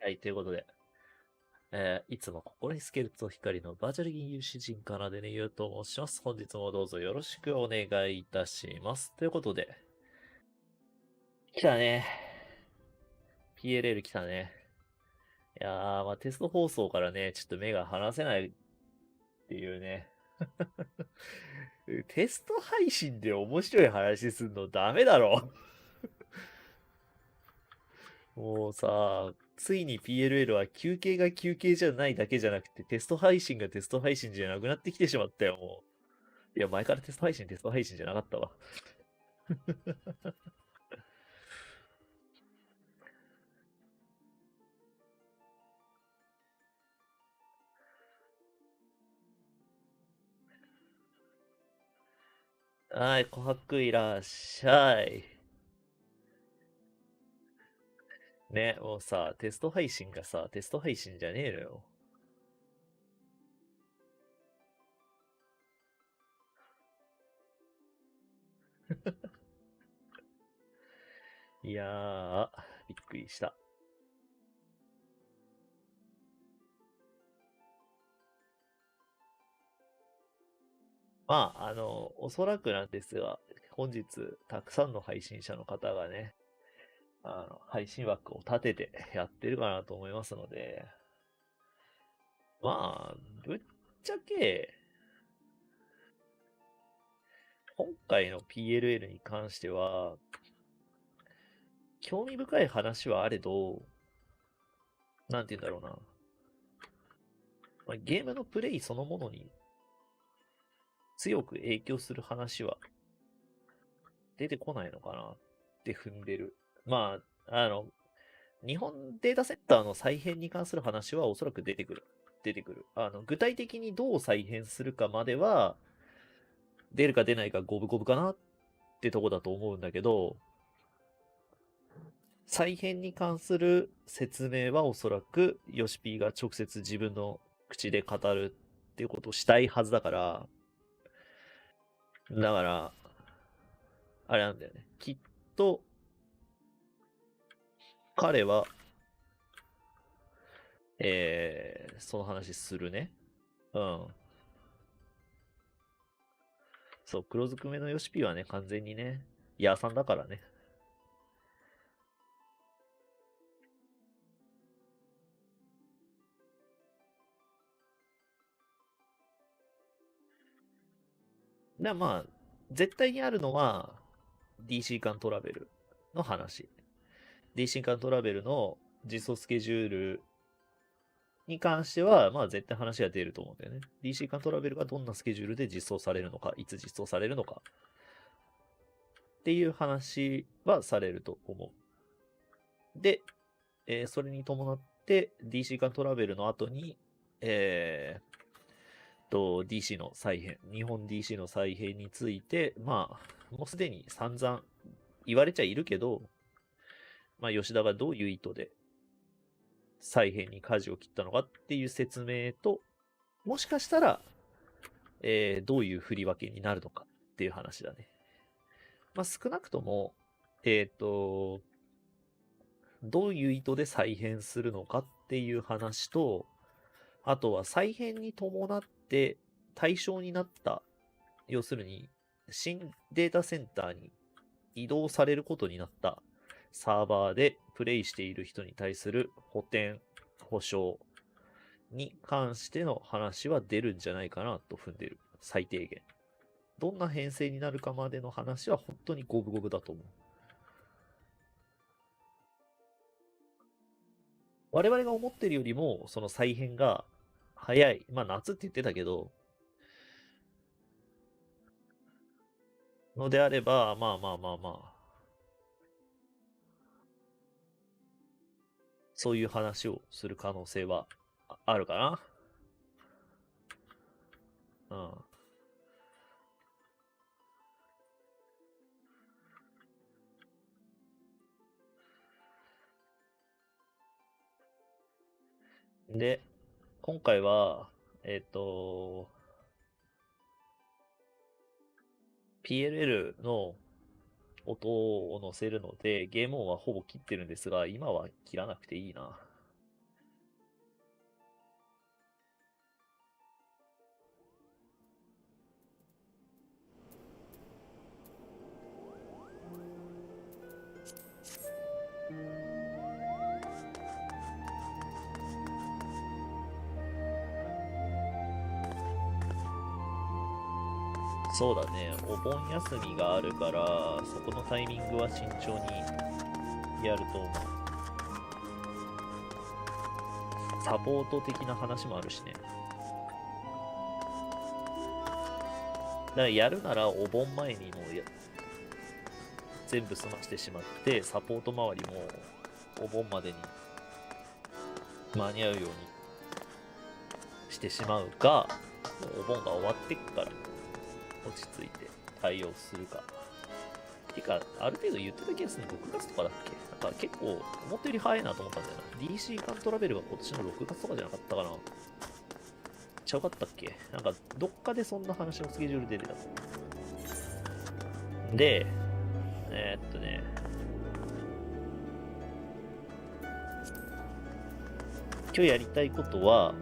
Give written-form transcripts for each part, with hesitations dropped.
はい、ということで、いつも心に透けると光のバーチャル銀融詩人からでね、ゆうと申します。本日もどうぞよろしくお願いいたします。ということで、来たね。PLL 来たね。いやー、まあテスト放送からね、ちょっと目が離せないっていうね。テスト配信で面白い話すんのダメだろ。もうさ、ついに PLL は休憩が休憩じゃないだけじゃなくて、テスト配信がテスト配信じゃなくなってきてしまったよ、もう。いや、前からテスト配信じゃなかったわ。はい、琥珀いらっしゃい。ね、もうさ、テスト配信がさ、テスト配信じゃねえのよ。いやー、びっくりした。まあ、おそらくなんですが、本日、たくさんの配信者の方がね、配信枠を立ててやってるかなと思いますので、まあ、ぶっちゃけ、今回の PLL に関しては、興味深い話はあれど、なんて言うんだろうな。まあ、ゲームのプレイそのものに強く影響する話は出てこないのかなって踏んでる。まあ、日本データセンターの再編に関する話はおそらく出てくる。出てくる。具体的にどう再編するかまでは、出るか出ないか五分五分かなってとこだと思うんだけど、再編に関する説明はおそらくヨシピーが直接自分の口で語るっていうことをしたいはずだから、だから、あれなんだよね。きっと、彼は、その話するね。うん。そう、黒ずくめのヨシピーはね、完全にね、ヤーさんだからね。まあ、絶対にあるのは、DC 間トラベルの話。DC 間トラベルの実装スケジュールに関しては、まあ絶対話が出ると思うんだよね。DC 間トラベルがどんなスケジュールで実装されるのか、いつ実装されるのかっていう話はされると思う。で、それに伴って DC 間トラベルの後に、DC の再編、日本 DC の再編について、まあ、もうすでに散々言われちゃいるけど、まあ、吉田がどういう意図で再編に舵を切ったのかっていう説明と、もしかしたら、どういう振り分けになるのかっていう話だね。まあ、少なくとも、どういう意図で再編するのかっていう話と、あとは再編に伴って対象になった、要するに新データセンターに移動されることになったサーバーでプレイしている人に対する補填、保証に関しての話は出るんじゃないかなと踏んでる。最低限。どんな編成になるかまでの話は本当に五分五分だと思う。我々が思ってるよりも、その再編が早い。まあ夏って言ってたけど、のであれば、まあまあまあまあ、そういう話をする可能性はあるかな。うん。で、今回は、PLL の音を載せるので、ゲーム音はほぼ切ってるんですが、今は切らなくていいな。そうだね、お盆休みがあるから、そこのタイミングは慎重にやると思う。サポート的な話もあるしね。だからやるならお盆前にも全部済ましてしまって、サポート周りもお盆までに間に合うようにしてしまうか、お盆が終わってから落ち着いて対応するか。てか、ある程度言ってた気がするの6月とかだっけ？なんか結構思ったより早いなと思ったんだよな。DC 間トラベルが今年の6月とかじゃなかったかな。ちゃうかったっけ？なんかどっかでそんな話のスケジュール出てた。で、今日やりたいことは、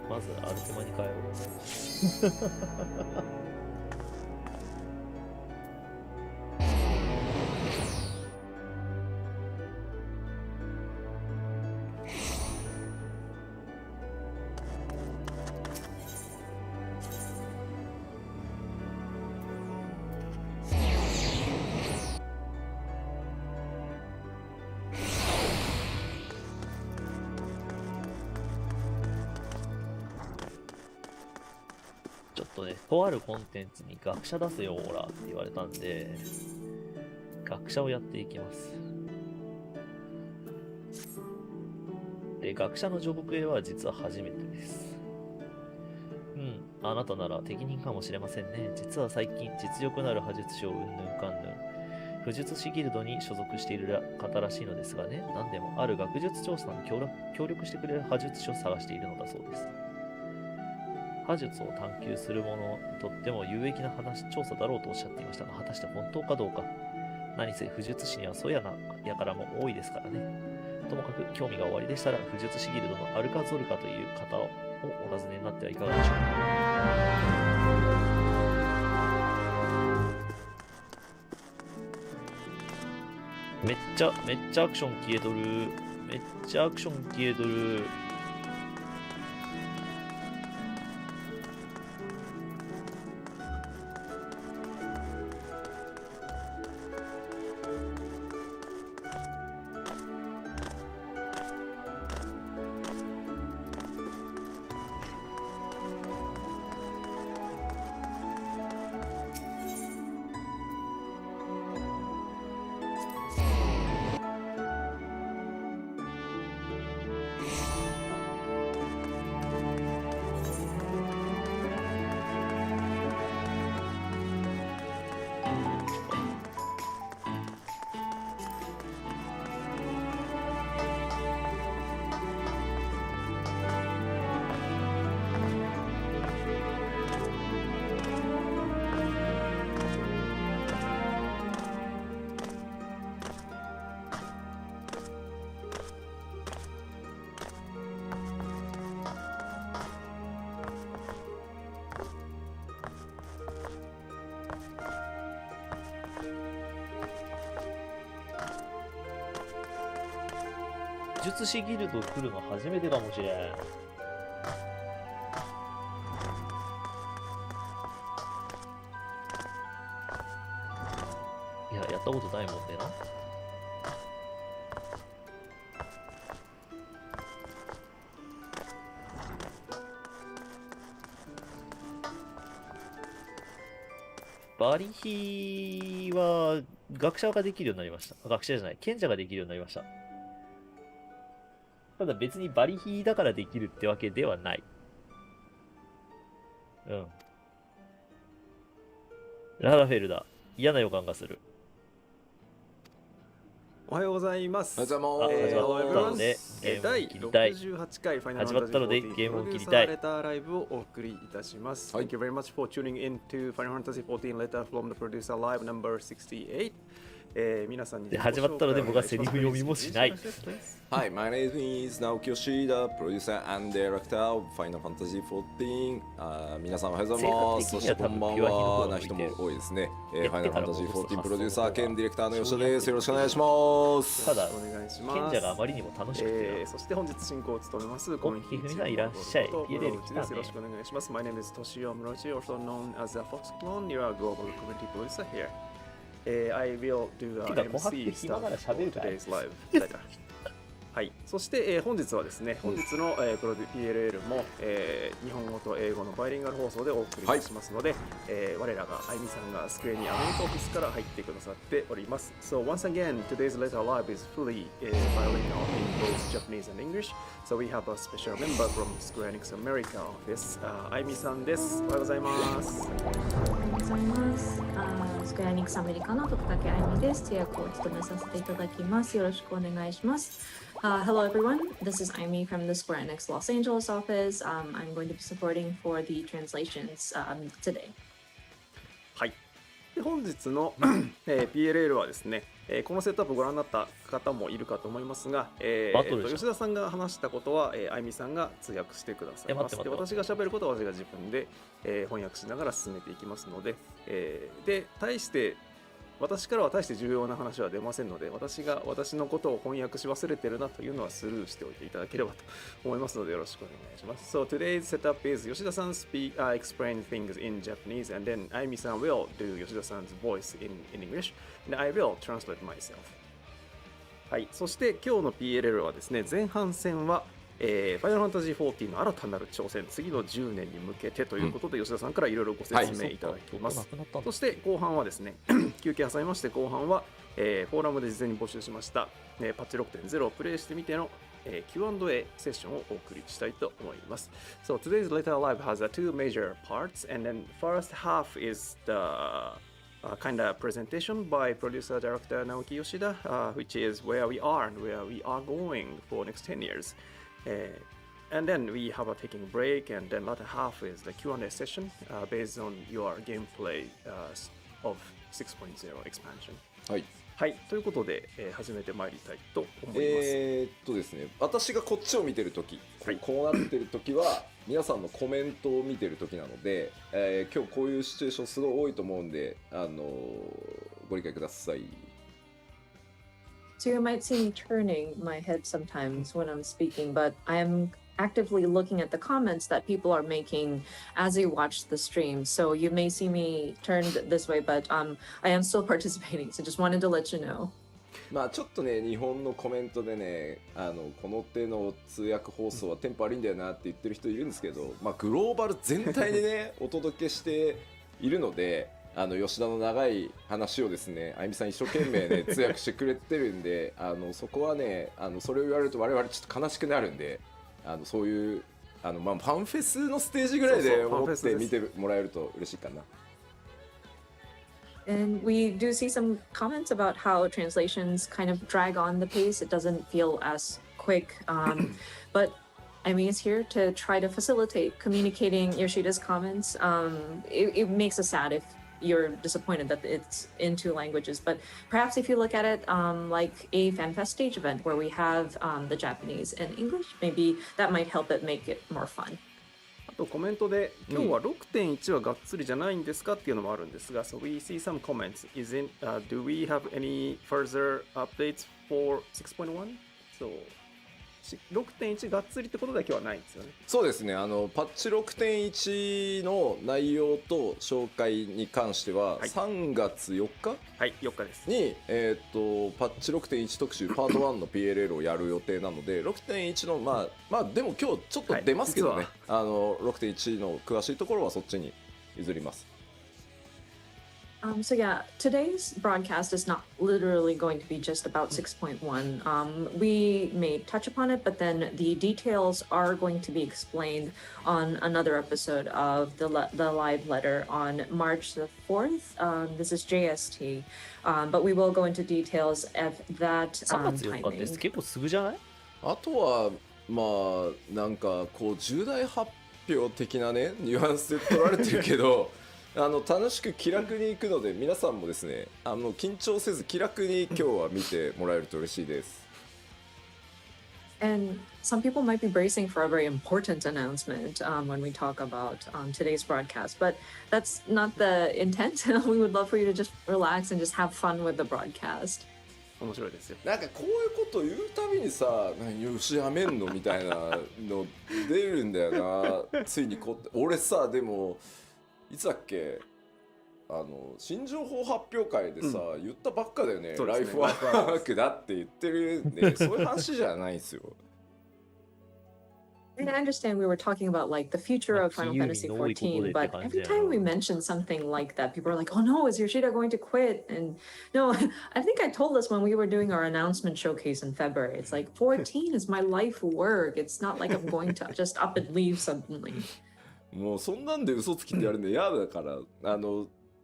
まずアルテマに変えよう。ちょっとね、とあるコンテンツに学者出せよ、ほらって言われたんで、学者をやっていきます。で、学者のジョブクエは実は初めてです。あなたなら適任かもしれませんね。実は最近、実力のある魔術師をうんぬんかんぬん。武術師ギルドに所属している方らしいのですがね、何でもある学術調査に協力してくれる魔術師を探しているのだそうです。魔術を探求する者にとっても有益な調査だろうとおっしゃっていましたが、果たして本当かどうか。何せ武術師にはそうやからも多いですからね。ともかく興味がおありでしたら、武術師ギルドのアルカゾルカという方をお尋ねになってはいかがでしょうか。めっちゃアクション消えとる。めっちゃアクション消えとる。術師ギルド来るの初めてかもしれん。いや、やったことないもんねな。バリヒは学者ができるようになりました。学者じゃない、賢者ができるようになりました。ただ別にバリヒだからできるってわけではない。ララフェルだ。嫌な予感がする。おはようございます。始まったのでゲームを切りたい。68回ファイナル始まったのでゲームを切りたい。レターライブをお送りいたします。Thank you very much for tuning in to Final Fantasy 14 letter from the producer live number 68. 皆さんにで始まったので僕はセリフ読みもしない。Hi, my name is Naoki Yoshida, producer and director of Final Fantasy XIV. 皆さんおはようございます。そしてこんばんはな人も多いですね。Final Fantasy XIV プロデューサー兼ディレクターの吉田です。よろしくお願いします。ただ、お願いします。賢者があまりにも楽しくて、そして本日進行を務めますコンヒフがいらっしゃい。PLL 来たね。よろしくお願いします。My name is Toshio Morochi, also known as the Fox Clone. You are a global community producer here.I will do the MC stuff for today's live. はい、そして、本日はですね、本日の、PLL も、日本語と英語のバイリンガル放送でお送りいたしますので、我らがあゆみさんがスクエニアメリカオフィスから入ってくださっております。So once again, today's letter live is fully bilingual in both Japanese and English. So we have a special member from Square Enix America office. あゆみさんです。おはようございます。おはようございます。スクエアニックスアメリカの徳竹あゆみです。通訳を務めさせていただきます。よろしくお願いします。Hello everyone, this is Amy from the Square Enix Los Angeles office. I'm going to be supporting for the translations today. はい。で本日の、PLL はですね、このセットアップをご覧になった方もいるかと思いますが、吉田さんが話したことは、あゆみさんが通訳してくださいます。で私が喋ることは私が自分で、翻訳しながら進めていきますので、で対して私からは大して重要な話は出ませんので、私のことを翻訳し忘れてるなというのはスルーしておいていただければと思いますのでよろしくお願いします。So today's setup is Yoshida-san explain things in Japanese and then Ayumi-san will do Yoshida-san's voice in English and I will translate myself. はい、そして今日の PLL はですね、前半戦はファイナルファンタジー14の新たなる挑戦、次の10年に向けてということで、吉田さんからいろいろご説明いただきます。そして後半はですね、休憩挟みまして、後半は、フォーラムで事前に募集しました、パッチ 6.0 をプレイしてみての、Q&A セッションをお送りしたいと思います。So today's letter live has two major parts, and then first half is the kind of presentation by producer director Naoki Yoshida, which is where we are and where we are going for next 10 years.And then we have a taking break, and then latter half is the Q&A session based on your gameplay of 6.0 expansion. はい。はい、ということで、始めてまいりたいと思います。ですね、私がこっちを見てるとき、はい、こうなってるときは皆さんのコメントを見てるときなので、今日こういうシチュエーションすごい多いと思うんで、ご理解ください。So you might see me turning my head sometimes when I'm speaking, but I am actively looking at the comments that people are making as you watch the stream. So you may see me turned this way, but I am still participating. So just wanted to let you know. まあちょっとね、日本のコメントでね、この手の通訳放送はテンポ悪いんだよなって言ってる人いるんですけど、まあグローバル全体でねお届けしているので。吉田の長い話をですね、あゆみさん一生懸命ね通訳してくれてるんで、そこはね、それを言われると我々ちょっと悲しくなるんで、そういうまあファンフェスのステージぐらいで思って見てもらえると嬉しいかな。And we do see some comments about how translations kind of drag on the pace. It doesn't feel as quick, but Amy is here to try to facilitate communicating Yoshida's comments. It makes us sad if you're disappointed that it's in two languages, but perhaps if you look at it like a FanFest stage event where we have the Japanese and English, maybe that might help it make it more fun. あとコメントで今日は 6.1 はがっつりじゃないんですかっていうのもあるんですが、So we see some comments. Do we have any further updates for 6.1? So 6.1 がっつりってことだけはないんですよね。そうですね、パッチ 6.1 の内容と紹介に関しては、3月4日、はい、4日ですに、パッチ 6.1 特集パート1の PLL をやる予定なので、6.1 のまあでも今日ちょっと出ますけどね、6.1 の詳しいところはそっちに譲ります。So yeah, today's broadcast is not literally going to be just about 6.1. We may touch upon it, but then the details are going to be explained on another episode of the live letter on March the 4th. This is JST, but we will go into details of that 3月4日って結構すぐじゃない？あとはまあなんかこう重大発表的なねニュアンスで取られてるけど楽しく気楽に行くので、皆さんもですね、緊張せず気楽に今日は見てもらえると嬉しいです。And some people might be bracing for a very important announcement when we talk about today's broadcast, but that's not the intent. We would love for you to just relax and just have fun with the broadcast. 面白いですよ。なんかこういうこと言うたびにさ、よしやめんのみたいなの出るんだよな。ついに俺さ、でもいつだっけ、新情報発表会でさ、言ったばっかだよね。そうですね、ライフワークだって言ってるんで、そういう話じゃないんですよ。I understand we were talking about like the future of Final Fantasy 14, but every time we mention something like that, people are like, "Oh no, is Yoshida going to quit?" And no, I think I told us when we were doing our announcement showcase in February. It's like 14 is my life work. It's not like I'm going to just up and leave suddenly. もうそんなんで嘘つきってやるの嫌だから、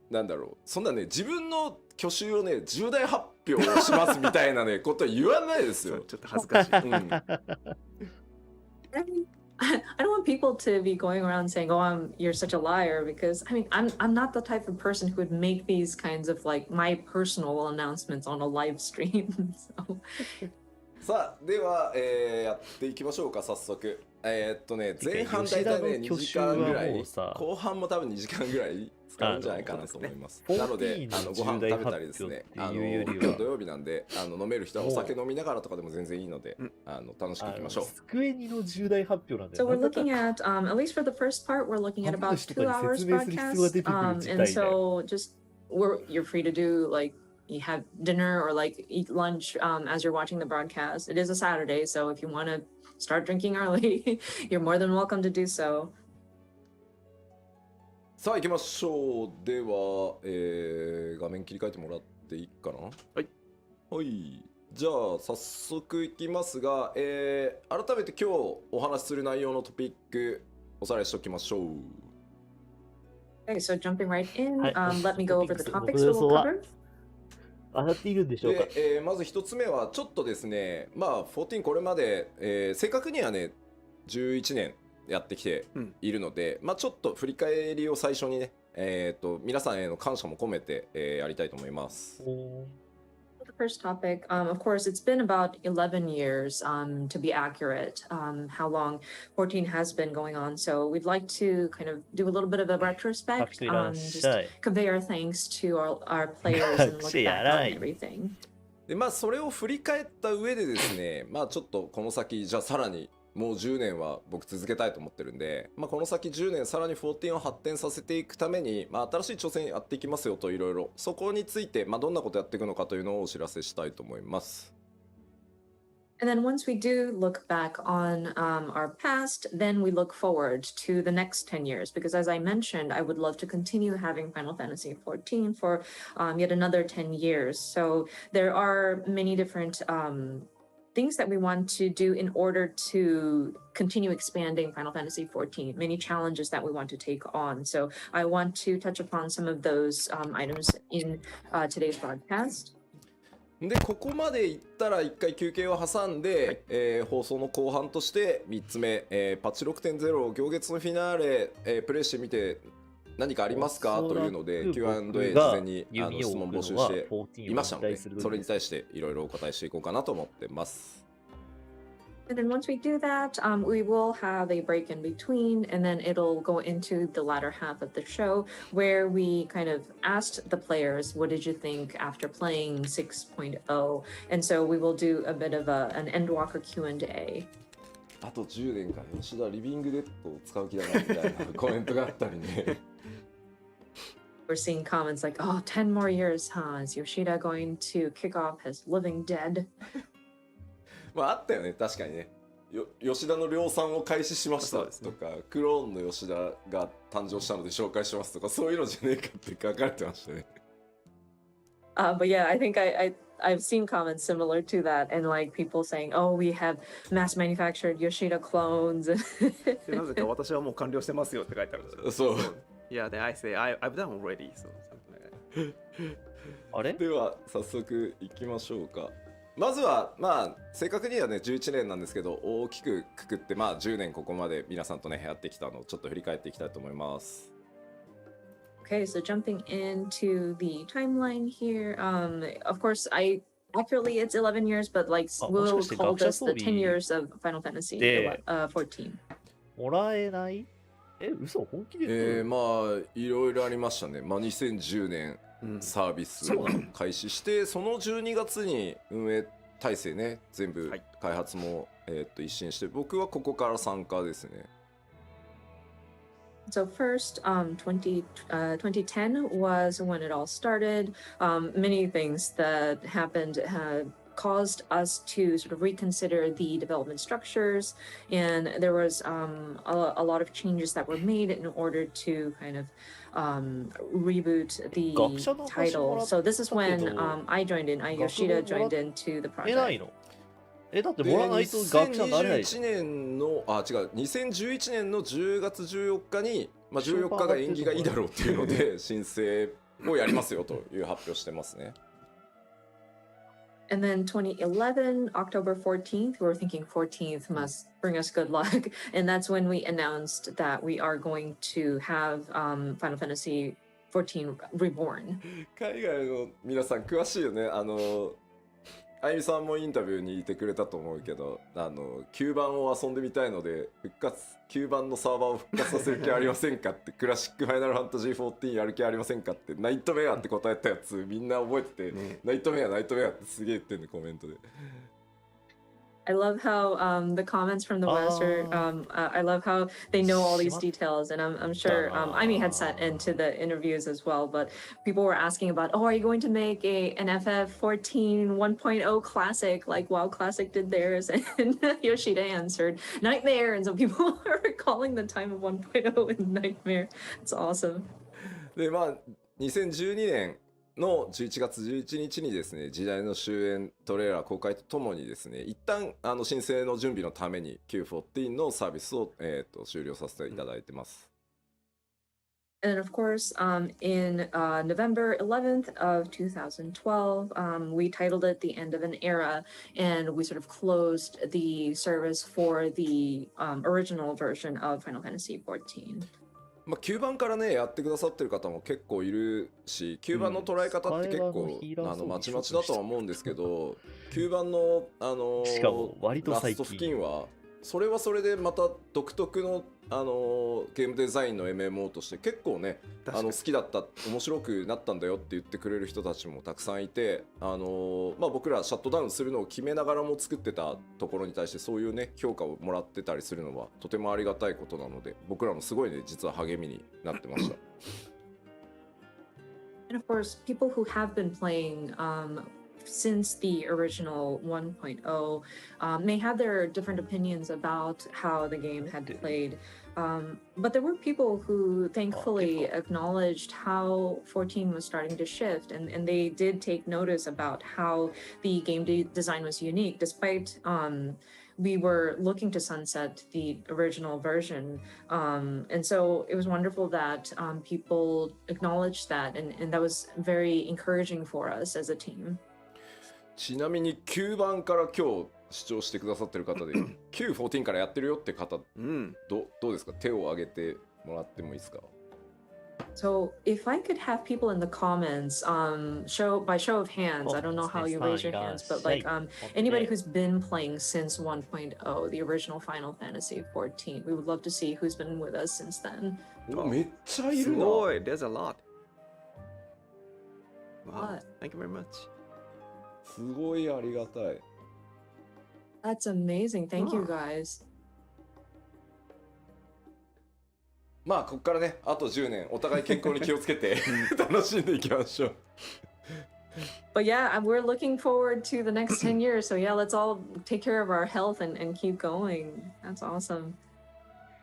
なんだろう、そんなね、自分の去就をね、重大発表しますみたいなね、ことは言わないですよ。ちょっと恥ずかしい。I don't want people to be going around saying, "Oh, you're such a liar," because I mean, I'm not the type of person who would make these kinds of like my personal announcements on a live stream. So. さあでは、やっていきましょうか早速。前半大体ね2時間ぐらい、後半も多分2時間ぐらい使うんじゃないかなと思います。なのでご飯食べたりですね、今日土曜日なんで飲める人はお酒飲みながらとかでも全然いいので、楽しくいきましょう。机にの重大発表なんだよ。 So we're looking at at least for the first part, we're looking at about 2 hours broadcast. And so just you're free to do like you have dinner or like eat lunch as you're watching the broadcast. It is a Saturday, so if you want to start drinking early, you're more than welcome to do so. さあ行きましょう。では、画面切り替えてもらっていいかな。はい。はい。じゃあ早速いきますが、改めて今日お話しする内容のトピックおさらいしておきましょう。Okay, so jumping right in, let me go over the topics we will cover. 当たっているんでしょうか。で、まず一つ目はちょっとですね、14これまで、正確にはね11年やってきているので、ちょっと振り返りを最初にね、皆さんへの感謝も込めて、やりたいと思います。The first topic, of course, it's been about 11 years to be accurate, how long 14 has been going on. So we'd like to kind of do a little bit of a retrospect, just convey our thanks to our players and look back on everything. でそれを振り返った上でですね、ちょっとこの先じゃあさらにもう10年は僕続けたいと思ってるんで、この先10年さらに14を発展させていくために、新しい挑戦やっていきますよといろいろそこについて、どんなことやっていくのかというのをお知らせしたいと思います。And then once we do look back on our past, then we look forward to the next 10 years. Because as I mentioned, I would love to continue having Final Fantasy XIV for yet another 10 years. So there are many different things that we want to do in order to continue expanding Final Fantasy XIV, many challenges that we want to take on. So I want to touch upon some of those items in today's broadcast. でここまでいったら1回休憩を挟んで、放送の後半として3つ目、パッチ 6.0 行月のフィナーレ、プレイしてみて何かありますかというので Q&A 事前に質問募集していましたので、それに対していろいろお答えしていこうかなと思ってます。And then once we do that, we will have a break in between, and then it'll go into the latter half of the show where we kind of asked the players, what did you think after playing 6.0? And so we will do a bit of an Endwalker Q&A. あと10年か吉田リビングデッドを使う気だなみたいなコメントがあったりね。We're seeing comments like, oh, 10 more years, huh? Is Yoshida going to kick off his living dead? あったよね、確かにね。吉田の量産を開始しましたとか、クローンの吉田が誕生したので紹介しますとか、そういうのじゃねえかって書かれてましたね。But yeah, I think I've seen comments similar to that, and like people saying, "Oh, we have mass manufactured Yoshida clones." なぜか私はもう完了してますよって書いてあるんですよ。そう。Yeah, then I say I've done already. So something like that. あれ？では早速いきましょうか。まずは正確にはね11年なんですけど、大きくくくって10年ここまで皆さんとねやってきたのをちょっと振り返っていきたいと思います。Okay, so jumping into the timeline here. Of course, accurately it's 11 years, but like we'll call this the 10 years of Final Fantasy 14. もらえない？嘘？本気で言ってる？まあいろいろありましたね。まあ2010年サービスを開始して、その12月に運営体制ね全部開発も、一新して、僕はここから参加ですね。So first, 2010 was when it all started. Many things that happened caused us to sort of reconsider the development structures, and there was a lot of changes that were made in order to kind of reboot the title. So this is when I joined in. Yoshida joined into the project. だってもらわないと学者になれない。2021年の2011年の10月14日に、まあ、14日が縁起がいいだろうっていうので申請をやりますよという発表してますね。And then 2011, October 14th, we were thinking 14th must bring us good luck. And that's when we announced that we are going to have Final Fantasy 14 Reborn. 海外の皆さん詳しいよね。あゆみさんもインタビューにいてくれたと思うけど、9番を遊んでみたいので9番のサーバーを復活させる気はありませんかってクラシックファイナルファンタジー14やる気ありませんかってナイトメアって答えたやつみんな覚えてて、ナイトメアってすげえ言ってんのコメントで。I love how the comments from the West are, I love how they know all these details, and I'm sure Aimi had sent into the interviews as well, but people were asking about, oh, are you going to make an FF14 1.0 classic like WoW Classic did theirs? And Yoshida answered, Nightmare, and so people are calling the time of 1.0 in Nightmare. It's awesome. でまあ2012年の11月11日にですね、時代の終焉トレーラー公開とともにですね、一旦申請の準備のために Q14 のサービスを、終了させていただいてます。And of course, in November 11th of 2012, we titled it The End of an Era, and we sort of closed the service for the original version of Final Fantasy 14. まあ、9番からねやってくださってる方も結構いるし、9番の捉え方って結構、まちまちだとは思うんですけど、9番のしかも割とラ最近スト付近はそれはそれでまた独特のゲームデザインの MMO として結構ね好きだった、面白くなったんだよって言ってくれる人たちもたくさんいて、まあ、僕らシャットダウンするのを決めながらも作ってたところに対してそういうね評価をもらってたりするのはとてもありがたいことなので、僕らもすごいね実は励みになってました。And of course, people who have been playing since the original 1.0 may have their different opinions about how the game had played. But there were people who thankfully acknowledged how 14 was starting to shift, and they did take notice about how the game design was unique, despite we were looking to sunset the original version. And so it was wonderful that people acknowledged that, and that was very encouraging for us as a team. ちなみに9番から今日視聴してくださってる方でQ14 からやってるよって方、どうですか？手を挙げてもらってもいいですか？ So if I could have people in the comments, by show of hands, I don't know how you raise your hands, but like anybody who's been playing since 1.0, the original Final Fantasy 14, we would love to see who's been with us since then. めっちゃいするな。ごい There's a lot. Wow. Thank you very much. すごいありがたい。That's amazing. Thank you guys. まあここからねあと10年お互い健康に気をつけて楽しんでいきましょう。But yeah, we're looking forward to the next 10 years. So yeah, let's all take care of our health and keep going. That's awesome.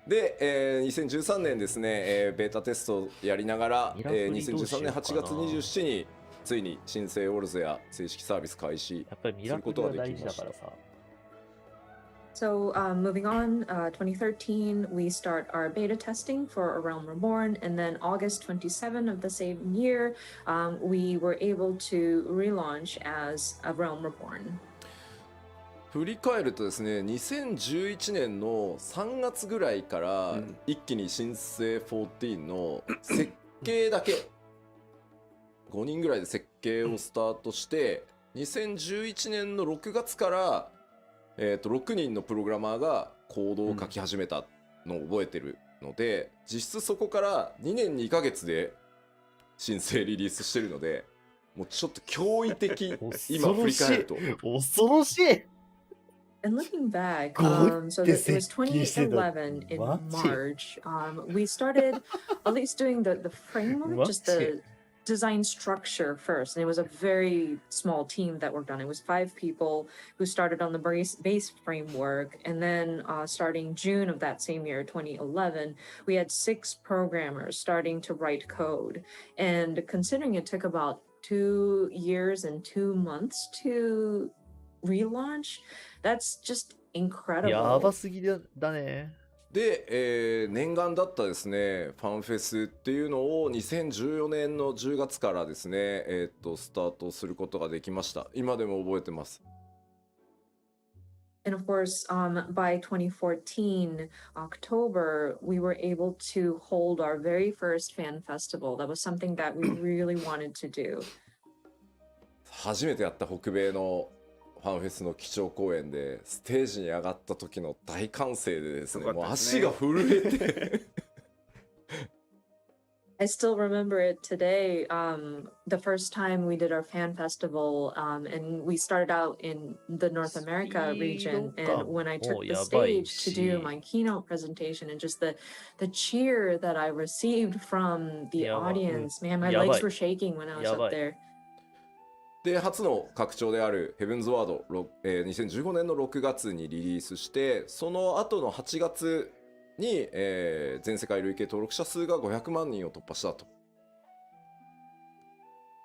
で、2013年ですね、ベータテストをやりながら、2013年8月27日についに新生オルゼア正式サービス開始やっぱりミラクルが大事だからさ。So moving on, 2013, we start our beta testing for A Realm Reborn, and then August 27 of the same year, we were able to relaunch as A Realm Reborn. 振り返るとですね、2011年の3月ぐらいから一気に新生14の設計だけ5人ぐらいで設計をスタートして、2011年の6月から、6人のプログラマーがコードを書き始めたのを覚えてるので、実質そこから2年2ヶ月で申請リリースしてるので、もうちょっと驚異的今振り返ると恐ろしい。 And looking back, God, so this it was is- 2011 in What? March. We started at least doing the framework, just the design structure first. And it was a very small team that worked on it. It was 5 people who started on the base framework. And then starting June of that same year, 2011, we had 6 programmers starting to write code. And considering it took about 2 years and 2 months to relaunch, that's just や incredible. ばすぎだね。で、念願だったですねファンフェスっていうのを2014年の10月からですね、スタートすることができました。今でも覚えてます。And of course, by 2014, October, we were able to hold our very first fan festival. That was something that we really wanted to do. 初めてやった北米のファンフェスの基調講演でステージに上がった時の大歓声でですね、もう足が震えてI still remember it today. The first time we did our fan festival, and we started out in the North America region. And when I took the stage to do my keynote presentation, and just the cheer that I received from the audience, man, my legs were shaking when I was up there. で初の拡張であるヘブンズワード、2015年の6月にリリースして、その後の8月に、全世界累計登録者数が500万人を突破したと。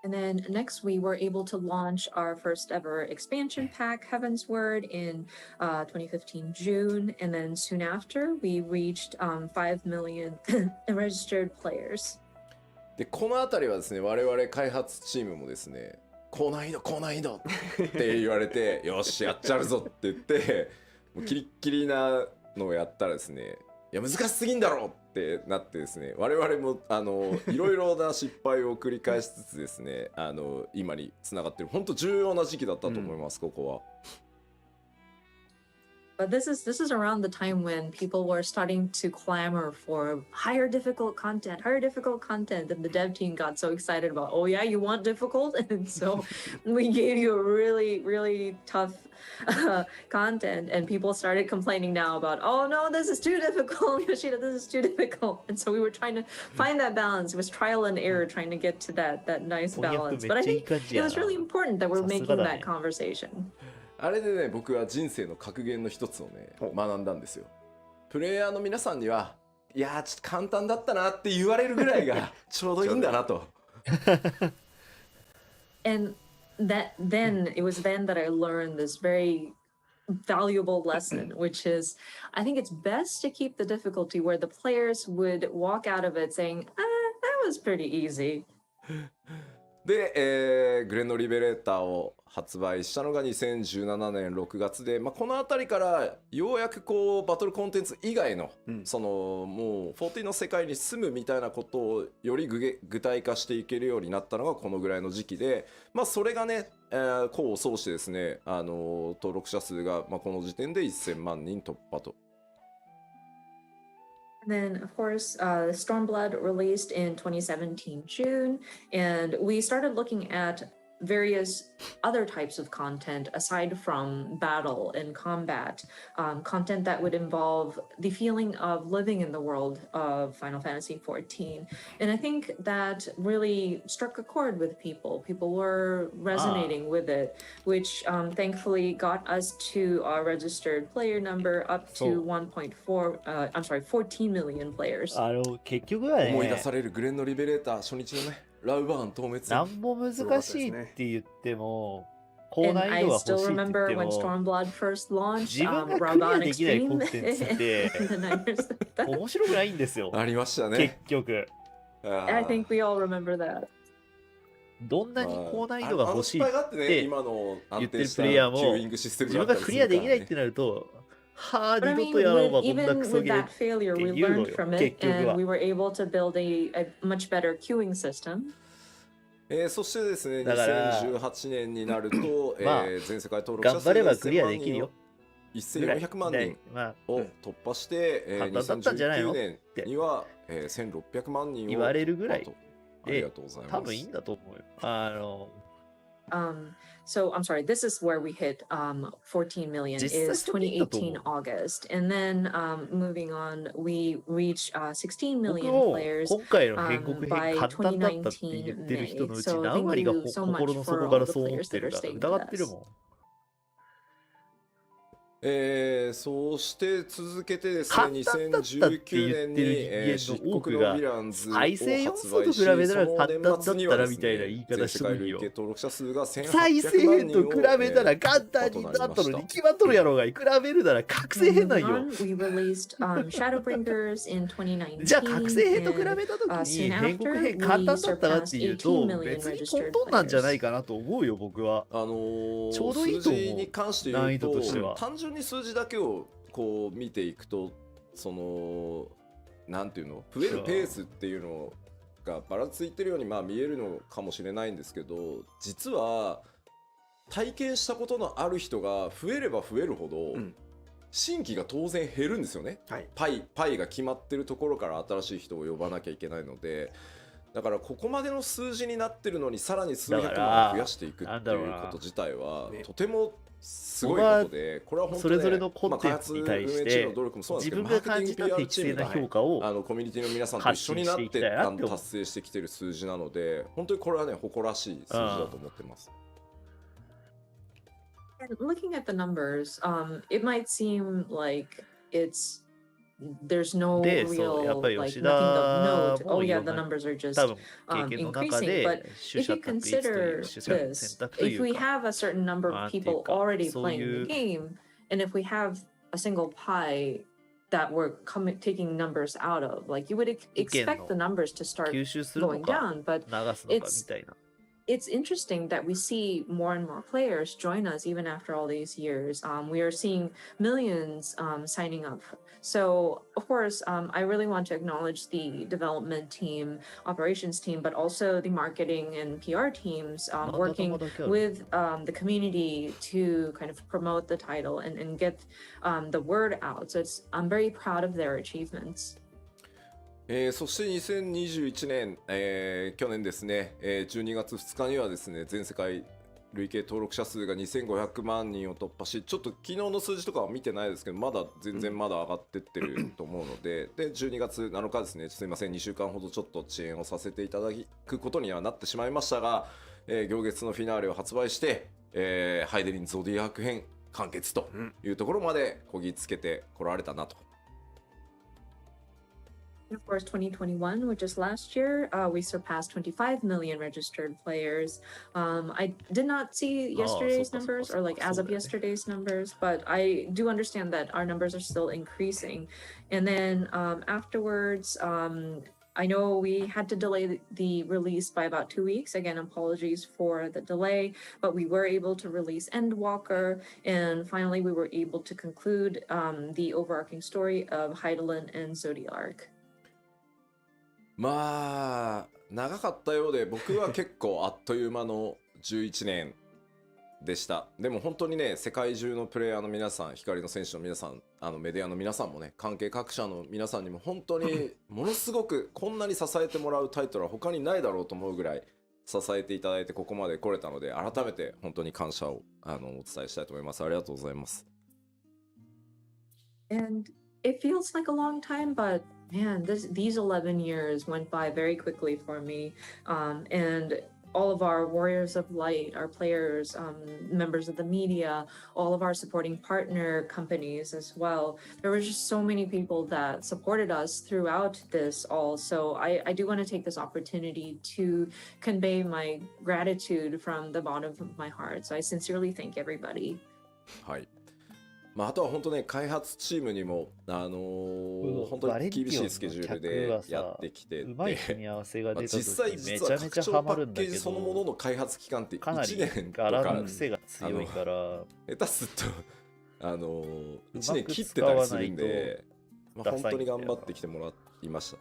And then next, we were able to launch our first ever expansion pack, Heaven's Word, in 2015 June. And then soon after, we reached 5 million registered players. でこのあたりはですね、我々開発チームもですね、高難易度高難易度って言われてよしやっちゃうぞって言ってもうキリッキリなのをやったらですね、いや難しすぎんだろってなってですね、我々もいろいろな失敗を繰り返しつつですね、今につながってる本当重要な時期だったと思います、ここは。But this is around the time when people were starting to clamor for higher difficult content, and the dev team got so excited about, oh yeah, you want difficult? And so we gave you a really, really tough content, and people started complaining now about, oh no, this is too difficult, Yoshida, this is too difficult. And so we were trying to find that balance. It was trial and error trying to get to that nice balance. But I think it was really important that we're making that conversation. あれでね、僕は人生の格言の一つをね学んだんですよ。プレイヤーの皆さんには、いやーちょっと簡単だったなって言われるぐらいがちょうどいいんだなと。And it was then that I learned this very valuable lesson, which is I think it's best to keep the difficulty where the players would walk out of it saying, that was pretty easy. で、グレンのリベレーターを発売したのが2017年6月で、この辺りからようやくこうバトルコンテンツ以外の、そのもう14の世界に住むみたいなことをより具体化していけるようになったのがこのぐらいの時期で、それがね、功を奏してですね、登録者数が、この時点で1000万人突破と。And then, of course, Stormblood released in 2017 June, and we started looking at various other types of content aside from battle and combat, content that would involve the feeling of living in the world of Final Fantasy XIV. And I think that really struck a chord with people. People were resonating with it, which thankfully got us to our registered player number up to 14 million players. 結局はね、思い出されるグレンのリベレーター初日のね、ラウバーン透滅。なんも難しいって言っても、高 And 難易 I 度が欲しい still って言っ remember て when も、 Stormblood first launched, 自分がクリア Raban できないコン Extreme テンツって and the Niners. 面白くないんですよ。ありましたね。結局。I think we all remember that. どんなに高難易度が欲しいって今の安定した言ってるプレイヤーもキューイングシステム自分がクリアできないってなると、はあ、 But I 二 mean, 度とやろうわ、こんな even クソ with ゲー that failure, って we 言うの learned よ、 from 結 it 局 and は。 we were able to build a much better queuing system. そしてですね、だから2018年になると、まあ全世界登録者頑数が張ればクリア1000できるよ1400万人まあ、を突破して、簡単だったんじゃないの2019年には、1600万人を言われるぐらい突破とありがとうございます。多分いいんだと思うよ。So I'm sorry, this is where we hit 14 million is 2018 August. And then moving on, we reached 16 僕 million も players 今回の変国編 by 簡単だったって言2019ってる人の May. うち So 何 thank 割が you so 心 much の for 底から all the そう思っ players て that る are か staying 疑 with ってる us. もん。そして続けてですね、簡単だったって言って2019る年に、人間漆の多くが黒のヴィランズを再生要素と比発売し、べたら簡単だったらその年末にはですねみたいな言い方してもいいよ全世界累計登録者数が1800再生万編と比べたら簡単になっとるに決まっとるやろうが、比べるなら覚醒編なんよ。 We released Shadowbringers in 2019. じゃあ覚醒編と比べ and たときに soon 変国 after, 編簡単だ we ったかっていう surpassed と18 million 別に registered トントンなんじゃない players. かなと思うよ僕は。ちょうどいいと思う数字に関して言う難易度としてはと、単純に数字だけをこう見ていくと、そのなんていうの、増えるペースっていうのがばらついてるようにまあ見えるのかもしれないんですけど、実は体験したことのある人が増えれば増えるほど、新規が当然減るんですよね、はい、パイが決まってるところから新しい人を呼ばなきゃいけないので、だからここまでの数字になってるのにさらに数百万増やしていくっていうこと自体はとてもすごいことで、これは本当にそれぞれのコンテンツに対して自分が感じた適正な評価をコミュニティの皆さんと一緒になって達成してきてる数字なので、本当にこれはね誇らしい数字だと思ってます。And looking at the numbers, it might seem like there's no で、 real そうやっぱり like 吉 nothing 田 of note. も Oh い yeah, ろん the な numbers are just 多分経験の中 increasing. で But 取 if 捨 you 択一という consider 取捨 this, 選択と if い we うか、 have a certain number まあ of っていう people か、 already そう playing い the う game, and if we have a single pie that we're taking numbers out of, like you would 意見 expect の the numbers to start 吸収するの going か down, but 流すのかみたいな。it's interesting that we see more and more players join us even after all these years. We are seeing millions signing up. So, of course, I really want to acknowledge the development team, operations team, but also the marketing and PR teams working with the community to kind of promote the title and get the word out. So I'm very proud of their achievements. そして2021年、去年ですね、12月2日にはですね、全世界累計登録者数が2500万人を突破し、ちょっと昨日の数字とかは見てないですけど、まだ全然まだ上がってってると思うので、で12月7日ですね、すいません、2週間ほどちょっと遅延をさせていただくことにはなってしまいましたが、行月のフィナーレを発売して、ハイデリンゾディアーク編完結というところまでこぎつけてこられたなと。Of course, 2021, which is last year, we surpassed 25 million registered players. I did not see yesterday's numbers or like as of yesterday's numbers, but I do understand that our numbers are still increasing. And then afterwards, I know we had to delay the release by about 2 weeks. Again, apologies for the delay, but we were able to release Endwalker, and finally we were able to conclude the overarching story of Heidelin and Zodiark. まあ長かったようで、僕は結構あっという間の11年でした。でも本当にね、世界中のプレイヤーの皆さん、光の選手の皆さん、メディアの皆さんもね、関係各社の皆さんにも本当にものすごくこんなに支えてもらうタイトルは他にないだろうと思うぐらい支えていただいてここまで来れたので、改めて本当に感謝をお伝えしたいと思います。ありがとうございます。And it feels like a long time, but man, these 11 years went by very quickly for me. And all of our warriors of light, our players, members of the media, all of our supporting partner companies as well. There were just so many people that supported us throughout this all. So I do want to take this opportunity to convey my gratitude from the bottom of my heart. So I sincerely thank everybody. はい。まあ、あとは本当ね、開発チームにも、本当に厳しいスケジュールでやってきてて、うまい組み合わせが出た時実際め実はちゃめちゃハマるんだけ拡張パッケージそのものど、の開発期間ってかなり1年と柄かの癖が強いから、下手すると1年切ってたりするんで、本当に頑張ってきてもらいました。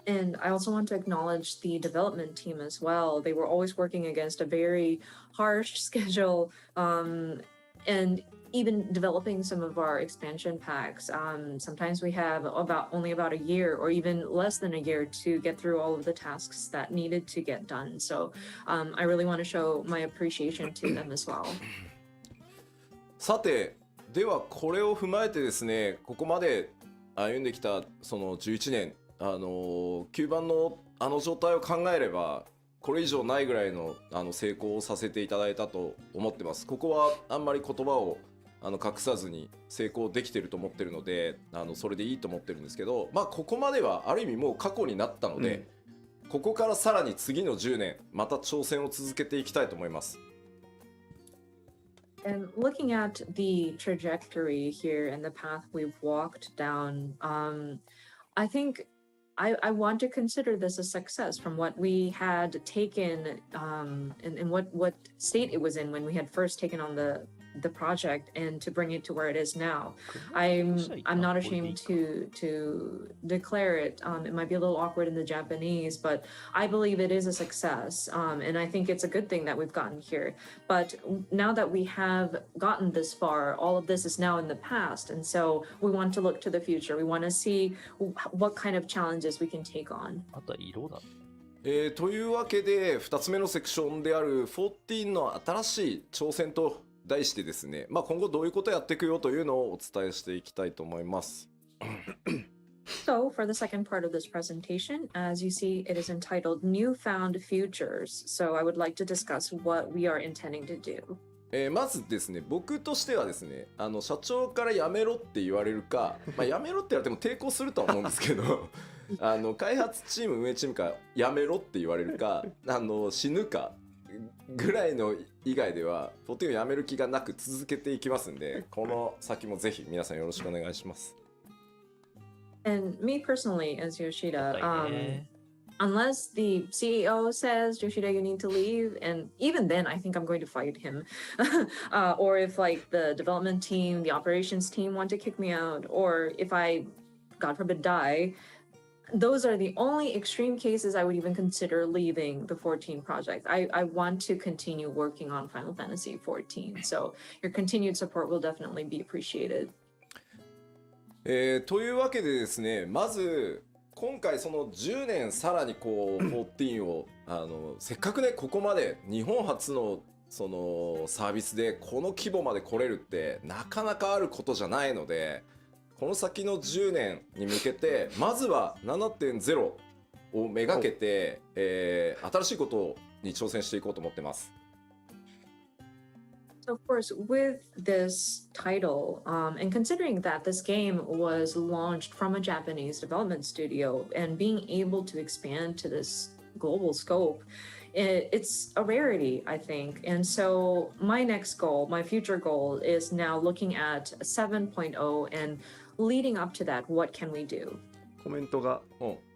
And I also want to acknowledge the development team as well. They were always working against a very harsh schedule, and even developing some of our expansion packs. Sometimes we have only about a year or even less than a year to get through all of the tasks that needed to get done. So I really want to show my appreciation to them as well. さて、ではこれを踏まえてですね、ここまで歩んできたその11年、9番の状態を考えればこれ以上ないぐらいの成功をさせていただいたと思ってます。ここはあんまり言葉を隠さずに成功できてると思ってるので、それでいいと思ってるんですけど、ここまではある意味もう過去になったので、ここからさらに次の10年また挑戦を続けていきたいと思います。And looking at the trajectory here and the path we've walked down, I think I want to consider this a success from what we had taken and what state it was in when we had first taken on the project, and to bring it to where it is now. I'm not ashamed to declare it. It might be a little awkward in the Japanese, but I believe it is a success, and I think it's a good thing that we've gotten here. But now that we have gotten this far, all of this is now in the past, and so we want to look to the future. We want to see what kind of challenges we can take on. あとは色だ。というわけで2つ目のセクションである14の新しい挑戦と題してですね、今後どういうことをやっていくよというのをお伝えしていきたいと思います。So, for the second part of this presentation, as you see, it is entitled Newfound Futures. So, I would like to discuss what we are intending to do. まずですね、僕としてはですね、社長からやめろって言われるか、やめろって言われても抵抗するとは思うんですけど開発チーム運営チームからやめろって言われるか死ぬかぐらいの以外では14をやめる気がなく続けていきますんで、この先もぜひ皆さんよろしくお願いします。And me personally, as Yoshida, unless the CEO says, Yoshida, you need to leave, and even then, I think I'm going to fight him. Or if like the development team, the operations team want to kick me out, or if I, God forbid, die, those are the only extreme cases I would even consider leaving the 14 project. I want to continue working on Final Fantasy 14, so your continued support will definitely be appreciated. というわけでですね、まず今回その10年さらにこう14をせっかくねここまで日本初のそのサービスでこの規模まで来れるってなかなかあることじゃないので、この先の10年に向けてまずは 7.0 をめがけて、新しいことに挑戦していこうと思ってます。So of course, with this title, and considering that this game was launched from a Japanese development studio and being able to expand to this global scope, it's a rarity, I think. And so my next goal, my future goal is now looking at 7.0 and leading up to that, what can we do? コメントが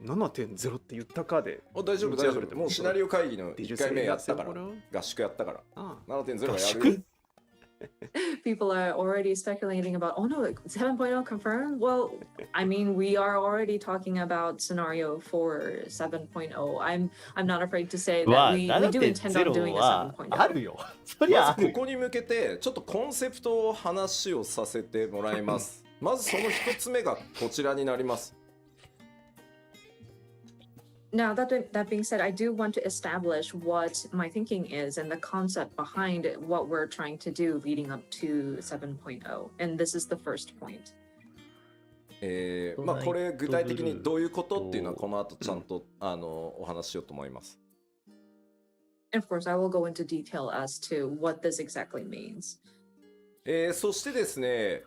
7.0 って言ったかで大丈夫大丈夫。もうシナリオ会議の1回目やったから、合宿やったから、7.0 はやるよ。People are already speculating about, oh no, 7.0 confirmed? Well, I mean, we are already talking about scenario for 7.0. I'm not afraid to say that we do intend on doing a 7.0. あるよ。そりゃまずここに向けてちょっとコンセプトを話をさせてもらいます。まずその一つ目がこちらになります。Now, that being said, I do want to establish what my thinking is and the concept behind what we're trying to do leading up to 7.0. And this is the first point. これ具体的にどういうことっていうのはこの後ちゃんとお話ししようと思います。And of course, I will go into detail as to what this exactly means. そしてですね、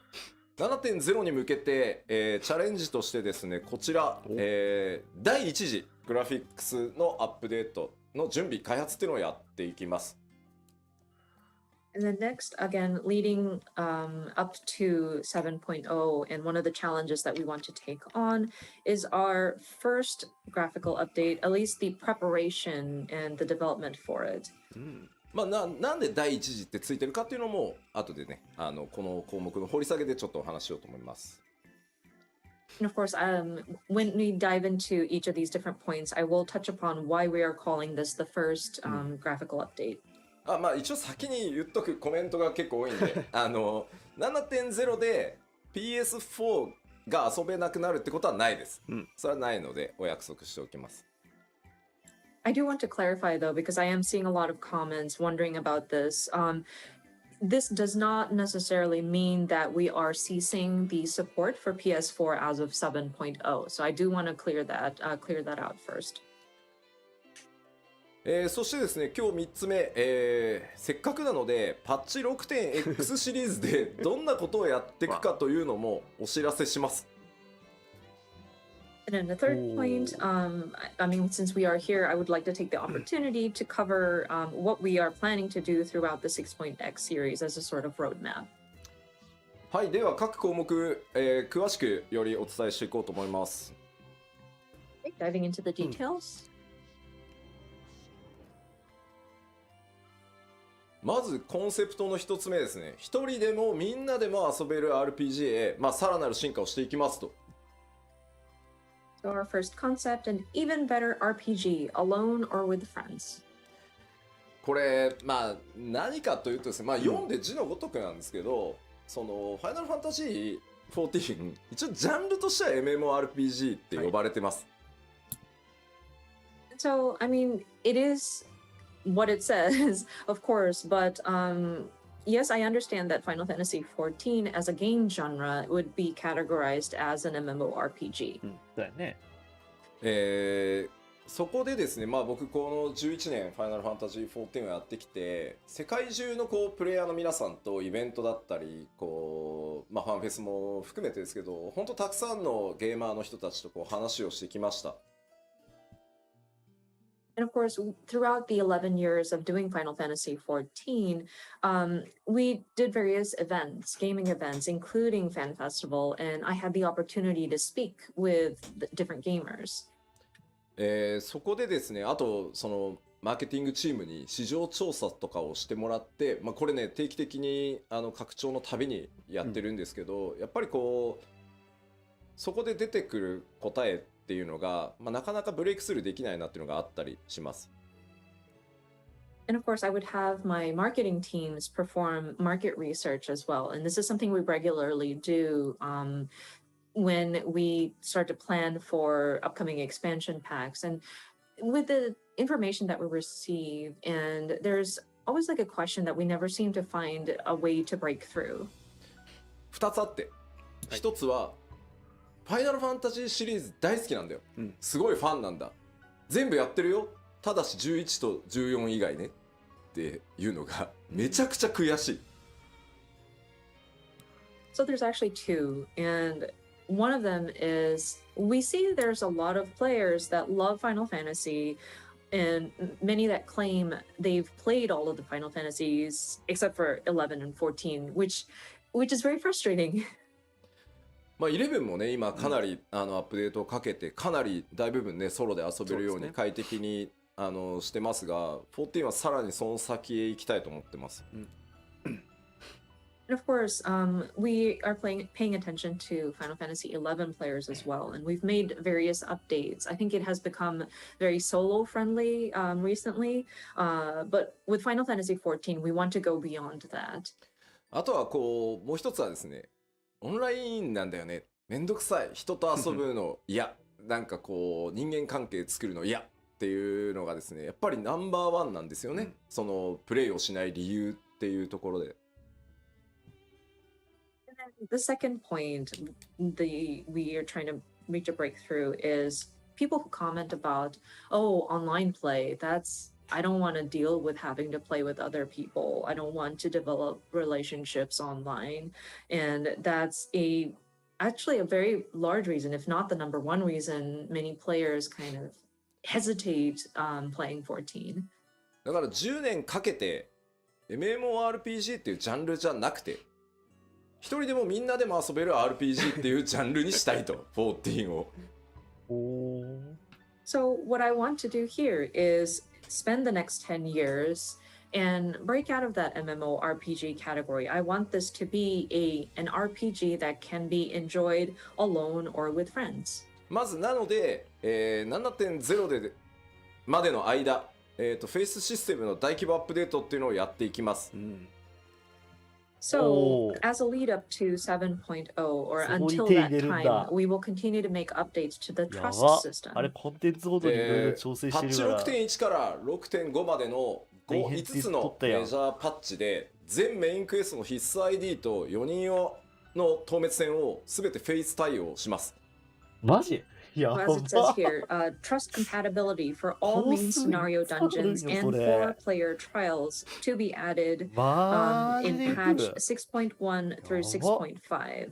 7.0 に向けて、チャレンジとしてですね、こちら、第1次グラフィックスのアップデートの準備開発っていうのをやっていきます。And then next, again, leading up to 7.0, and one of the challenges that we want to take on is our first graphical update, at least the preparation and the development for it. まあ、なんで第一次ってついてるかっていうのも後でねこの項目の掘り下げでちょっとお話ししようと思います。And of course, when we dive into each of these different points, I will touch upon why we are calling this the first graphical update. まあ一応先に言っとくコメントが結構多いんで7.0 で PS4 が遊べなくなるってことはないです、それはないのでお約束しておきます。I do want to clarify though, because I am seeing a lot of comments wondering about this. This does not necessarily mean that we are ceasing the support for PS4 as of 7.0. So I do want to clear that out first. そしてですね今日3つ目、せっかくなのでパッチ 6.x シリーズでどんなことをやっていくかというのもお知らせします。And then the third point, I mean, since we are here, I would like to take the opportunity to cover what we are planning to do throughout the 6.x series as a sort of roadmap. はい、では各項目、詳しくよりお伝えしていこうと思います。Okay, diving into the details. まずコンセプトの一つ目ですね。一人でもみんなでも遊べる RPG へ、さらなる進化をしていきますと。So our first concept, an even better RPG, alone or with friends. これ何かというとですね、読んで字のごとくなんですけど、そのファイナルファンタジー14一応ジャンルとしては MMORPG って呼ばれてます。So I mean, it is what it says, of course, but yes, I understand that Final Fantasy XIV as a game genre would be categorized as an MMORPG. だよね。そこでですね、僕この11年ファイナルファンタジー14をやってきて、世界中のプレイヤーの皆さんとイベントだったりファンフェスも含めてですけど、本当たくさんのゲーマーの人たちと話をしてきました。And of course, throughout the 11 years of doing Final Fantasy XIV, we did various events, gaming events, including Fan Festival, and I had the opportunity to speak with different gamers. そこでですね、あとそのマーケティングチームに市場調査とかをしてもらって、これね定期的に拡張のたびにやってるんですけど、やっぱりそこで出てくる答えっていうのが、なかなかブレイクスルーできないなっていうのがあったりします。And of course, I would have my marketing teams perform market research as well. And this is something we regularly do when we start to plan for upcoming expansion packs. And with the information that we receive, and there's always like a question that we never seem to find a way to break through. 2つあって、1つはファイナルファンタジーシリーズ大好きなんだよ、すごいファンなんだ、全部やってるよ、ただし11と14以外ねっていうのがめちゃくちゃ悔しい。 So there's actually two, and one of them is we see there's a lot of players that love Final Fantasy and many that claim they've played all of the Final Fantasies except for 11 and 14, which is very frustrating. 11もね今かなりアップデートをかけてかなり大部分ねソロで遊べるように快適にしてますが、14はさらにその先へ行きたいと思ってます。And of course, we are paying attention to Final Fantasy 11 players as well, and we've made various updates. I think it has become very solo friendly recently, but with Final Fantasy 14, we want to go beyond that. あとはもう一つはですね、オンラインなんだよね、めんどくさい、人と遊ぶの嫌、なんか人間関係作るの嫌っていうのがですね、やっぱりナンバーワンなんですよね、そのプレイをしない理由っていうところで。The second point we are trying to reach a breakthrough is people who comment about, oh, online play, I don't want to deal with having to play with other people. I don't want to develop relationships online. And that's actually a very large reason, if not the number one reason, many players kind of hesitate playing 14. だから10年かけて MMORPG っていうジャンルじゃなくて、一人でもみんなでも遊べる RPG っていうジャンルにしたいと、14を。So what I want to do here is spend the next 10 years and break out of that MMORPG category. I want this to be an RPG that can be enjoyed alone or with friends. まずなので、7.0 でまでの間、フェイスシステムの大規模アップデートっていうのをやっていきます。So, as a lead up to 7.0 or until that time, we will continue to make updates to the trust system. あれコンテンツごとにいろいろ調整してるから。パッチ 6.1 から 6.5 までの5つのメジャーパッチで全メインクエストの必須 ID と4人用の透滅戦をすべてフェイス対応します。マジAs it says here, trust compatibility for all main scenario dungeons and 4-player trials to be added in patch 6.1 through 6.5.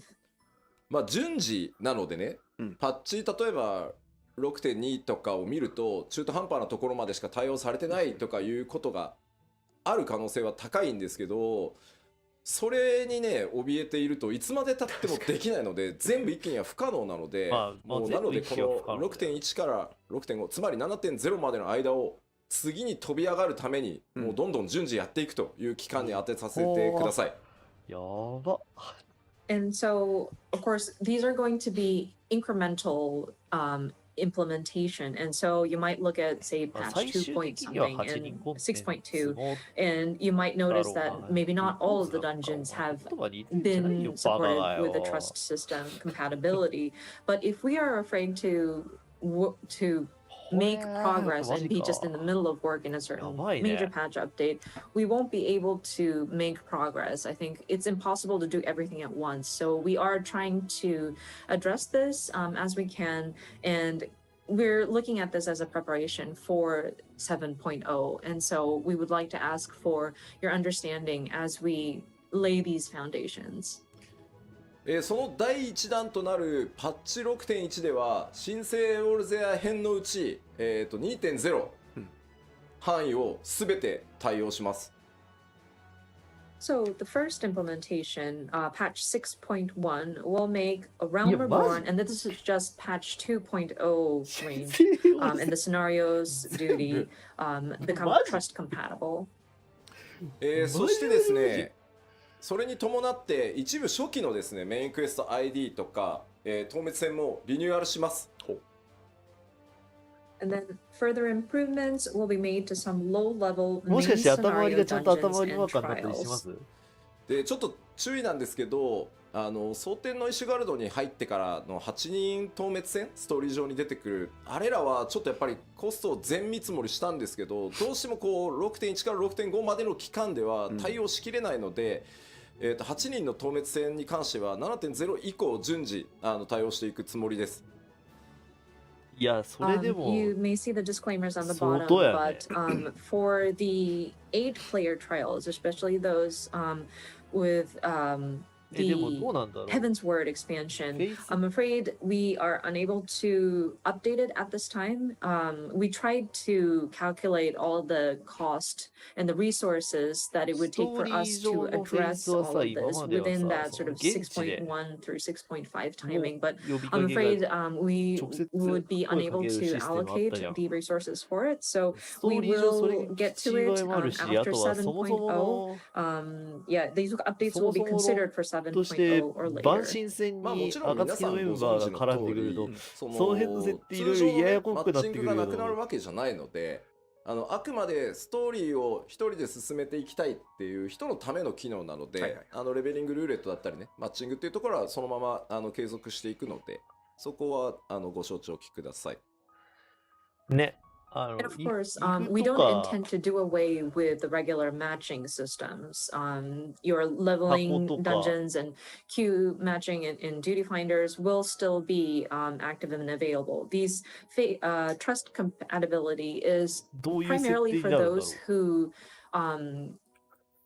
まあ順次なのでね、パッチ例えば 6.2 とかを見ると中途半端なところまでしか対応されてないとかいうことがある可能性は高いんですけど、それにね怯えているといつまで経ってもできないので全部一気には不可能なので、もうなのでこの 6.1 から 6.5 つまり 7.0 までの間を次に飛び上がるためにもうどんどん順次やっていくという期間に当てさせてください。やば。 And so, of course, these are going to be incremental implementation, and so you might look at, say, patch 2 point something and 6.2, and you might notice that maybe not all of the dungeons have been supported with the trust system compatibility. But if we are afraid to make progress and be just in the middle of work in a certain major patch update, we won't be able to make progress. I think it's impossible to do everything at once. So we are trying to address this as we can, and we're looking at this as a preparation for 7.0. And so we would like to ask for your understanding as we lay these foundations. その第1弾となるパッチ 6.1 では新生オルゼア編のうち、2.0 範囲をすべて対応します。So the first implementation, patch 6.1, will make a realm reborn, and this is just patch 2.0 range, and the scenarios duty become trust compatible. そしてですね、それに伴って一部初期のですねメインクエスト ID とか、透滅戦もリニューアルします。And then further improvements will be made to some low-level もしか main して頭割り scenario がちゃんと dungeons 頭割り and マーカーになったりしま trials. す？でちょっと注意なんですけど、蒼天のイシュガルドに入ってからの8人透滅戦ストーリー上に出てくるあれらはちょっとやっぱりコストを全見積もりしたんですけど、どうしてもこう 6.1 から 6.5 までの期間では対応しきれないので、8人の透滅戦に関しては 7.0 以降順次対応していくつもりです。いや、それでも You may see the disclaimers on the 相 bottom, 当やね。 but for the 8-player trials, especially those with でも the どうなんだろう。 Heaven's Word expansion, フェイス I'm afraid we are unable to update it at this time. We tried to calculate all the cost and the resources that it would take for us to address all of this within that sort of 6.1 through 6.5 timing, but 呼びか I'm けが afraid we 直接 would be 声か unable けるシ to ステムあったや allocate ん。 the resources for it. So スト we ーリー上それ will get 口 to 違 it いもあるし、あ after とはそもそも 7.0. Yeah, these updates そ will も be そも considered for として 7.0 or 万 later. 神戦まあもにちろん皆暁のさんごメンバーが存知の絡んでくると、その辺の設定いろいろややこくなってくるけマッチングがなくなるど、わけじゃないので、あくまでストーリーを一人で進めていきたいっていう人のための機能なので、レベリングルーレットだったりね、マッチングっていうところはそのまま継続していくので、そこはご承知おきください。ね。And of い course, 行く we と don't か、 intend to do away with the regular matching systems. Your 箱 leveling とか、 dungeons and queue matching in duty finders will still be active and available. These trust compatibility is どういう設定 primarily に for なるんだろ those who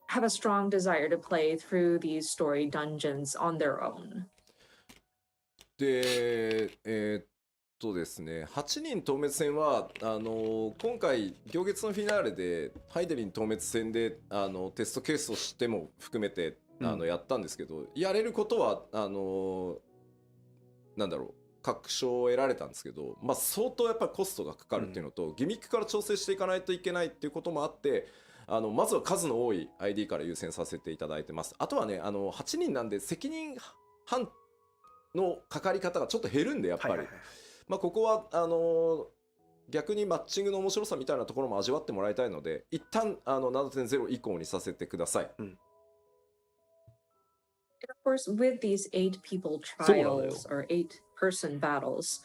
have a strong desire to play through these story dungeons on their own. で、ですね、8人透滅戦は今回行月のフィナーレでハイデリン透滅戦でテストケースとしても含めてやったんですけど、やれることはなんだろう確証を得られたんですけど、まあ、相当やっぱりコストがかかるっていうのと、ギミックから調整していかないといけないっていうこともあって、まずは数の多い ID から優先させていただいてます。あとはね、8人なんで責任半のかかり方がちょっと減るんで、やっぱり、まあ、ここは逆にマッチングの面白さみたいなところも味わってもらいたいので、一旦7.0 以降にさせてください。And of course, with these 8-people trials or 8-person battles,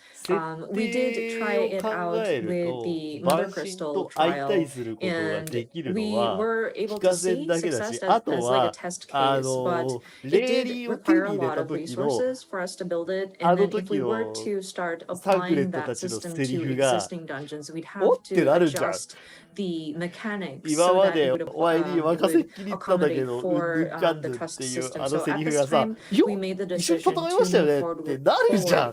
we did try it out with the Mother Crystal trial, and we were able to see success as like a test case, but it did require a lot of resources for us to build it. And then if we were to start applying that system to existing dungeons, we'd have to adjust the mechanics so that it would accommodate for the trust system. So at this time, we made the decision to move forward with just the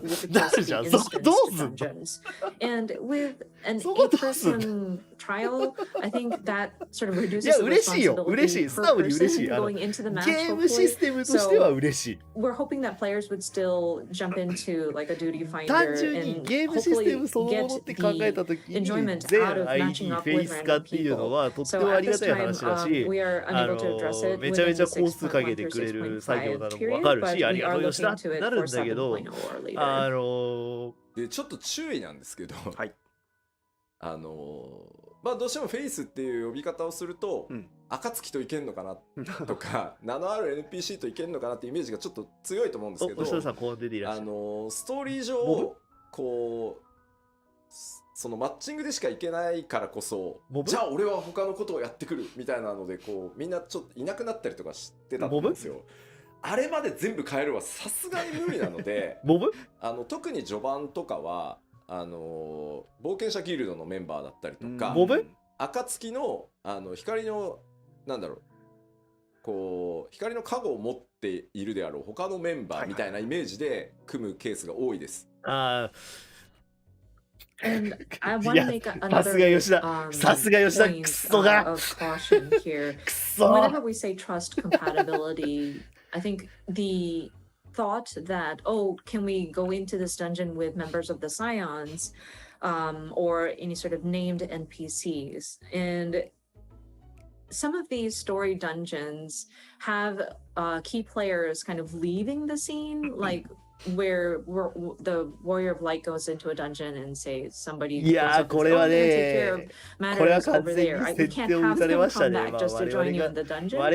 instance dungeons. And with an 8-person trial, I think that sort of reduces the responsibility per person going into the match. ゲームシステムとしては嬉しい。 We're hoping that players would still jump into like a duty 単 finder 純に and ゲームシステム hopefully そのもの get って考えた the ときに enjoyment 全 out of matching ID up フェイ with ス化 random っていうの people. はとって So もあ at りが this たい time, 話だし、 we are unable to address it めちゃ within め the ちゃコストかけて 6.1 くれ through る作業 6.5 なのもわ period, かる but し、あり we がと are う吉田 looking っ to て it な for るんだけど、 7.0 or later. でちょっと注意なんですけど、はい、まあどうしてもフェイスっていう呼び方をすると、暁といけんのかなとか名のある NPC といけんのかなってイメージがちょっと強いと思うんですけど、吉田さんこう出ていらっしゃる。ストーリー上こうそのマッチングでしかいけないからこそ、じゃあ俺は他のことをやってくるみたいなのでこうみんなちょっといなくなったりとかしてたと思うんですよ。あれまで全部変えるはさすがに無理なので特に序盤とかは冒険者ギルドのメンバーだったりとか、暁の光のなんだろう、こう光の加護を持っているであろう他のメンバーみたいなイメージで組むケースが多いです。And I want to make another point of caution here. Whenever we say trust compatibility, I think the thought that, oh, can we go into this dungeon with members of the Scions or any sort of named NPCs? And some of these story dungeons have key players kind of leaving the scene, like where the Warrior of Light goes into a dungeon and say somebody goes up and says, oh, I'm gonna take care of matters over there. We can't have them come back just to join you in the dungeon. So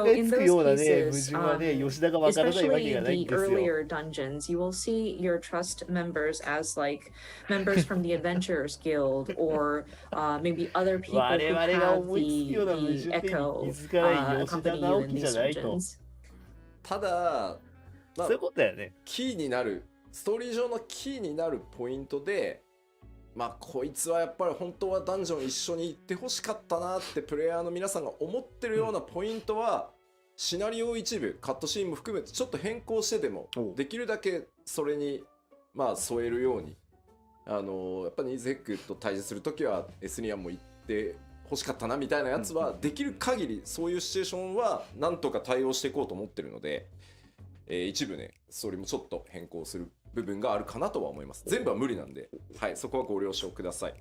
in those cases, especially the earlier dungeons, you will see your trust members as like members from the Adventurers Guild or maybe other people who have the Echo accompany you in these dungeons. ただまあ、そういうことだよね。キーになるストーリー上のキーになるポイントで、まあこいつはやっぱり本当はダンジョン一緒に行ってほしかったなってプレイヤーの皆さんが思ってるようなポイントは、シナリオ一部カットシーンも含めてちょっと変更してでもできるだけそれにまあ添えるように、やっぱりニーズヘックと対峙するときはエスニアも行って欲しかったなみたいなやつは、できる限りそういうシチュエーションはなんとか対応していこうと思ってるので、一部ねそれもちょっと変更する部分があるかなとは思います。全部は無理なんで、はい、そこはご了承ください。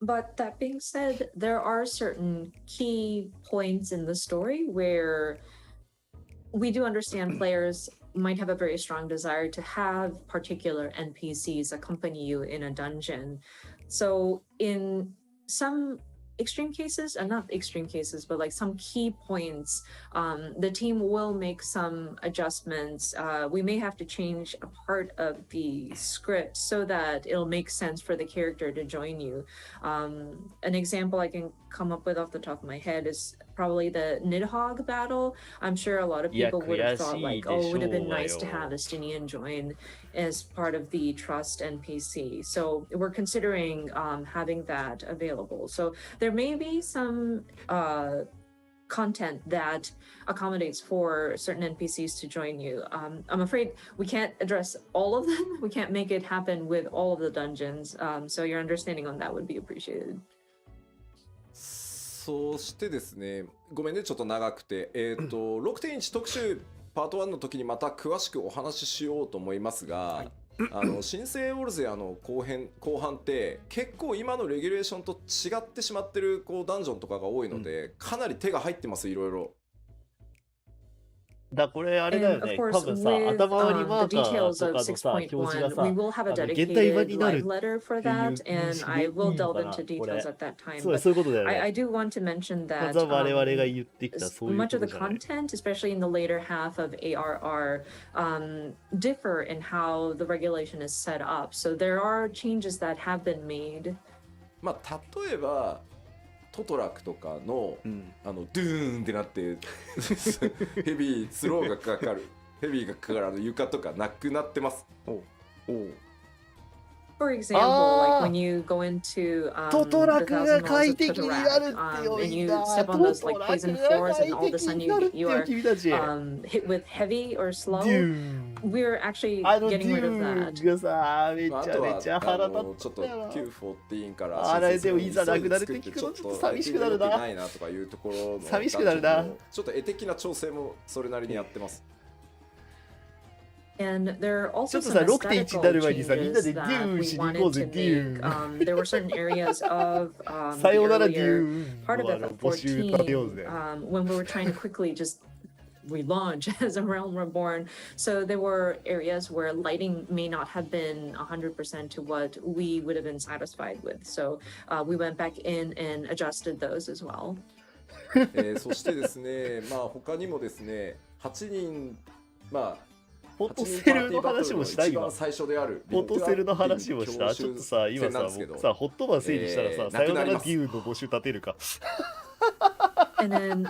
But that being said, there are certain key points in the story where we do understand players might have a very strong desire to have particular NPCs accompany you in a dungeon. So in some extreme cases, and not extreme cases, but like some key points, the team will make some adjustments. We may have to change a part of the script so that it'll make sense for the character to join you. An example I can come up with off the top of my head is probably the Nidhogg battle. I'm sure a lot of people would have thought like, oh, it would have been nice to have Estinian join as part of the Trust NPC. So we're considering having that available. So there may be some content that accommodates for certain NPCs to join you. I'm afraid we can't address all of them. We can't make it happen with all of the dungeons. So your understanding on that would be appreciated. そしてですね、ごめんねちょっと長くて、6.1 特集パート1の時にまた詳しくお話ししようと思いますが、新生オルゼアの後半って結構今のレギュレーションと違ってしまってるこうダンジョンとかが多いので、かなり手が入ってます、いろいろ。これあれだよ And of ね。 course, 多分さ、 with 頭割りマ the ーカー details と of かのさ、表示が 6.1, さ、 we will have a 現代版 dedicated にな live る letter for っていう that, 認 and 識 I でい will いの delve かな into これ。 details at that time. そう But そういうことだよ I ね。 do want to mention ま that ずは我々が言ってきたそういうこ much と of the じゃない。 content, especially in the later half of ARR, differ in how the regulation is set up. So there are changes that have been made. まあ例えばトトラクとかの、ドゥーンってなってヘビースローがかかるヘビーがかかる床とかなくなってます。For example, like when you go into トト the ラクが thousand 快 miles of 適になる Totarac, ってよ and い you な。 step ト on ト those ラ like ク poison が floors, 快 and all of a 適 sudden になるって you よ are 君たち。 hit with heavy or デ slow. ューン。We're actually デュ getting rid of ー that. ンがさ、めちまあ、あゃとはめちゃ腹立ちょっとったよな。 Q14 からあれ新設でもいざなくなるって急いで聞くとちょっと作って寂しくなるな。ないなとかいうところの寂しくなるな。ちょっと絵的な調整もそれなりにやってます。And there are ちょ also っと some さ、6.1 に aesthetical なる前にさ、みんな changes でデュ that ーン we しに行こ wanted うぜ、 to デュ make. ーン。There were certain areas of さ the よならデュ earlier ーン part of の募集立てよう FF14 ぜ。when we were trying to quickly just relaunch as a realm reborn. So there were areas where lighting may not have been 100% to what we would have been satisfied with. So we went back in and adjusted those as well. そしてですね、まあ他にもですね、8人、まあフォトセルの話もした一番今。最初であるフォトセルの話もした。ちょっとさ、今さ、僕さ、ホットマン整理したらさ、さよならデューンの募集立てるか。And then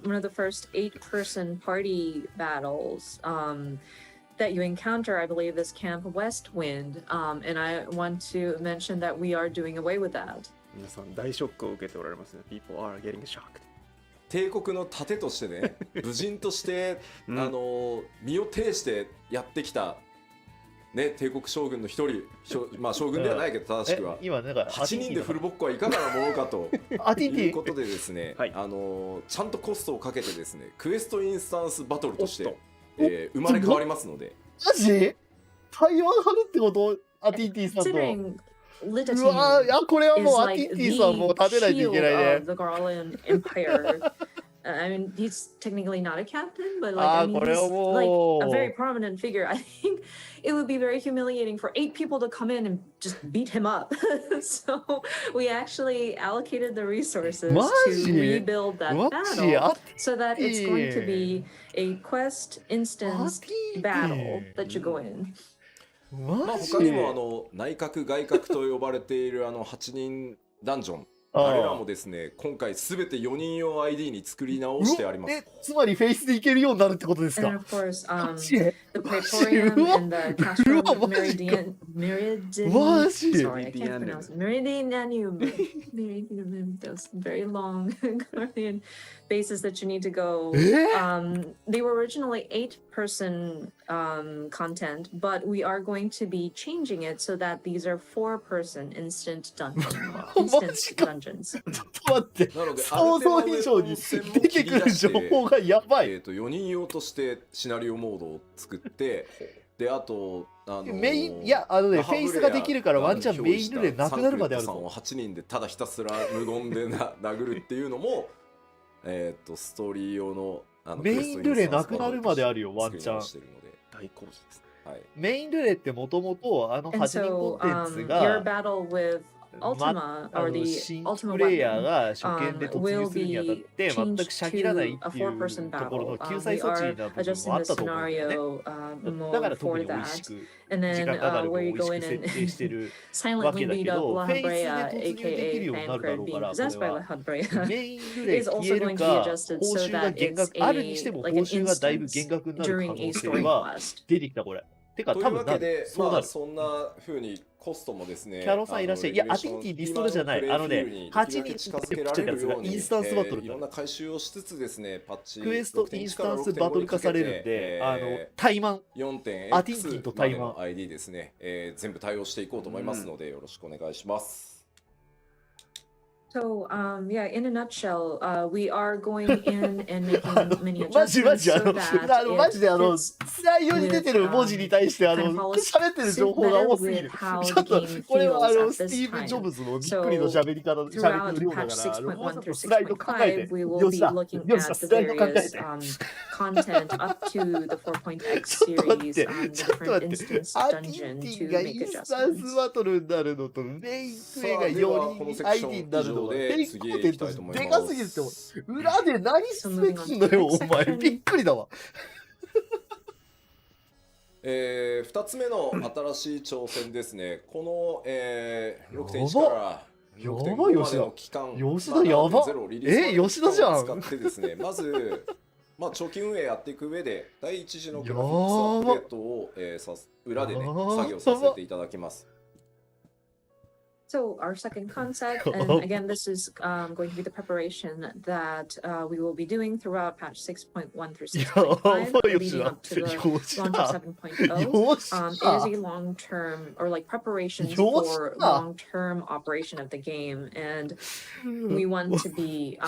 one of the first 8-person party battles that you encounter, I believe, is Camp Westwind. And I want to mention that we are doing away with that. 皆さん大ショックを受けておられますね。People are getting shocked. 帝国の盾としてね、武人として、身を挺してやってきた、ね、帝国将軍の一人、まあ将軍ではないけど正しくは、今なんか8人でフルボッコはいかがなものかということでですね、はい、ちゃんとコストをかけてですね、クエストインスタンスバトルとして、生まれ変わりますので。マジ台湾派ってことアティティさんと。うわー、これはもうアティティさんもう立てないといけないね。I mean, he's technically not a captain, but like, I mean, he's like a very prominent figure. I think it would be very humiliating for 8 people to come in and just beat him up. So we actually allocated the resources to rebuild that battle so that it's going to be a quest instance battle that you go in. まあ他にも内閣外閣と呼ばれている8人ダンジョン、あれらもですね、今回すべて4人用 ID に作り直してあります。つまりフェイスでいけるようになるってことですか。 And of course, the Praetorium and the Castrum Meridian, sorry, I can't pronounce it. Meridianum, those very long Guardian bases that you need to go. They were originally 8-person content, but we are going to be changing it so that these are 4-person instant dungeons. ちょっと待って、想像以上に出てくる情報がやばい。4人用としてシナリオモードを作って、であとメイン、いやフェイスができるからワンチャンメインルレなくなるまであると。8人でただひたすら無言で殴るっていうのもストーリー用のメインルレなくなるまであるよ、ワンチャン。大工事ですね。メインルレってもともと8人コンテンツがUltima or the 新 Ultima プレイヤー weapon が初見で突入するにあたって全くしゃぎらないっていうところの救済措置な部分もあったと思うんだよね。だから特に美味しく時間かかる美味しく設定してるわけだけど、フェイスで突入できるようになるだろうから、これはメインルレ消えるか報酬が減額あるにしても報酬がだいぶ減額になる可能性は出てきたこれ。てかというわけで、まあそんな風にコストもですね、キャロさんいらっしゃい。いや、アティティリストルじゃない。8人近づけられるようにインスタンスバトルいろんな回収をしつつですね、パッチクエストインスタンスバトル化されるんで、対マン、アティティと対マン ID ですね、全部対応していこうと思いますので、よろしくお願いします。So, yeah, in a nutshell, we are going in and making many マジマ adjustments ジ so that マジで it fits 内容に出てる文字に対してkind of 喋ってる情報が多すぎる。 how ちょっ the と game これは feels ス at ティ this ーブ・ジョ time. ブズのびっくりの So 喋り量 throughout 量だ patch から、もうちょっ 6.1 through とスライド考えて、 6.5, we will よ be しだ、 looking よし at だ、 the スライド考え various て。 content up to the 4.x ちょっと待っ series, て、 the ちょっと different 待って、 instance アーティン dungeon ティ to ンが make インスタンス adjustments. バトルになるのと、メインクエがでよはこのりセクションアイディになるのが、以上でメインコ次ンテンツへ行きたいと思いでますかすぎるって、裏で何す So べ moving き on の to the よ、 next お前。 section. びっくりだわ。 2つ目の新しい挑戦ですね。この、6.1から6.5までの期間、吉田やば。 7.0リリースまでの吉田じゃん。期間を使ってですね、まず、長期運営やっていく上で、第一次のグラフィックスアップデートを、裏でね、作業させていただきます。 So our second concept, and again, this is going to be the preparation that we will be doing throughout patch 6.1 through 6.5, leading up to the launch of 7.0. It is a long-term or like preparation for long-term operation of the game, and we want to be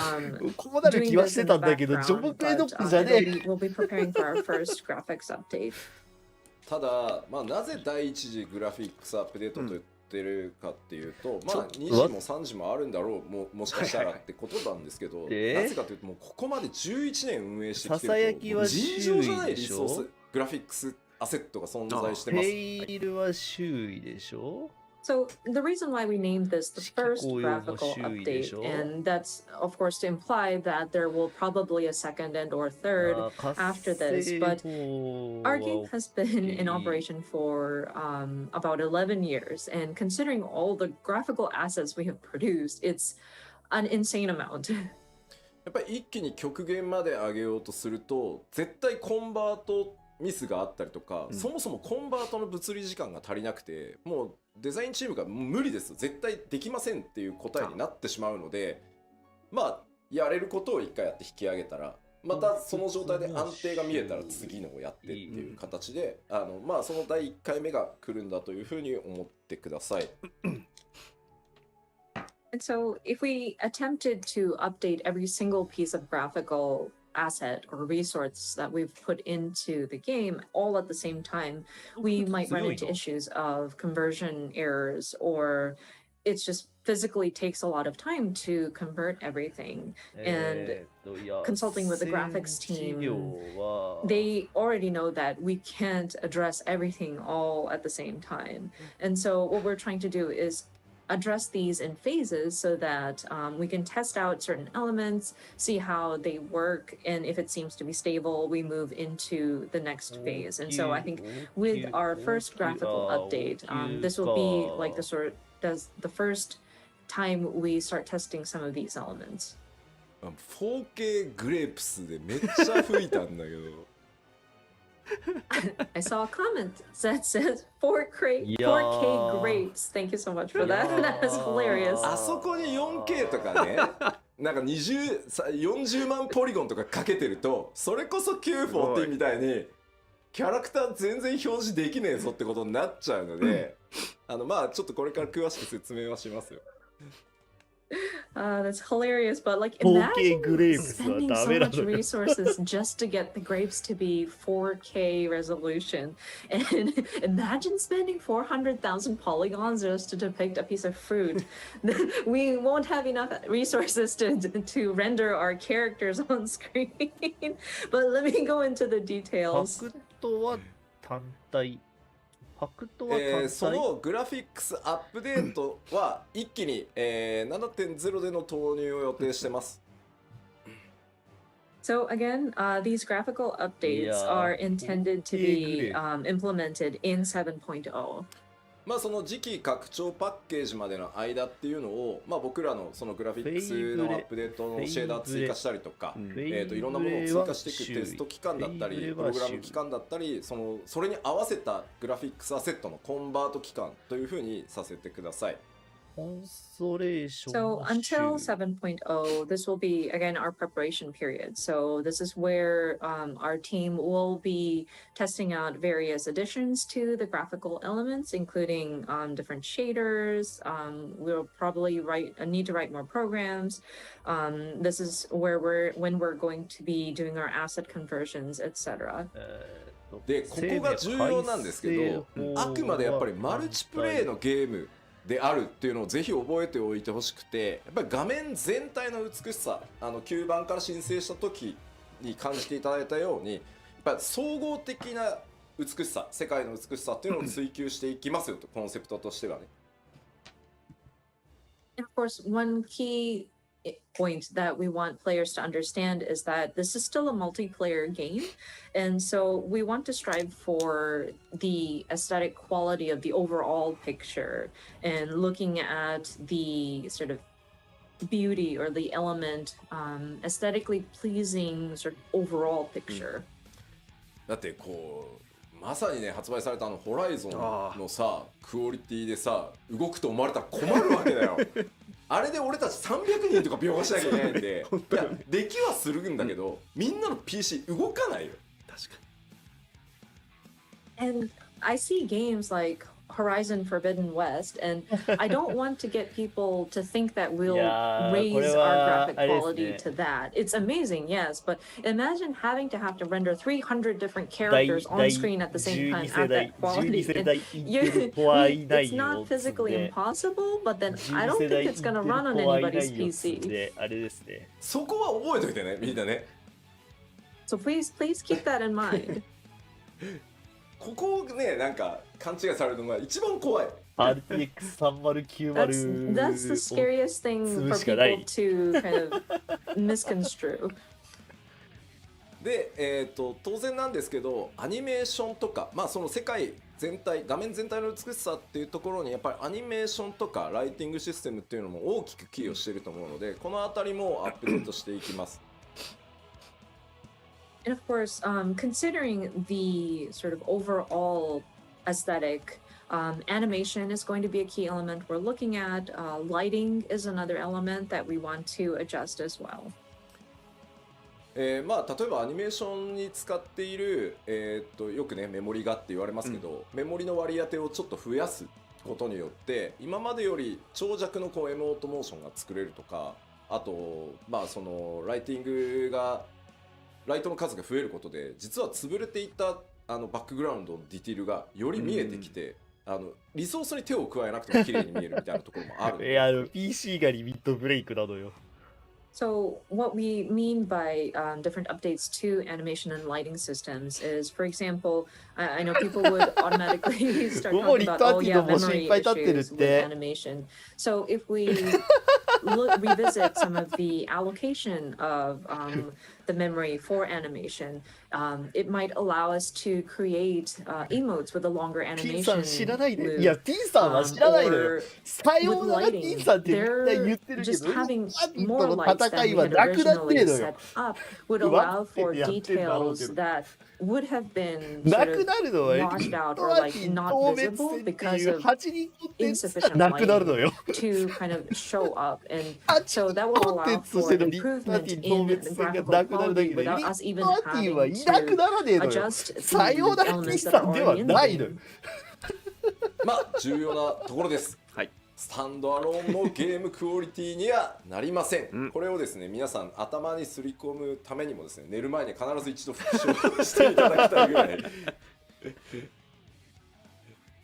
ここまで doing 気はし this て in た the んだけど、ジョブ background, クエド but ックじゃねえ。 we'll be preparing for our first graphics update. ただ、なぜ第一次グラフィックスアップデートと言ってるかっていうと、2時も3時もあるんだろう、もしかしたらってことなんですけど、なぜかというと、もうここまで11年運営してきてると、尋常じゃないリソース、グラフィックスアセットが存在してます。ペイルは周囲でしょ。 So the reason why we named this the first graphical update, and that's of course to imply that there will probably a second and or third after this, but our game has been in operation for about 11 years, and considering all the graphical assets we have produced, it's an insane amount. やっぱり一気に極限まで上げようとすると、絶対コンバートミスがあったりとか、そもそもコンバートの物理時間が足りなくて、もうデザインチームが無理です、絶対できませんっていう答えになってしまうので、やれることを一回やって引き上げたら、またその状態で安定が見えたら次のをやってっていう形で、その第1回目が来るんだというふうに思ってください。And so if we attempted to update every single piece of graphical asset or resource that we've put into the game all at the same time, we might run into issues of conversion errors, or it's just physically takes a lot of time to convert everything. And consulting with the graphics team, they already know that we can't address everything all at the same time. And so what we're trying to do is address these in phases so that we can test out certain elements, see how they work, and if it seems to be stable, we move into the next phase. And so I think with our first graphical update, this will be like the first time we start testing some of these elements. 4K グレープスでめっちゃ吹いたんだけど。I saw a comment that says 4K grapes. Thank you so much for that. That was hilarious. あそこに 4K とかね、なんか40万ポリゴンとかかけてると、それこそ Q14 みたいにキャラクター全然表示できねえぞってことになっちゃうので、ちょっとこれから詳しく説明はしますよ。That's hilarious, but like imagine spending so much resources just to get the grapes to be 4K resolution, and imagine spending 400,000 polygons just to depict a piece of fruit. We won't have enough resources to render our characters on screen. But let me go into the details. ファクトは単体。そのグラフィックスアップデートは一気に、7.0 での投入を予定してます。So again, these graphical updates are intended to be implemented in 7.0. その次期拡張パッケージまでの間っていうのを、僕らのそのグラフィックスのアップデートのシェーダー追加したりとか、いろんなものを追加していくテスト期間だったり、プログラム期間だったり、それに合わせたグラフィックスアセットのコンバート期間というふうにさせてください。コンソレーション So の until 週 7.0, this will be again our preparation period. So this is where our team will be testing out various additions to the graphical elements, including different shaders. We'll probably need to write more programs. This is where when we're going to be doing our asset conversions, etc. でここが重要なんですけど、あくまでやっぱりマルチプレイのゲームであるっていうのをぜひ覚えておいてほしくて、やっぱり画面全体の美しさ、9番から申請した時に感じていただいたように、やっぱり総合的な美しさ、世界の美しさっていうのを追求していきますよと、コンセプトとしてはね。And of course, one key point that we want players to understand is that this is still a multiplayer game, and so we want to strive for the aesthetic quality of the overall picture and looking at the sort of beauty or the element, aesthetically pleasing sort of overall picture. だってこうまさにね、発売されたホライゾンのさクオリティでさ動くと思われたら困るわけだよ。あれで俺たち300人とか描画しなきゃいけないんで、いやできはするんだけど、みんなの PC 動かないよ。確か And I see games like Horizon Forbidden West, and I don't want to get people to think that we'll raise our graphic quality to that. It's amazing, yes, but imagine having to render 300 different characters on screen at the same time at that quality. It's not physically impossible, but then I don't think it's going to run on anybody's PC. あれですね。そこは覚えておいてね、みんなね。 So please keep that in mind. ここをね、なんか勘違いされるのが一番怖い。RTX3090 That's the scariest thing for people to kind of misconstrue. で、当然なんですけど、アニメーションとか、まあその世界全体、画面全体の美しさっていうところにやっぱりアニメーションとかライティングシステムっていうのも大きく寄与していると思うので、このあたりもアップデートしていきます。And of course, considering the sort of overall aesthetic, animation is going to be a key element we're looking at. Lighting is another element that we want to adjust as well. まあ例えばアニメーションに使っている、よくねメモリがって言われますけど、メモリの割り当てをちょっと増やすことによって今までより長尺のこうエモートモーションが作れるとか、あとまあそのライティングがライトの数が増えることで実は潰れていたバックグラウンドのディティールがより見えてきて、リソースに手を加えなくても綺麗に見えるみたいなところもある。いやPC がリミットブレイクなのよ。So what we mean by different updates to animation and lighting systems is, for example, I know people would automatically start talking about, oh yeah, memory issues with animation. So if we revisit some of the allocation of the memory for animation, it might allow us to create emotes with a longer animation. P さん知らないで。いや P さんは知らないのよ。さようなら P さんってみんな言ってるけど、just having more lights than we had originally set up would allow for details that would have been sort of washed out or like not visible because of insufficient lighting to kind of show up, and so that will allow for improvement in the graphical quality without us even having to adjust the elements that are already in the game. まあ重要なところです。はい。スタンドアローンのゲームクオリティにはなりません。これをですね、皆さん頭にすり込むためにもですね、寝る前に必ず一度復習していただきたいぐらい。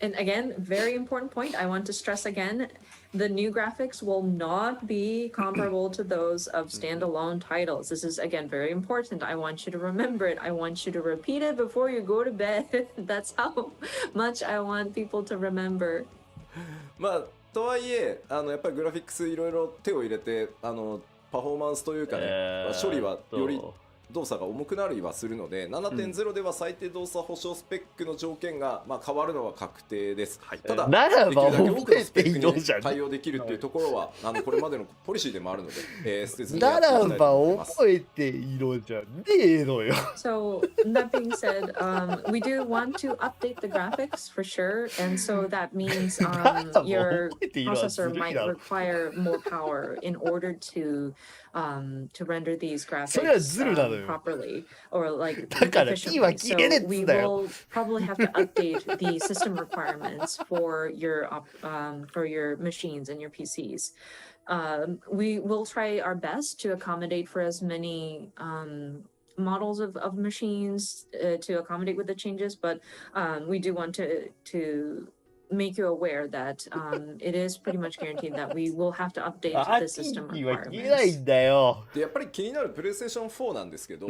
And again, very important point. I want to stress again, the new graphics will not be comparable to those of standalone titles. This is again very important. I want you to remember it. I want you to repeat it before you go to bed. That's how much I want people to remember. まあとはいえやっぱりグラフィックスいろいろ手を入れてパフォーマンスというかね、処理はより動作が重くなりはするので 7.0 では最低動作保証スペックの条件がまあ変わるのは確定です。ただならばできるだけ多くのスペック覚えていろじゃんに対応できるっていうところはこれまでのポリシーでもあるので、捨てずになやっていきたいらと思います。ば覚えていろじゃねえのよ。So that being said, we do want to update the graphics for sure, and so that means your processor might require more power in order to render these graphics properly or like efficiently. So we will probably have to update the system requirements for your machines and your PCs. We will try our best to accommodate for as many models of machines to accommodate with the changes, but we do want to make you aware that it is pretty much guaranteed that we will have to update the system requirements. でやっぱり気になるプレイステーション4なんですけど、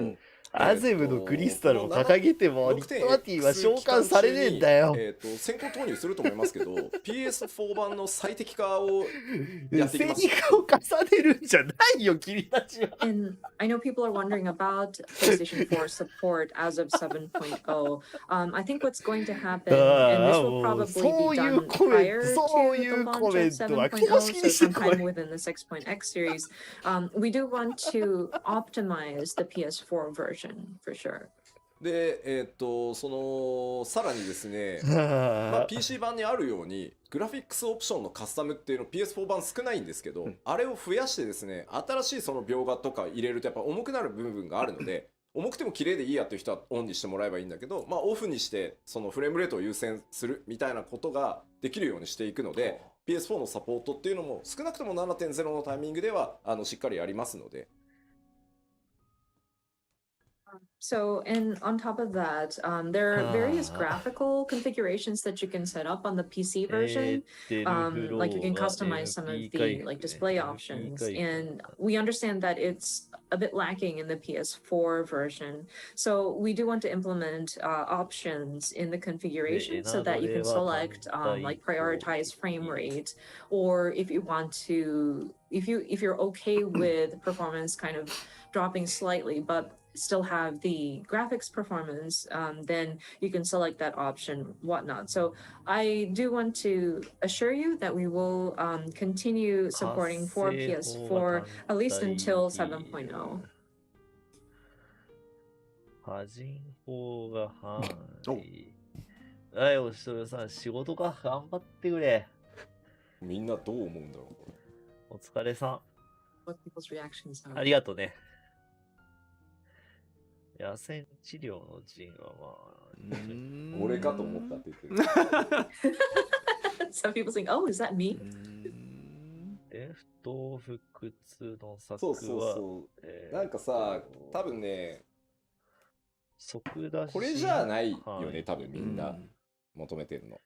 アゼムのクリスタルを掲げてもリットマティは召喚されねえんだよ。先行投入すると思いますけどPS4 版の最適化をやっていきます。最適化を重ねるんじゃないよ君たちは。And I know people are wondering about PlayStation 4 support as of 7.0. I think what's going to happen, and this will probably be done prior to the launch of 7.0, so sometime within the 6.x series, we do want to optimize the PS4 version for sure. で、さらにですね、まあ、PC 版にあるようにグラフィックスオプションのカスタムっていうの PS4 版少ないんですけど、あれを増やしてですね、新しいその描画とか入れるとやっぱ重くなる部分があるので、重くても綺麗でいいやという人はオンにしてもらえばいいんだけど、まあ、オフにしてそのフレームレートを優先するみたいなことができるようにしていくので、PS4 のサポートっていうのも少なくとも 7.0 のタイミングではしっかりやりますので。So, and on top of that, there are various graphical configurations that you can set up on the PC version. Like you can customize some of the like display options, and we understand that it's a bit lacking in the PS4 version. So we do want to implement options in the configuration so that you can select like prioritize frame rate, or if you want to, if you're okay with performance kind of dropping slightly, but still have the graphics performance, then you can select that option, whatnot. So I do want to assure you that we will continue supporting for PS4 at least until 7.0. 端人法が範囲。はい、おしとりさん、仕事が頑張ってくれ。みんなどう思うんだろうこれ。お疲れさん。What people's reactions are. ありがとうね。野戦治療の陣はまあ、俺かと思ったって言ってる。Some people think, oh, is that me? 不当不屈の策は、そうそうそう。なんかさ、多分ね、即出しこれじゃないよね、多分みんな求めてるの。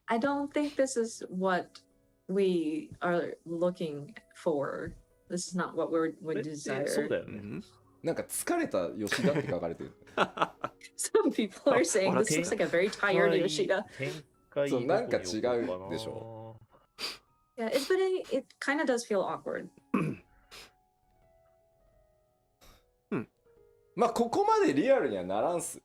I don't think this is what we are looking for. This is not what we desire. そうだよね。なんか疲れた吉田って書かれてる。Some people are saying this looks like a very tired Yoshida. そう、なんか違うでしょ。Yeah, but it kind of does feel awkward. まあここまでリアルにはならんす。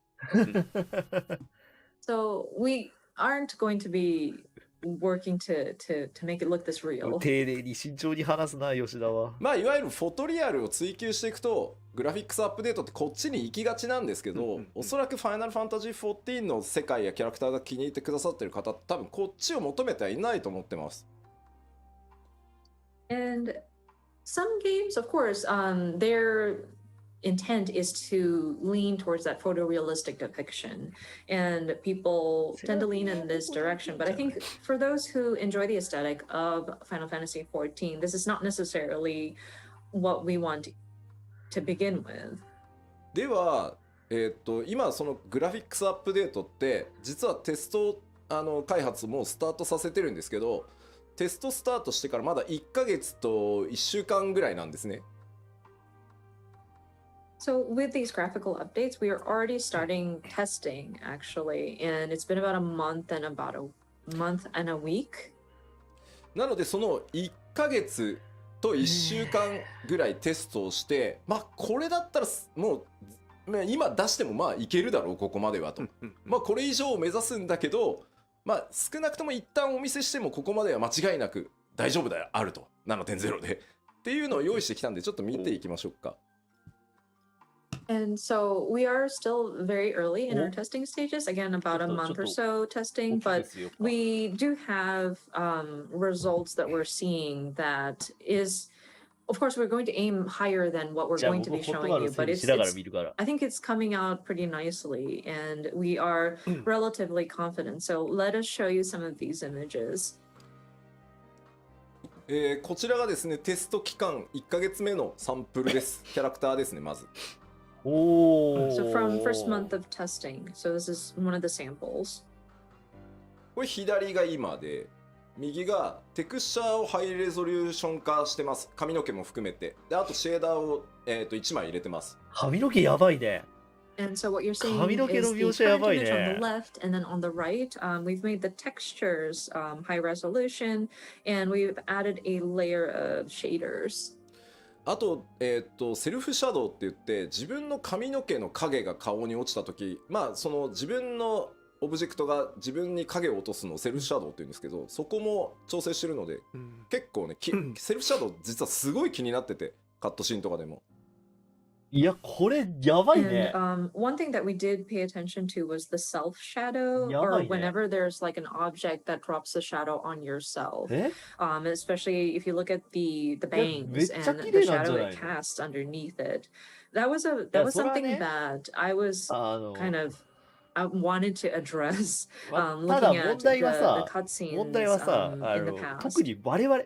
So we aren't going to be working to make it look this real. 丁寧に慎重に話すな、吉田は。まあいわゆるフォトリアルを追求していくとグラフィックスアップデートってこっちに行きがちなんですけど、おそらくファイナルファンタジー14の世界やキャラクターが気に入ってくださってる方、多分こっちを求めてはいないと思ってます。And some games, of course, their intent is to lean towards that photorealistic depiction, and people tend to lean in this direction. But I think for those who enjoy the aesthetic of Final Fantasy XIV, this is not necessarily what we want to begin with. では、今そのグラフィックスアップデートって実はテスト開発もスタートさせてるんですけど、テストスタートしてからまだ1ヶ月と1週間ぐらいなんですね。So with these graphical updates, we are already starting testing actually, and it's been about a month and a week. なのでその1ヶ月と1週間ぐらいテストをして、まあこれだったらもう今出してもまあいけるだろうここまではと、まあこれ以上を目指すんだけど、まあ少なくとも一旦お見せしてもここまでは間違いなく大丈夫だよあると 7.0 でっていうのを用意してきたんでちょっと見ていきましょうか。And so we are still very early in our testing stages, again, about a month or so testing, but we do have results that we're seeing that is, of course, we're going to aim higher than what we're going to be showing you, but I think it's coming out pretty nicely, and we are relatively confident. So let us show you some of these images. こちらがですね、テスト期間1ヶ月目のサンプルです。キャラクターですね、まず。So from first month of testing, so this is one of the samples. これ左が今で、右がテクスチャーをハイレゾリューション化してます。髪の毛も含めて。で、あとシェーダーを、1枚入れてます。髪の毛やばいね。And so what you're seeing is the current image on the left, and then on the right, we've made the textures high resolution, and we've added a layer of shaders. あと、セルフシャドウって言って自分の髪の毛の影が顔に落ちた時、まあその自分のオブジェクトが自分に影を落とすのをセルフシャドウって言うんですけど、そこも調整してるので、結構ね、セルフシャドウ実はすごい気になってて、カットシーンとかでも。いや、これやばいね。And one thing that we did pay attention to was the self shadow, or whenever there's like an object that drops the shadow on yourself. Especially if you look at the bangs and the shadow it casts underneath it. That was something that I was kind of I wanted to address looking at the cutscenes in the past. 特に我々の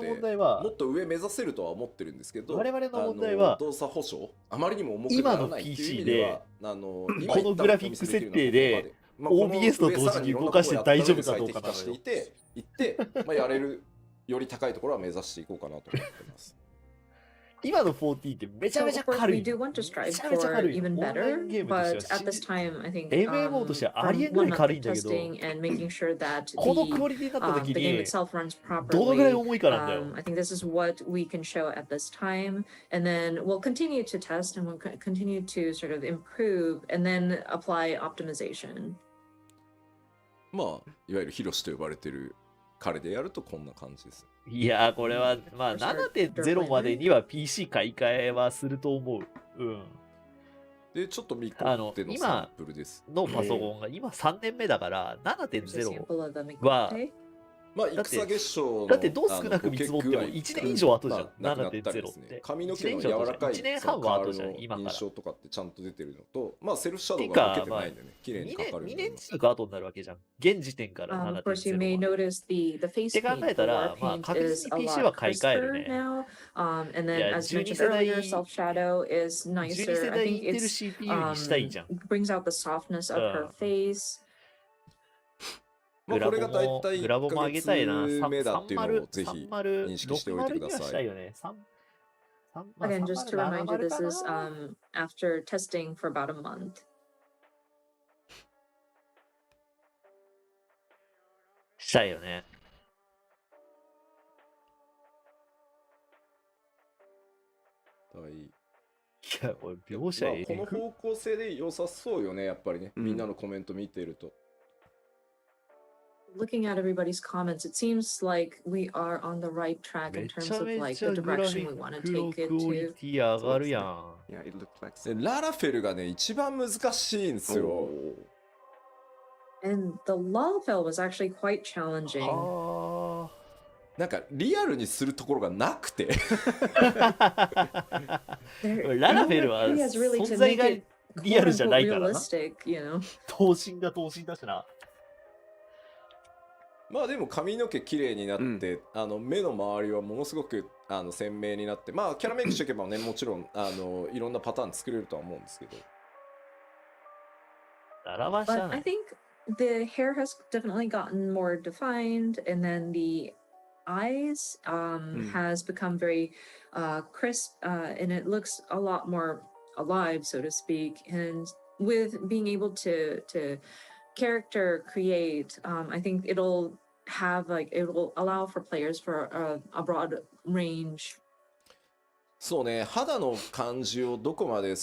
問題はもっと上目指せるとは思ってるんですけど、我々の問題は動作保証あまりにも重くならないっていう意味では、このグラフィック設定で OBS と同時に動かして大丈夫かどうかなのよ。行って、やれるより高いところは目指していこうかなと思ってます。今の14ってめちゃめちゃ軽い。めちゃめちゃ軽い。even better, but at this time, I think MMO としてはありえんぐらい軽いんだけど、このクオリティになった時にどのぐらい重いかなんだよ。I think this is what we can show at this time, and then we'll continue to test and we'll continue to sort of improve and then apply optimization. まあ、いわゆるヒロシと呼ばれてる彼でやるとこんな感じです。いやー、これはまあ 7.0 までには PC 買い替えはすると思う。うん。で、ちょっと見込んでのサンプルです。今のパソコンが今3年目だから 7.0 はまあ、戦月賞のだってどう少なく見積もっても1年以上後じゃん、7.0 って。髪の毛の柔らかい1年半は後じゃん、今から。印象とかってちゃんと出てるのと、まあ、セルフシャドウが受けてないんでね、綺麗にかかる。2年近く後になるわけじゃん。現時点から 7.0 って考えたら、まあ、確実に PC は買い替えるね。いや、12世代いってる CPU にしたいじゃん。まあこれが大体グラボも上げたいな。1ヶ月目だっていうのをぜひ認識しておいてください。Again, just to remind you, this is after testing for about a month. したいよね。いや、これ描写この方向性で良さそうよね、やっぱりね。みんなのコメント見ていると。Looking at everybody's comments, it seems like we are on the right track in terms of like the direction we want to take it to. 上がるやん。ララフェルがね、一番難しいんですよ。And the Lalfell was actually quite challenging. なんかリアルにするところがなくて。ララフェルは存在がリアルじゃないからな。等身だしな。まあでも髪の毛綺麗になって、目の周りはものすごく鮮明になって、まあキャラメイクしておけばね、もちろんいろんなパターン作れるとは思うんですけど。But I think the hair has definitely gotten more defined, and then the eyes has become very crisp, and it looks a lot more alive, so to speak. And with being able to character create, I think it'll have like it will allow for players for a broad range. そうね、肌の感じをどこまで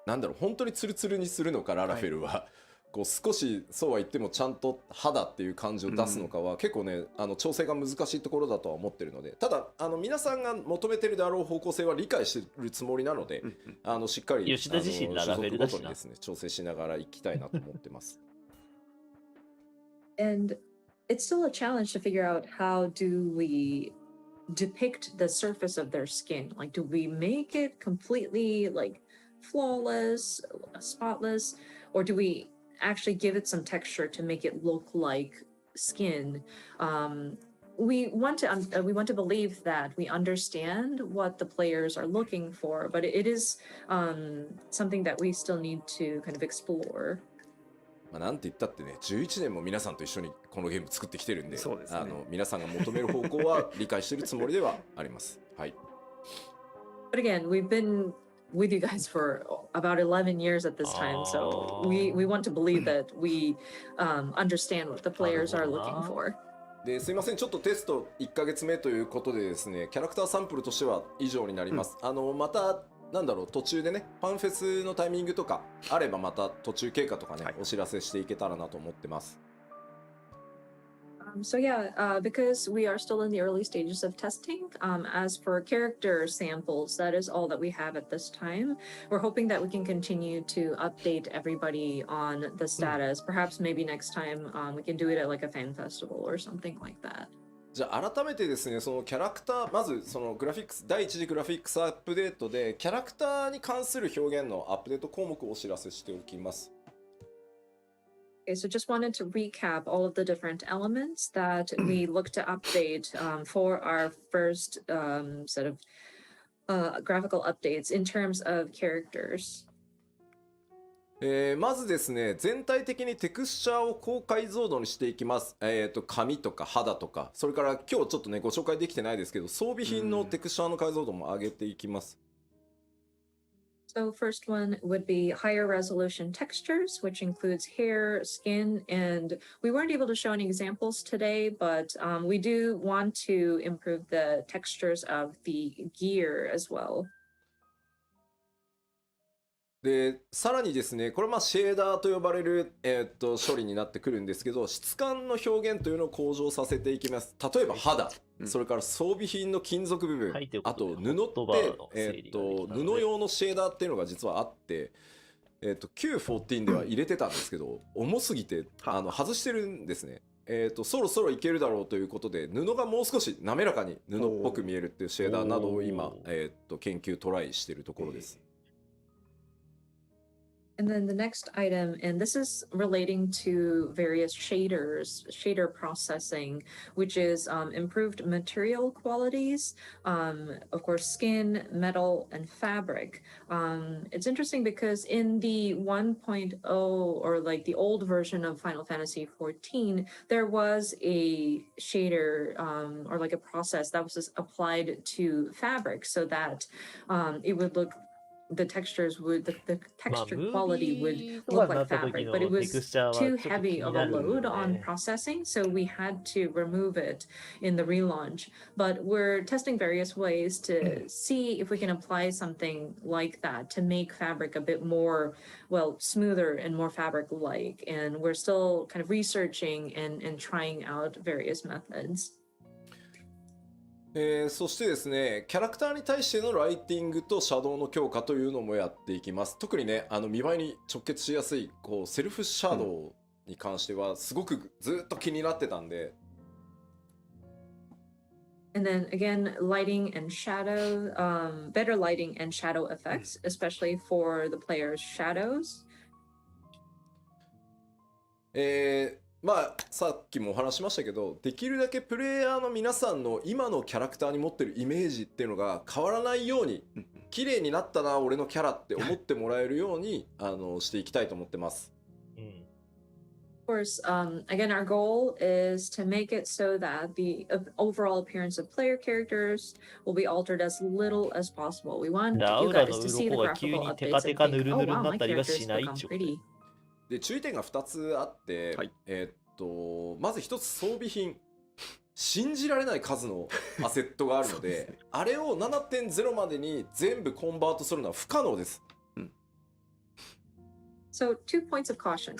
なんだろう、本当にツルツルにするのかララフェルは、こう少しそうは言ってもちゃんと肌っていう感じを出すのかは、結構ね調整が難しいところだとは思ってるので、ただ皆さんが求めてるであろう方向性は理解してるつもりなので、しっかり吉田自身ララフェルだしな、所属ごとにですね調整しながらいきたいなと思ってます。And it's still a challenge to figure out how do we depict the surface of their skin. Like, do we make it completely like flawless, spotless, or do we actually give it some texture to make it look like skin? We want to believe that we understand what the players are looking for, but it is something that we still need to kind of explore. なんて言ったってね、11年も皆さんと一緒にこのゲーム作ってきてるんで、そうですね、皆さんが求める方向は理解してるつもりではあります。はい。But again, we've been with you guys for about 11 years at this time, so we want to believe that we understand what the players are looking for. ですいません、ちょっとテスト1ヶ月目ということでですね、キャラクターサンプルとしては以上になります。またなんだろう、途中でね、ファンフェスのタイミングとかあればまた途中経過とかね、お知らせしていけたらなと思ってます。So yeah, because we are still in the early stages of testing, as for character samples, that is all that we have at this time. We're hoping that we can continue to update everybody on the status. Perhaps maybe next time we can do it at like a fan festival or something like that. じゃあ改めてですね、そのキャラクター、まずそのグラフィックス、第一次グラフィックスアップデートでキャラクターに関する表現のアップデート項目をお知らせしておきます。Okay, so just wanted to recap all of the different elements that we look to update for our first set of graphical updates in terms of characters. まずですね、全体的にテクスチャーを高解像度にしていきます。髪とか肌とか、それから今日ちょっとねご紹介できてないですけど、装備品のテクスチャーの解像度も上げていきます。So first one would be higher resolution textures, which includes hair, skin, and we weren't able to show any examples today, but we do want to improve the textures of the gear as well. でさらにですね、これシェーダーと呼ばれる、処理になってくるんですけど、質感の表現というのを向上させていきます。例えば肌、それから装備品の金属部分、あと布って、布用のシェーダーっていうのが実はあって、Q14 では入れてたんですけど、重すぎて外してるんですね。そろそろいけるだろうということで、布がもう少し滑らかに布っぽく見えるっていうシェーダーなどを今、研究トライしているところです。And then the next item, and this is relating to various shader processing, which is improved material qualities, of course, skin, metal, and fabric. It's interesting because in the 1.0 or like the old version of Final Fantasy 14, there was a shader or like a process that was just applied to fabric so that it would look the textures would the texture quality would look like fabric, but it was too heavy of a load on processing, so we had to remove it in the relaunch. But we're testing various ways to see if we can apply something like that to make fabric a bit more, well, smoother and more fabric-like. And we're still kind of researching and trying out various methods. そしてですね、キャラクターに対してのライティングとシャドウの強化というのもやっていきます。特にね、見栄えに直結しやすいセルフシャドウに関してはすごくずっと気になってたんで。And then again, lighting and shadow, better lighting and shadow effects, especially for the player's shadows. さっきもお話しましたけど、できるだけプレイヤーの皆さんの今のキャラクターに持ってるイメージっていうのが変わらないように、綺麗になったな俺のキャラって思ってもらえるようにしていきたいと思ってます。Of course, again, our goal is to make it so that the overall appearance of player characters will be altered as little as possible. We want you guys to see the graphical updates and think, oh wow, my characters become pretty. で注意点が2つあって、まず一つ装備品、信じられない数のアセットがあるのであれを 7.0 までに全部コンバートするのは不可能です。So 2 points of caution.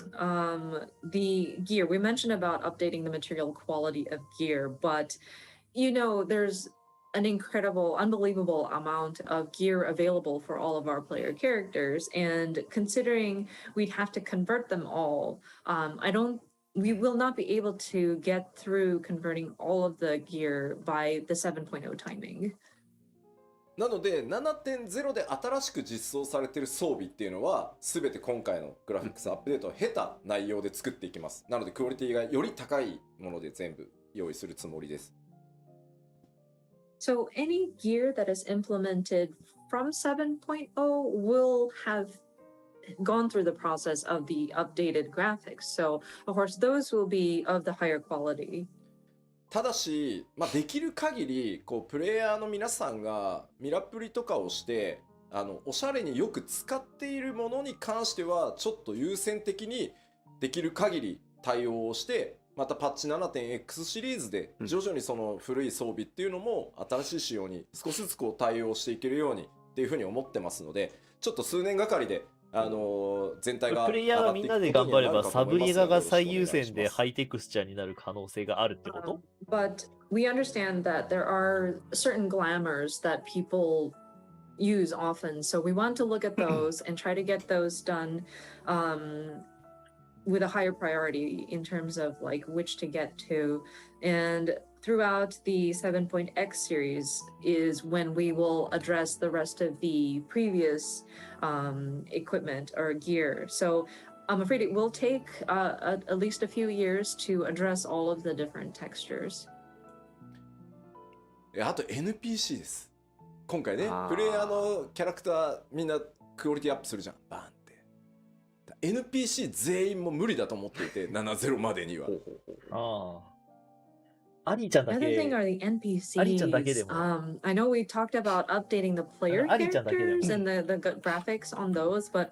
The gear, we mentioned about updating the material quality of gear, but there's an incredible, unbelievable amount of gear available for all of our player characters. And considering we'd have to convert them all, we will not be able to get through converting all of the gear by the 7.0 timing. なので 7.0 で新しく実装されている装備っていうのは全て今回のグラフィックスアップデートを経た内容で作っていきます。なのでクオリティがより高いもので全部用意するつもりです。So any gear that is implemented from 7.0 will have gone through the process of the updated graphics. So of course those will be of the higher quality. ただし、できる限りプレイヤーの皆さんがミラプリとかをしておしゃれによく使っているものに関してはちょっと優先的にできる限り対応をして、またパッチ 7.x シリーズで徐々にその古い装備っていうのも新しい仕様に少しずつ対応していけるようにっていうふうに思ってますので、ちょっと数年がかりで全体がプレイヤーがみんなで頑張ればサブリガが最優先でハイテクスチャーになる可能性があるってこと？ But we understand that there are certain glamours that people use often, so we want to look at those and try to get those done with a higher priority in terms of like which to get to. And throughout the 7.x series is when we will address the rest of the previous equipment or gear. So I'm afraid it will take at least a few years to address all of the different textures. あと NPC です。今回ね、プレイヤーのキャラクターみんなクオリティアップするじゃん。バーンって。NPC 全員も無理だと思っていて、7.0 までには。アニちゃんだけ。 Another thing are the NPCs. アニちゃんだけでも。I know we talked about updating the player characters and the graphics on those, but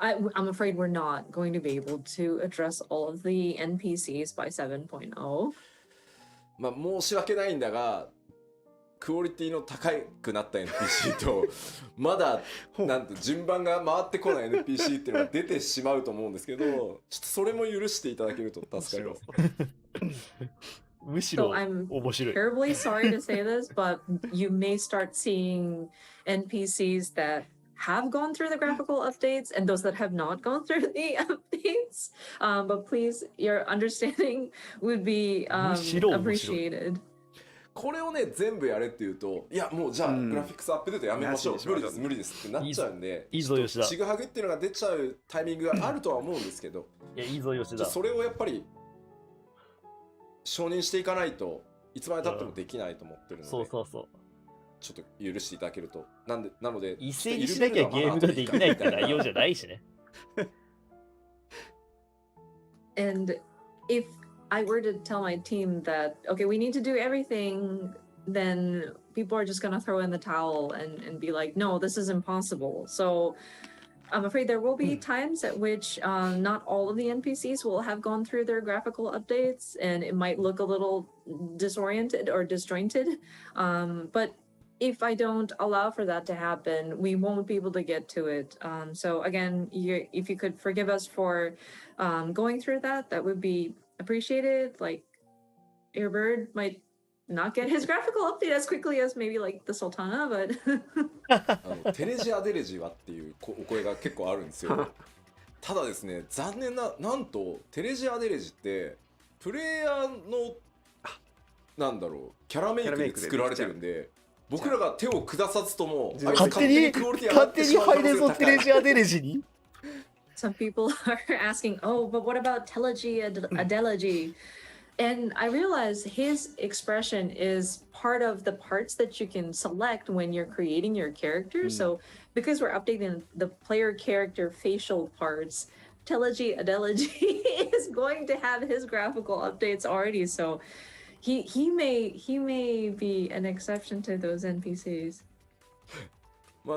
I'm afraid we're not going to be able to address all of the NPCs by 7.0. 申し訳ないんだが、クオリティの高くなった NPC とまだなんと順番が回ってこない NPC っていうのが出てしまうと思うんですけど、ちょっとそれも許していただけると助かります。むしろ I'm 面白い。 terribly sorry to say this, but you may start seeing NPCs that have gone through the graphical updates and those that have not gone through the updates. But please, your understanding would be appreciated. これをね全部やれって言うと、いやもうじゃあグラフィックスアップデートやめましょう、無理です無理ですってなっちゃうんで、いいぞ吉田。ちぐはぐっていうのが出ちゃうタイミングがあるとは思うんですけど、いやいいぞ吉田。それをやっぱり承認していかないといつまで経ってもできないと思ってるので、そうちょっと許していただけると。なので一斉にしなきゃゲームができないって内容じゃないしね。And if I were to tell my team that, okay, we need to do everything, then people are just going to throw in the towel and be like, no, this is impossible. So I'm afraid there will be times at which not all of the NPCs will have gone through their graphical updates, and it might look a little disoriented or disjointed. But if I don't allow for that to happen, we won't be able to get to it. So again, if you could forgive us for going through that, that would be appreciated. Like your bird might not get his graphical update as quickly as maybe like the Sultana, but テレジアデレジはっていうお声が結構あるんですよ。ただですね、残念なんとテレジアデレジってプレイヤーのなんだろうキャラメイクで作られてるんで、僕らが手を下さずとも勝手に入れぞテレジアデレジに。Some people are asking, oh, but what about Telegy Adelegy? And I realize his expression is part of the parts that you can select when you're creating your character. So because we're updating the player character facial parts, Telegy Adelegy is going to have his graphical updates already. So he may be an exception to those NPCs.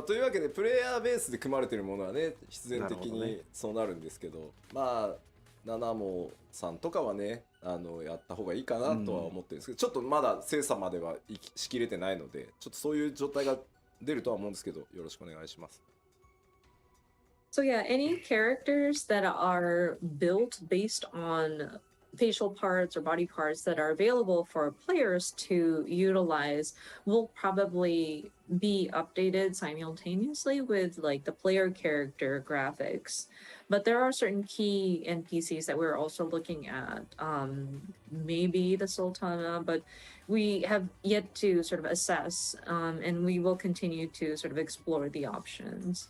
というわけでプレイヤーベースで組まれているものはね必然的にそうなるんですけど、ナナモさんとかはねやった方がいいかなとは思ってるんですけど、ちょっとまだ精査まではしきれてないので、ちょっとそういう状態が出るとは思うんですけど、よろしくお願いします。So yeah, any characters that are built based on facial parts or body parts that are available for players to utilize will probably be updated simultaneously with like the player character graphics. But there are certain key NPCs that we're also looking at. Maybe the Sultana, but we have yet to sort of assess, and we will continue to sort of explore the options.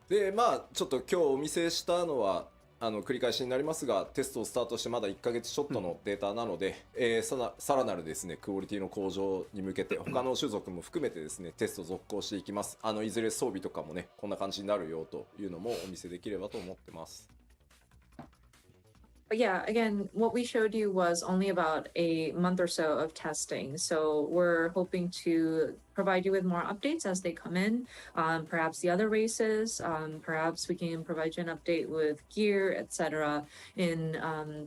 でまあちょっと今日お見せしたのは繰り返しになりますが、テストをスタートしてまだ1ヶ月ちょっとのデータなので、さらなるですねクオリティの向上に向けて他の種族も含めてですねテスト続行していきます。いずれ装備とかもねこんな感じになるよというのもお見せできればと思ってます。But yeah, again, what we showed you was only about a month or so of testing. So we're hoping to provide you with more updates as they come in. Perhaps the other races, perhaps we can provide you an update with gear, etc. in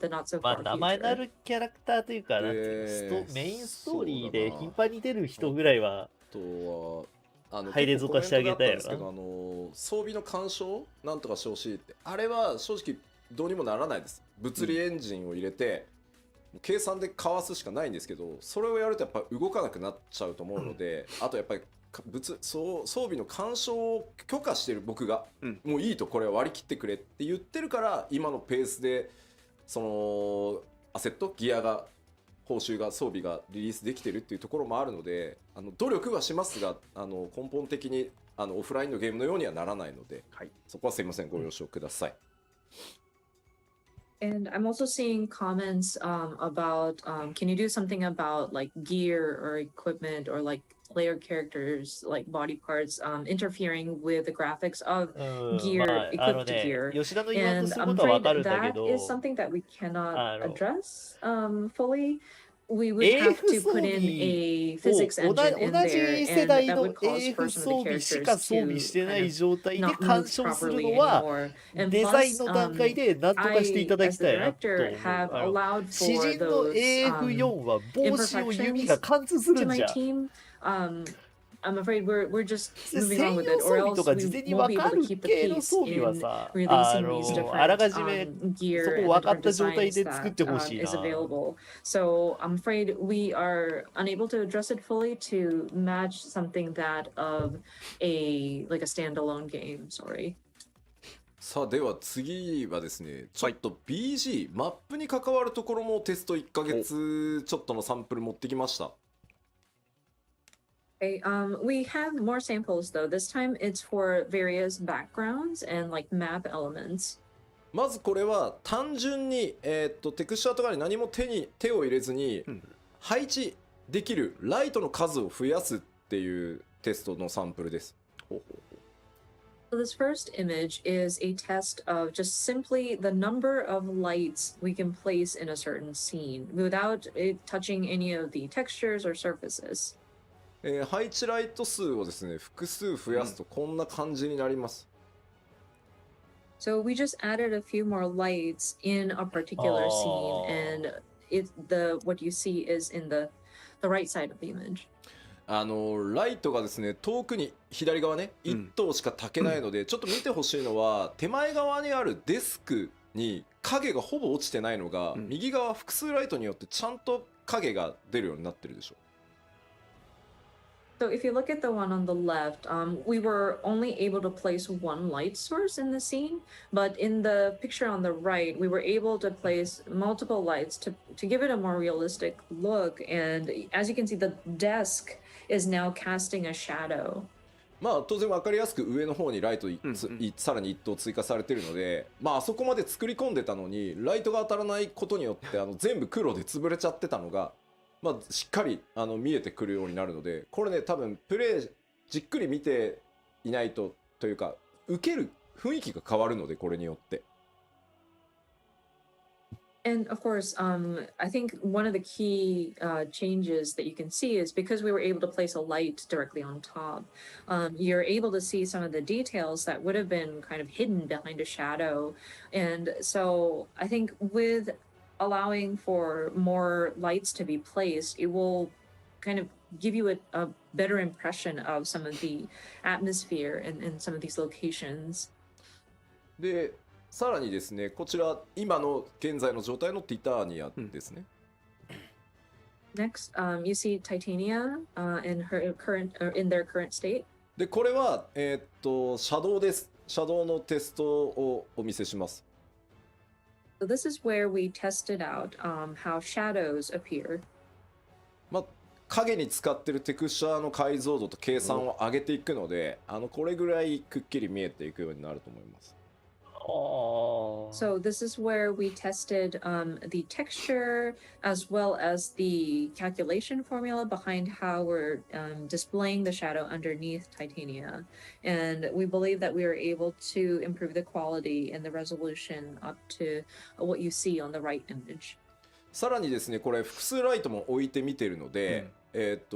the not so まあ far 名前のあ future. るキャラクターというか、なんていうのメインストーリーで頻繁に出る人ぐらいはとはハイレゾ化してあげたいよな。結構コメントがあったんですけど装備の干渉なんとかしてほしいって、あれは正直どうにもならないです。物理エンジンを入れて、計算でかわすしかないんですけど、それをやるとやっぱ動かなくなっちゃうと思うので、あとやっぱり装備の干渉を許可してる僕が、もういいとこれは割り切ってくれって言ってるから今のペースでそのアセットギアが報酬が装備がリリースできてるっていうところもあるので、努力はしますが根本的にオフラインのゲームのようにはならないので、はい、そこはすいませんご了承ください。And I'm also seeing comments about can you do something about like gear or equipment or like player characters like body parts interfering with the graphics of gear, まあ equipped gear. 吉田の言わんと And する I'm ことはわか afraid るんだけ that ど、 is something that we cannot address fully. We would AF have to put in a physics を engine in 同じ there, 世 and 代 that の would cause AF for 装 some of the 備し characters か装備 to してな kind い of 状態で not 干 move 渉する properly のは anymore. And デザイン plus, の段階で何とかしていただ I, きたいな as と the 思う。 director, have allowed 詩 for 人の those AF4 は帽子を弓が貫通す to るん my じゃ。 team. I'm afraid we're just 専 moving on 用 with it, 装 or 備と else か we 事前に won't 分 be か able to る keep the 系の pace 装備は in さ、releasing these あら different かじめ gear そこ and 分か different った状態 designs で作っ that てほしい is な。 available. So I'm afraid we are unable to address it fully to match something that of a like a standalone game. Sorry. さあでは次はですね、ちょっと BG、マップに関わるところもテスト1ヶ月ちょっとのサンプル持ってきました。Okay, we have more samples though. This time it's for various backgrounds and like map elements. まずこれは単純に、テクスチャーとかに何も手を入れずに、配置できるライトの数を増やすっていうテストのサンプルです。So this first image is a test of just simply the number of lights we can place in a certain scene without it touching any of the textures or surfaces. 配置ライト数をですね複数増やすとこんな感じになります。So we just added a few more lights in a particular scene, and what you see is in the right side of the image. ライトがですね遠くに左側ね1灯しか焚けないので、ちょっと見てほしいのは手前側にあるデスクに影がほぼ落ちてないのが、右側複数ライトによってちゃんと影が出るようになってるでしょ。So if you look at the one on the left, we were only able to place one light source in the scene, but in the picture on the right, we were able to place multiple lights to give it a more realistic look. And as you can see, the desk is now casting a shadow. まあ当然分かりやすく上の方にライトさらに1灯追加されてるので、まああそこまで作り込んでたのにライトが当たらないことによって全部黒で潰れちゃってたのが、まあ、しっかり見えてくるようになるので、これね多分プレイじっくり見ていないというか受ける雰囲気が変わるので、これによって And of course, I think one of the key changes that you can see is because we were able to place a light directly on top, you're able to see some of the details that would have been kind of hidden behind a shadow. And so I think with allowing for more lights to be placed, it will kind of give you a better impression of some of the atmosphere in some of these locations. でさらにですね、こちら今の現在の状態のティターニアですね。Next, you see Titania in her current in their current state. でこれはシャドウです。シャドウのテストをお見せします。So this is where we tested out how shadows appear. まあ影に使ってるテクスチャーの解像度と計算を上げていくので、これぐらいくっきり見えていくようになると思います。So this is where we tested the texture as well as the calculation formula behind how we're displaying the shadow underneath Titania. And we believe that we were able to improve the quality and the resolution up to what you see on the right image. さらにですね、これ複数ライトも置いてみてるので、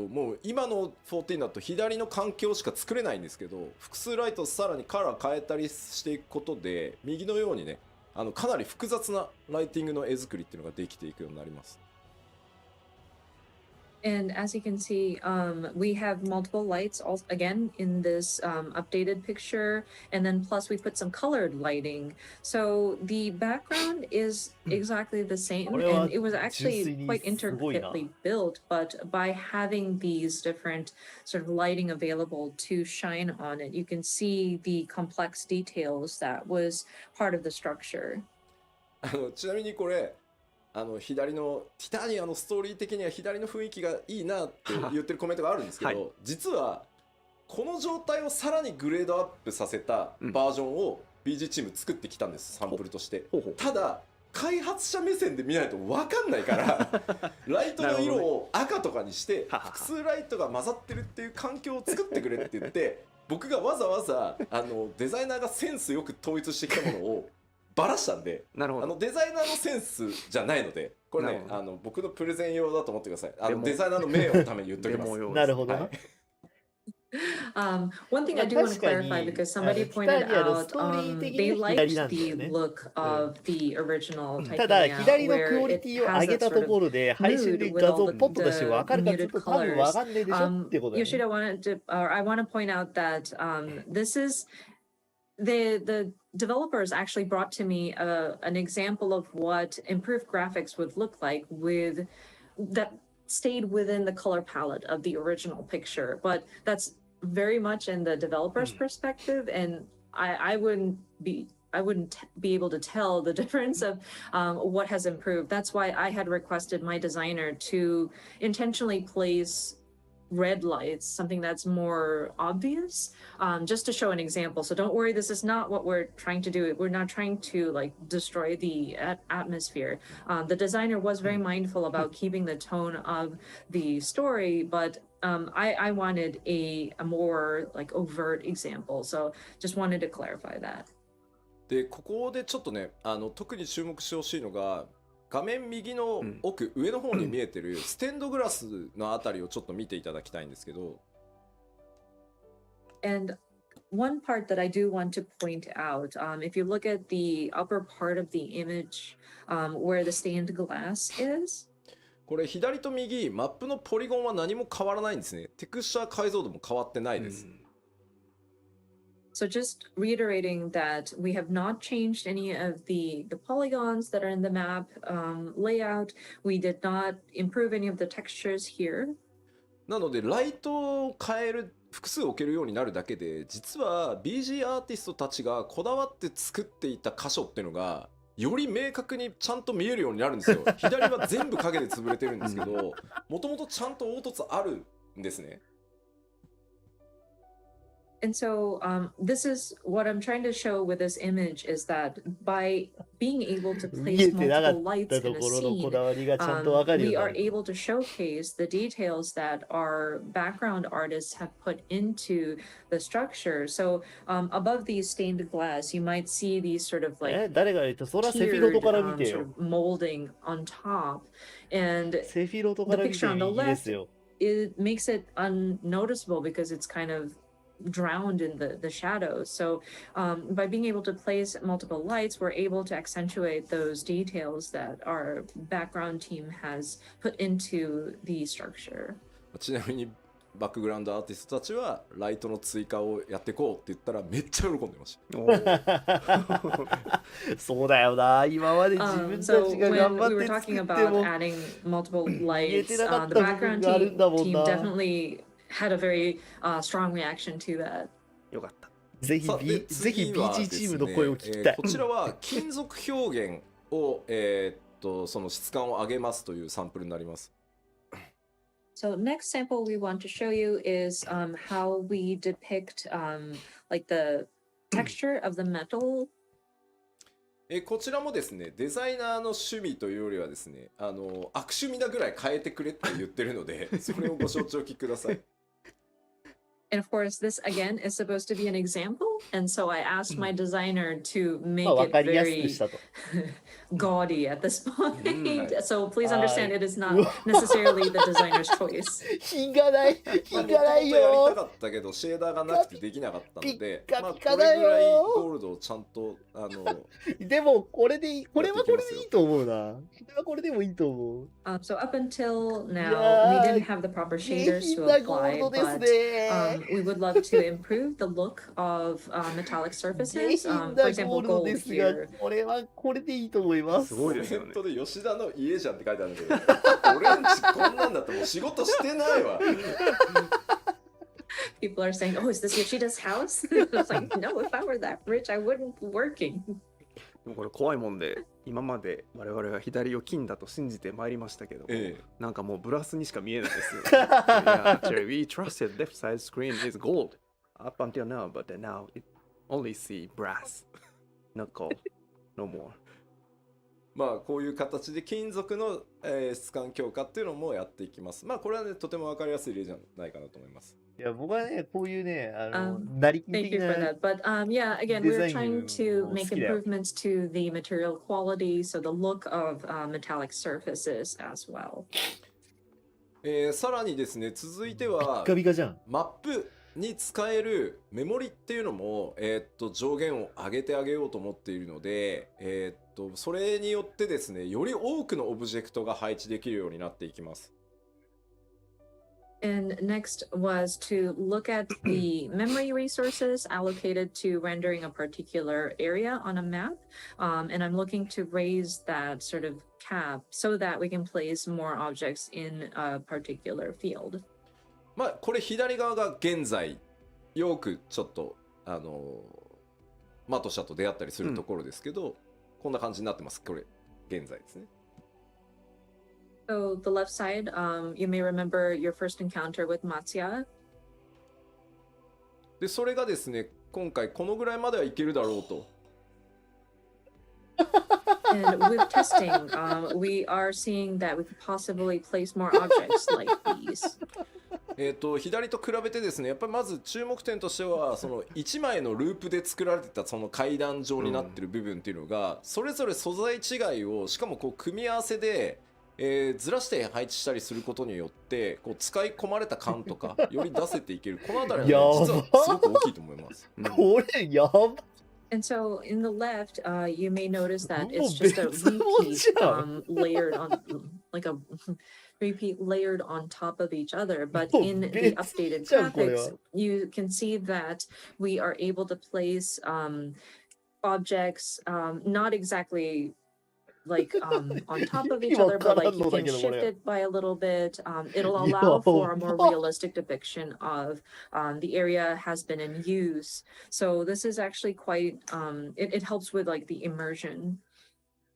もう今の14だと左の環境しか作れないんですけど、複数ライトさらにカラー変えたりしていくことで、右のようにね、かなり複雑なライティングの絵作りっていうのができていくようになります。And as you can see, we have multiple lights again in this updated picture, and then plus we put some colored lighting. So the background is exactly the same, and it was actually quite intricately built, but by having these different sort of lighting available to shine on it, you can see the complex details that was part of the structure. ちなみにこれ左のティターニアのストーリー的には左の雰囲気がいいなって言ってるコメントがあるんですけど、はい、実はこの状態をさらにグレードアップさせたバージョンを BG チーム作ってきたんです、サンプルとして。ただ開発者目線で見ないと分かんないからライトの色を赤とかにして複数ライトが混ざってるっていう環境を作ってくれって言って僕がわざわざデザイナーがセンスよく統一してきたものをバラしたんで、デザイナーのセンスじゃないので、これね僕のプレゼン用だと思ってください。デザイナーの名誉のために言っておきます。なるほどな。One thing I do want to clarify because somebody pointed out they liked the look of the original Titania, ただ左のクオリティを上げたところで配信で画像ポッと出して分かるかちょっと多分分かんねえでしょってことだよね。Yoshida wanted to, or I want to point out that this is the developers actually brought to me an example of what improved graphics would look like with that stayed within the color palette of the original picture, but that's very much in the developer's perspective, and I wouldn't be able to tell the difference of what has improved. That's why I had requested my designer to intentionally place red lights, something that's more obvious, just to show an example. So don't worry, this is not what we're trying to do. We're not trying to like destroy the atmosphere. The designer was very mindful about keeping the tone of the story, but I wanted a more like overt example. So just wanted to clarify that. でここでちょっとね特に注目してほしいのが画面右の奥、上の方に見えてるステンドグラスのあたりをちょっと見ていただきたいんですけど。And one part that I do want to point out, if you look at the upper part of the image, where the stained glass is. これ左と右、マップのポリゴンは何も変わらないんですね。テクスチャー解像度も変わってないです。So just reiterating that we have not changed any of the polygons that are in the map layout. We did not improve any of the textures here. なのでライトを変える複数置けるようになるだけで、実は BG アーティストたちがこだわって作っていた箇所っていうのがより明確にちゃんと見えるようになるんですよ。左は全部影で潰れてるんですけど、もともとちゃんと凹凸あるんですね。And so this is what I'm trying to show with this image is that by being able to 見 place えてなか multiple っ lights た in と a ころのこ scene, だわりがちゃんとわかるよう we にな are る。 able to showcase the details that our background artists have put into the structure. So above these stained glass, you might see these sort of like 誰が言った？そらセフィロ tiered トから見て sort よ。 of molding on top. And セフィロトか the ら見 picture て on the 右です left, よ。 it makes it unnoticeable because it's kind of drowned in the shadows. So by being able to place multiple lights, we're able to accentuate those details that our background team has put into the structure. ちなみにバックグラウンドアーティストたちはライトの追加をやっていこうって言ったらめっちゃ喜んでました。おーそうだよな。今まで自分た So ちが頑 when 張 we っ were て talking 作って about も adding multiple 言え lights, てなかっ the た部 background 分があるんだもん team な。 definitely had a very strong reaction to that. よかった。ぜひさあで B ぜひ次は BG チームの声を聞きですねたい。こちらは金属表現をその質感を上げますというサンプルになります。 So next sample we want to show you is how we depict like the texture of the metal. こちらもですねデザイナーの趣味というよりはですね悪趣味なぐらい変えてくれって言ってるのでそれをご承知おきください。 And of course, this again is supposed to be an example. And so I asked my designer to ま make あわ it かりやすく very したと。 gaudy at this point. Mm. So please understand it is not Whoa. necessarily the designer's choice. 品がないまあ品がない元々やりたよ。かったけどシェーダーがなくてできなかったのでピッカまあこピカだよれぐらいゴールドをちゃんとでもこれでいい、これはこれでいいと思うな。これはこれでもいいと思う。 So up until now, Yeah. we didn't have the proper 下 shaders 品 to なゴール apply, ドです but ね。 we would love to improve the look of metallic 下 surfaces. 品 For なゴ example, ールド gold ですが here. これはこれでいいと思います。すごいコですよね。メントで吉田の家じゃんって書いてあるんだけど俺んちこんなんだったらもう仕事してないわ。 People are saying, "Oh, is this Yoshida's house?" It's like, no, if I were that rich, I wouldn't be working. でもこれ怖いもんで今まで我々は左を金だと信じてまいりましたけど、なんかもうブラスにしか見えないですよ。Yeah, actually, we trusted left side screen is gold up until now, but now it only see brass. Not gold. No more. まあこういう形で金属の、質感強化っていうのもやっていきます。まあこれはねとても分かりやすい例じゃないかなと思います。いや僕はねこういうねUm, なりきり Thank 的 you for な that. But yeah, again, we're Design trying to も make 好きだよ。 improvements to the material quality, so the look of metallic surfaces as well. さらにですね続いてピッはカピカじゃん。マップに使えるメモリっていうのも、上限を上げてあげようと思っているので、それによってですねより多くのオブジェクトが配置できるようになっていきます。 And next was to look at the memory resources allocated to rendering a particular area on a map. And I'm looking to raise that sort of cap so that we can place more objects in a particular field. まあこれ左側が現在よくちょっとマトシャと出会ったりするところですけど、こんな感じになってます。これ現在ですね。 So the left side, you may remember your first encounter with Matsuya. でそれがですね今回このぐらいまではいけるだろうと。 And with testing, we are seeing that we could possibly place more objects like these. 左と比べてですねやっぱりまず注目点としてはその1枚のループで作られてたその階段状になってる部分っていうのが、それぞれ素材違いをしかもこう組み合わせで、ずらして配置したりすることによってこう使い込まれた感とかより出せていけるこのあたりは、ね、実はすごく大きいと思います。これやば。 And so in the left, you may notice that it's just a repeat layered on, like a repeat layered on top of each other. But in the updated graphics, you can see that we are able to place objects not exactly like on top of each other, but like you can shift it by a little bit. It'll allow for a more realistic depiction of the area has been in use. So this is actually quite it helps with like the immersion.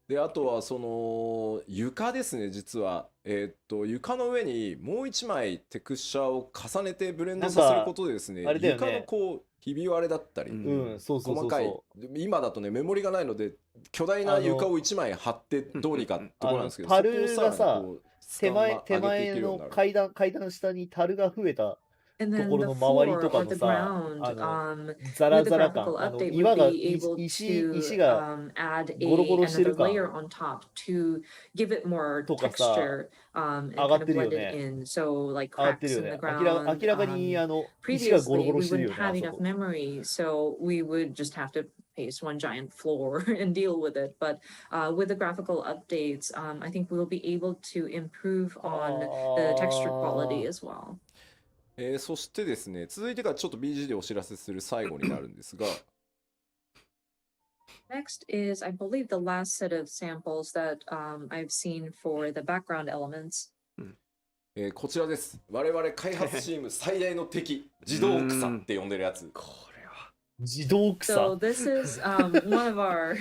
であとはその床ですね、実は床の上にもう一枚テクスチャーを重ねてブレンドさせることでですね、あれだよね床のこうひび割れだったり、うん、そうそうそう細かいそ今だとねメモリがないので巨大な床を一枚貼ってどうにかってところなんですけど、あの樽そこをさらがさにこう手前スタンバー上げていのけるようになる階段下に樽が増えた And と then ころ the の周り floor とか or の the さ、 ground, ザラ with the ザラ感、 graphical update, 岩 would が be able 石 to が add ゴロゴロしてる another 感 layer on top to give it more とかさ、 texture and 上がっ kind て of るよ blend it ね。 in. So like 上がってる cracks よ in the ね。ground. 明らかに石がゴロ Previously, ゴロ we してるよ wouldn't ね、あ have そ enough こ。 memory, so we would just have to paste one giant floor and deal with it. But with the graphical updates, I think we'll be able to improve on the texture quality as well. そしてですね、続いてがちょっと BG でお知らせする最後になるんですがNext is, I believe, the last set of samples that I've seen for the background elements. こちらです。我々開発チーム最大の敵、自動草って呼んでるやつ。これは自動草。 So this is one of our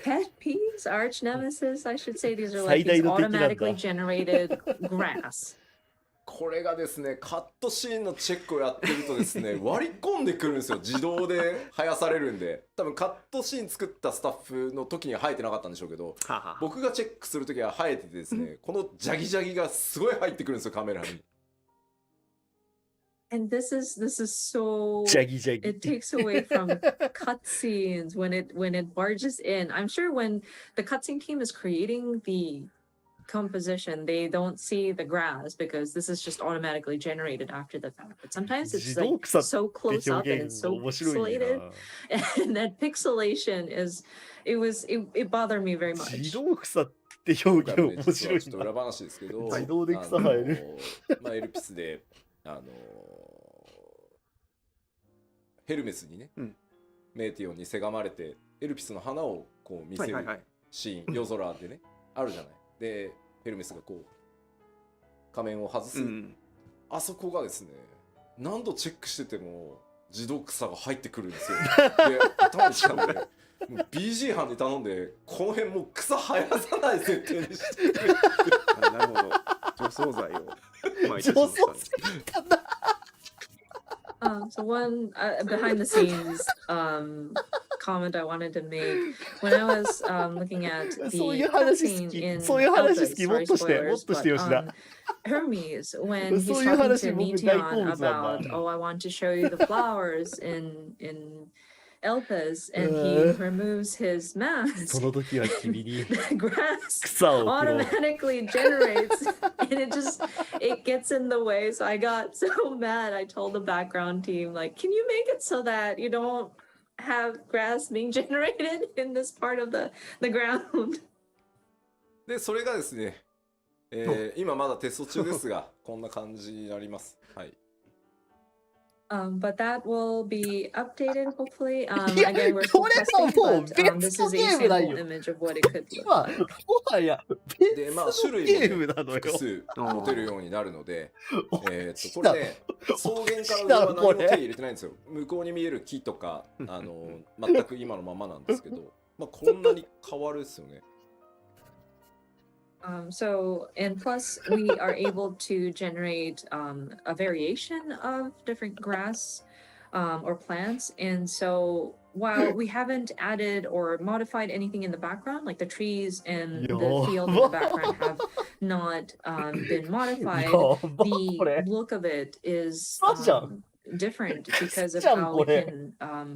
pet peeves, arch nemesis, I should say. These are like these automatically generated grass. これがですね、カットシーンのチェックをやってるとですね、割り込んでくるんですよ。自動で生やされるんで。多分カットシーン作ったスタッフの時には生えてなかったんでしょうけど、僕がチェックする時は生えててですね、このジャギジャギがすごい入ってくるんですよ、カメラに。And this is so ジャギジャギ。 it takes away from cutscenes when it barges in. I'm sure when the cutscene team is creating the composition, they don't see the grass because this is just automatically generated after the fact. But sometimes it's 自動 like 草っ so て close up 表 and 現 it's が so 面白いな。 pixelated, and that pixelation it bothered me very 自 much. 動草って表現面実白はいちょっと裏な。話ですけど、自動で草生える。まあ、エルピスで、ヘルメスにね、メーティオンにせがまれて、エルピスの花をこう見せるシーン、夜空でね、あるじゃない。で、ヘルメスがこう、仮面を外す。あそこがですね、何度チェックしてても、自動草が入ってくるんですよ。で、頭にしたんで、もう BG 班に頼んで、この辺もう草生やさない設定にしてくれ。なるほど。除草剤を撒いてし除まったんです。草剤だな。 So one behind the scenes comment I wanted to make when I was looking at そうい the う話好 cutscene き。 in そういう話好 Elpis, き。もっ sorry として、もっ spoilers, として吉田。 Hermes when he's そういう talking 話 to 僕大好 Meteon 物なん about だ。 oh I want to show you the flowers in Elpis and he removes his そ mask. の時は君に The grass 草を送ろう。 automatically generates and it gets in the way, so I got so mad. I told the background team like, can you make it so that you don't have grass being generated in this part of the ground? で、それがですね、今まだテスト中ですが、こんな感じになります。はい。But that will be updated hopefully. Yeah, Again, we're still これは testing, もう but this is a 別のゲームだ sample よ。 image of what it could look 今、 like. もはやで、別まあ、種の類ゲーもね、ムなのよ。複数持てるようになるので、こだれね、草原から上は何も手入れてないんですよ。向こうに見える木とか、全く今のままなんですけど、まあ、こんなに変わるですよね。So, and plus, we are able to generate a variation of different grass or plants. And so, while we haven't added or modified anything in the background, like the trees and the field in the background have not been modified, the look of it is different because of how we can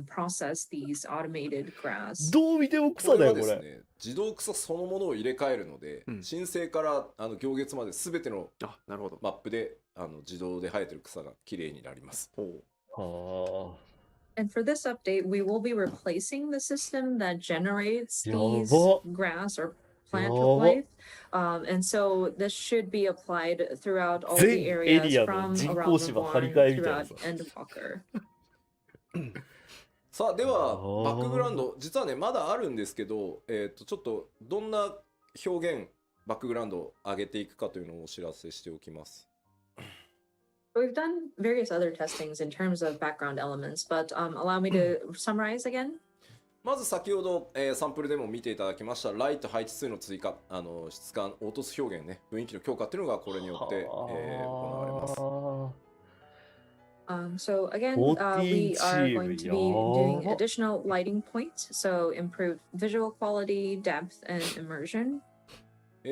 process these automated grass. どう見てもこれ草だよ、これ。はですね、自動草そのものを入れ替えるので、申請から行月まで全てのなるほど。マップで自動で生えてる草が綺麗になります。And for this update, we will be replacing the system that generates these grass or plant life. And so this should be applied throughout all the areas from around Reborn throughout Endwalker. さあではバックグラウンド実はねまだあるんですけど、ちょっとどんな表現バックグラウンドを上げていくかというのをお知らせしておきます。We've done various other testings in terms of background elements, but allow me to summarize again. まず先ほど、サンプルでも見ていただきましたライト配置数の追加、質感凹凸表現ね、雰囲気の強化っていうのがこれによって、行われます。So again, we are going to be doing additional lighting points, so improved visual quality, depth, and immersion.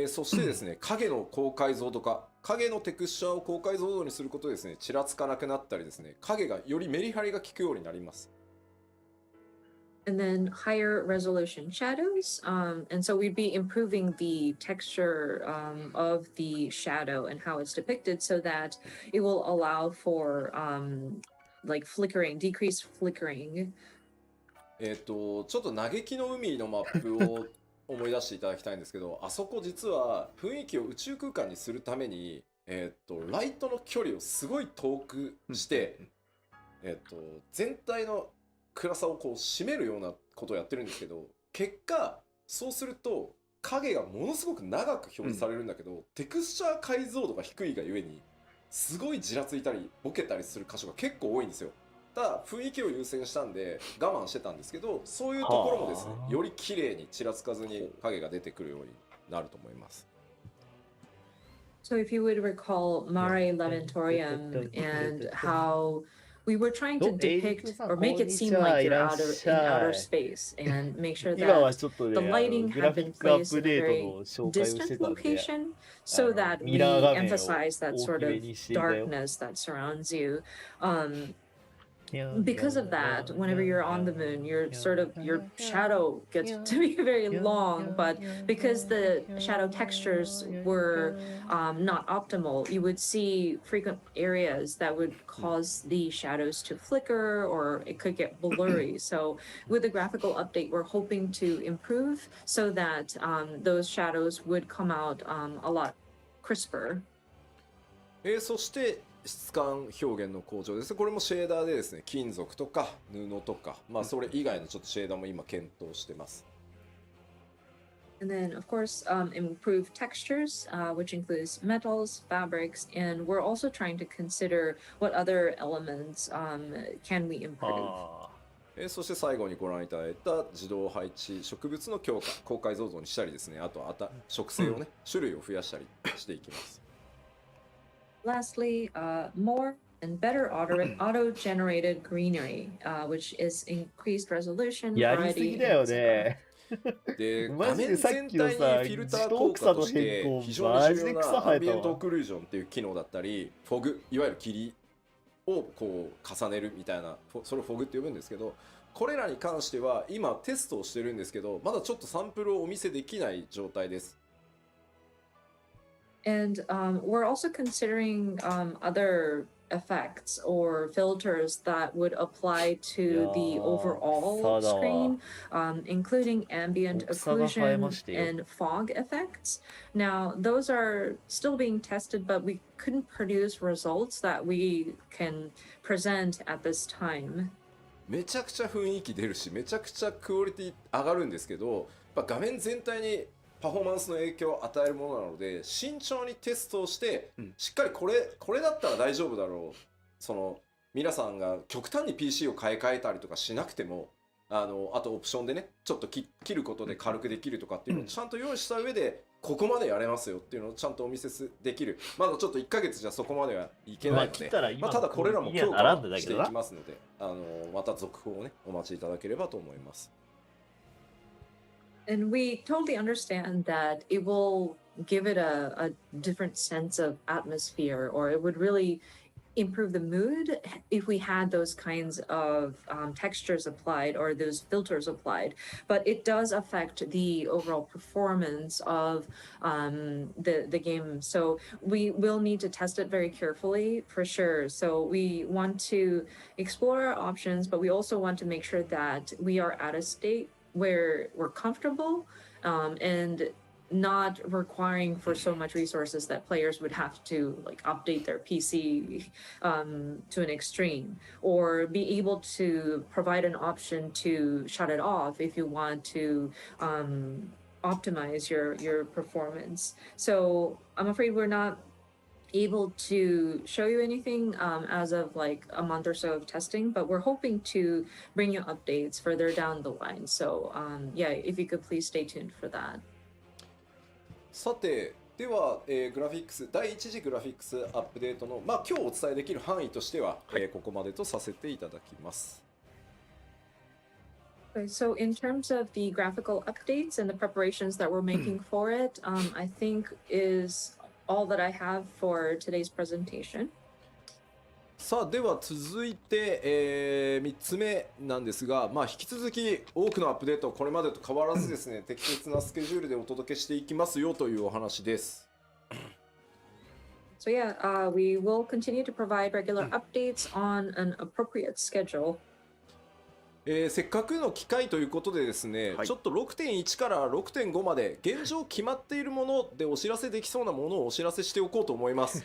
そしてですね、影の高解像度化、影のテクスチャーを高解像度にすることでですね、ちらつかなくなったりですね、影がよりメリハリが効くようになります。And then higher resolution shadows. And so we'd be improving the texture of the shadow and how it's depicted so that it will allow for like flickering, decreased flickering. ちょっと嘆きの海のマップを思い出していただきたいんですけど、あそこ実は雰囲気を宇宙空間にするために、ライトの距離をすごい遠くして、全体の暗さをこう締めるようなことをやってるんですけど、結果そうすると影がものすごく長く表示されるんだけど、テクスチャー解像度が低いがゆえにすごいじらついたりボケたりする箇所が結構多いんですよ。ただ雰囲気を優先したんで我慢してたんですけど、そういうところもですね、より綺麗にちらつかずに影が出てくるようになると思います。So if you would recall Mare Lamentorium and how we were trying to depict or make it seem like you're in outer space and make sure that the lighting had been placed in a very distant location so that we emphasize that sort of darkness that surrounds you. Because of that, whenever you're on the moon, your shadow gets to be very long, but because the shadow textures were not optimal, you would see frequent areas that would cause the shadows to flicker or it could get blurry. So with the graphical update, we're hoping to improve so that those shadows would come out a lot crisper. そして質感表現の向上です。これもシェーダーでですね、金属とか布とか、まあそれ以外のちょっとシェーダーも今検討してます。And then, of course, improve textures, which includes metals, fabrics, and we're also trying to consider what other elements can we improve. そして最後にご覧いただいた自動配置植物の強化、高解像度にしたりですね、あと植生をね、種類を増やしたりしていきます。Lastly, more and better auto-generated greenery, which is increased resolution, やりすぎだよね。で、画面全体にフィルター効果として非常に重要なアンビエントオクルージョンっていう機能だったり、フォグ、いわゆる霧をこう重ねるみたいな、それをフォグって呼ぶんですけど、これらに関しては今テストをしてるんですけど、まだちょっとサンプルをお見せできない状態です。And we're also considering other effects or filters that would apply to the overall screen, including ambient occlusion and fog effects. Now, those are still being tested, but we couldn't produce results that we can present at this time. めちゃくちゃ雰囲気出るし、めちゃくちゃクオリティ上がるんですけど、画面全体にパフォーマンスの影響を与えるものなので、慎重にテストをして、しっかりこれだったら大丈夫だろう、その皆さんが極端に PC を買い替えたりとかしなくても、あとオプションでね、ちょっと切ることで軽くできるとかっていうのをちゃんと用意した上で、ここまでやれますよっていうのをちゃんとお見せできる。まだちょっと1ヶ月じゃそこまではいけないので、ただこれらも強化していきますので、また続報をね、お待ちいただければと思います。And we totally understand that it will give it a different sense of atmosphere, or it would really improve the mood if we had those kinds of textures applied or those filters applied. But it does affect the overall performance of the game. So we will need to test it very carefully for sure. So we want to explore our options, but we also want to make sure that we are at a state where we're comfortable and not requiring for so much resources that players would have to like update their PC to an extreme, or be able to provide an option to shut it off if you want to optimize your performance. So I'm afraid we're not able to show you anything as of like a month or so of testing, but we're hoping to bring you updates further down the line. So yeah, if you could please stay tuned for that. さてでは、グラフィックス第1次グラフィックスアップデートの、今日お伝えできる範囲としては、ここまでとさせていただきます。Okay, so in terms of the graphical updates and the preparations that we're making for it, I think is all that I have for today's presentation. さあでは続いて、3つ目なんですが、引き続き多くのアップデートこれまでと変わらずですね適切なスケジュールでお届けしていきますよというお話です。So yeah, we will continue to provide regular updates on an appropriate schedule. せっかくの機会ということでですね、ちょっと 6.1 から 6.5 まで現状決まっているものでお知らせできそうなものをお知らせしておこうと思います。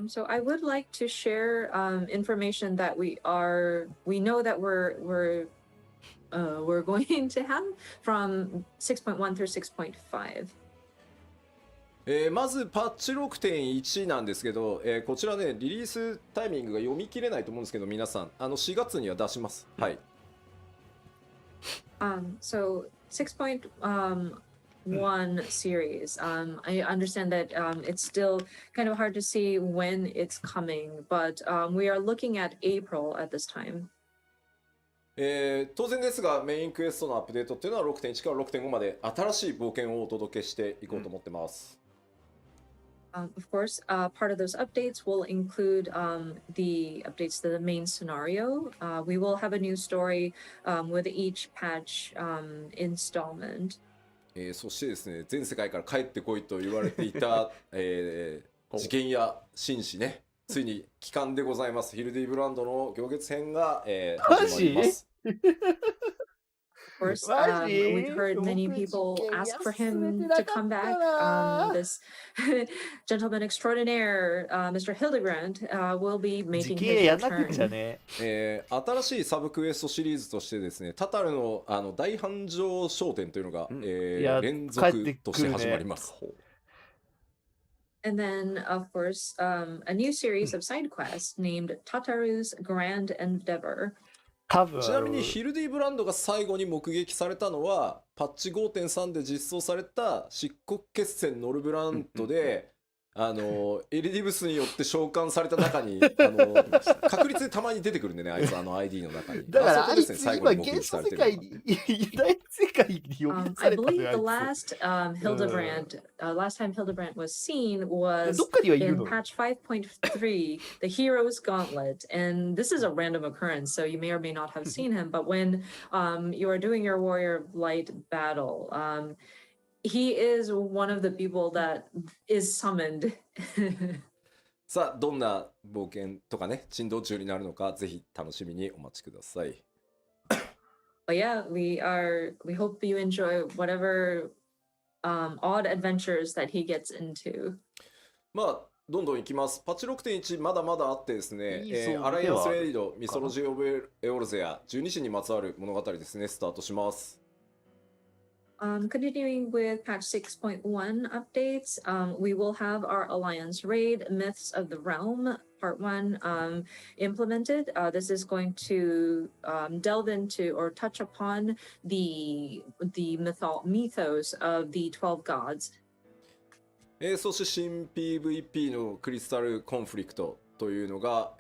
So I would like to share information that we know that we're going to have from 6.1 through 6.5. まずパッチ 6.1 なんですけど、こちらねリリースタイミングが読み切れないと思うんですけど皆さん4月には出します。はい。So 6.1 series. I understand that it's still kind of hard to see when it's coming, but we are looking at April at this time. 当然ですがメインクエストのアップデートっていうのは 6.1 から 6.5 まで新しい冒険をお届けしていこうと思ってます。Of course, part of those updates will include the updates to the main scenario. We will have a new story with each patch installment. そしてですね全世界から帰ってこいと言われていた、事件や紳士ねついに帰還でございます。ヒルディブランドの行月編が、始まります。Of course, we've heard many people ask for him to come back. This gentleman extraordinaire, Mr. Hildebrand, will be making his return. 新しいサブクエストシリーズとしてですね、タタルの大繁盛商店というのが、連続として始まります。And then, of course, a new series of side quests named Tataru's Grand Endeavor. ちなみにヒルディブランドが最後に目撃されたのはパッチ 5.3 で実装された漆黒決戦ノルブラントでエリディブスによって召喚された中に確率でたまに出てくるんでねあいつID の中にだからあそこですね最後に目撃されてるのが I believe the last Hildebrand, last time Hildebrand was seen was in patch 5.3, the Hero's Gauntlet, and this is a random occurrence, so you may or may not have seen him. But when you are doing your Warrior of Light battle, he is one of the people that is summoned. さあどんな冒険とかね珍道中になるのかぜひ楽しみにお待ちください。But yeah, we hope you enjoy whatever odd adventures that he gets into. どんどんいきます。パッチ 6.1 まだまだあってですね、アライアンスレイド、ミソロジー・オブ・エオルゼア、12支にまつわる物語ですね、スタートします。Continuing with patch 6.1 updates, we will have our Alliance Raid, Myths of the Realm, Part 1 implemented. This is going to delve into or touch upon the mythos of the 12 gods. そして新 PVP のクリスタルコンフリクトというのが、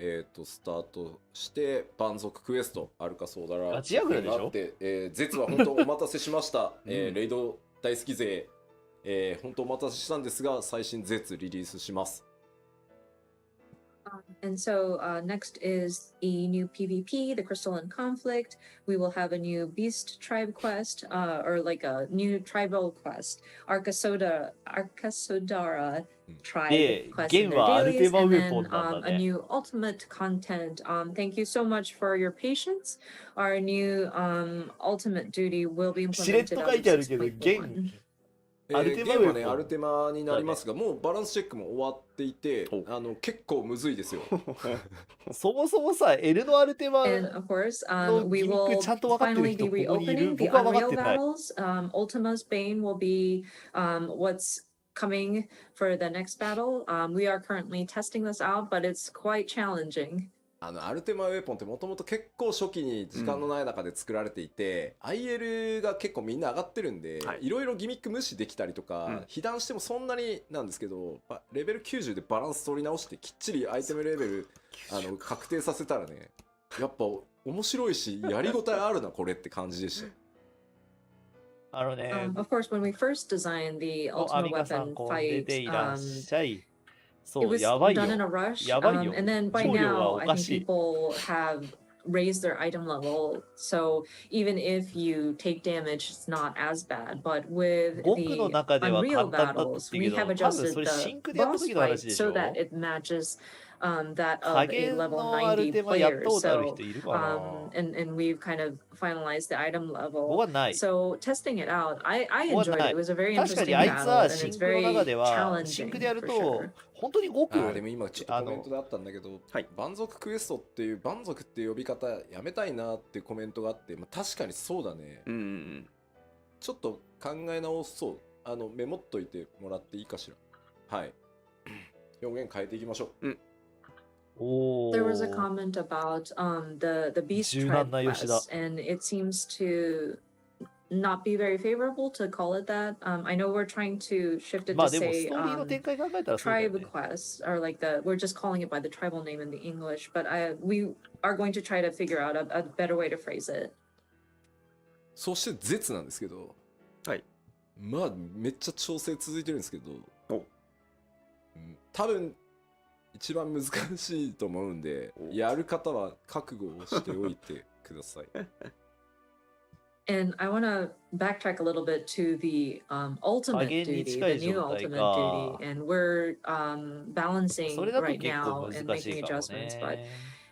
スタートして蛮族クエストアルカソーダラがあって、ゼツは本当お待たせしました、レイド大好き勢、本当お待たせしたんですが最新ゼツリリースします。And so next is a new PvP, the Crystalline Conflict. We will have a new Beast Tribe quest, or like a new tribal quest, Arkasodara Tribe quest in their dailies, and then a new ultimate content. Thank you so much for your patience. Our new ultimate duty will be implemented on 6.1. ゲームはねアルテマになりますが、もうバランスチェックも終わっていて、結構むずいですよ。そもそもさ、L のアルテマ And of course, we will finally be reopening the Unreal battles. Ultima's Bane will be what's coming for the next battle. We are currently testing this out, but it's quite challenging. アルテマウェポンってもともと結構初期に時間のない中で作られていて、IL が結構みんな上がってるんで、いろいろギミック無視できたりとか、被弾してもそんなになんですけど、レベル90でバランス取り直してきっちりアイテムレベル確定させたらね、やっぱ面白いしやりごたえあるなこれって感じでした。Of course, when we first designed the ultimate weapon fight, it was done in a rush, and then by now, I think people have raised their item level, so even if you take damage, it's not as bad. But with the Unreal battles, we have adjusted the boss fight so that it matches that of a level 90 player. So, and we've kind of finalized the item level. So testing it out, I enjoyed it. It was a very interesting battle, and it's very challenging for sure. 本当にごくでも今ちょっとコメントであったんだけど、蛮族クエストっていう蛮族っていう呼び方やめたいなってコメントがあって、確かにそうだね。ちょっと考え直そう。メモっといてもらっていいかしら。はい。表現変えていきましょう。There was a comment about the beast tribe quest, and it seems to not be very favorable to call it that. I know we're trying to shift it to say tribe quest, or like we're just calling it by the tribal name in the English, but we are going to try to figure out a better way to phrase it. そして絶なんですけど、めっちゃ調整続いてるんですけど、多分一番難しいと思うんで、やる方は覚悟をしておいてください。And I want to backtrack a little bit to the ultimate duty, the new ultimate duty, and we're balancing right now and making adjustments, but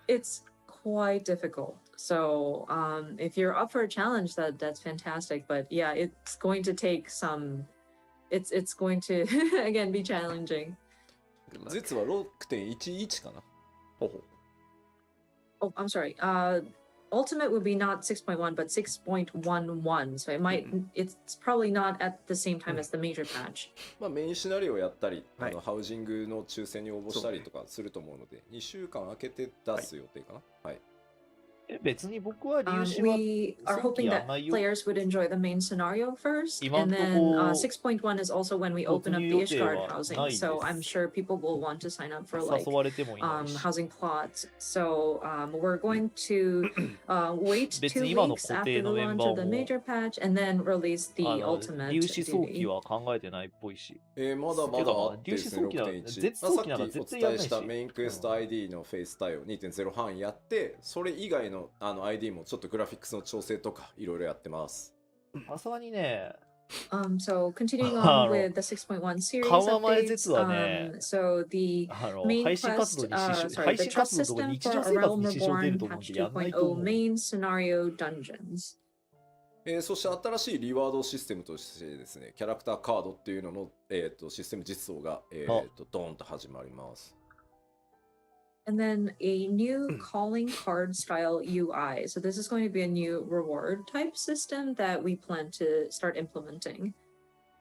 it's quite difficult. So if you're up for a challenge, that's fantastic. But yeah, it's going to take some. It's going to again be challenging. 実は 6.11 かな。Oh, I'm sorry. Ultimate would be not 6.1 but 6.11, so it's probably not at the same time as the major patch. メインシナリオをやったり、ハウジングの抽選に応募したりとかすると思うので、2週間空けて出す予定かな。はい。別に僕は粒子 We are hoping that players would enjoy the main scenario first, and then 6.1 is also when we open up the Ishgard housing, so I'm sure people will want to sign up for like housing plots. So we're going to wait 2 weeks after the launch of the major patch and then release the ultimate 粒子早期 duty. は考えてないっぽいし。まだまだあってですね、粒子早期なら 6.1。絶早期なら絶対やんないし。さっきお伝えしたメインクエスト ID のフェイス対応 2.0 半やって、それ以外のID もちょっとグラフィックスの調整とかいろいろやってます。さすがにね。So continuing on with the 6.1 series updates, so the main quest, sorry, the trust system for A Realm Reborn patch 2.0 main scenario dungeons. そして新しいリワードシステムとしてですね、キャラクターカードっていうのの、システム実装が、ドーンと始まります。And then a new calling card style UI. So this is going to be a new reward type system that we plan to start implementing.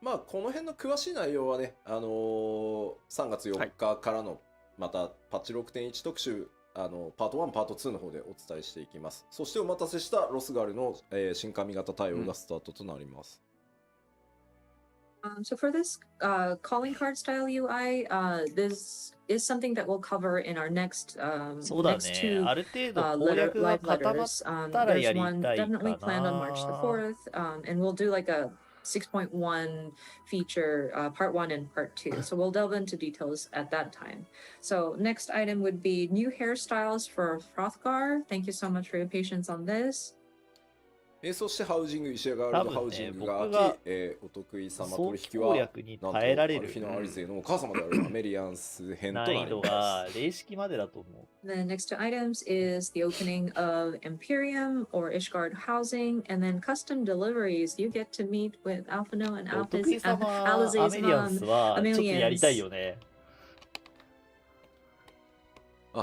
この辺の詳しい内容はね、3月4日からのまたパッチ 6.1 特集、パート1、パート2の方でお伝えしていきます。そしてお待たせしたロスガールの、新髪型対応がスタートとなります。So for this calling card style UI, this is something that we'll cover in our next next 2 live letters. There's one definitely planned on March the 4th, and we'll do like a 6.1 feature, part 1 and part 2. So we'll delve into details at that time. So next item would be new hairstyles for Hrothgar. Thank you so much for your patience on this. そしてハウジング、石屋ガールドハウジングが秋、お得意様取引は、なんとアルフィナ・アリゼのお母様であるアメリアンス編となります。難易度が0式までだと思う。The next two items is the opening of Imperium or Ishgard housing, and then custom deliveries. You get to meet with Alphino and Alize's mom, Amelians.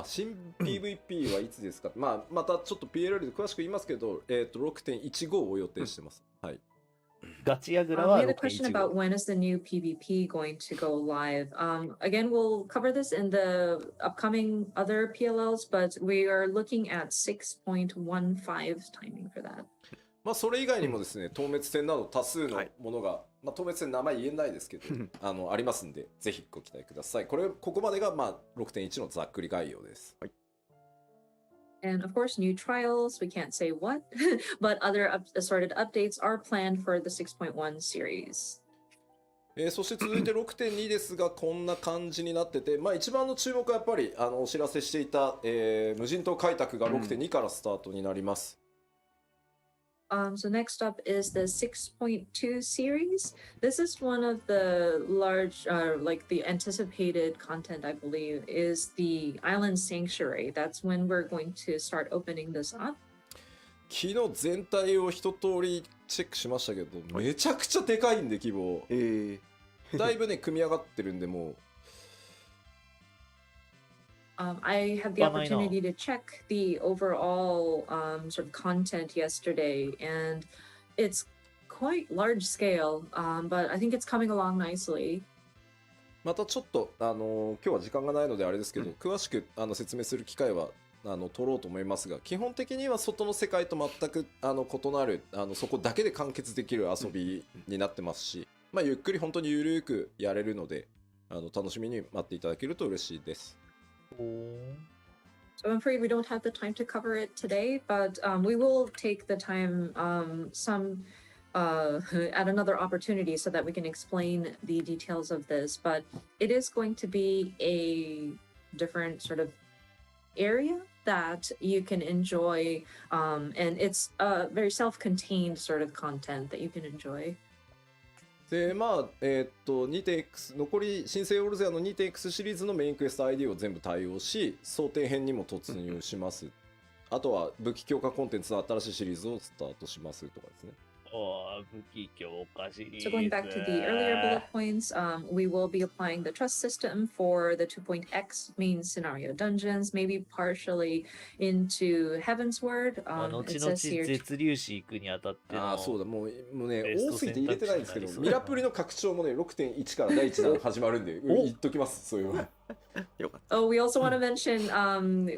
新 PVP はいつですか、またちょっと PLL で詳しく言いますけど、6.15 を予定してます。はい。ガチヤグラ We は had a question 6.15 about when is the new PvP going to go live. Again, we'll cover this in the upcoming other PLLs, but we are looking at 6.15 timing for that. まあそれ以外にもですね、透滅戦など多数のものが、まあ透滅戦名前言えないですけど、ありますんで、ぜひご期待ください。ここまでがまあ 6.1 のざっくり概要です。はい。And of course, new trials, we can't say what, but other assorted updates are planned for the 6.1 series. そして続いて 6.2 ですが、こんな感じになってて、まあ一番の注目はやっぱりお知らせしていた、無人島開拓が 6.2 からスタートになります。So next up is the 6.2 series. This is one of the large, like the anticipated content, I believe, is the Island Sanctuary. That's when we're going to start opening this up. 昨日全体を一通りチェックしましたけど、めちゃくちゃでかいんで規模。だいぶね、組み上がってるんで、もう。I had the opportunity to check the overall sort of content yesterday, and it's quite large scale, but I think it's coming along nicely. またちょっと今日は時間がないのであれですけど、詳しく説明する機会は取ろうと思いますが、基本的には外の世界と全く異なるそこだけで完結できる遊びになってますし、まあ、ゆっくり本当にゆるくやれるので楽しみに待っていただけると嬉しいです。So I'm afraid we don't have the time to cover it today, but we will take the time at another opportunity so that we can explain the details of this. But it is going to be a different sort of area that you can enjoy, and it's a very self-contained sort of content that you can enjoy. でまあ2.x 残り新生オルゼアの 2.x シリーズのメインクエスト ID を全部対応し、想定編にも突入します。あとは武器強化コンテンツの新しいシリーズをスタートしますとかですね。武器強化シリーズ。So going back to the earlier bullet points, we will be applying the trust system for the 2.x main scenario dungeons, maybe partially into Heaven's Word. 後々絶粒子行くにあたっての。そうだ、もうね、多すぎて入れてないんですけど、ミラプリの拡張もね、6.1 から第1弾始まるんで、言っときます、そういうの。Oh, we also want to mention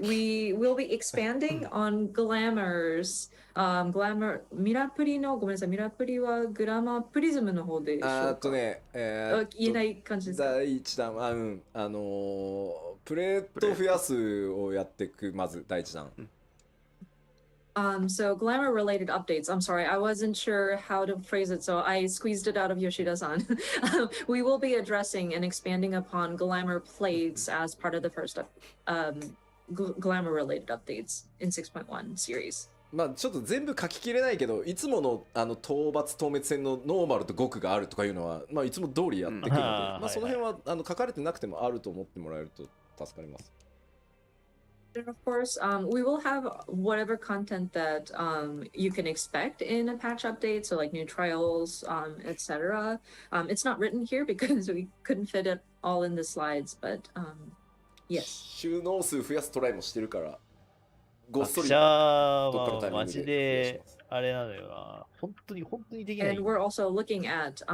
we will be expanding on glamours. Glamour ミラプリのごめんなさい、ミラプリはグラマープリズムの方でしょうか。ね、言えない感じですか。第1弾はプレート増やすをやっていく、まず第1弾。So glamour related updates. I'm sorry, I wasn't sure how to phrase it, so I squeezed it out of Yoshida-san. We will be addressing and expanding upon glamour plates as part of the first glamour related updates in 6.1 series. まあちょっと全部書ききれないけど、いつもの討伐透滅戦のノーマルと極があるとかいうのは、まあいつも通りやってくるので、まあその辺は書かれてなくてもあると思ってもらえると助かります。And of course, we will have whatever content that you can expect in a patch update, so like new trials, etc. It's not written here because we couldn't fit it all in the slides, but yes. 収納数増やすトライもしてるから、ごっそりどっかのタイミングでマジであれなのよな。本当にできない。And we're also looking at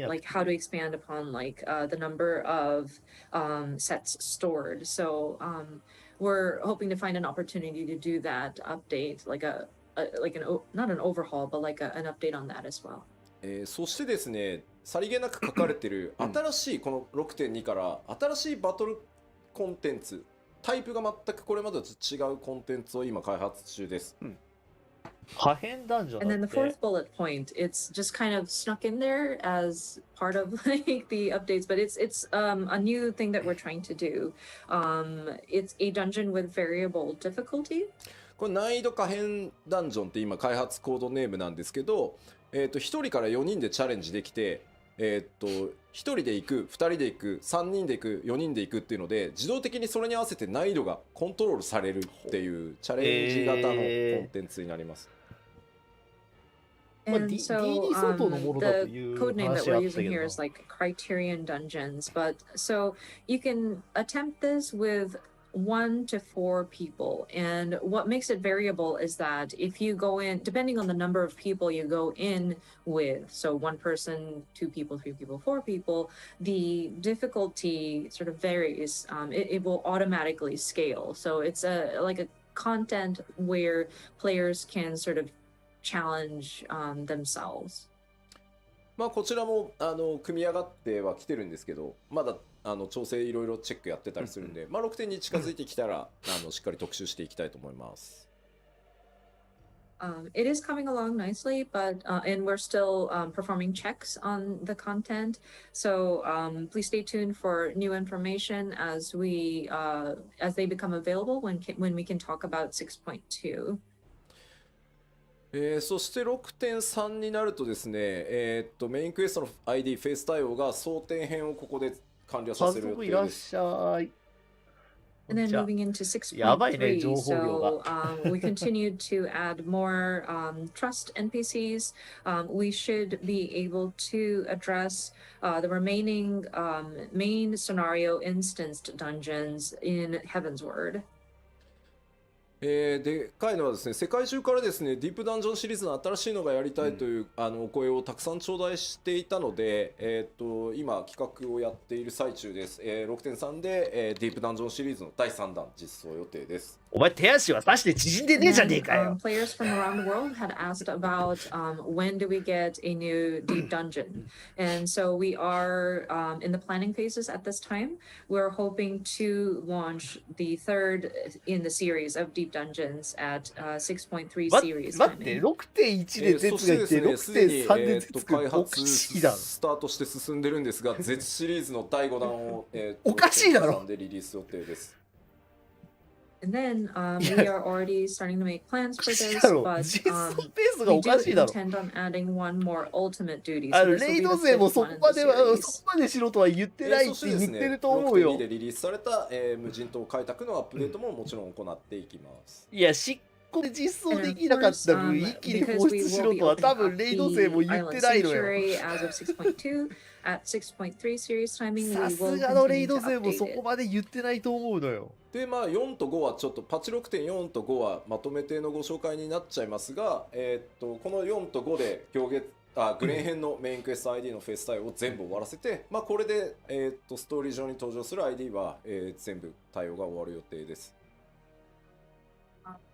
like how to expand upon like the number of sets stored. So we're hoping to find an opportunity to do that update, like not an overhaul, but like an update on that as well. そしてですね、さりげなく書かれてる新しいこの 6.2 から新しいバトルコンテンツ、タイプが全くこれまでと違うコンテンツを今開発中です。破片ダンジョン And then the fourth bullet point, it's just kind of snuck in there as part of like the updates, but it's a new thing that we're trying to do. It's a dungeon with variable difficulty. これ難易度可変ダンジョンって今開発コードネームなんですけど、1人から4人でチャレンジできて、1人で行く、2人で行く、3人で行く、4人で行くっていうので、自動的にそれに合わせて難易度がコントロールされるっていうチャレンジ型のコンテンツになります。And so the code name that we're using here is like Criterion Dungeons, but so you can attempt this with 1 to 4 people. And what makes it variable is that if you go in, depending on the number of people you go in with, so 1 person, 2 people, 3 people, 4 people, the difficulty sort of varies. It will automatically scale. So it's like a content where players can sort of challenge themselves. まあこちらも組み上がってはきてるんですけど、まだ調整いろいろチェックやってたりするんで、まあ6点に近づいてきたらしっかり特集していきたいと思います。It is coming along nicely, but and we're still performing checks on the content. So please stay tuned for new information as they become available when we can talk about 6.2. そして 6.3 になるとですね、メインクエストの ID フェイス対応が争点編をここで完了させる予定です。And then moving into 6.3, so we continued to add more trust NPCs. We should be able to address the remaining main scenario instanced dungeons in Heavensward. でかいのはですね、世界中からですね、ディープダンジョンシリーズの新しいのがやりたいという、お声をたくさん頂戴していたので、今企画をやっている最中です。6.3 で、ディープダンジョンシリーズの第3弾実装予定です。お前手足は刺して縮んでねえじゃねえかよ。Players from around the world had asked about when do we get a new deep dungeon, and so we are in the planning phases at this time. We're hoping to launch the third in the series of deep dungeons at 6.3 series. 待って、6.1 で絶がいて、6.3 で絶が開発スタートして進んでるんですが、絶シリーズの第5弾をおかしいだろ。でリリース予定です。And then we are already starting to make plans for this, but we do intend on adding one more ultimate duty. So レイド勢もそこまでしろとは言ってないって言ってると思うよ。6.2 でリリースされた、無人島開拓のアップデートももちろん行っていきます。いや、これ実装できなかった分一気に放出しろとは多分レイド勢も言ってないのよ。さすがのレイド勢もそこまで言ってないと思うのよ。でまあ4と5はちょっとパッチ 6.4 と5はまとめてのご紹介になっちゃいますが、この4と5でグレーン編のメインクエスト ID のフェイス対応を全部終わらせて、まあこれで、ストーリー上に登場する ID は、全部対応が終わる予定です。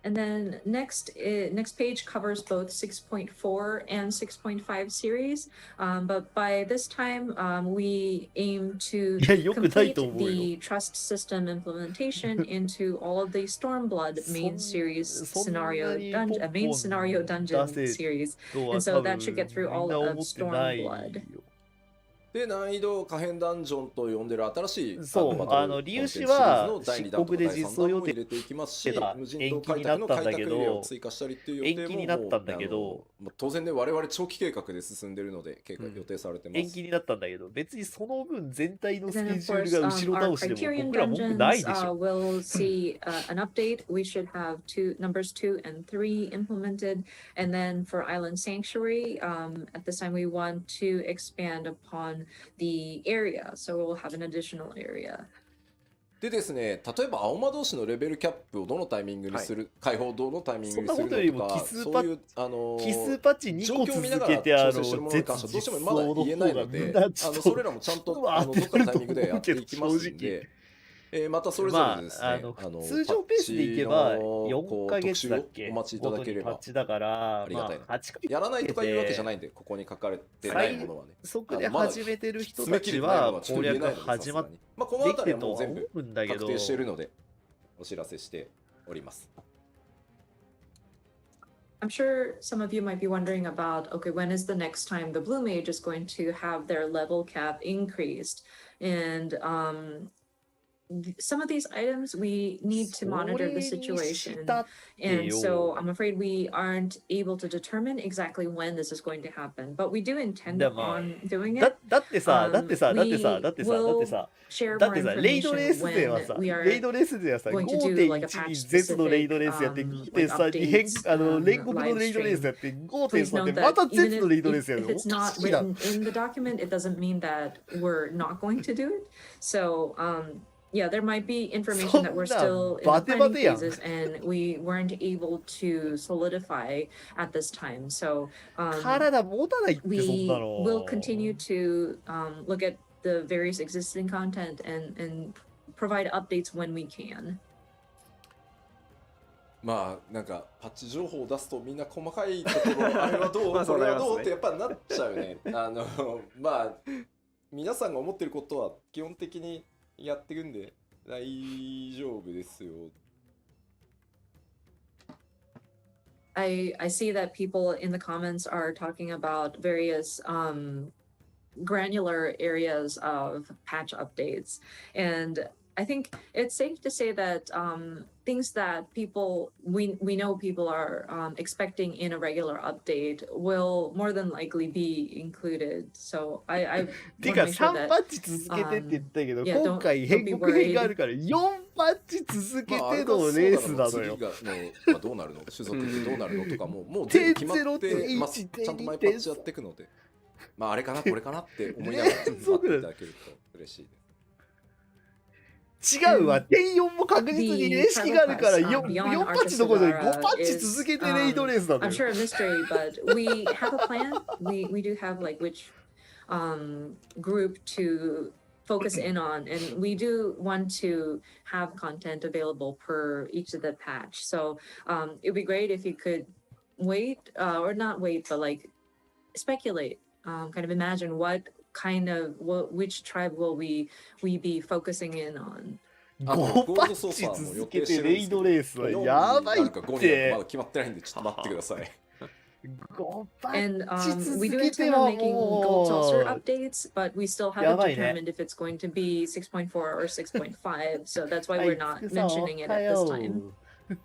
And then next page covers both 6.4 and 6.5 series, but by this time we aim to complete the trust system implementation into all of the Stormblood main scenario dungeon series, and so that should get through all of Stormblood. で難易度可変ダンジョンと呼んでる新しい理由しは漆黒で実装予定入れていきますし、無人島開延期になったんだ拓の開拓エけどリアを追加したりっていう予定も延期になったんだけど当然ね我々長期計画で進んでるので予定されてます。延期になったんだけど別にその分全体のスケジュールが後ろ倒しでも僕ら文句ないでしょ。We'll see an update. We should have numbers 2 and 3 implemented, and then for Island Sanctuary, at this time we want to expand upon the area, so we'll have an additional area. でですね、例えば青魔同士のレベルキャップをどのタイミングにする、解放どのタイミングにするのとか、そういう奇数パッチ2個続けてどうしてもまだ言えないので、それらもちゃんとどっかのタイミングでやっていきますんで。またそれぞれですね、通常ペースでいけば4ヶ月だっけお待ちいただければだからありがたいな。やらないとかいうわけじゃないんで、ここに書かれてないものはね。そこで始めてる人たちは攻略始まってこの辺りはもう全部確定しているのでお知らせしております。I'm sure some of you might be wondering about, okay, when is the next time the Blue Mage is going to have their level cap increased? And some of these items we need to monitor the situation, and so I'm afraid we aren't able to determine exactly when this is going to happen, but we do intend on doing it. だってさレイドレース勢はさ 5.1 のレイドレースやって 5.3 に煉獄のレイドレースやって 5.3 でまた Z のレイドレースやるの。 If it's not written in the document, it doesn't mean that we're not going to do it. So yeah, there might be information that we're still in the planning phases and we weren't able to solidify at this time. So 体持たないってそん we なの。 will continue to look at the various existing content and provide updates when we can. まあなんかパッチ情報を出すとみんな細かいところあれはどうこれはどうってやっぱなっちゃうね。まあ皆さんが思ってることは基本的にやっていくんで大丈夫ですよ。I see that people in the comments are talking about various granular areas of patch updates, and I think it's safe to say that things that we know people are expecting in a regular update will more than likely be included. So I て want か to make sure 3 that パッチ続けてって言ったけど、 yeah, 今回 don't 変 be 告編 worried. があるから4パッチ続けまああれてのがそうレースなの次よ。がまあどうなるの種族ってどうなるのとかもう全部決まってます。ちゃんと毎パッチやっていくので、まああれかなこれかなって思いながら待っていただけると嬉しいです。違うわ、点4も確実に認識があるから 4パッチどころじゃない5パッチ続けてレイドレースなの I'm よ。 sure a mystery, but we have a plan. We do have like which group to focus in on, and we do want to have content available per each of the patch. So it'd be great if you could wait, or not wait, but like speculate, kind of imagine which tribe will we be focusing in on. 5パッチ続けてレイドレースはやばいっなんか5にてま。だ決まってないんでちょっと待ってください。 5パ And ッチ we 続 do けて intend は on making gold saucer もう updates, but we still haven't やばいね。 determined if it's going to be 6.4 or 6.5. So that's why は we're い、 not つくさん mentioning it おは at this よ time.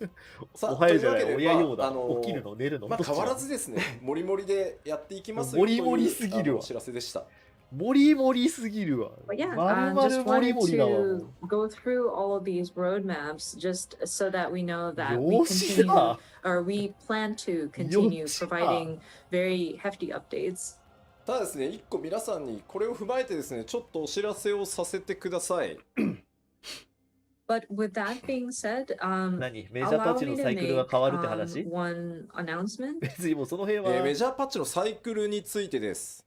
う。さあおはようじゃない、というわけで親ようだ。まあ起きるの寝るのまあどっちだ変わらずですね、もりもりでやっていきますもりもりすぎるわお知らせでした。もりもりすぎるわ。 But yeah, まるま just るもり wanted もりだわ。 to go through all of these roadmaps just so that we know that we よし continue だ。 or we plan to continue よしだ。 providing very hefty updates. ただですね、一個皆さんにこれを踏まえてですね、ちょっとお知らせをさせてください。 But with that being said, 何メジャーパッ allow チ me の to サイクルが make 変わるって話 one announcement. 別にもうその辺は、メジャーパッチのサイクルについてです。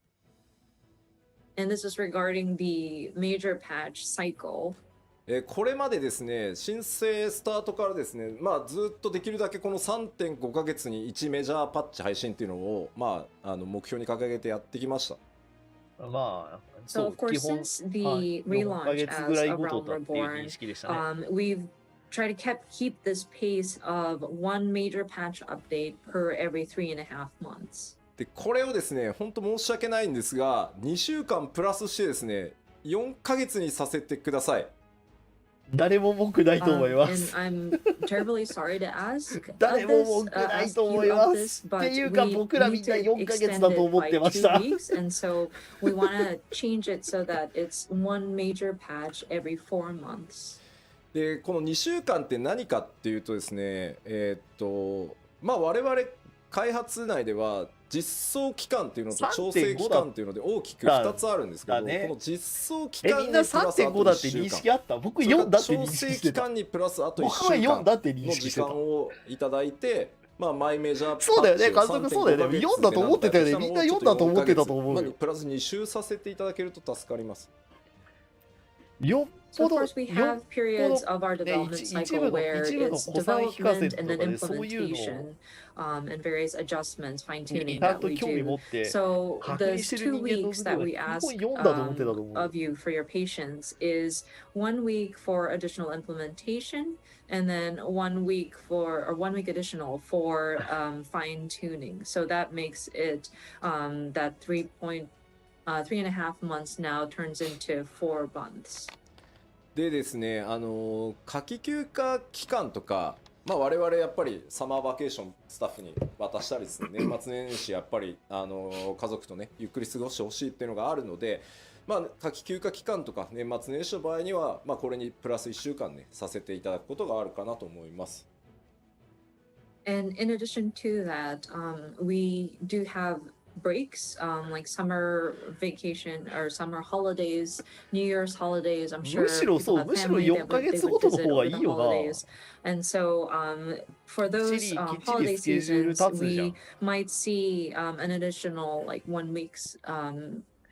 And this is regarding the major patch cycle. これまでですね、申請スタートからですね、まあずっとできるだけこの 3.5 ヶ月に1メジャーパッチ配信っていうのを、まあ、目標に掲げてやってきました。まあ、そ So う of course, 基本 since the 4ヶ relaunch 月ぐら as い a ごと Realm だっていう認 Reborn, 識でしたね。 we've tried to keep this pace of one major patch update per every 3.5 months. でこれをですね、本当申し訳ないんですが、2週間プラスしてですね、4ヶ月にさせてください。誰も文句ないと思いま And す。 I'm terribly sorry to ask 誰 of も this, 文句ない ask と you 思い of ま this, す。っ but て we いうか僕らみん need な to 4ヶ月 extend だと it 思っ by てま 2した。 weeks, and so we want to change it so that it's one major patch every 4 months. でこの2週間って何かっていうとですね、まあ我々開発内では実装期間っていうのと調整期間っていうので大きく2つあるんですけど、だねこの実装期みんな間にプラスあと3.5だって1週間、認識あった？僕それか4だって認調整識してた。期間にプラスあと1僕は週4だ間って認の時識してた間。をいただいて、まあマイメジャーパッチをそうだよね、監督そうだよね。 3.5 4だと思ってたよね。みんな4だと思ってたと思うまあよ。プラス2週させていただけると助かります。よっ So ぽ of ど、 course we よ have periods of our ね、 development 一 cycle 部の where 一部の it's 小さい非課税 development と and か then でそういうの implementation and various adjustments, fine に tuning ちゃん that と we 興味 do. 持って So 確認 the してる 2 人間の weeks 部 that 分 we は基 ask 本4だと思ってたと思う。 of you for your patience is 1 week for additional implementation and then 1 week additional for fine tuning. So that makes it that 3.5 months now turns into 4 months. でですね、夏季休暇期間とか、まあ、我々やっぱりサマーバケーションスタッフに渡したりですね、年末年始やっぱり家族とねゆっくり過ごしてほしいっていうのがあるので、まあ、夏季休暇期間とか年末年始の場合には、まあ、これにプラス1週間ねさせていただくことがあるかなと思います。 And in addition to that, we do have breaks, like summer vacation or summer holidays, New Year's holidays. I'm sure むしろ people そう、 have むしろ family 4 that ヶ would, they 月 would ごとの visit 方が over い the いよな。 holidays. And so for きっ those ちり、きっちり holiday スケジュール seasons, 立つじゃん。 we might see an additional like 1 week's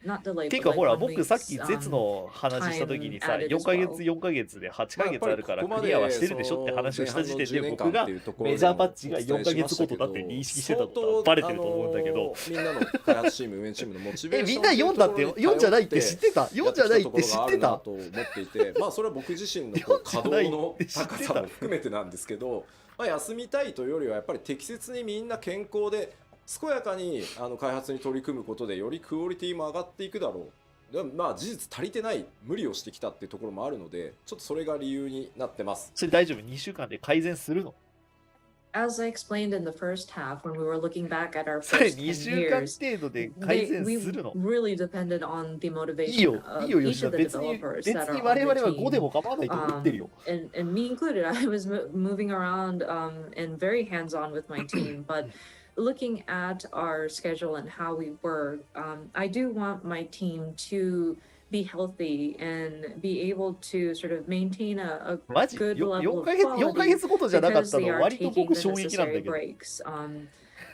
not delay, ていう but か like ほら、 1僕さっ week's き絶の話した時にさ、 time added 4 as ヶ well. 月4ヶ月で8ヶまあやっ月ぱりここあるからクまでリアはしてるでしそのょって話をした時点で前半の僕が10年間っていうところでもメジャーパッチがお伝え4ヶ月ごとだって認識してたことはバレてると思うんだけど、みんなの開発チーム運営チームのモチベーションみんな4だって4じゃないって知ってた4じゃないって知ってたと思っていて、まあそれは僕自身のこう稼働の高さも含めてなんですけど、まあ休みたいというよりはやっぱり適切にみんな健康で健やかに開発に取り組むことでよりクオリティも上がっていくだろう。でもまあ事実足りてない無理をしてきたっていうところもあるので、ちょっとそれが理由になってます。それ大丈夫2週間で改善するの As I explained in the first half, when we were looking back at our それ first 2 10週間 years, 程度で改 they, 善 we するの really depended on the いい motivation よ of いいよ each 吉田 of the 別に developers 別 that に are 我 on 々 the は5で team. も構わないと思ってるよ And me included, I was moving around and very hands-on with my team. But looking at our schedule and how we work, I do want my team to be healthy and be able to sort of maintain a マジ good よ level 4 of ヶ月4ヶ quality 月ごとじゃなかっ because た they の are 割と taking 僕 the 衝撃なんだ necessary けど breaks.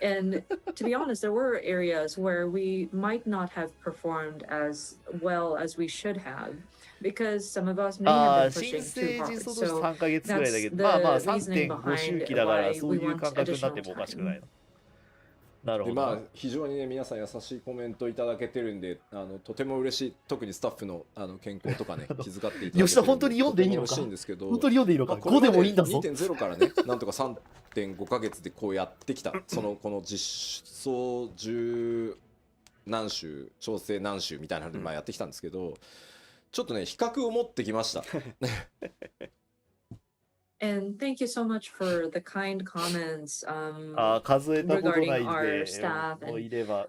And to be honest, there were areas where we might not have performed as well as we should have because some of us may あ have あ been 新 pushing 生 too 児 hard. として So 3ヶ月ぐらいだ that's けどまあまあ the reasoning 3.5 周 behind 期だから why そう we いう want 感覚になって additional もおかしくな time. いのなるでほどな、まあ非常にね皆さん優しいコメントいただけてるんでとても嬉しい。特にスタッフの健康とかね気遣っていただけてるんで吉田本当に読んでいいのかとても嬉しいんですけど、本当に読んでいいのか、まあこれ5でもいいんだぞ 2.0 からねなんとか 3.5 ヶ月でこうやってきたこの実装10何週調整何週みたいなのでまあやってきたんですけど、ちょっとね比較を持ってきました。And thank you so much for the kind comments ああ数えたことない regarding our で staff もう and いれば、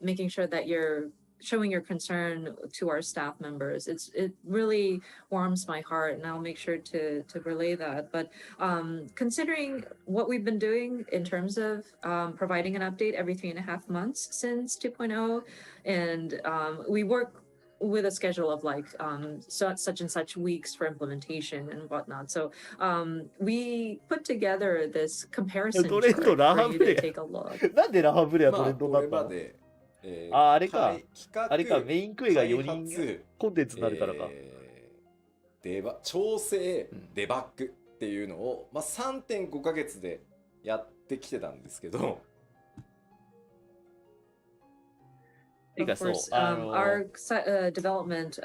making sure that you're showing your concern to our staff members. It really warms my heart, and I'll make sure to relay that. But considering what we've been doing in terms of providing an update every 3.5 months since 2.0, and we work with a schedule of like such and such weeks for implementation and whatnot. So we put together this comparison chart for you to take a look. なんでラハブレアトまあレンドになったの、これまであれか企画あれかメインクエが4開人発コンテンツになるからか、調整デバッグっていうのを、まあ、3.5 ヶ月でやってきてたんですけど、 てか Of そう course, our development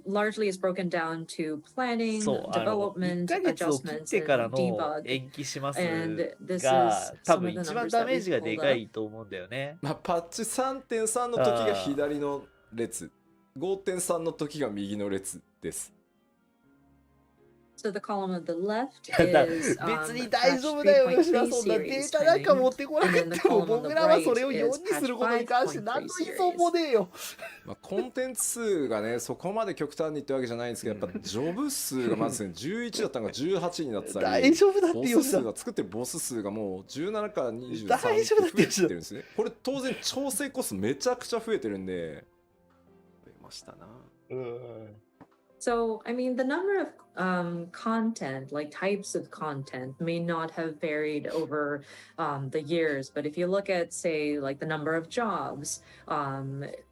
largely is broken down to planning, そう1 development, ヶ月を切っ adjustments, てから and の debug. 延期します And this が is 多 some 分 of the 一番 numbers ダ that メー we ジがで pulled か up. いと思うんだよね。まあ、パッチ 3.3 の時が左の列 5.3 の時が右の列です。 So the column on the left だ is 別に大丈夫だよ、吉田。そんなデータなんか持ってこなくても、僕らはそれを4にすることに関して何の依存もねえよ。まあ、コンテンツ数がねそこまで極端にってわけじゃないんですけど、やっぱジョブ数がまずね11だったのが18になってたり、大丈夫だってボス吉田数が作ってるボス数がもう17から23大丈夫だって増えてるんですね。これ当然調整コストめちゃくちゃ増えてるんで、増えましたな。So, I mean, the number of content, like types of content, may not have varied over the years. But if you look at, say, like the number of jobs,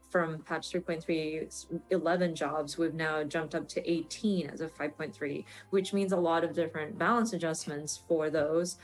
from patch 3.3, 11 jobs, we've now jumped up to 18 as of 5.3, which means a lot of different balance adjustments for those.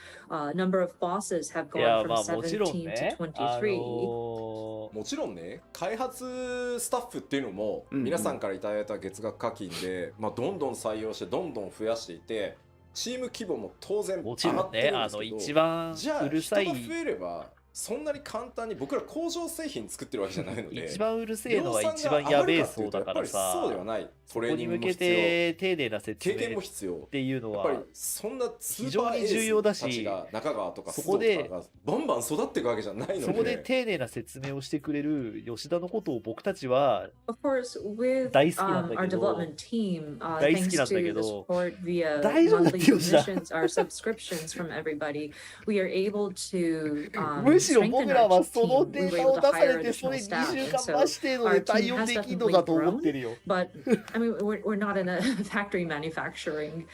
Number of bosses have いや gone ま from あもちろん 17ね to 23. もちろんね開発スタッフっていうのも皆さんからいただいた月額課金で、まあ、どんどん採用してどんどん増やしていてチーム規模も当然もちろん上がってねるんですけど、一番じゃあうるさい人が増えればそんなに簡単に僕ら工場製品作ってるわけじゃないので一番うるせえのは一番やべえ層だからさ、そうではない。そこに向けて丁寧な説経験明っも必要ていうのやっぱりはそんなス非ーパーエ常に重要だしースたちが中川とかそこで須藤とかがバンバン育っていくわけじゃないので、そこで丁寧な説明をしてくれる吉田のことを僕たちは Of course, with 大好きなんだ our けど development team, 大好 thanks きなんだ to け the ど support via 大丈夫だって monthly 吉田 submissions or subscriptions from everybody, we are able to むししろ strengthened 僕ら our はその team. デ We ー were タ able を to 出され hire てそれ additional 2 staff, 週 and 間 so 増し程度 our で対 team 応 has できるのだ definitely と思って grown. るよ。 But I mean, we're not in a factory manufacturing,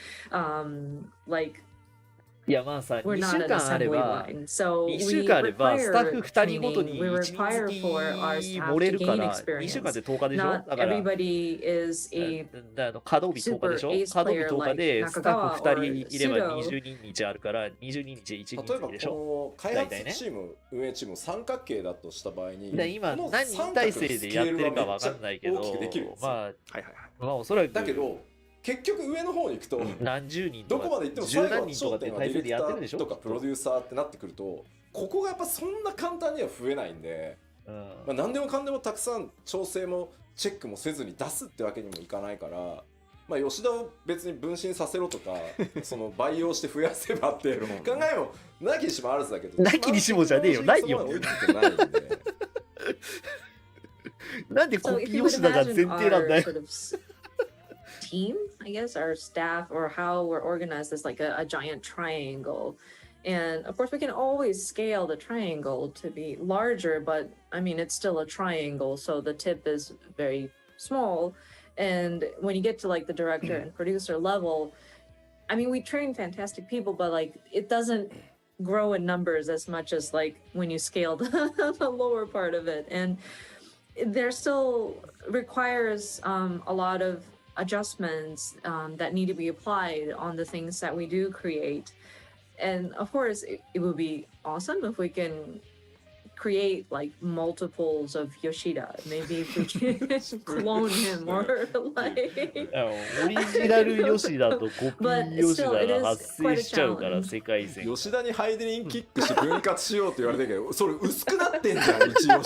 like いやまあさ、 we're 2 not 週 an 間あれ assembly ば、 line. So 2週 we 間あれば、スタッフ require 2人ごと training. に We 1日 require for our に staff 盛れ to るか gain ら、2週間 experience. で10日でしょ Not だから、 everybody is a 稼働日10日で super しょ ace 稼働日 player 10日 like で、スタッ Nakagawa フ2 or 人いれば Pseudo. 22日あるから、22日で1例えば日でしょこの開発チーム、運営チーム三角形だとした場合に、で今この何人体制でやってるかわかんないけど、大きくできるんですよまはいはいはい。あ、まあおそらくだけど結局上の方に行くと、何十人とかどこまで行っても十最後は何人とかって焦点はディレク体制でやターとってるでしょかプロデューサーってなってくると、ここがやっぱそんな簡単には増えないんで、うんまあ、何でもかんでもたくさん調整もチェックもせずに出すってわけにもいかないから、まあ、吉田を別に分身させろとかその培養して増やせばって考えもなきにしもあらずだけど、なきにしもじゃねえよないよそこまで追いついてないんでなんでコ So ピ if ー you would 吉田が imagine 前提なんだ our よ sort of team, I guess, our staff or how we're organized as like a giant triangle. And of course, we can always scale the triangle to be larger, but I mean, it's still a triangle, so the tip is very small. And when you get to like the director and producer level, I mean, we train fantastic people, but like it doesn't grow in numbers as much as like when you scale the lower part of it. And there still requires a lot of adjustments that need to be applied on the things that we do create. And of course, it would be awesome if we can create like multiples of Yoshida. Maybe if we can clone him or like. オリジナル吉田とコピー吉田が発生しちゃうから世界線吉田にハイデリンキックして分割しようって言われてるけど、それ薄くなってんじゃん、一吉田。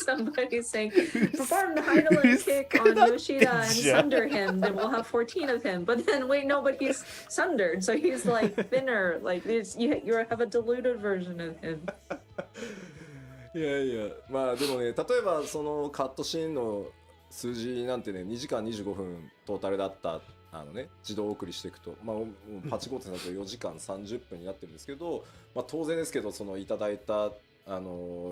Somebody's saying, perform the Heidelin kick on Yoshida and sunder him, then we'll have 14 of him. But then, wait, no, but he's sundered, so he's like thinner. Like, you have a diluted version of him. いやいや、まあでもね、例えばそのカットシーンの数字なんてね、2時間25分トータルだった自動送りしていくと、まあ、パチコーテだと4時間30分になってるんですけど、まあ、当然ですけど、そのいただいた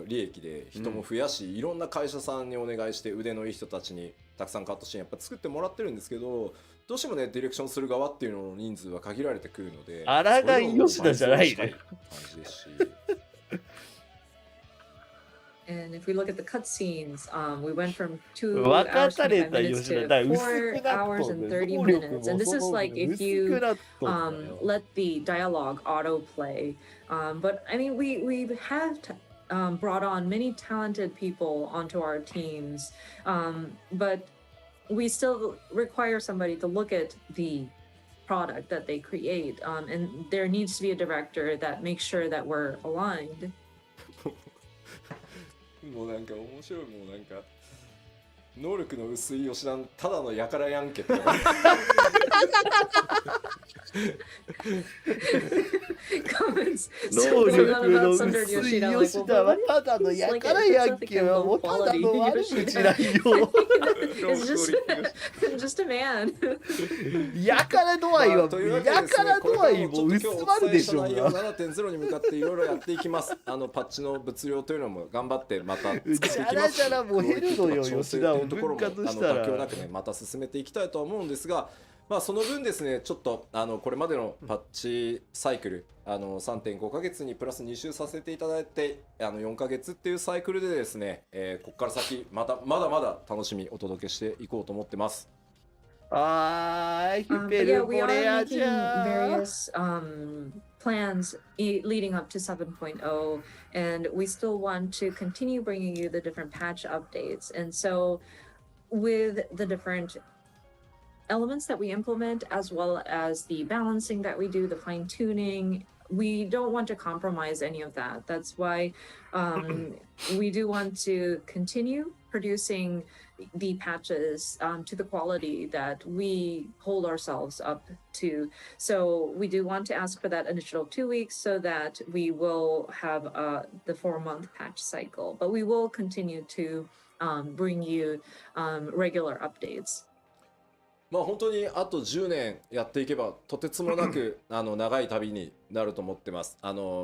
利益で人も増やし、いろんな会社さんにお願いして腕のいい人たちにたくさんカットシーンやっぱ作ってもらってるんですけど、どうしてもねディレクションする側っていうのの人数は限られてくるので、あらがい吉田じゃないね感じですし。And if we look at the cutscenes, we went from 2 分か hours たれ 25た minutes 吉田 to だから薄 4 くなっ hours とん and だよ 30 能力 minutes. も And this そ is の like 分 if 薄 you くなっとんだよ let the dialogue autoplay. But I mean, we have brought on many talented people onto our teams, but we still require somebody to look at the product that they create, and there needs to be a director that makes sure that we're aligned. もうなんか面白い、もうなんか能力の薄い吉田のただのやからやんけってComments 能力の about 薄 Sunder い Yoshida, like, 吉田はただのやからやんけはもうただの悪口なんよ it's just a man. やから度合いはというわけでやですねから度合いも薄まるでしょうこれからもちょっと今日お伝えした内容が 7.0 に向かっていろいろやっていきますパッチの物量というのも頑張ってまた作っていきじゃますらじゃらもう減るのよ吉田を分割したら妥協なくねまた進めていきたいとは思うんですが、まあその分ですねちょっとこれまでのパッチサイクル3.5 ヶ月にプラス2週させていただいて4ヶ月っていうサイクルでですね、ここから先まだまだ楽しみお届けしていこうと思ってます。はーい、ヒ But ペ yeah, ル we こ are れや making じゃー various plans leading up to 7.0, and we still want to continue bringing you the different patch updates. And so, with the different elements that we implement, as well as the balancing that we do, the fine tuning, we don't want to compromise any of that. That's why we do want to continue producing the patches to the quality that we hold ourselves up to. So we do want to ask for that initial 2 weeks so that we will have the 4-month patch cycle, but we will continue to bring you regular updates. まあ本当にあと10年やっていけばとてつもなく長い旅になると思ってます。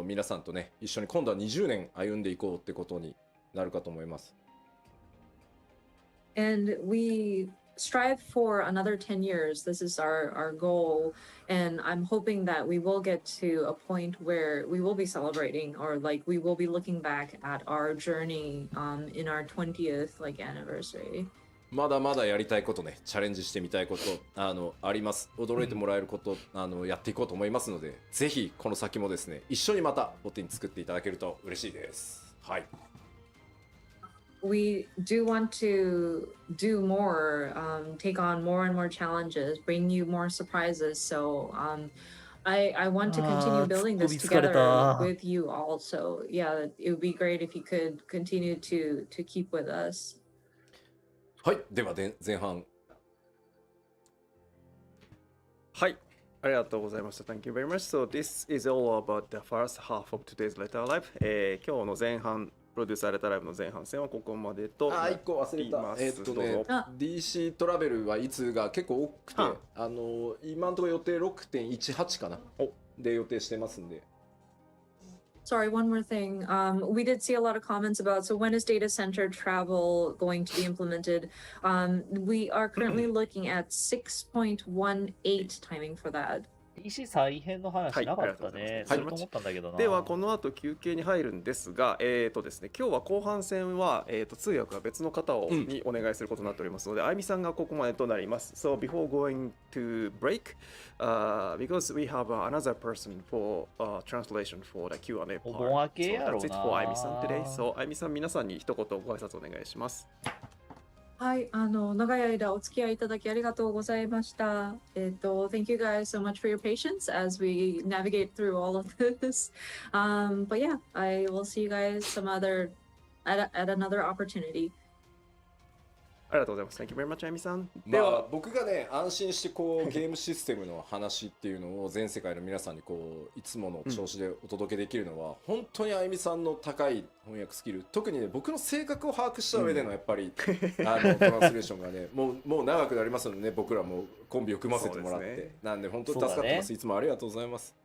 皆さんとね一緒に今度は20年歩んでいこうってことになるかと思います。And we strive for another 10 years. This is our goal. And I'm hoping that we will get to a point where we will be celebrating, or like we will be looking back at our journey in our 20th anniversary. まだまだやりたいことね、チャレンジしてみたいことあります。驚いてもらえることやっていこうと思いますので、ぜひこの先もですね、一緒にまたボティン作っていただけると嬉しいです。はい。We do want to do more, take on more and more challenges, bring you more surprises. So I want to continue building this together with you all. So yeah, it would be great if you could continue to keep with us. はい、では前半。はい、ありがとうございました。Thank you very much. So this is all about the first half of today's letter live. 今日の前半、プロデュースされたライブの前半戦はここまでとなります。1個忘れた。DC トラベルはいつが結構多くて、今のところ予定 6.18 かなで予定してますんで。Sorry, one more thing. We did see a lot of comments about, so when is data center travel going to be implemented? We are currently looking at 6.18 timing for that. PC 再編の話なかったね。すると思ったんだけどな。ではこの後休憩に入るんですが、ですね、今日は後半戦は、通訳は別の方にお願いすることになっておりますので、あいみさんがここまでとなります。So before going to break, because we have another person for translation for the Q&A part. So that's it for あいみさん today. So あいみさん、皆さんに一言ご挨拶お願いします。はい、長い間お付き合いいただきありがとうございました。Thank you guys so much for your patience as we navigate through all of this. But yeah, I will see you guys at another opportunity. ありがとうございます。Thank you very much, あいみさん。では僕がね安心してこうゲームシステムの話っていうのを全世界の皆さんにこういつもの調子でお届けできるのは、本当にあいみさんの高い翻訳スキル、特にね僕の性格を把握した上でのやっぱり、トランスレーションがねもう長くなりますのでね、僕らもコンビを組ませてもらって、ね、なんで本当に助かってます。いつもありがとうございます。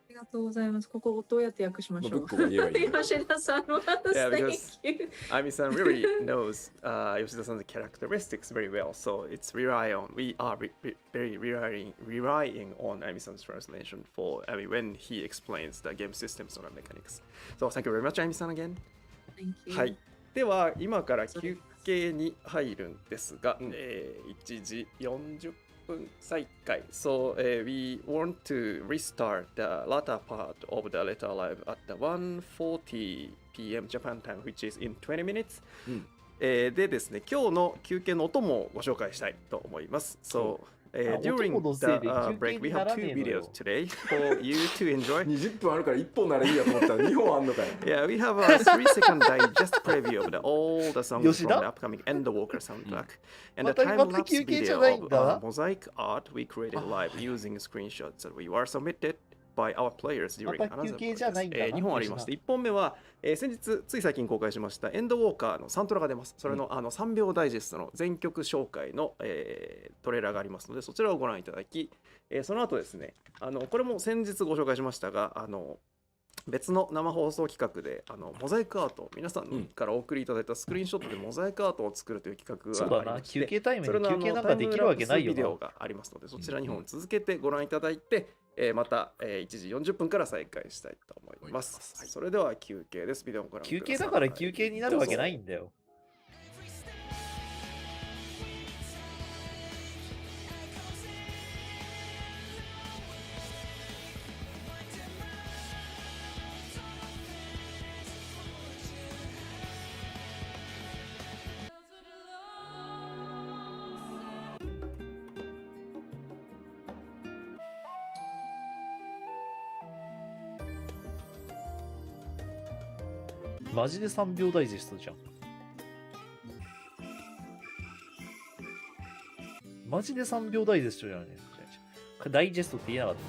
ありがとうございます。ここどうやって訳しましょう。吉田さんは Thank you. Ami-san really knows Yoshida-san's characteristics very well, so it's we are very relying on Ami-san's translation for when he explains the game systems or mechanics. So thank you very much, Ami-san again. Thank you. はい。では今から休憩に入るんですが、1時40分再開。So we want to restart the latter part of the letter live at the 1:40 p.m. Japan time, which is in 20 minutes. でですね、今日の休憩の音もご紹介したいと思います。So during the break, we have two videos today for you to enjoy. 20分あるから1本ならいいやと思ったら2本あんのかよ。Yeah, we have a 3-second digest preview of all the songs from the upcoming Endwalker soundtrack. And the time-lapse video of mosaic art we created live using screenshots that we were submitted by our players during another podcast. 2本ありまして、1本目は、先日つい最近公開しましたエンドウォーカーのサントラが出ます。それの、3秒ダイジェストの全曲紹介の、トレーラーがありますので、そちらをご覧いただき、その後ですね、これも先日ご紹介しましたが、別の生放送企画でモザイクアート、皆さんからお送りいただいたスクリーンショットでモザイクアートを作るという企画がありまして、休憩タイムに休憩なんかできるわけないよな。ビデオがありますので、そちら2本続けてご覧いただいて、また、1時40分から再開したいと思います。はい、それでは休憩です。ビデオをご覧ください。休憩だから休憩になるわけないんだよ。マジで3秒ダイジェストじゃん。マジで3秒ダイジェストじゃないですか。ダイジェストって言えなかった。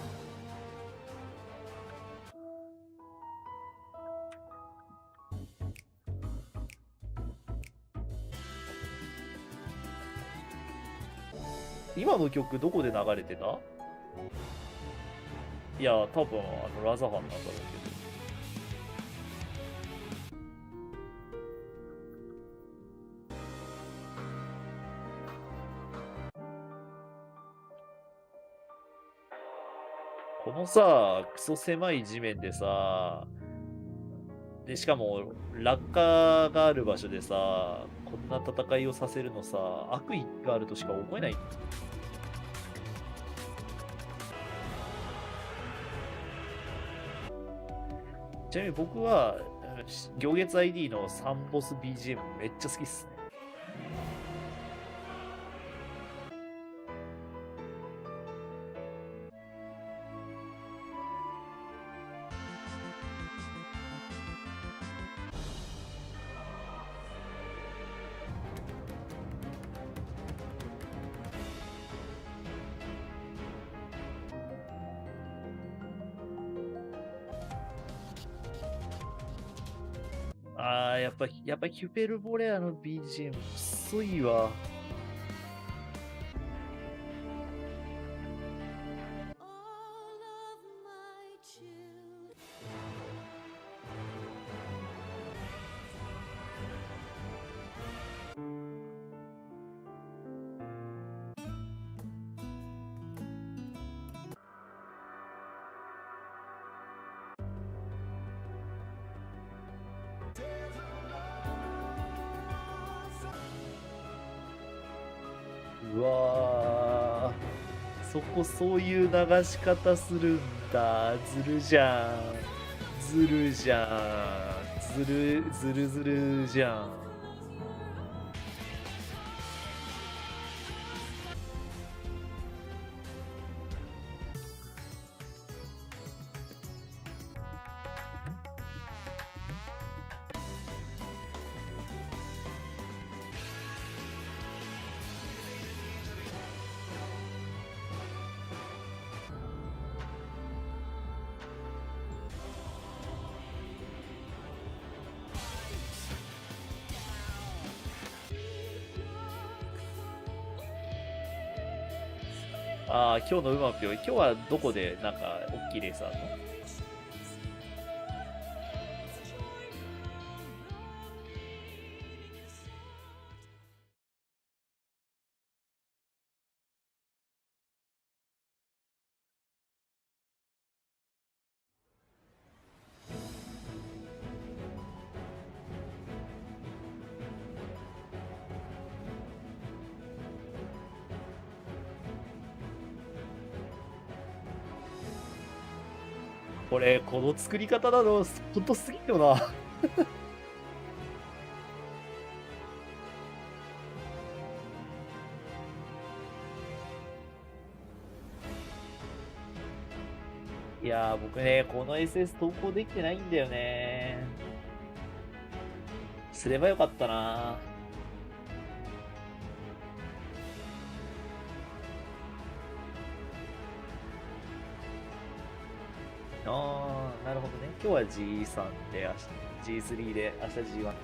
今の曲どこで流れてた？いや、多分ラザファンなんだろうけど。このさ、クソ狭い地面でさ、で、しかも落下がある場所でさ、こんな戦いをさせるのさ、悪意があるとしか思えない。ちなみに僕は、行月 ID のサンボス BGM めっちゃ好きっすね。やっぱヒュペルボレアの BGM くそいいわ。うわー、そこそういう流し方するんだ。ずるじゃん。ずるじゃん。ずるじゃん。ああ、今日のうまぴょん、今日はどこでなんか大きいレースあるの？これ、この作り方なの、ほんとすぎるよな。いやー、僕ね、この SS 投稿できてないんだよね。すればよかったな。あー、なるほどね。今日は G3 で、G3 で、明日 G1 なのね。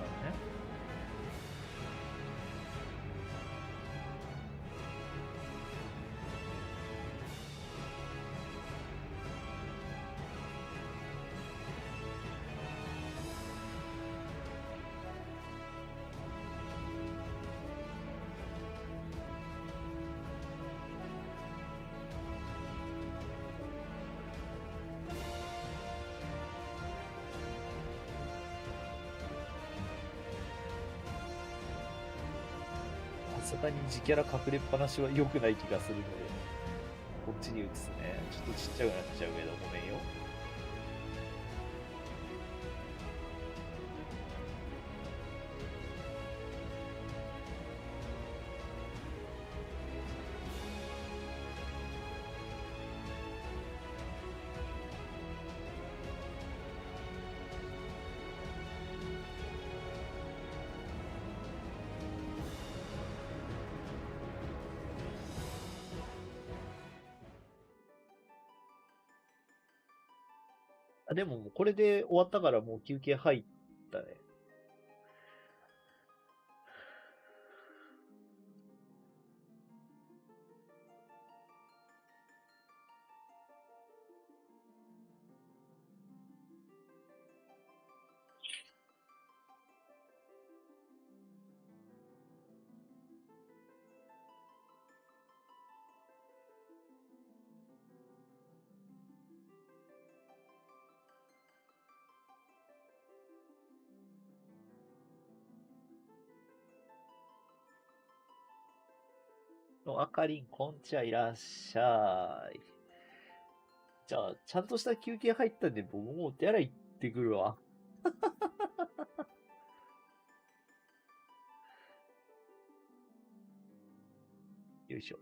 さすがに自キャラ隠れっぱなしは良くない気がするので、こっちに移すね。ちょっとちっちゃくなっちゃうけど、ごめんよ。あ、でももうこれで終わったからもう休憩入ったね。あかりん、こんちはいらっしゃい。じゃあ、ちゃんとした休憩入ったんで、僕もお手洗い行ってくるわ。よいしょ。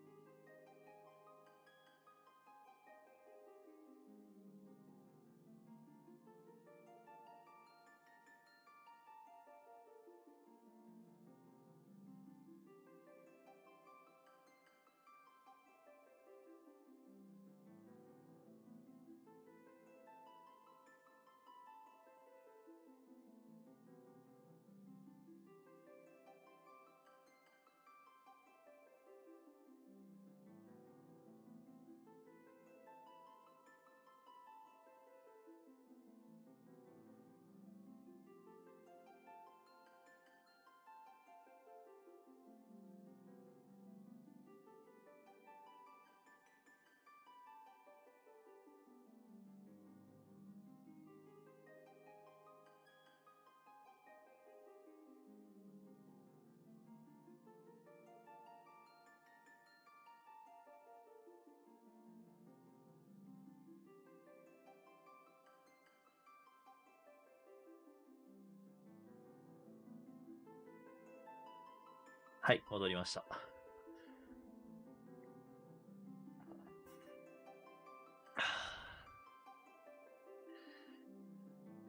はい、戻りました。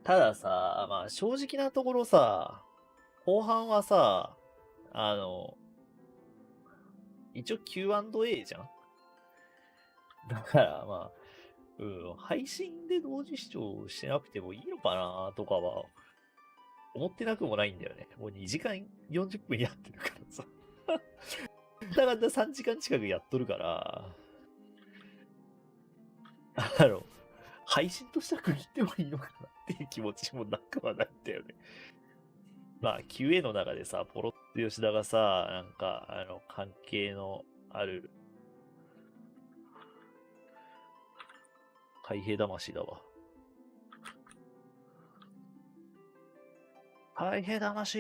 たださ、まあ正直なところさ、後半はさ、一応 Q&A じゃん。だからまあ、配信で同時視聴してなくてもいいのかなとかは、思ってなくもないんだよね。もう2時間40分やってるからさ。だから3時間近くやっとるから、配信としては区切ってもいいのかなっていう気持ちもなくはないんだよね。まあ、QA の中でさ、ポロッと吉田がさ、なんか、関係のある、海兵魂だわ。海兵魂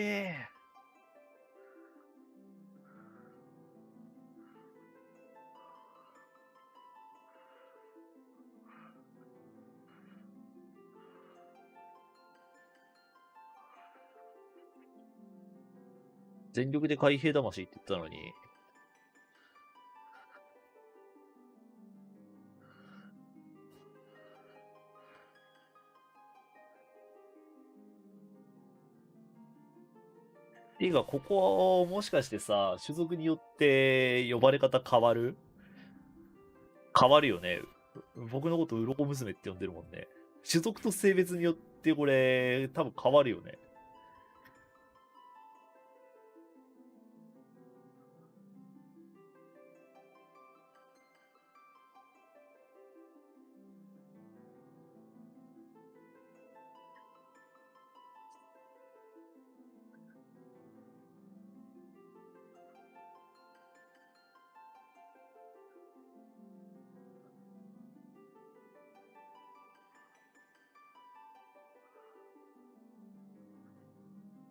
全力で海兵魂って言ったのに、ていうか、ここ、もしかしてさ、種族によって呼ばれ方変わるよね。僕のこと鱗娘って呼んでるもんね。種族と性別によってこれ、多分変わるよね。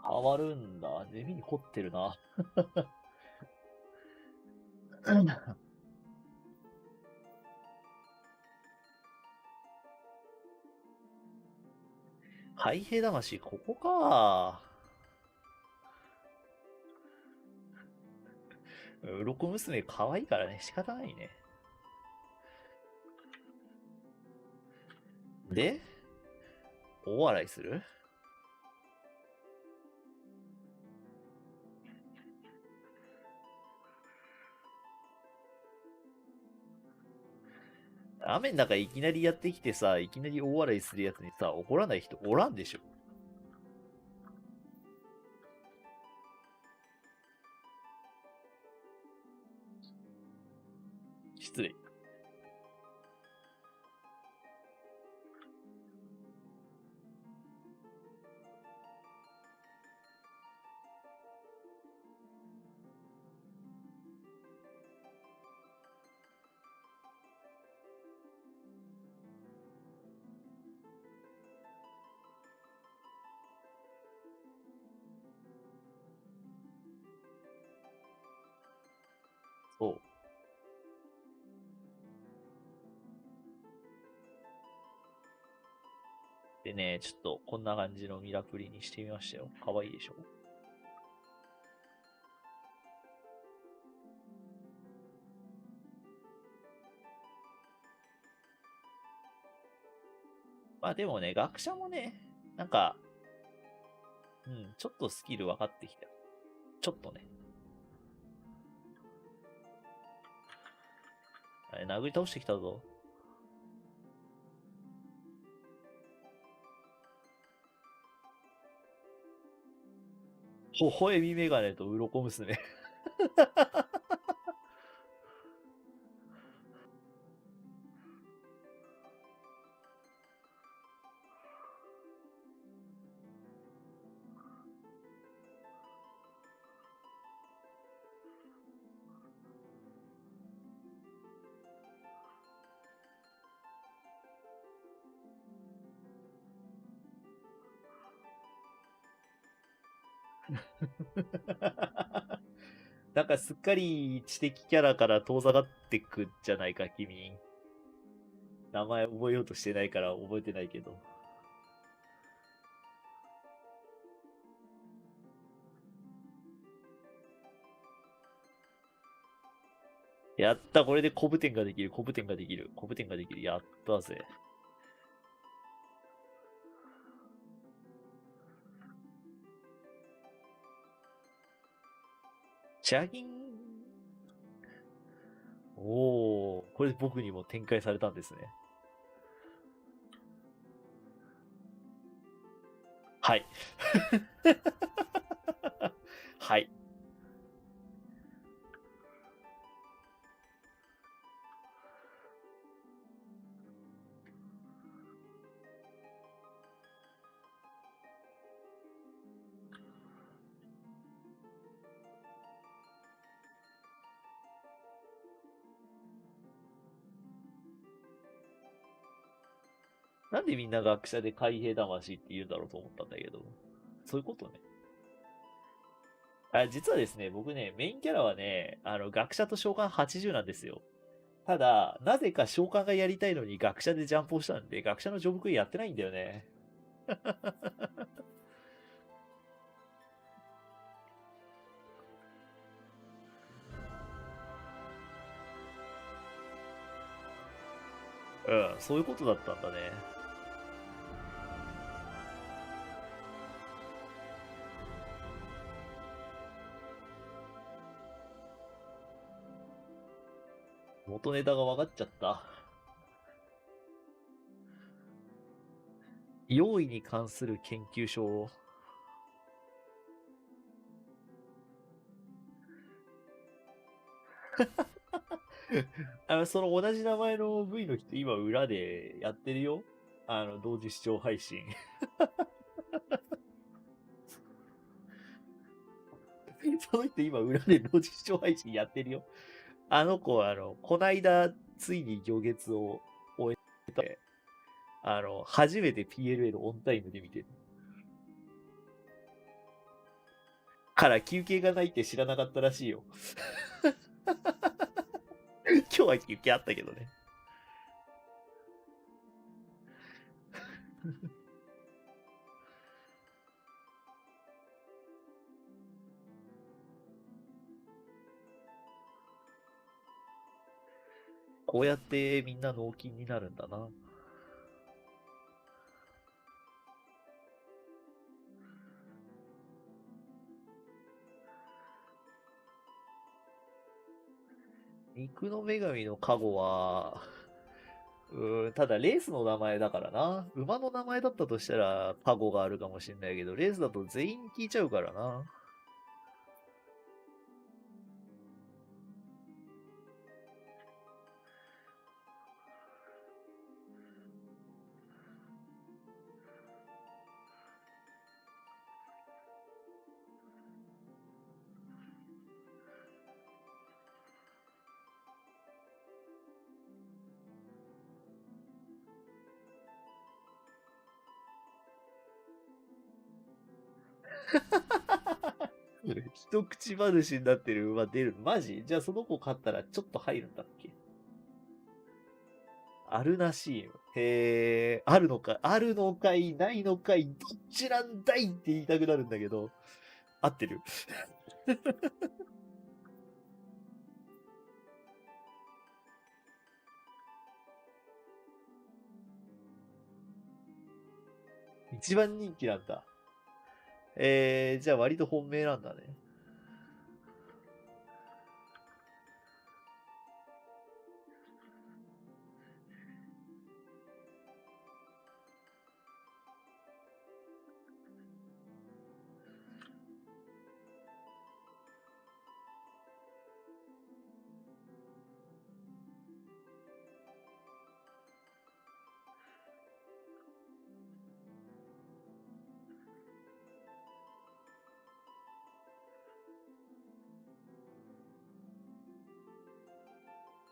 変わるんだ。地味に凝ってるな。海兵魂、ここか。鱗娘可愛いからね、仕方ないね。で、大笑いする雨の中いきなりやってきてさ、いきなり大笑いするやつにさ、怒らない人おらんでしょ。失礼。そう。でね、ちょっとこんな感じのミラプリにしてみましたよ。かわいいでしょ。まあでもね、学者もね、なんか、ちょっとスキル分かってきた。ちょっとね。あれ、殴り倒してきたぞ。微笑みメガネと鱗娘。なんかすっかり知的キャラから遠ざかってくんじゃないか、君。名前覚えようとしてないから覚えてないけど。やった、これでコブ点ができる、コブ点ができる、コブ点ができる。やったぜ。チャギン。おー、これ僕にも展開されたんですね。はい。はい。なんでみんな学者で海兵魂って言うんだろうと思ったんだけど。そういうことね。実はですね、僕ね、メインキャラはね、学者と召喚80なんですよ。ただ、なぜか召喚がやりたいのに学者でジャンプをしたんで、学者のジョブクエやってないんだよね。そういうことだったんだね。元ネタが分かっちゃった。用意に関する研究所を。その同じ名前の V の人、今裏でやってるよ。同時視聴配信。その人今裏で同時視聴配信やってるよ。あの子、こないだ、ついに行月を終えて、初めて PLL オンタイムで見てる。から休憩がないって知らなかったらしいよ。今日は休憩あったけどね。こうやってみんな納金になるんだな。肉の女神のカゴは、ただレースの名前だからな。馬の名前だったとしたらカゴがあるかもしれないけど、レースだと全員聞いちゃうからな。一口話になってる馬出る。マジじゃあその子勝ったらちょっと入るんだっけ。あるなしいよ。あるのか、あるのかい、ないのかい、どっちなんだいって言いたくなるんだけど、合ってる。一番人気なんだ。じゃあ割と本命なんだね。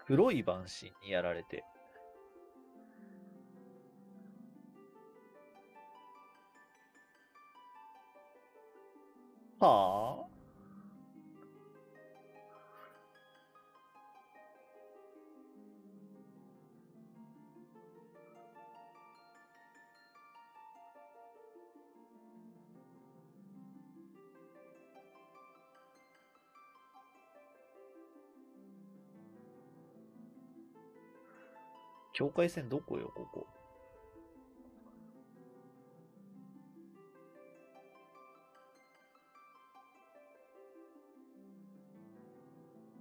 黒い晩神にやられて。はあ境界線どこよ、ここ。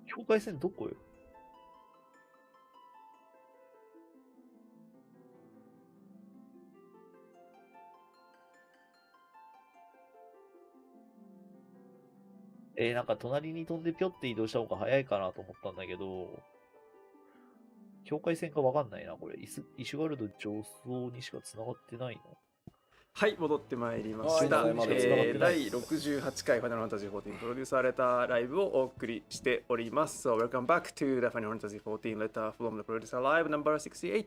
境界線どこよ。なんか隣に飛んでぴょって移動した方が早いかなと思ったんだけど、境界線かわかんないな、これ。イシュガルド上層にしか繋がってないの。はい、戻ってまいりました。はい第68回ファイナルファンタジー14プロデュースされたライブをお送りしております。So, welcome back to the Final Fantasy 14 letter from the producer live number 68。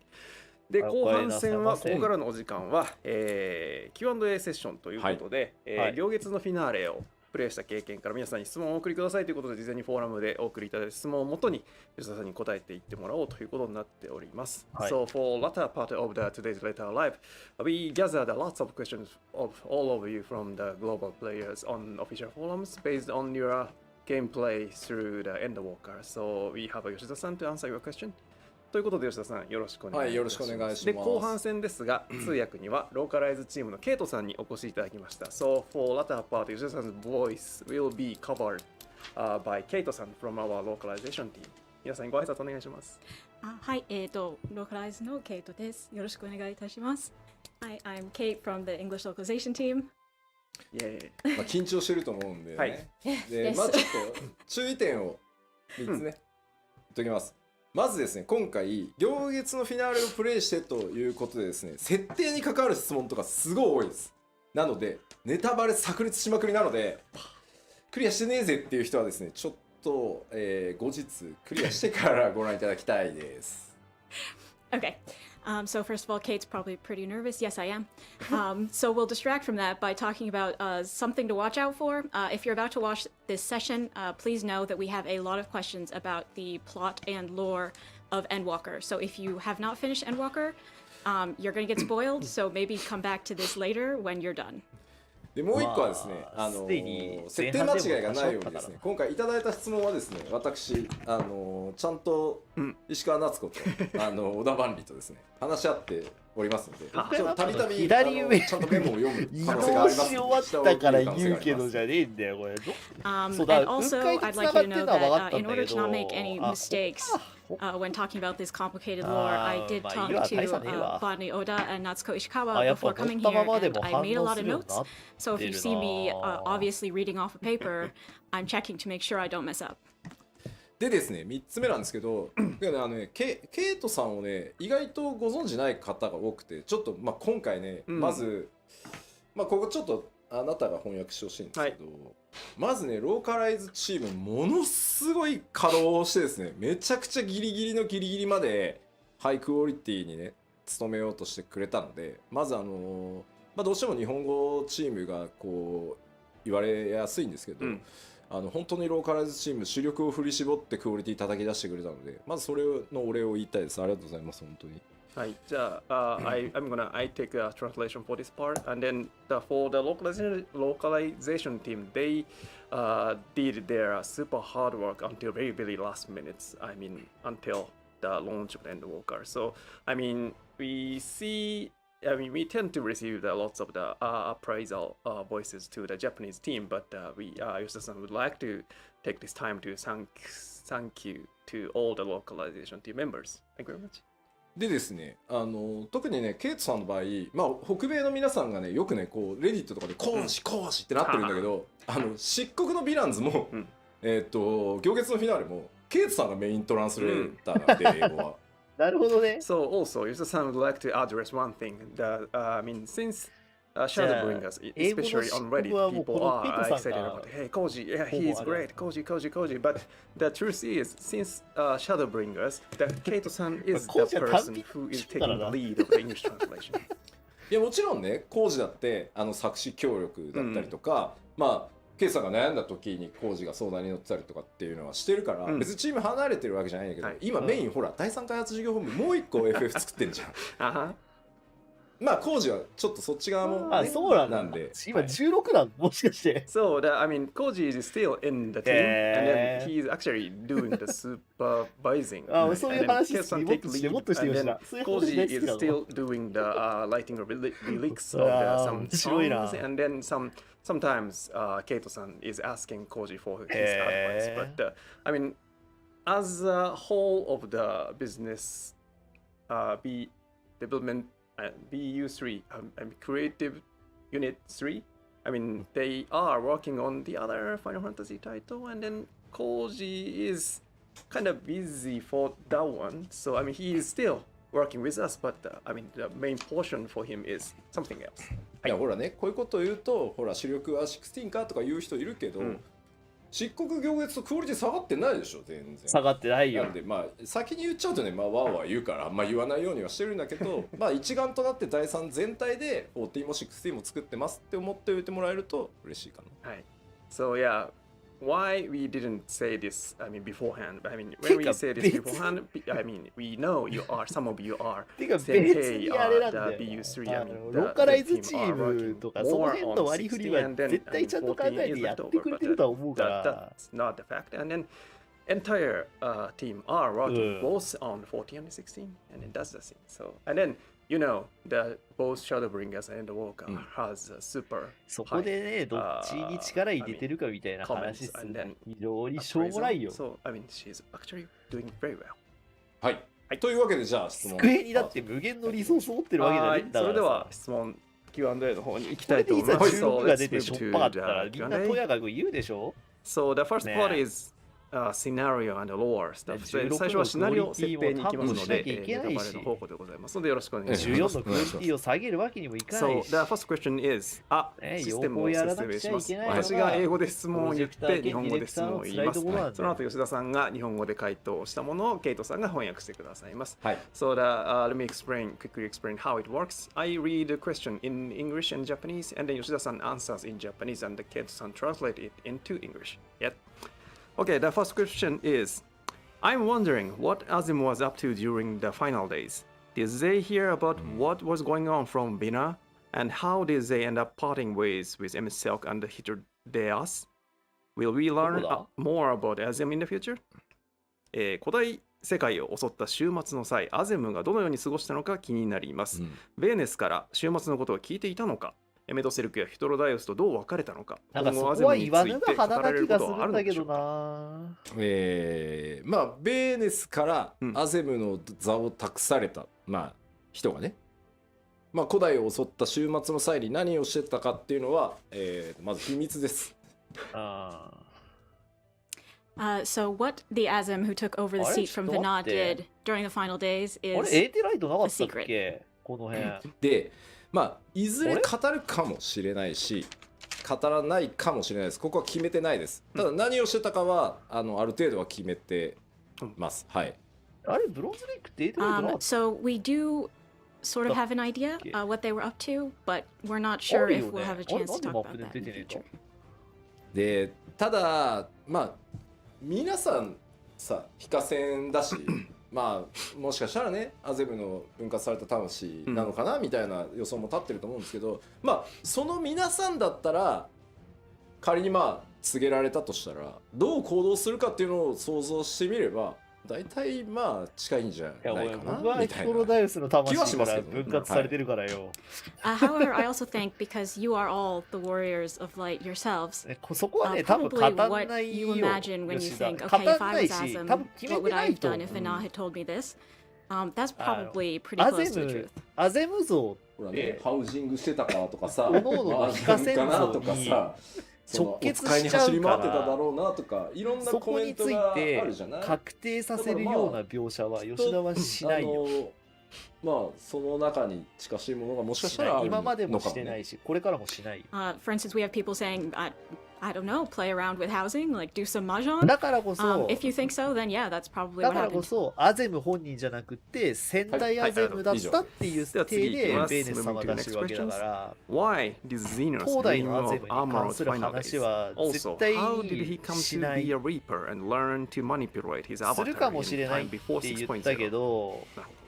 で、後半戦は、ここからのお時間は、Q&A セッションということで、両月のフィナーレをプレイした経験から皆さんに質問をお送りくださいということで、事前にフォーラムでお送りいただいた質問をもとに吉田さんに答えていってもらおうということになっております。So for latter part of the today's letter live, we gathered lots of questions of all of you from the global players on official forums based on your gameplay through the Endwalker. So we have Yoshida-san to answer your question. ということで吉田さんよろしくお願いします。はい、よろしくお願いします。で後半戦ですが通訳にはローカライズチームのケイトさんにお越しいただきました。So for latter part, 吉田さん 's voice will be covered、by ケイトさん from our localization team。皆さんご挨拶お願いします。はい、ローカライズのケイトです。よろしくお願いいたします。Hi, I'm Kate from the English localization team. イエまあ緊張してると思うんでね。はい、で、まあちょっと注意点を3つね、言っときます。まずですね、今回両月のフィナーレをプレイしてということでですね、設定に関わる質問とかすごい多いです。なのでネタバレ炸裂しまくりなので、クリアしてねえぜっていう人はですね、ちょっと、後日クリアしてからご覧いただきたいです。Okay. So first of all, Kate's probably pretty nervous. Yes, I am. So we'll distract from that by talking about something to watch out for. If you're about to watch this session, please know that we have a lot of questions about the plot and lore of Endwalker. So if you have not finished Endwalker, you're going to get spoiled. So maybe come back to this later when you're done. でもう一個はですね、設定間違いがないようにですね、今回いただいた質問はですね、私ちゃんと石川夏子と小田万里とですね話し合っておりますので、たびたび左上ちゃんとメモを読む移可能性があ動りますし終わったから言うけどじゃねえんだよこれ。そうだ、 And also, 雲海 I'd に like 繋 you が to って know んのは分か that ったん in だけ order to ど、 not make any mistakes when talking about this complicated lore, I did talk to Botany Oda and Natsuko Ishikawa やっぱ before 乗っ coming た here, ままで and も I 反 made a 応 lot す of るように notes. なっ So て if you る see me な。 obviously reading off a paper, I'm checking to make sure I don't mess up. でですね、3つ目なんですけど、ケイトさんをね、意外とご存じない方が多くて、ちょっと、まあ、今回ね、まず、まあ、ここちょっとあなたが翻訳してほしいんですけど、まずね、ローカライズチーム、ものすごい稼働をしてですね、めちゃくちゃギリギリのギリギリまで、ハイクオリティにね、努めようとしてくれたので、まずまあ、どうしても日本語チームがこう、言われやすいんですけど、本当にローカライズチーム主力を振り絞ってクオリティ叩き出してくれたので、まずそれのお礼を言いたいです。ありがとうございます。本当にはい、じゃあ、I take a translation for this part, and then for the localization team, they did their super hard work until very, very last minutes. I mean, until the launch of the Endwalker. So, I mean, we tend to receive lots of the appraisal voices to the Japanese team, but Yoshida-san would like to take this time to thank you to all the localization team members. Thank you very much. でですね、特にね、ケイトさんの場合、まあ、北米の皆さんがね、よくね、こう、レディットとかで、講師ってなってるんだけど、漆黒のヴィランズも、行月のフィナーレも、ケイトさんがメイントランスレーターなんで、英語は。なるほどね。So also, Yoshida-san would like to address one thing that I mean, since Shadowbringers, especially already, people are excited about, hey, Koji, yeah, he is great, Koji. But the truth is, since Shadowbringers, that Keito-san is the person who is taking the lead of the English translation. いやもちろんね、コージだって作詞協力だったりとか、まあケイさんが悩んだ時にコージが相談に乗ってたりとかっていうのはしてるから、別にチーム離れてるわけじゃないんだけど、今メインほら第三開発事業本部もう一個 FF 作ってんじゃん。まあ工事はちょっとそっち側も、ね、そうなんで今16なんもしかして。So I mean, Koji is still in the team, and then he is actually doing the supervising. そういう話もっとしてました。Koji is still doing the lighting of relics of some songs, and then sometimes Keito-san is asking Koji for his advice. But I mean, as a whole of the business, development. BU3, Creative Unit 3. I mean, they are working on the other Final Fantasy title, and then Koji is kind of busy for that one. So, I mean, he is still working with us, but I mean, the main portion for him is something else. いやほらね、こういうことを言うと、ほら主力は16かとか言う人いるけど、漆黒行月とクオリティ下がってないでしょ、全然。下がってないよ。なんで、まあ、先に言っちゃうとね、まあ、わーわー言うから、あんま言わないようにはしてるんだけど、まあ、一丸となって第3全体で14も16も作ってますって思っておいてもらえると嬉しいかな。はい。So, yeah. Why we didn't say this, I mean, beforehand. I mean, when we say this beforehand, I mean, we know you are, some of you are saying, hey, the BU3, I mean, ローカライズチームとか、その辺の割り振りは絶対ちゃんと考えてやってくれてるとは思うから。That's not the fact. And then, entire team are working both on 14 and 16, and then that's the thing. So, and then, you know, both Shadowbringers and the Walker has a super そこでね、どっちに力入れてるかみたいな話ですね。非常にしょうもないよ。So, I mean, she's actually doing very well. はい。というわけで、じゃあ質問。机にだって無限のリソース持ってるわけじゃないんだから。それでは質問 Q&A の方に行きたいと思います。16が出てしょっぱかったらみんなとやかく言うでしょ。So the first part is scenario and lore stuff. 最初はシナリオ設定に行きますので、ネタバレの方向でございますのでよろしくお願いします。14のクオリティを下げるわけにもいかないし。So the first question is システムを説明します。私が英語で質問を言って日本語で質問を言います。その後吉田さんが日本語で回答したものをケイトさんが翻訳してくださいます。So let me quickly explain how it works. I read the question in English and Japanese, and then Yoshida-san answers in Japanese, and Keito-san translate it into English. Yep. Okay, the first question is, I'm wondering what Azim was up to during the final days. Did they hear about what was going on from Bina? And how did they end up parting ways with MS Silk and Hitodeas? Will we learn more about Azim in the future? 古代世界を襲った週末の際、アゼムがどのように過ごしたのか気になります。ベーネスから週末のことを聞いていたのか、メドセルクやヒトロダイオスとどう別れたのか、なんかそこは言わぬが花な気がするんだけどな。まあベーネスからアゼムの座を託された、まあ人がね、まあ古代を襲った週末の際に何をしてたかっていうのは、まず秘密です。So what the Azim who took over the seat from Vina did during the final days is あれエーテライトなかったっけこの辺で。まあ、いずれ語るかもしれないし語らないかもしれないです。ここは決めてないです。ただ何をしてたかはある程度は決めてます。はい。あれブロンズレイクってエーテライトなかった So we do sort of have an idea what they were up to, but we're not sure if we'll have a chance to talk about that in the future. でただまあ皆さんさ非課線だしまあもしかしたらねアゼムの分割された魂なのかな、みたいな予想も立ってると思うんですけど、まあその皆さんだったら仮にまあ告げられたとしたらどう行動するかっていうのを想像してみれば大体まあ近いんじゃないかな僕はみたいなヒトロダイスの魂気はしますからけどね分割されてるからよ。However, I also think because you are all the warriors of light yourselves, そこはね、多分 probably 語ん what ない you よ。 imagine when you 吉田 think, 語 okay, ん if な I い was し、 Asm, 多分決 what め would てな I い have と done 思う。 if Vana had told me this? That's あの probably pretty ア close ゼ to the ム truth. アゼム像ほらね、ハウジングしてたかとかさ、各々の非化戦争にかなとかさ、直結お使いにしちゃう走り回ってたからだろうなとか、いろんなそコメンこについトがあてるじゃない。確定させるような描写は吉田はしないよ。まあその中に近しいものがもしかしたらあるのかもね。今までもしてないし、これからもしないよ。For instance, we have people saying, I don't know, play around with housing, like do some mahjong. だからこそ、 If you think so, then yeah, that's probably だ what からこ happened. そアゼム本人じゃなくて戦隊アゼムだったっていう体でベーネス様が出してるわけだから、 Why did Xenos 東大 dream のア of ゼムに armor 関 of する final 話 days? は Also, 絶対 how did he come し to ない be a Reaper and learn to manipulate his する avatar かも in しれない time って before 言ったけ 6.0? ど、なるほど。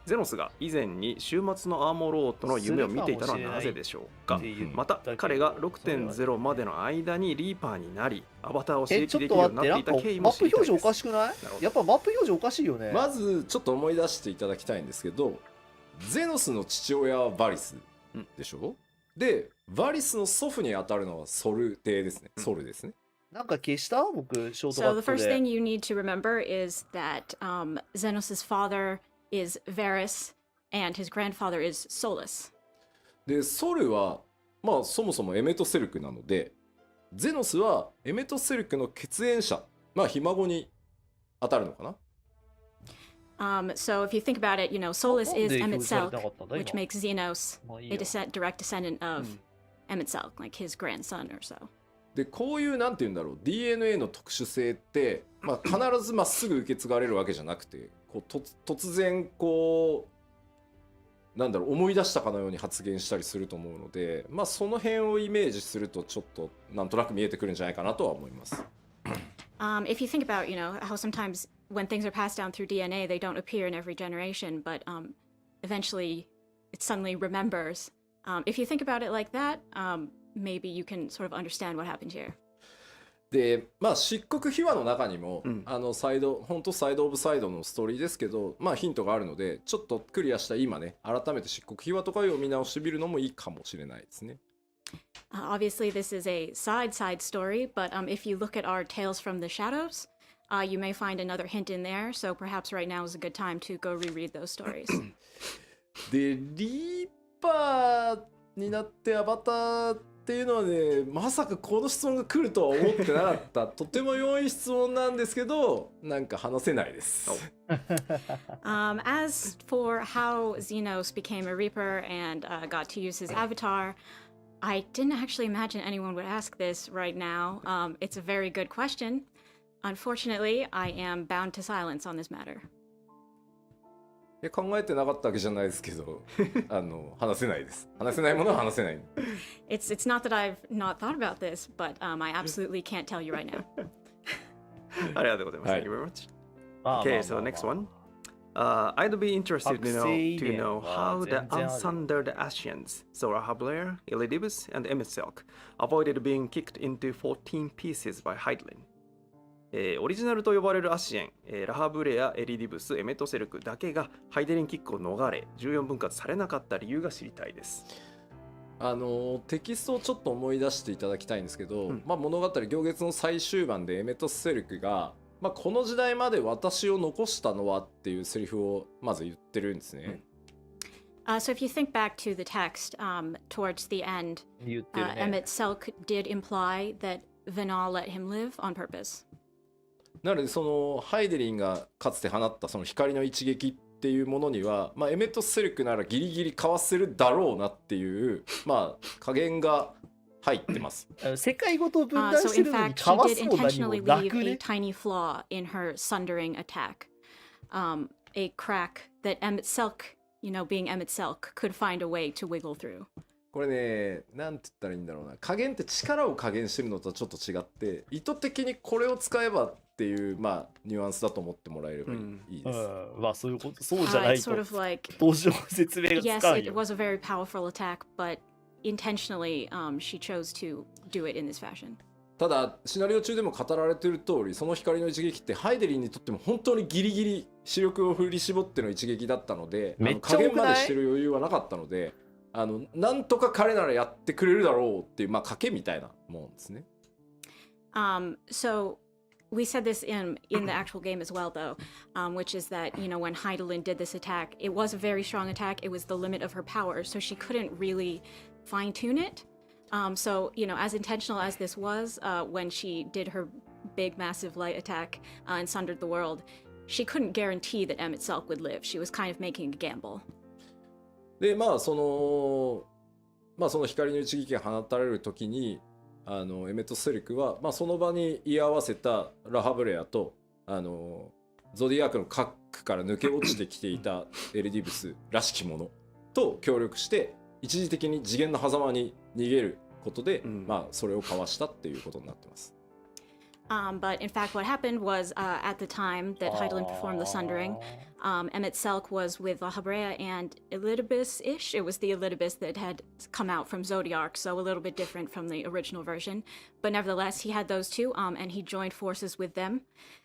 ゼノスが以前に終末のアーモロートの夢を見ていたのはなぜでしょうか。また彼が 6.0 までの間にリーパーになりアバターを刺激できるようになっていた経緯マップも知りたいです。表示おかしくない？やっぱマップ表示おかしいよね。まずちょっと思い出していただきたいんですけど、ゼノスの父親はバリスでしょ、でバリスの祖父に当たるのはソル帝ですね。ソルですね。なんか消した僕ショートカ So ッ the ト first で thing you need to remember is that Xenos' father is Varus and his grandfather is Solus. でソルはまあそもそもエメトセルクなので、ゼノスはエメトセルクの血縁者、まあひ孫に当たるのかな。So if you think about it, you know, Solus is なんで表示され Emet てなかったんだ Selk, which 今。 makes Xenos まあいい a よ。 direct descendant of Emet Selk, like his grandson or so. でこういうなんて言うんだろう DNA の特殊性って、まあ、必ずまっすぐ受け継がれるわけじゃなくて、こう突然こうなんだろう思い出したかのように発言したりすると思うので、まあその辺をイメージするとちょっとなんとなく見えてくるんじゃないかなとは思います。If you think about, you know, how sometimes when things are passed down through DNA, they don't appear in every generation, but eventually it suddenly remembers. If you think about it like that, maybe you can sort of understand what happened here. でまあ漆黒秘話の中にも、サイド本当サイドオブサイドのストーリーですけど、まあヒントがあるのでちょっとクリアした今ね改めて漆黒秘話とかを見直してみるのもいいかもしれないですね。Obviously, this is a side story, but if you look at our Tales from the Shadows, you may find another hint in there. So perhaps right now is a good time to go reread those stories. でリーパーになってアバターっていうのはね、まさかこの質問が来るとは思ってなかった。とても良い質問なんですけど、なんか話せないです。As for how Xenos became a Reaper and got to use his avatar, I didn't actually imagine anyone would ask this right now. It's a very good question. Unfortunately, I am bound to silence on this matter. 考えてなかったわけじゃないですけど、話せないです。話せないものは話せない。It's not that I've not thought about this, but I absolutely can't tell you right now. ありがとうございます。はい Thank you very much. まあ Okay, so next one. I'd be interested to know how the unsundered Ascians, Zora Hablair, Elidibus, and Emetselk avoided being kicked into 14 pieces by Hydelin. オリジナルと呼ばれるアシエン、ラハブレア、エリディブス、エメトセルクだけがハイデリンキックを逃れ14分割されなかった理由が知りたいです。テキストをちょっと思い出していただきたいんですけど、まあ、物語行月の最終盤でエメトセルクが、まあ、この時代まで私を残したのはっていうセリフをまず言ってるんですね。So if you think back to the text, towards the end, 言ってるね。 Emet Selk did imply that Vinal let him live on purpose. なのでそのハイデリンがかつて放ったその光の一撃っていうものには、まあ、エメトセルクならギリギリかわせるだろうなっていうまあ加減が入ってます。世界ごと分断 So して in るのに fact, か she わ did すの何 intentionally もな leave く a ね。 tiny flaw in her sundering attack. A crack that Emet Selk, you know, being Emet Selk, could find a way to wiggle through. これね、なんて言ったらいいんだろうな。加減って力を加減してるのとはちょっと違って、意図的にこれを使えばっていう、まあ、ニュアンスだと思ってもらえればいいです。まあそういうこと、そうじゃないと It's sort of like どうしよう説明がつ yes, かん it よ。 was a very powerful attack, but intentionally, she chose to do it in this fashion. ただシナリオ中でも語られている通り、その光の一撃ってハイデリンにとっても本当にギリギリ視力を振り絞っての一撃だったので、めっちゃ多くない？加減までしてる余裕はなかったので、なんとか彼ならやってくれるだろうっていう、まあ賭けみたいなもんですね。So we said this in the actual game as well, though, which is that, you know, when Heidelin did this attack, it was a very strong attack. It was the limit of her power, so she couldn't really fine-tune it. So, you know, as intentional as this was, when she did her big, massive light attack and sundered the world, she couldn't guarantee that M itself would live. She was kind of making a gamble. で、まあその光の一撃が放たれる時に、エメット・ステリクは、まあ、その場に居合わせたラハブレアとゾディアークの核から抜け落ちてきていたエルディブスらしきものと協力して一時的に次元の狭間に逃げることで、まあ、それをかわしたっていうことになってます。But in fact, what happened was at the time that Heidelin performed the sundering, Emmet Selk was with Lahabrea and Elidibus-ish. It was the Elidibus that had come out from Zodiark, so a little bit different from the original version. But nevertheless, he had those two, and he joined forces with them.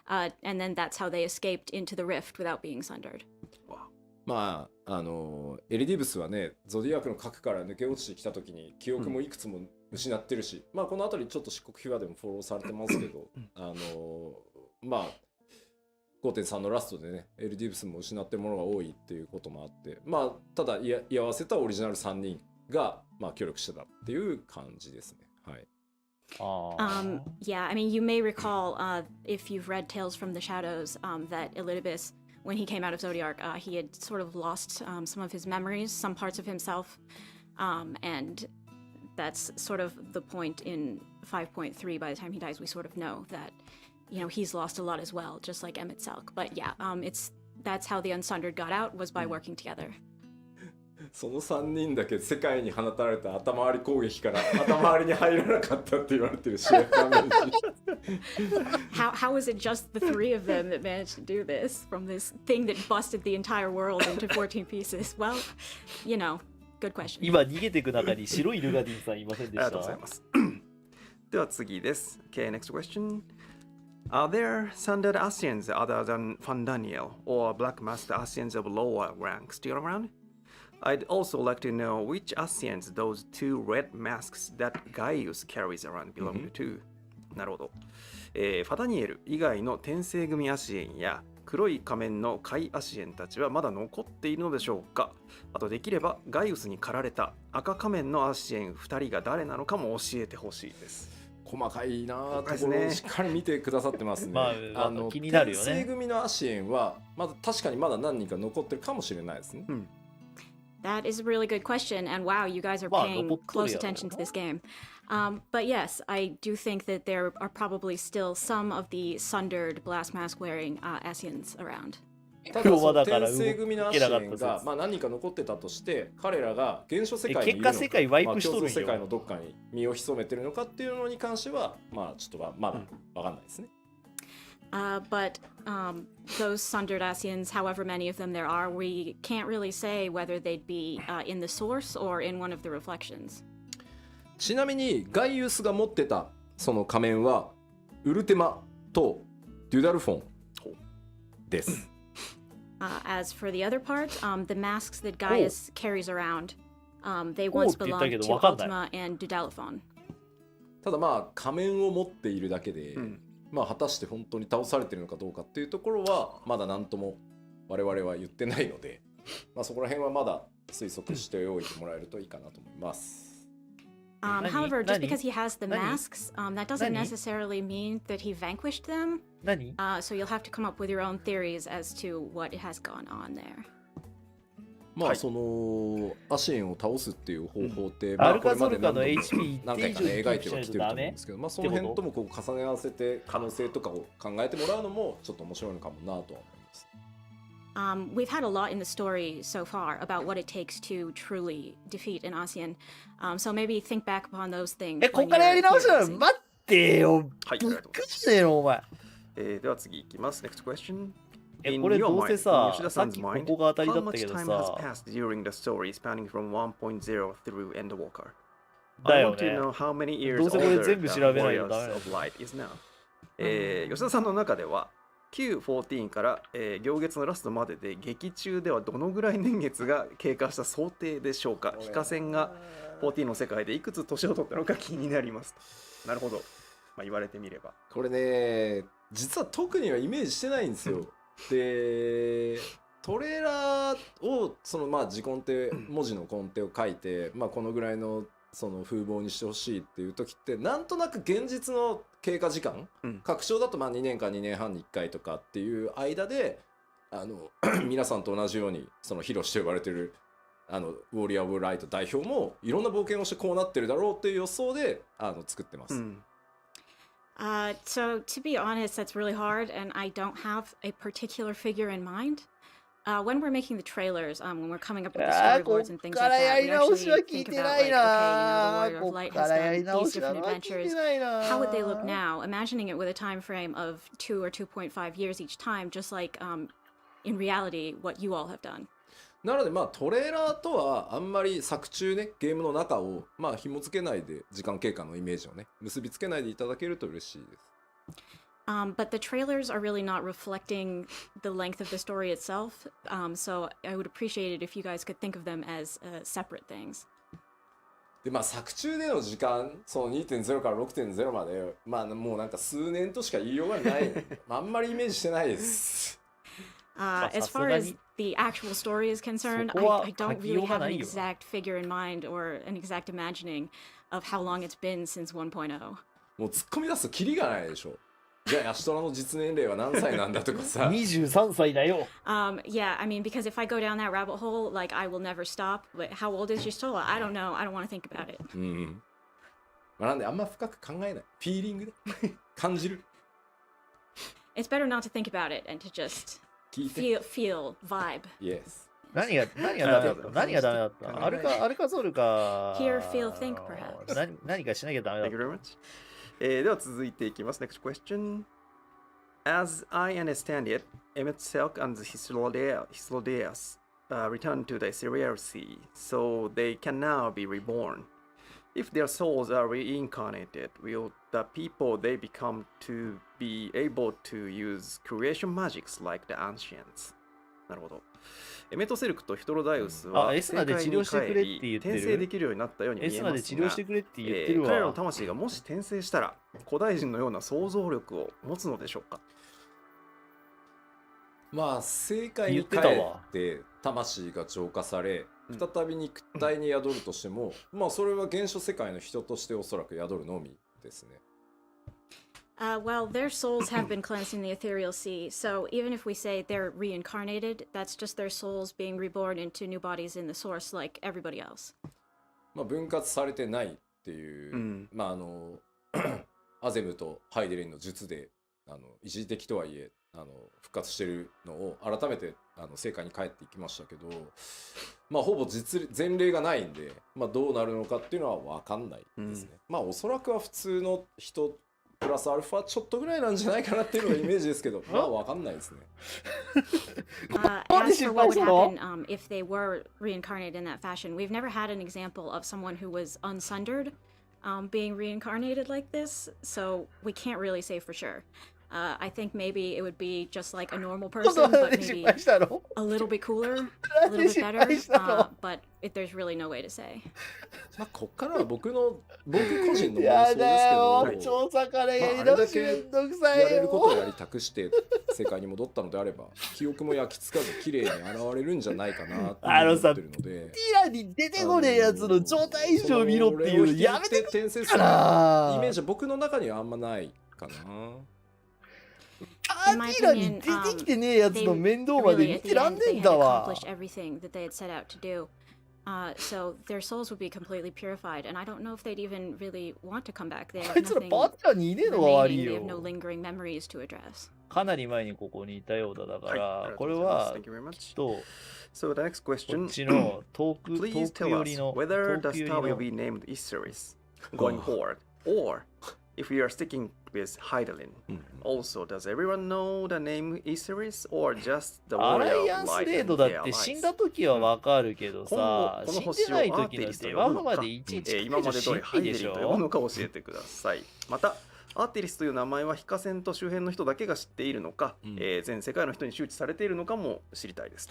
And then that's how they escaped into the rift without being sundered. まあエルディブスはね、ゾディアークの核から抜け落ちてきた時に記憶もいくつも失ってるし、まあこの辺りちょっと漆黒秘話でもフォローされてますけど、まあ 5.3 のラストでね、エルディブスも失ってるものが多いっていうこともあって、まあただ居合わせたオリジナル3人がまあ協力してたっていう感じですね。はい。Yeah, I mean, you may recall, if you've read Tales from the Shadows, that Elidibus, when he came out of Zodiark, he had sort of lost some of his memories, some parts of himself, and that's sort of the point in 5.3. By the time he dies, we sort of know that, you know, he's lost a lot as well, just like Emmet Selk. But yeah, that's how the Unsundered got out, was by working together. その3人だけ世界に放たれた頭割り攻撃から頭割りに入らなかったって言われてる主役はないし。How is it just the three of them that managed to do this from this thing that busted the entire world into 14 pieces? Well, you know, good question. 今逃げていく中に白いルガディンさんいませんでした？ありがとうございます。では次です。Okay, next question. Are there sundered Asians other than Fandaniel or Black Master Asians of lower rank still around? I'd also like to know which Asians those two red masks that Gaius carries around belong to. なるほど。ファダニエル以外の転生組アシエンや黒い仮面のカイアシエンたちはまだ残っているのでしょうか。あとできればガイウスに駆られた赤仮面のアシエン2人が誰なのかも教えてほしいです。細かいなところをしっかり見てくださってますね。まあ、気になるよね。転生組のアシエンはまだ確かにまだ何人か残ってるかもしれないですね。That is a really good question, and wow, you guys are paying close attention to this game. But yes, I do think that there are probably still some of the sundered blast mask wearing Asians around. ただその転生組のアシエンが、まあ、何人か残ってたとして彼らが現象世界にいるのか、結果世界ワイプしとるんよ。共通世界のどっかに身を潜めてるのかっていうのに関してはまあちょっとまだ分かんないですね。But those sundered Asians, however many of them there are, we can't really say whether they'd be in the source or in one of the reflections. ちなみにガイウスが持ってたその仮面はウルテマとデュダルフォンです。As for the other part, the masks that Gaius carries around, they once belonged to Ultima and Dudalaphon. ただまあ仮面を持っているだけで、まあ果たして本当に倒されているのかどうかっていうところはまだ何とも我々は言ってないので、まあそこら辺はまだ推測しておいてもらえるといいかなと思います。However, just because he has the masks, that doesn't necessarily mean that he vanquished them. So you'll have to come up with your own theories as to what has gone on there. まあそのアシエンを倒すっていう方法って、アルカゾルカの HP 何回かね描いてはきてると思うんですけど、まあその辺ともこう重ね合わせて可能性とかを考えてもらうのもちょっと面白いのかもなとは思います。We've had a lot in the story so far about what it takes to truly defeat an ASEAN. So maybe think back upon those things. ここからやり直したら待ってよ。ぶっかしてよお前。では次いきます。Next question. これどうせさ、吉田さっ さん き 's ここが当たりだ how ったけ much ど time has さ、 passed during the story spanning from 1.0 through Endwalker? だ I よ want to ね。 know how many years どうせこれ older 全部 the 調べないと Warriors ダメだよ of Light is now. 吉田さんの中では Q14 から、行月のラストまでで劇中ではどのぐらい年月が経過した想定でしょうか。非化線が14の世界でいくつ年を取ったのか気になりますと。なるほど、まあ、言われてみれば。これね実は特にはイメージしてないんですよ。でトレーラーをそのまあ字コンテ文字のコンテを書いて、まあ、このぐらいのその風貌にしてほしいっていう時ってなんとなく現実の経過時間、確証だとまあ2年か2年半に1回とかっていう間で皆さんと同じようにそのヒロシと呼ばれてるウォリアー・オブ・ライト代表もいろんな冒険をしてこうなってるだろうっていう予想で作ってます。So to be honest, that's really hard, and I don't have a particular figure in mind. When we're making the trailers, when we're coming up with the storyboards and things like that, we actually think about like, okay, the Warrior of Light has done these different adventures. How would they look now? Imagining it with a time frame of 2 or 2.5 years each time, just like in reality, what you all have done. なのでまあトレーラーとはあんまり作中ねゲームの中をまあ紐付けないで時間経過のイメージをね結びつけないでいただけると嬉しいです。But the trailers are really not reflecting the length of the story itself. So I would appreciate it if you guys could think of them as separate things. でまあ作中での時間その 2.0 から 6.0 までまあもうなんか数年としか言いようがないあんまりイメージしてないです。As far as the actual story is concerned, I don't really have an exact figure in mind or an exact imagining of how long it's been since 1.0. もう突っ込み出すとキリがないでしょ。じゃあヤシトラの実年齢は何歳なんだとかさ。23歳だよ。Yeah, I mean, because if I go down that rabbit hole, like I will never stop. But how old is Yastola? I don't know. I don't want to think about it. まあなんであんま深く考えない。フィーリングで感じる。It's better not to think about it and to just feel vibe. Yes. 何がダメだった？アルカゾールか。Hear, feel, think, perhaps. 何かしなきゃダメだった。Thank you very much. では続いていきます。Next question. As I understand it, Emmett Selk and Hyslodias returned to the Ethereal Sea, so they can now be reborn. If their souls are reincarnated, will the people they become to be able to use creation magics like the ancients? なるほど。エメトセルクとヒトロダイウスはエスナで治療してくれって言ってる。転生できるようになったように見えますが、エスナで治療してくれって言ってるわ。彼らの魂がもし転生したら古代人のような想像力を持つのでしょうか。まあ正解に帰って魂が浄化され再び肉体に宿るとしても、まあそれは原初世界の人としておそらく宿るのみですね。Well, their souls have been cleansed in the ethereal sea, so even if we say they're reincarnated, that's just their souls being reborn into new bodies in the source like everybody else. まあ分割されてないっていう、まあアゼムとハイデリンの術で一時的とはいえ復活してるのを改めて正解に帰っていきましたけど、まあほぼ前例がないんで、まあどうなるのかっていうのは分かんないですね。まあおそらくは普通の人プラスアルファちょっとぐらいなんじゃないかなっていうのがイメージですけど、まあわかんないですね。As for what would happen if they were reincarnated in that fashion, we've never had an example of someone who was unsundered being reincarnated like this, so we can't really say for sure. I think maybe it would be just like a normal person, but maybe a little bit cooler, a little bit better, but there's really no way to say. まあこっからは僕個人の妄想ですけど、調査からやりあれだだしけめんどくさいやれることをよ。やり託して世界に戻ったのであれば、記憶も焼き付かず綺麗に現れるんじゃないかなって思ってるので、ティラに出てこねえやつの状態異常見ろっていうのやめてく転生するイれメージは僕の中にはあんまないかな。ティラに出てきてねえやつの面倒まで見てらんねえんだわ。 So their souls would be completely purified, and I don't know if they'd even really want to come back. They あ have いつら nothing バティラにいねえのが悪 remaining. い They よ have no。lingering memories to address. かなり前にここにいたようだだから、はいこれは Thank you very much. きっと So the next こ question. っちの遠く Please 寄 tell り us の whether 遠 the く寄り star will の be named Iseris going forward, or if we are sticking with Heidelin. Also, does everyone know the name Iseris or just the アラ warrior イア of ンス light レー and ドだ their って死ん lives? だ時はわかるけど今さ、後この死んで星をアないーティリス時なんてトと呼ぶのかワフまでいちいち今まで通りハイデリンと呼ぶのか。か教えてください。またアーティリスという名前は非化線と周辺の人だけが知っているのか、全世界の人に周知されているのかも知りたいです。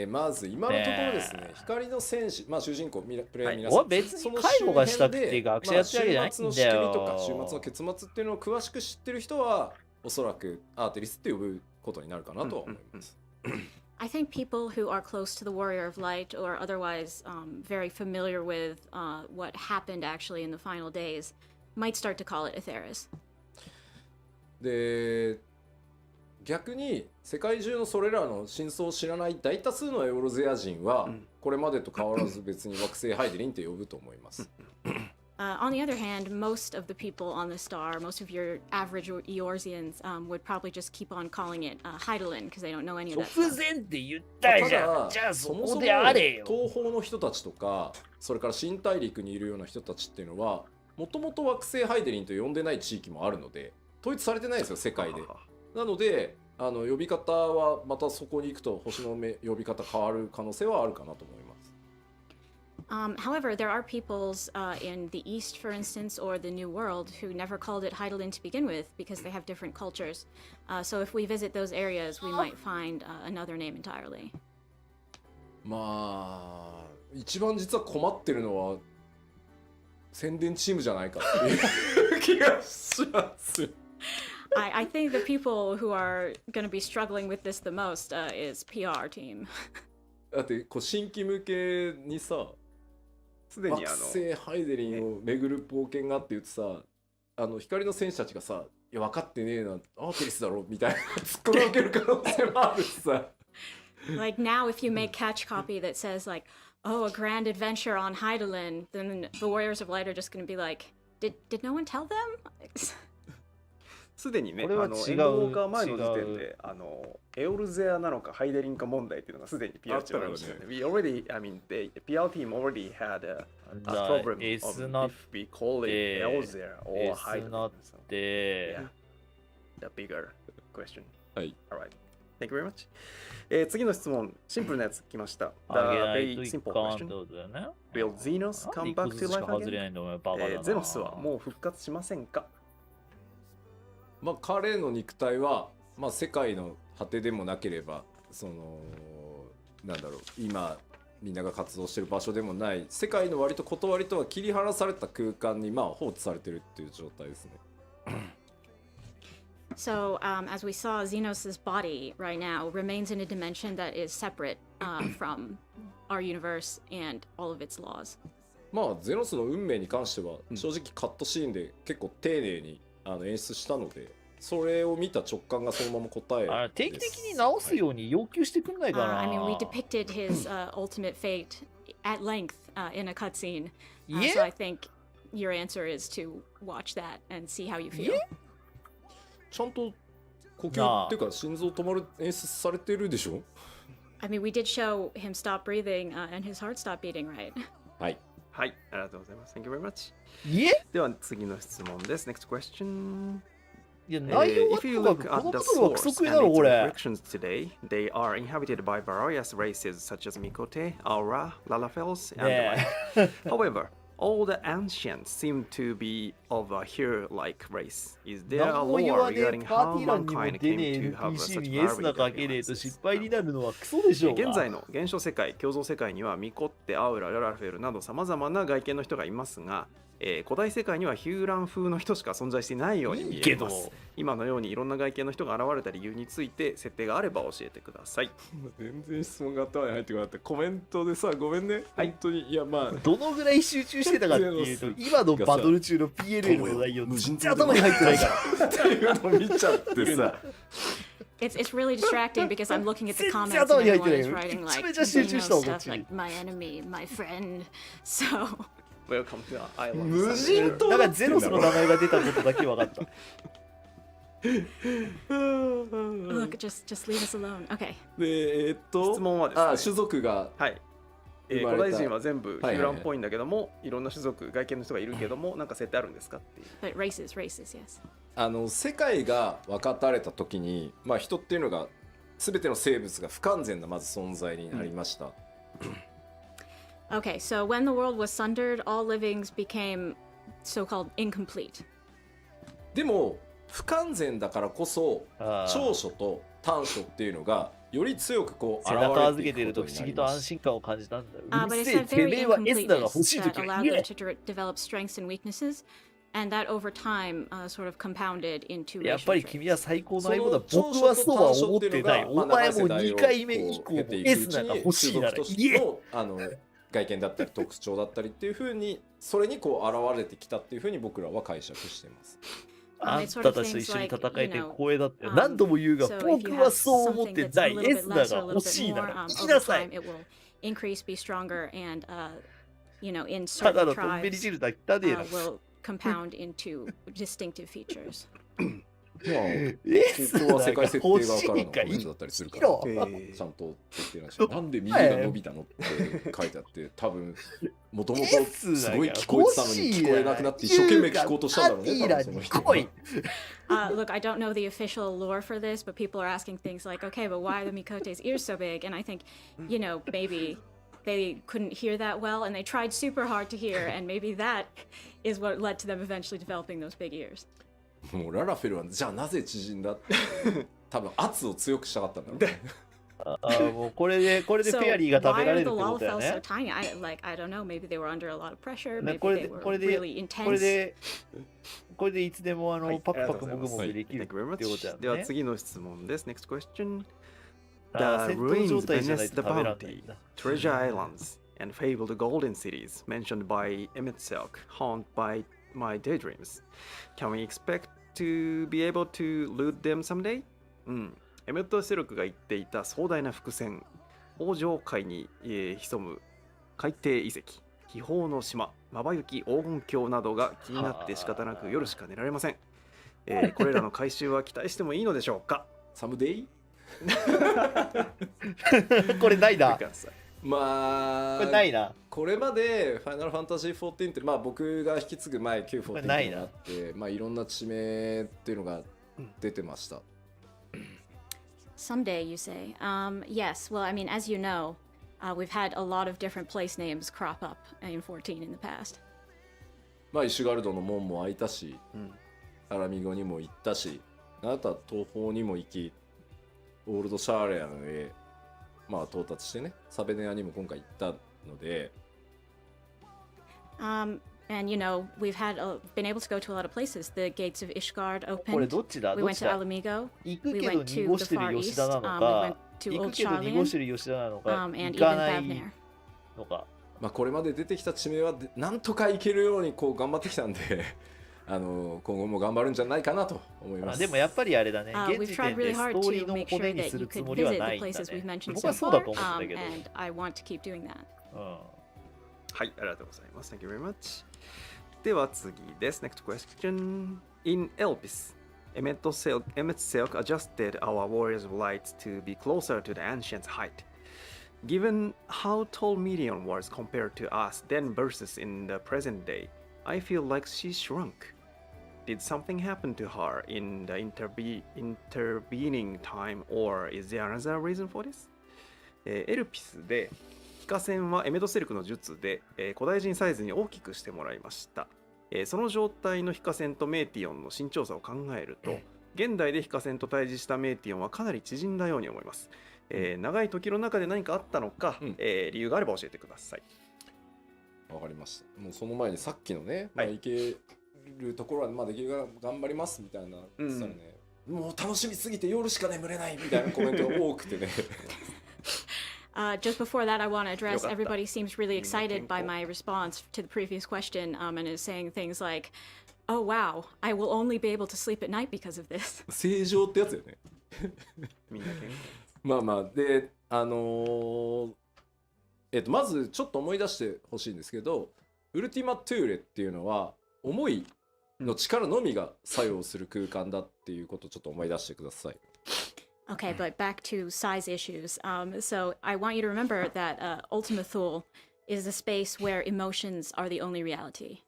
まず今のところですね、光の戦士、主人公プレイヤー皆さん、俺別に介護がしたくて学者やってるわけじゃないんだよ。週末の仕組みとか週末の結末っていうのを詳しく知ってる人はおそらくアーティリスって呼ぶことになるかなとは思います。I think people who are close to the Warrior of Light or otherwise very familiar with what happened actually in the final days might start to call it Aetheris. で逆に世界中のそれらの真相を知らない大多数のエオロゼア人はこれまでと変わらず別に惑星ハイデリンって呼ぶと思います。On the other hand, most of the people on the star, most of your average Eorzeans, would probably just keep on calling it Heidelin because they don't know any of that 突 stuff. 然って言ったじゃん。じゃあそこであれよ。東方の人たちとかそれから新大陸にいるような人たちっていうのはもともと惑星ハイデリンと呼んでない地域もあるので統一されてないですよ世界で。なので呼び方はまたそこに行くと星の呼び方変わる可能性はあるかなと思います。However, there are peoples in the East, for instance, or the New World who never called it Heidelin to begin with because they have different cultures. So if we visit those areas, we might find another name entirely. 一番実は困ってるのは宣伝チームじゃないかっていう気がします。I think the people who are going to be struggling with this the most is PR team. だって新規向けにさすでに惑星ハイデリンを巡る冒険があって言ってさ光の戦士たちがさ「いや分かってねえなアーティリスだろ」みたいな突っ込み受ける可能性もあるしさ。Like now, if you make catch copy that says like, "Oh, a grand adventure on Heidelin," then the Warriors of Light are just going to be like, "Did no one tell them?" すでにね、エンドウォーカー前の時点でエオルゼアなのかハイデリンか問題っていうのがすでに PR チームにありましたよね。We already, I mean, the PR team already had a problem of if we call it Elzea or Heidelin. Yeah, the bigger question. はい。Alright. Thank you very much. 次の質問、シンプルなやつ来ました。The あげない very とい simple かんって question. ことだよね。Will Xenos come back to life 外れない again? んだお前バカだな。ゼノスはもう復活しませんか？彼の肉体は、世界の果てでもなければなんだろう今みんなが活動してる場所でもない世界の割と断りとは切り離された空間に放置されてるっていう状態ですね。So, as we saw, Xenos' body right now remains in a dimension that is separate from our universe and all of its laws. ゼノスの運命に関しては正直カットシーンで結構丁寧に演出したのでそれを見た直感がそのまま答えです。定期的に直すように要求してくんないかな。I mean, we depicted his ultimate fate at length in a cutscene. So I think your answer is to watch that and see how you feel. ちゃんと呼吸っていうか心臓止まる演出されてるでしょ？ I mean, we did show him stop breathing and his heart stopped beating, right? はい。はい、ありがとうございます。Thank you very much. では次の質問です。Next question. いや、内容は If you と look かくこ at の the ことがクソ source 食い and だろ、 its これ。 reflections today, they are inhabited by various races such as Mikote, Aura, Lalafels, and the like. However, all the ancients seem to be of a hero-like race. Is there a 何も言 lore わねえ regarding パ how ーティー欄にも mankind 出ね came え to have NPC such に S な varied かけねえと alliances? 失敗になるのはクソでしょうが。現在の現象世界、共造世界にはミコッテ、アウラ、ララフェルなど様々な外見の人がいますが、古代世界にはヒューラン風の人しか存在していないように見えます。今のようにいろんな外見の人が現れた理由について設定があれば教えてください。全然質問が頭に入ってこなかった。コメントでさ、ごめんね。本当に、いやどのぐらい集中してたかっていうと、今のバトル中の PLL の内容全然頭に入ってないから。っていうのを見ちゃってさ。It's really distracting because I'm looking at the comments and 頭に入って everyone ない is よ。 writing めちゃ like めちゃ集中したわ、こっ stuff ちに。 like my enemy, my friend. So Welcome to our island. 無人島だからゼロスの名前が出たことだけ分かった。look, just leave us alone. Okay. で質問はですね、種族がはい。古代人は全部ヒューランっぽいんだけども、いろんな種族外見の人がいるけども、なんか設定あるんですかっていう。But races, yes. 世界が分かたれた時に、まあ、人っていうのが全ての生物が不完全なまず存在になりました。Okay, so when the world was sundered, all livings became so-called incomplete. でも不完全だからこそ長所と短所っていうのがより強くこう背中現預けてると不思議と安心感を感じたんだよ。う But る it's せえ、 that て very めえは S だが欲しい incompleteness とき that は allowed 言 them え。 to develop strengths and weaknesses, and that over time sort of compounded into やっぱ racial り君は traits. 最高の相棒だ。その僕はそうは思ってない。長所と短所っていうのがお前もまあ2回目以降も S なんか欲しいなら種族と言え。しての外見だったり特徴だったりっていう風にそれにこう現れてきたっていう風に僕らは解釈してます。あんたたちと一緒に戦えて光栄だって。 You know, 何度も言うが、 So if 僕 you は have そう思っ something て that's な a い。 little S bit だ less が or a 欲 little しい bit な more, ら言い over なさい time。it will increase, be stronger, and in ただ certain のトンベリ tribes 汁だ汚ねえな。 will compound into distinctive features. まあ S ここは世界設定側欲しからのいかコメントだったりするからちゃんと設定なんですよ。なんで耳が伸びたのって書いてあって多分もともとすごい聞こえてたのに聞こえなくなって一生懸命聞こうとしたんだろうね。多分その人は Look, I don't know the official lore for this, but people are asking things like, okay, but why are the Mikote's ears so big? And I think, maybe they couldn't hear that well, and they tried super hard to hear, and maybe that is what led to them eventually developing those big ears. もうララフェルはじゃあなぜ縮んだって多分圧を強くしたかったんだろうね。もうこれでフ So ェアリーが食べ why ら are れ the るってことだよ Lalafels ね so。tiny? I don't know. Maybe they were under a lot of pressure. ね Maybe これ they で were これで really これ intense. でこれでいつでもはいパクパクありがとうございますもぐもぐできるって Thank you very ことだよ much ではね。次の質問です。Next question. 戦闘状態じゃないと食べらんない bounty, な。 treasure islands, and fabled golden cities mentioned by Emmett Silk haunt by my daydreams. Can we expect to be able to loot them someday? エメット・セルクが言っていた壮大な伏線、王城海に、潜む海底遺跡、秘宝の島、まばゆき黄金鏡などが気になって仕方なく夜しか寝られません。これらの回収は期待してもいいのでしょうか？サムデイこれないな。まあこれないな。これまでファイナルファンタジー14ってまあ僕が引き継ぐ前914っていうのがあってまあいろんな地名っていうのが出てました。Someday, you say? Yes. Well, I mean, as you know, we've had a lot of different place names crop up in 14 in the past. まあイシュガルドの門も開いたし、アラミゴにも行ったし、あなたは東方にも行き、オールドシャーレアンへまあ到達してね、サベネアにも今回行ったので。And we've been able to go to a lot of places. The gates of Ishgard これ opened. どっちだ We どっ went ち to だ Alamigo. 行く We けど went to 濁 the してる Far 吉 East. 田なの We か went to 行く Old けど濁 Charlian. してる吉田なのか And 行 even かない Bavner. のか。まあこれまで出てきた地名はなんとか行けるようにこう頑張ってきたんで今後も頑張るんじゃないかなと思います。でもやっぱりあれだね。 We've 現時 tried 点で really ス hard トーリ to ーの make 骨 sure に that す you るつ could もりは visit な the いんだ places we've ね。 mentioned 僕 so はそうだ far, と思うんだけど。 and I want to keep doing that. はい、ありがとうございます。Thank you very much. では次です。Next question. In Elpis, Emmett Silk adjusted our warriors' lights to be closer to the ancient's height. Given how tall Midian was compared to us then versus in the present day, I feel like she shrunk. Did something happen to her in the intervening time, or is there another reason for this? エルピスで非化線はエメトセルクの術で、古代人サイズに大きくしてもらいました。その状態の非化線とメーティオンの身長差を考えると、現代で非化線と対峙したメーティオンはかなり縮んだように思います。長い時の中で何かあったのか、理由があれば教えてください。わかりました。もうその前にさっきのね、まあ、行けるところはまあできるから頑張りますみたいな言ってたらね、もう楽しみすぎて夜しか眠れないみたいなコメントが多くてね。Just before that, I want to address よかった。 everybody seems really excited by my response to the previous question, and is saying things like, "Oh wow, I will only be able to sleep at night because of this." 正常ってやつよね。みんな健康。まあまあでまずちょっと思い出してほしいんですけど、ウルティマトゥーレっていうのは思いの力のみが作用する空間だっていうことをちょっと思い出してください。Okay, but back to size issues. So I want you to remember that Ultima Thule is a space where emotions are the only reality.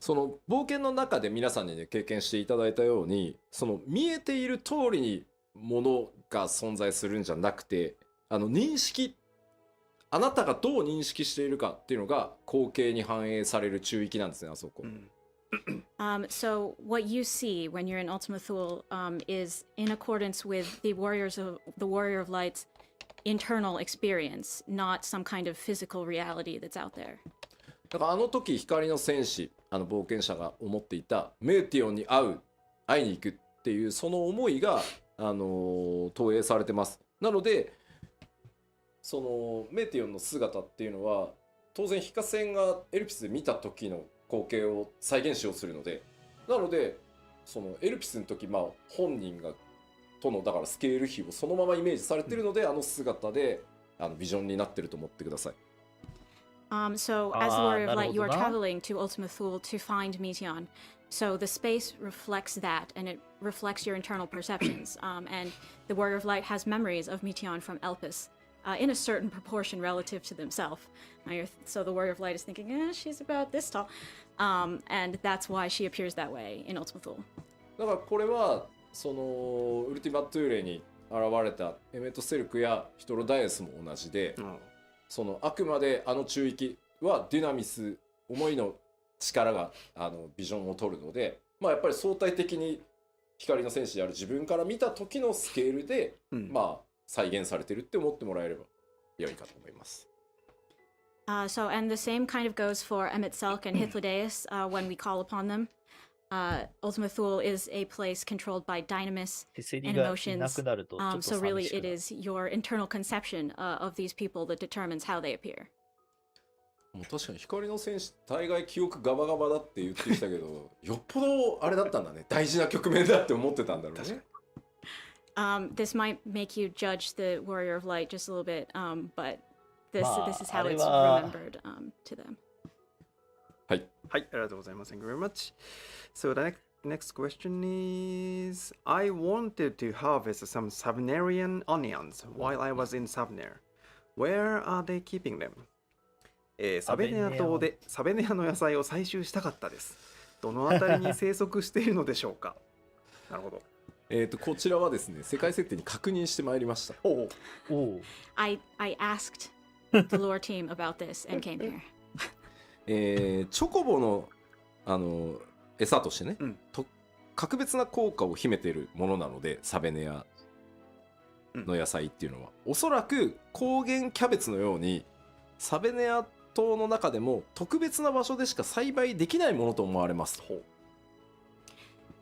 その冒険の中で皆さんにね経験していただいたように、その見えている通りにものが存在するんじゃなくて、認識、あなたがどう認識しているかっていうのが光景に反映される中域なんですね、あそこ。So what you see when you're in Ultima Thule is in accordance with the Warrior of Light's internal experience, not some kind of physical reality that's out there. だからあの時光の戦士、冒険者が思っていたメーティオンに会いに行くっていうその思いが、投影されてます。なのでそのメーティオンの姿っていうのは当然ヒカセンがエルピスで見た時の光景を再現しようとするので、なのでそのエルピスの時、本人がとのだからスケール比をそのままイメージされているので、あの姿でビジョンになってると思ってください。So as the Warrior of Light, you are traveling to Ultima Thule to find Meteon. So the space reflects that, and it reflects your internal perceptions. And the Warrior of Light has memories of Meteon from Elpis in a certain proportion relative to themselves. So the Warrior of Light is thinking, she's about this tall. And that's why she appears that way in Ultima Thule. だからこれはそのウルティマトゥーレに現れたエメトセルクやヒトロダイエスも同じで、そのあくまで中域はデュナミス、思いの力がビジョンを取るので、やっぱり相対的に光の戦士である自分から見た時のスケールで、再現されてるって思ってもらえれば良いかと思います。So, and the same kind of goes for Emmet Selk and Hythlodaeus when we call upon them. Ultima Thule is a place controlled by dynamis and emotions. So really it is your internal conception of these people that determines how they appear. もう確かに光の戦士大概記憶ガバガバだって言ってきたけどよっぽどあれだったんだね、大事な局面だって思ってたんだろうね。This might make you judge the Warrior of Light just a little bit, but this is how it's remembered to them. はい、ありがとうございます。Thank you very much. So the next question is, I wanted to harvest some Savnarian onions while I was in Savner. Where are they keeping them? サベネア島でサベネアの野菜を採集したかったです。どのあたりに生息しているのでしょうか。なるほど。こちらはですね、世界設定に確認してまいりました。I asked the lore team about this and came here. チョコボの餌としてね、格別な効果を秘めているものなので、サベネアの野菜っていうのは、おそらく高原キャベツのようにサベネア島の中でも特別な場所でしか栽培できないものと思われます。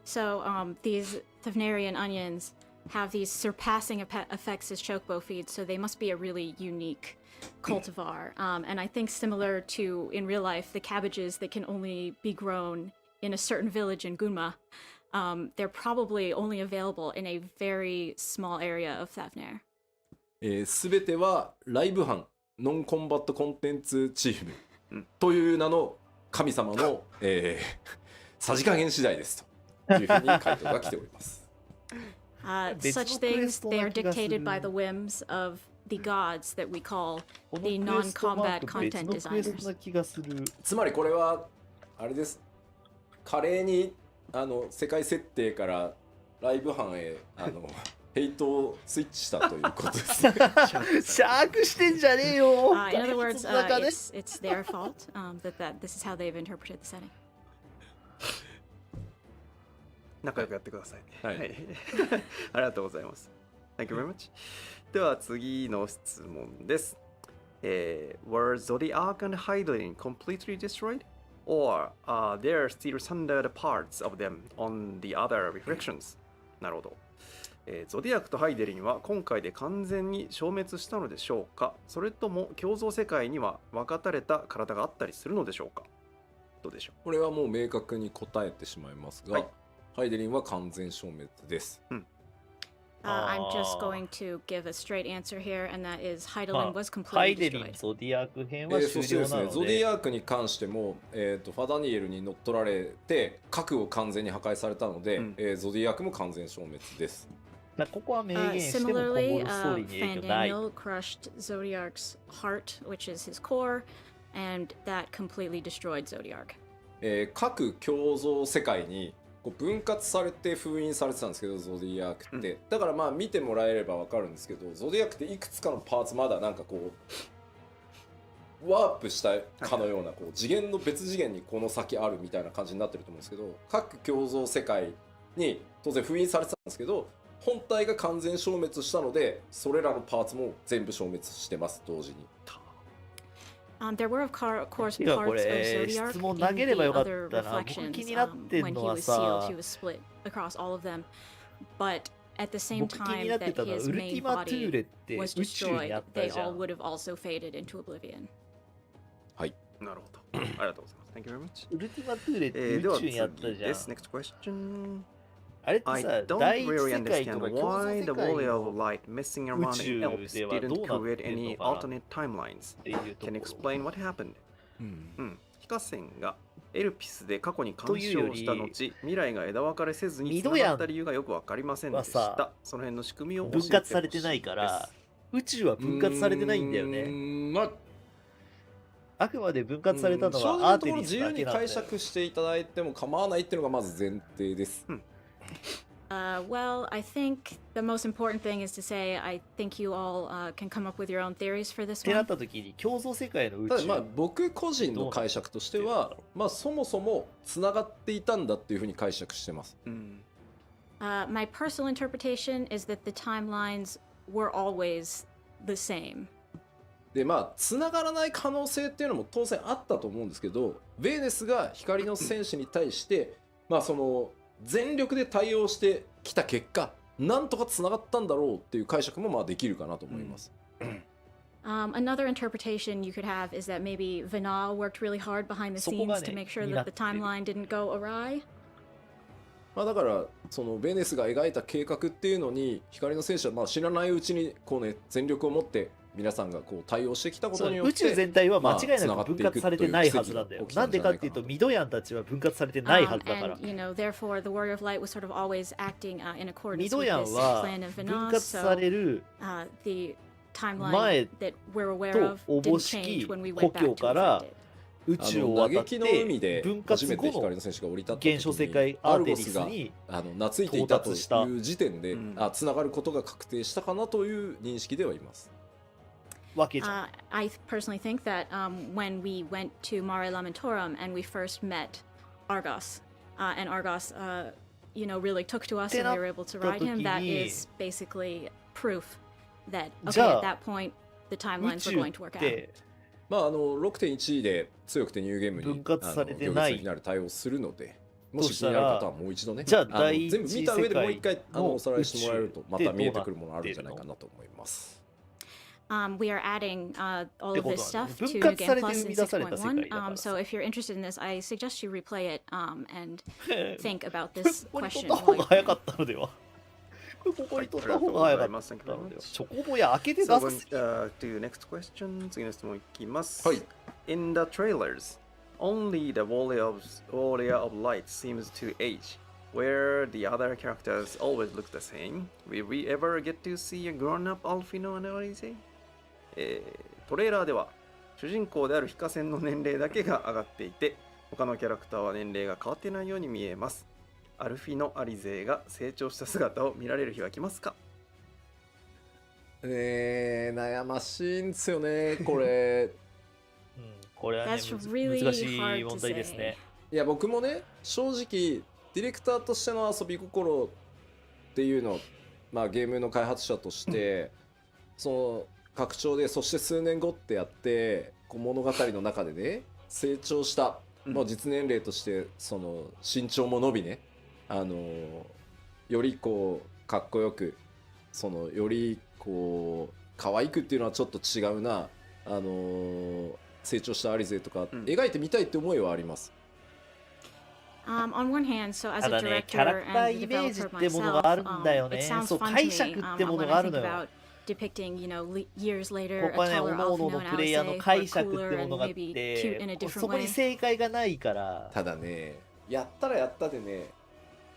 So these Thavnarian onions have these surpassing effects as chocobo feeds, so they must be a really unique cultivar. And I think similar to in real life, the cabbages that can only be grown in a certain village in Gunma, they're probably only available in a very small area of Thavner. すべてはライブ班ノンコンバットコンテンツチームという名の神様の、さじ加減次第ですというふうに回答が来ております。Such things, they are dictated by the whims of the gods that we call the non-combat content designers. つまりこれはあれです。華麗に世界設定からライブ班へヘイトをスイッチしたということです。シャークしてんじゃねえよ。In other words, it's their fault that this is how they've interpreted the setting. 仲良くやってください。はい。ありがとうございます。Thank you very much. では次の質問です。Were Zodiac and Hydrin completely destroyed? Or are there still standard parts of them on the other reflections? なるほど。ゾディアクとハイデリンは今回で完全に消滅したのでしょうか、それとも共造世界には分かたれた体があったりするのでしょうか。どうでしょう。これはもう明確に答えてしまいますが、ハイデリンは完全消滅です。I'm just going to give a straight answer here, and that is Heidelin was ハ completely イデリン destroyed. ゾディアク編はそしてですね、終了なのゾデで、ィアークに関しても、ファダニエルに乗っ取られて核を完全に破壊されたので、ゾディアークも完全消滅です。ここは明言しても今後 Similarly, のストーリーに影響ない。 Fandaniel crushed Zodiarc's heart, which is his core, and that completely destroyed Zodiarc. 各共造世界にこう分割されて封印されてたんですけど、ゾディアークって、だからまあ見てもらえれば分かるんですけど、ゾディアークっていくつかのパーツまだなんかこうワープしたかのようなこう次元の別次元にこの先あるみたいな感じになってると思うんですけど、各共造世界に当然封印されてたんですけど、本体が完全消滅したのでそれらのパーツも全部消滅してます同時に。There were, of course, いや、こ parts of れ Zodiarc 質問 in 投げれば the よかっ other たな。僕 reflections. 気になってん When の he は was さ sealed, he was split across all of them. But at the same 僕気に time なって that たのは his ウルテ main ィマトゥーレ body って宇 was 宙にあ destroyed, った they じゃ all ん。 would have also faded into oblivion. なるほど。ありがとうございます。Thank you very much. ウルティマトゥーレってでは宇宙にあったじゃん次で。す。Next question. あれって I さ、 don't 第一 really 世界と understand か共造 why 世 the 界 volley の of light messing around in 宇 Elps 宙では didn't どうなっ create てん any のかなっ alternate timelines. ていうと Can こ you ろ。 explain what happened? 非可線がエルピスで過去に干というより渉した後、未来が枝分かれせずにミドヤン繋がった理由がよくわかりませんでしはさた。その辺の仕組みを教えて分ほしい割されてないから、宇宙は分割されてないんだよね。まああくまで分割されたの正直はアーなところテミスだ自由に解けなんだよ。釈していただいても構わないっていうのがまず前提です。Well, I think the most important thing is to say I think you all can come up with your own theories for っ this てなっ one. た時に共造世界の宇宙ただまあ僕個人の解釈としては、まあそもそもつながっていたんだっていうふうに解釈してます。My personal interpretation is that the timelines were always the same. でまあつながらない可能性っていうのも当然あったと思うんですけど、ベーネスが光の戦士に対してまあその全力で対応してきた結果、なんとかつながったんだろうっていう解釈もまあできるかなと思います。Another interpretation you could have is that maybe Vinal worked really hard behind the そこが scenes ね、 to make sure 気にな that っ the てる。 timeline didn't go awry. まあだからそのベーネスが描いた計画っていうのに光の戦士はまあ知らないうちにこうね全力を持って皆さんがこう対応してきたことによって宇宙全体は間違いなく分割されてないはずなんだよ。なんでかっていうと、ミドヤンたちは分割されてないはずだから。 And, you know, therefore, the Warrior of Light was sort of always acting in ミ accordance ド with ヤン this は plan of 分 Vinal. 割さ So れる the 前 timeline that we're aware と of おぼ didn't し change き when we 故 went back 郷 to から affect it. 宇宙を渡っ嘆きの海でて分初めて割後の光の戦士が降り立った現象世界アーテミスに懐いていたと到達したいう時点でつながることが確定したかなという認識ではいます。わけじゃん。 I personally think that when we went to Mare Lamentorum and we first met Argos, and Argos, you know, really took to us and we were able to ride him, that is basically proof that, okay, at that point, the 宇 timelines were 宙 going to っ work out. てまあ6.1 で強くてニューゲームに分割されてない行列になる対応するので、もし気になる方はもう一度ね、じゃあ第一全部見た上でもう一回のおさらいしてもらえると宇宙また見えてくるものあるんじゃないかなと思います。We are adding all of this stuff to 分 New 割さ Game れて Plus 生 in み出された世界 6.1. だから So if you're interested in this, I suggest you replay it and think about こ this こに取 question. った方 while が you're 早かったのでは。ここに取った方が早かったのでは。チョコボや開けて出 So, す。 to next question. 次の質問いきます。はい。 In the trailers, only the Warrior of Light seems to age, where the other characters always look the same. Will we ever get to see a grown-up Alfino and Alize? トレーラーでは主人公であるヒカセンの年齢だけが上がっていて、他のキャラクターは年齢が変わっていないように見えます。アルフィノ・アリゼが成長した姿を見られる日は来ますか？悩ましいんですよねこれ。これはね、 That's really 難しい hard to 問題ですね。いや僕もね正直ディレクターとしての遊び心っていうのまあゲームの開発者としてその拡張でそして数年後ってやってこう物語の中でね成長したもう実年齢としてその身長も伸びねよりこうかっこよくそのよりこう可愛くっていうのはちょっと違うな成長したアリゼとか描いてみたいって思いはあります。On one hand, so as た a だね、キ director ャラクター and the イメージ developer ってものがある myself, んだよ it ね。 sounds そう、 fun 解 to 釈 me ってもの when があ I る think のよ。 about depicting, you know, years later, こ a こはね、 taller 各々 Alfino の and プレイヤー Alize の解 were 釈って cooler も and のがあっ maybe て cute in a、different そこに way. 正解がないから。ただねやったらやったでね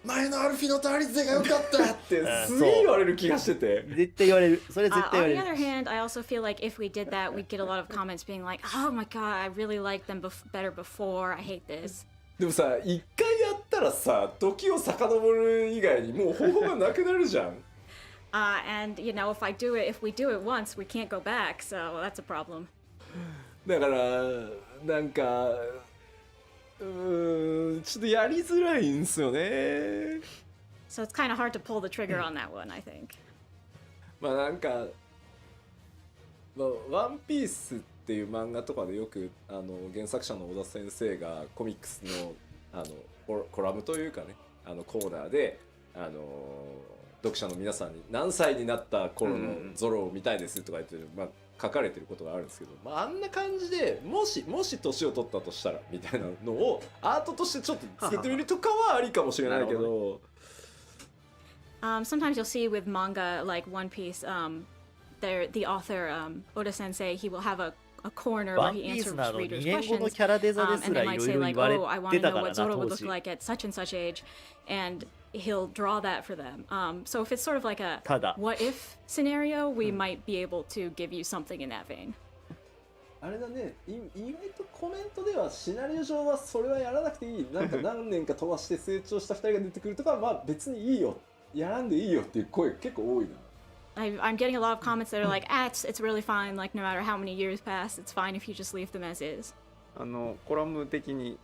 前のアルフィのタリゼが良かったってすげえ言われる気がしてて。絶対言われる。それ絶対言わ On れ the る。 other hand, I also feel like if we did that, we'd get a lot of comments being like, "Oh my god, I really liked them better before. I hate this." でもさ、一回やったらさ、時を遡る以外にもう方法がなくなるじゃん。And you know, if we do it once, we can't go back. So that's a problem. だからなんかちょっとやりづらいんですよね。 So it's kind of hard to pull the trigger on that one, I think. まあなんか、ワンピースっていう漫画とかでよく原作者の小田先生がコミックスのコラムというかね、コーナーで読者の皆さんに何歳になった頃のゾロを見たいですとか言ってる、まあ、書かれてることがあるんですけど、まあ、あんな感じでもし年を取ったとしたらみたいなのをアートとしてちょっとつけてみるとかはありかもしれないけど。Sometimes you'll see with manga like One Piece, the author Oda Sensei, he will have a corner ワ where ン he ピース answers の2 readers' 年後の questions, キャラデザで and す they らい might ろい say ろ like, 言われ "Oh, I want て to た know から what な Zoro 当 would look 時。 like at such and such age," and he'll draw that for them. So if it's sort of like a ただ what if scenario, we might be able to give you something in that vein. あれだね、意外とコメントではシナリオ上はそれはやらなくていい、なんか何年か飛ばして成長した2人が出てくるとか、まあ別にいいよ、やらんでいいよっていう声結構多いな。I'm getting a lot of comments that are like, it's really fine, like no matter how many years pass, it's fine if you just leave them as is. コラム的に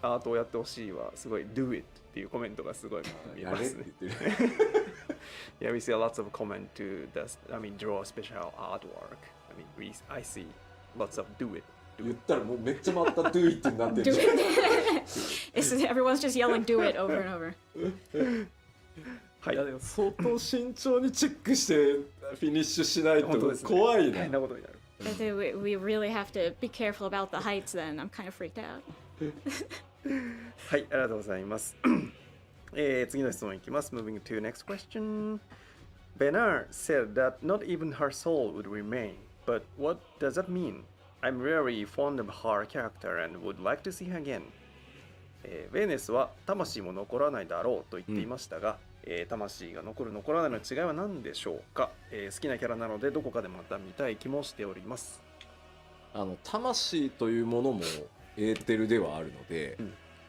アートをやってほしいはすごい do it っていうコメントがすごい見えますね。Yeah, we see lots of comment to draw a special artwork. I see lots of do it. 言ったらもうめっちゃまた do it になってるじゃん。Everyone's just yelling do it over and over. はい、いやでも相当慎重にチェックしてフィニッシュしないと怖いな。大変なことになる。We really have to be careful about the heights then. I'm kind of freaked out. はい、ありがとうございます。次の質問いきます。Moving to next question. Bernard said that not even her soul would remain. But what does that mean? I'm very fond of her character and would like to see her again. ベーネスは魂も残らないだろうと言っていましたが、魂が残る残らないの違いは何でしょうか、好きなキャラなのでどこかでまた見たい気もしております。魂というものもエーテルではあるので、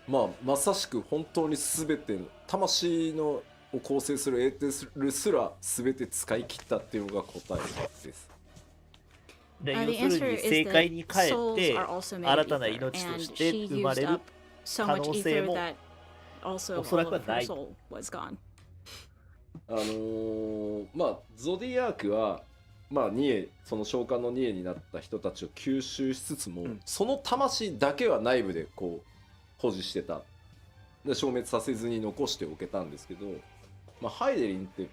まあまさしく本当に全ての魂のを構成するエーテルすら全て使い切ったっていうのが答えです。で要するに正解に帰って新たな命として生まれる可能性もおそらくはない。まあゾディアークはまあその召喚のニエになった人たちを吸収しつつも、その魂だけは内部でこう保持してた。で消滅させずに残しておけたんですけど、まあ、ハイデリンって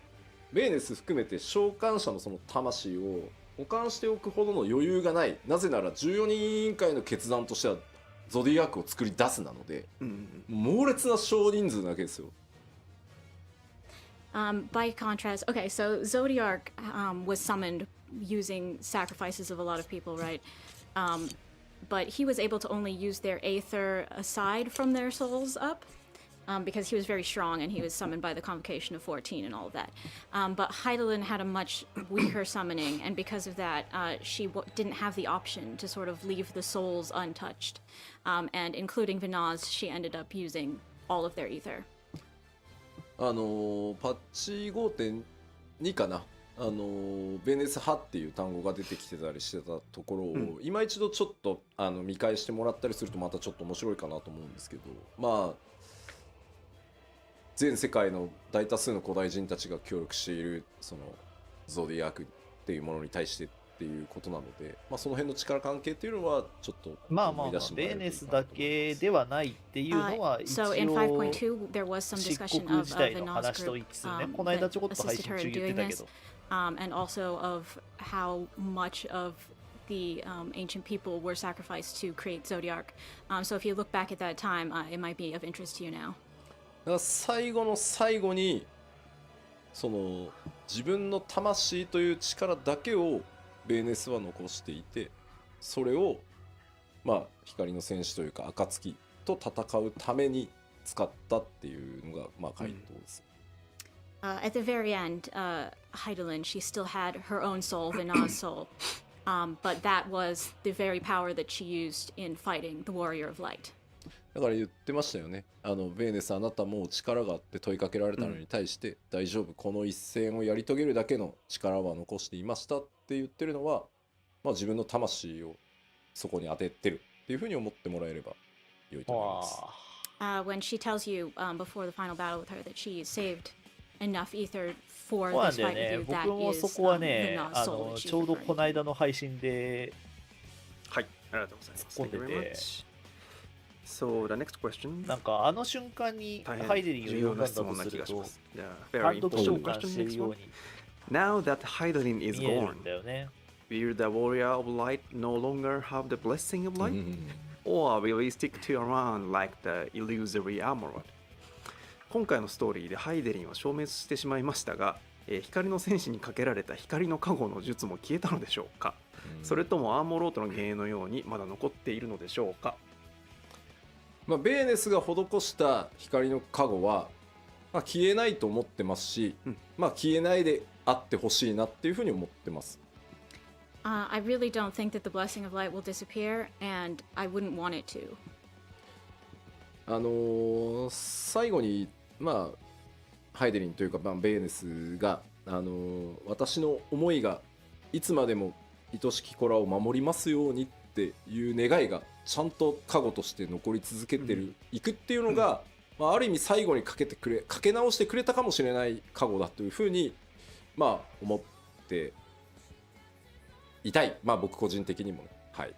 ベーネス含めて召喚者のその魂を保管しておくほどの余裕がない。なぜなら14人委員会の決断としてはゾディアークを作り出すなので、猛烈な少人数なわけですよ。By contrast, okay, so Zodiark was summoned using sacrifices of a lot of people, right? But he was able to only use their aether aside from their souls up, because he was very strong and he was summoned by the convocation of 14 and all of that. But Heidelin had a much weaker summoning, and because of that, she didn't have the option to sort of leave the souls untouched. And including Vinaz, she ended up using all of their ether. パッチ 5.2 かな、ベネス派っていう単語が出てきてたりしてたところを、今一度ちょっと見返してもらったりするとまたちょっと面白いかなと思うんですけど、まあ全世界の大多数の古代人たちが協力しているそのゾディアークっていうものに対してっていうことなので、まあ、その辺の力関係っていうのはちょっと思い出してもらえるといいかなと思います。ベーネスだけではないっていうのは一応 So in 5.2 there was some 漆 discussion 黒 of 時代の Vinaz 話と group 言いつつね、この間 that ちょこっと配 assisted 信 her 中 in 言って doing たけ this, ど、 and also of how much of the ancient people were sacrificed to create Zodiark. So if you look back at that time, it might be of interest to you now. だから最後の最後にその自分の魂という力だけをベーネスは残していて、それをまあ光の戦士というか暁と戦うために使ったっていうのがまあ回答です。At the very end, Heidelin, she still had her own soul, Vinaz's soul, but that was the very power that she used in fighting the Warrior of Light. だから言ってましたよね。ベーネスあなたもう力があって問いかけられたのに対して、大丈夫、この一戦をやり遂げるだけの力は残していましたって言ってるのは、まあ、自分の魂をそこに当ててるっていうふうに思ってもらえれば良いと思います。When she tells you before the final battle with her that she saved enough ether for そうなん this だよ fight ね。 with you, 僕 that も is そこはね、 Vinaz's soul that ち she's ょうど referring この間の配信ではい、ありがとうございます。突っ込んでて Thank you very much. So the next question. なんかあの瞬間にハイデリンを呼んだんだとすると、 Yeah, 単 very 独召 important 喚 question. してる Next よう one. に Now that Heidelin is 見える gone, んだよね。 will the warrior of light no longer have the blessing of light? Or will he stick to around like the illusory armor? 今回のストーリーでハイデリンは消滅してしまいましたが、光の戦士にかけられた光の加護の術も消えたのでしょうか、それともアーモロートの幻影のようにまだ残っているのでしょうか。まあ、ベーネスが施した光の加護は、まあ、消えないと思ってますし、まあ、消えないであってほしいなっていうふうに思ってます。I really don't think that the blessing of light will disappear, and I wouldn't want it to. 最後に、まあ、ハイデリンというか、まあ、ベーネスが、私の思いがいつまでも愛しき子らを守りますようにっていう願いがちゃんと加護として残り続けてる、いくっていうのが、まあ、ある意味最後にかけ直してくれたかもしれない加護だというふうに、まあ、思っていたい。まあ僕個人的にもね。はい。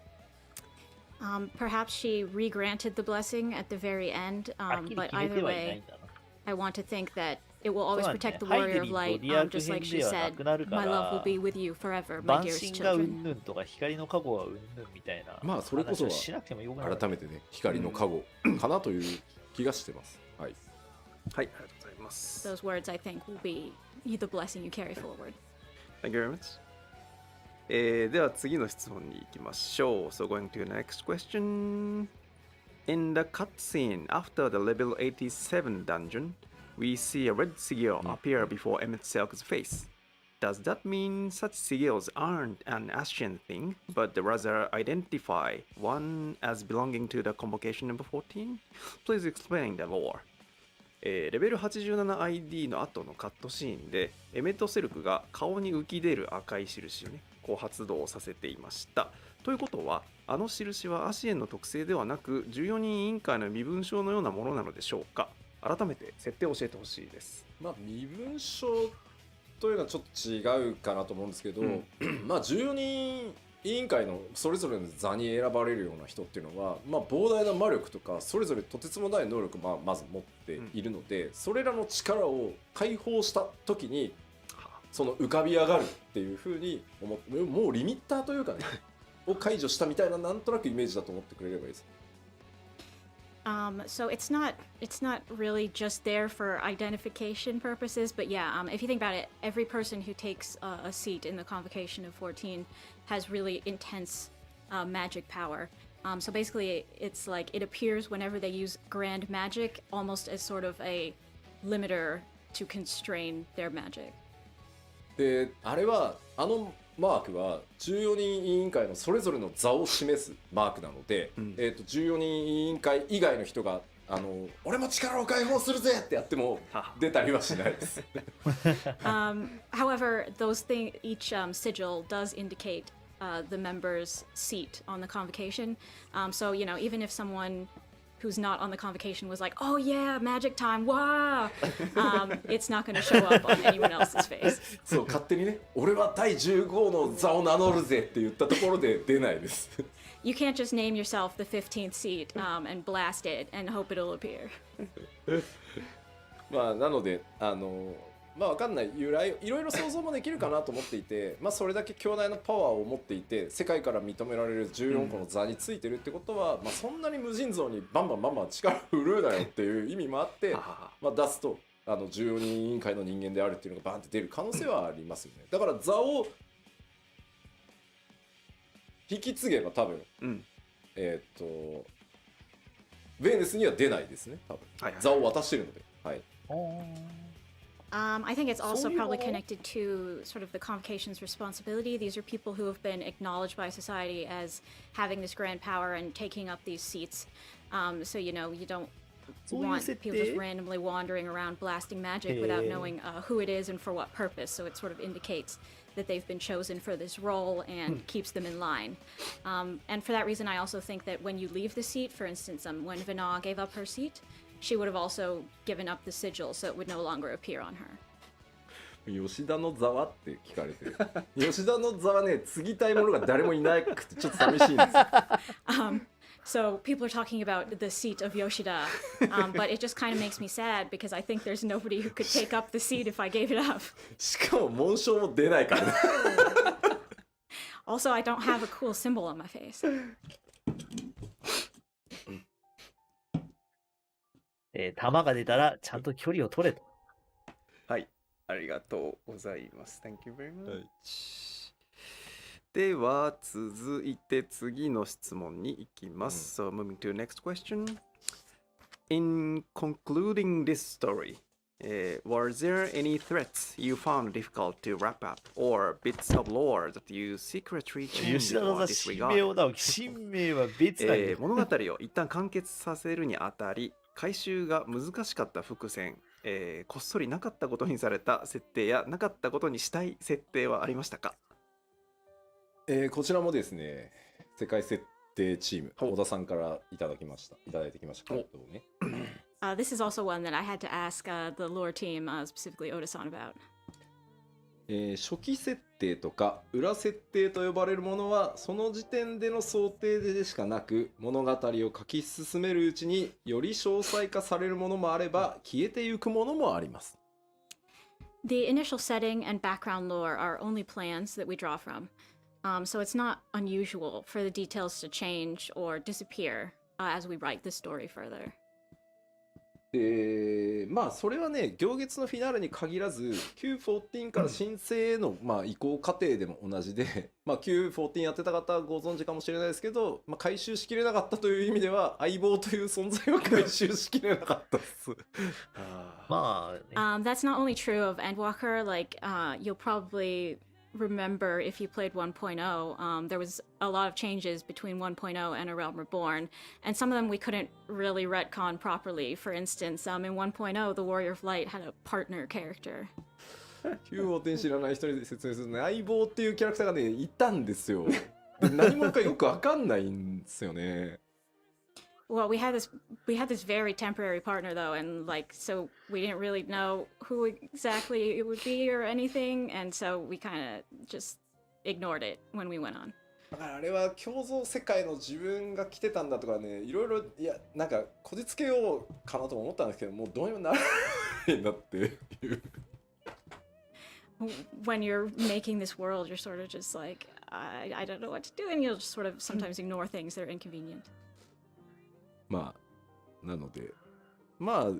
Perhaps she re-granted the blessing at the very end, はっきり but 決めて either はいない way, んだな。 I want to think that it will always そうなんだ protect ね。 the ハイデ Warrior リ of ンと Light, リアク just 編 like she ではな said, くなるか my love will ら、 be with you forever, my 晩 dearest 神がうん children. ぬんとか光の加護はうんぬんみたいなまあそれこそは話をしなくてもよくない。改めてね、光の加護かなという気がしてます。はい。はい、ありがとうございます。 Those words, I think, will be the blessing you carry forward. Thank you very much. では次の質問に行きましょう。So going to the next question. In the cutscene after the level 87 dungeon, we see a red sigil appear before Emmett Selk's face. Does that mean such sigils aren't an Ascian thing, but rather identify one as belonging to the convocation number 14? Please explain the lore. レベル 87ID の後のカットシーンでエメットセルクが顔に浮き出る赤い印をね、こう発動させていました。ということは、あの印はアシエンの特性ではなく14人委員会の身分証のようなものなのでしょうか。改めて設定を教えてほしいです。まあ身分証というのはちょっと違うかなと思うんですけど、まあ14人委員会のそれぞれの座に選ばれるような人っていうのは、まあ、膨大な魔力とかそれぞれとてつもない能力をまず持っているので、それらの力を解放した時にその浮かび上がるっていう風に思って、もうリミッターというかねを解除したみたいな、なんとなくイメージだと思ってくれればいいです。So it's not really just there for identification purposes, but yeah, if you think about it, every person who takes a seat in the convocation of 14 has really intense magic power. So basically, it's like it appears whenever they use grand magic, almost as sort of a limiter to constrain their magic. で、あれはマークは14人委員会のそれぞれの座を示すマークなので、14人委員会以外の人が俺も力を解放するぜってやっても出たりはしないです。However, each sigil does indicate the member's seat on the convocation. So even if someone who's not on the convocation was like, oh yeah, magic time, wow, it's not going to show up on anyone else's face. そう、勝手にね、俺は第15の座を名乗るぜって言ったところで出ないです。You can't just name yourself the 15th seat and blast it and hope it'll appear. まあなのでまあわかんない、由来いろいろ想像もできるかなと思っていて、まあそれだけ強大なパワーを持っていて世界から認められる14個の座についてるってことは、まあそんなに無尽蔵にバンバン力を振るうなよっていう意味もあってまあ出すと14人委員会の人間であるっていうのがバンって出る可能性はありますよね。だから座を引き継げば多分、ベーネスには出ないですね、多分。はいはい座を渡してるので。はい。I think it's also So probably you- connected to sort of the convocation's responsibility. These are people who have been acknowledged by society as having this grand power and taking up these seats. So, you know, you don't want people just randomly wandering around blasting magic without knowing who it is and for what purpose. So it sort of indicates that they've been chosen for this role and keeps them in line. And for that reason, I also think that when you leave the seat, for instance, when Vana gave up her seat, she would have also given up the sigil, so it would no longer appear on her. 吉田の座はって聞かれて吉田の座はね継ぎたい者が誰もいなくてちょっと寂しいんですよ。So people are talking about the seat of Yoshida, but it just kind of makes me sad because I think there's nobody who could take up the seat if I gave it up. しかも紋章も出ないからね。Also, I don't have a cool symbol on my face. 弾が出たらちゃんと距離を取れと。はい、ありがとうございます。Thank you very much、では続いて次の質問に行きます。So moving to the next question. In concluding this story, were there any threats you found difficult to wrap up or bits of lore that you secretly 吉 changed 田の or 座、神明 disregarded? を直樹、神明は別なんだ。物語を一旦完結させるにあたり回収が難しかった伏線、こっそりなかったことにされた設定やなかったことにしたい設定はありましたか？こちらもですね世界設定チーム小田さんからいただいてきました回答をね。This is also one that I had to ask the lore team, specifically Oda-san, about. 初期設定とか裏設定と呼ばれるものはその時点での想定でしかなく物語を書き進めるうちにより詳細化されるものもあれば消えてゆくものもあります。The initial setting and background lore are only plans that we draw from. So it's not unusual for the details to change or disappear as we write the story further. まあそれはね行月のフィナーレに限らず Q14 から新生へのまあ移行過程でも同じで、まあ Q14 やってた方はご存知かもしれないですけど、まあ、回収しきれなかったという意味では相棒という存在は回収しきれなかったです。まあ、ね、That's not only true of Endwalker. Like you'll probably remember if you played 1.0, there was a lot of changes between 1.0 and A Realm Reborn, and some of them we couldn't really retcon properly. For instance, in 1.0, the Warrior of Light had a partner character. Q14 知らない人に説明するとね相棒っていうキャラクターがねいたんですよ。で何者かよくわかんないんですよね。Well, we had this very temporary partner though, and like so we didn't really know who exactly it would be or anything, and so we kind of just ignored it when we went on. だからあれは共造世界の自分が来てたんだとかねいろいろいやなんかこじつけようかなと思ったんですけどもうどうにもならないんだっていう。When you're making this world, you're sort of just like I don't know what to do, and you'll just sort of sometimes ignore things that are inconvenient. まあなのでまあ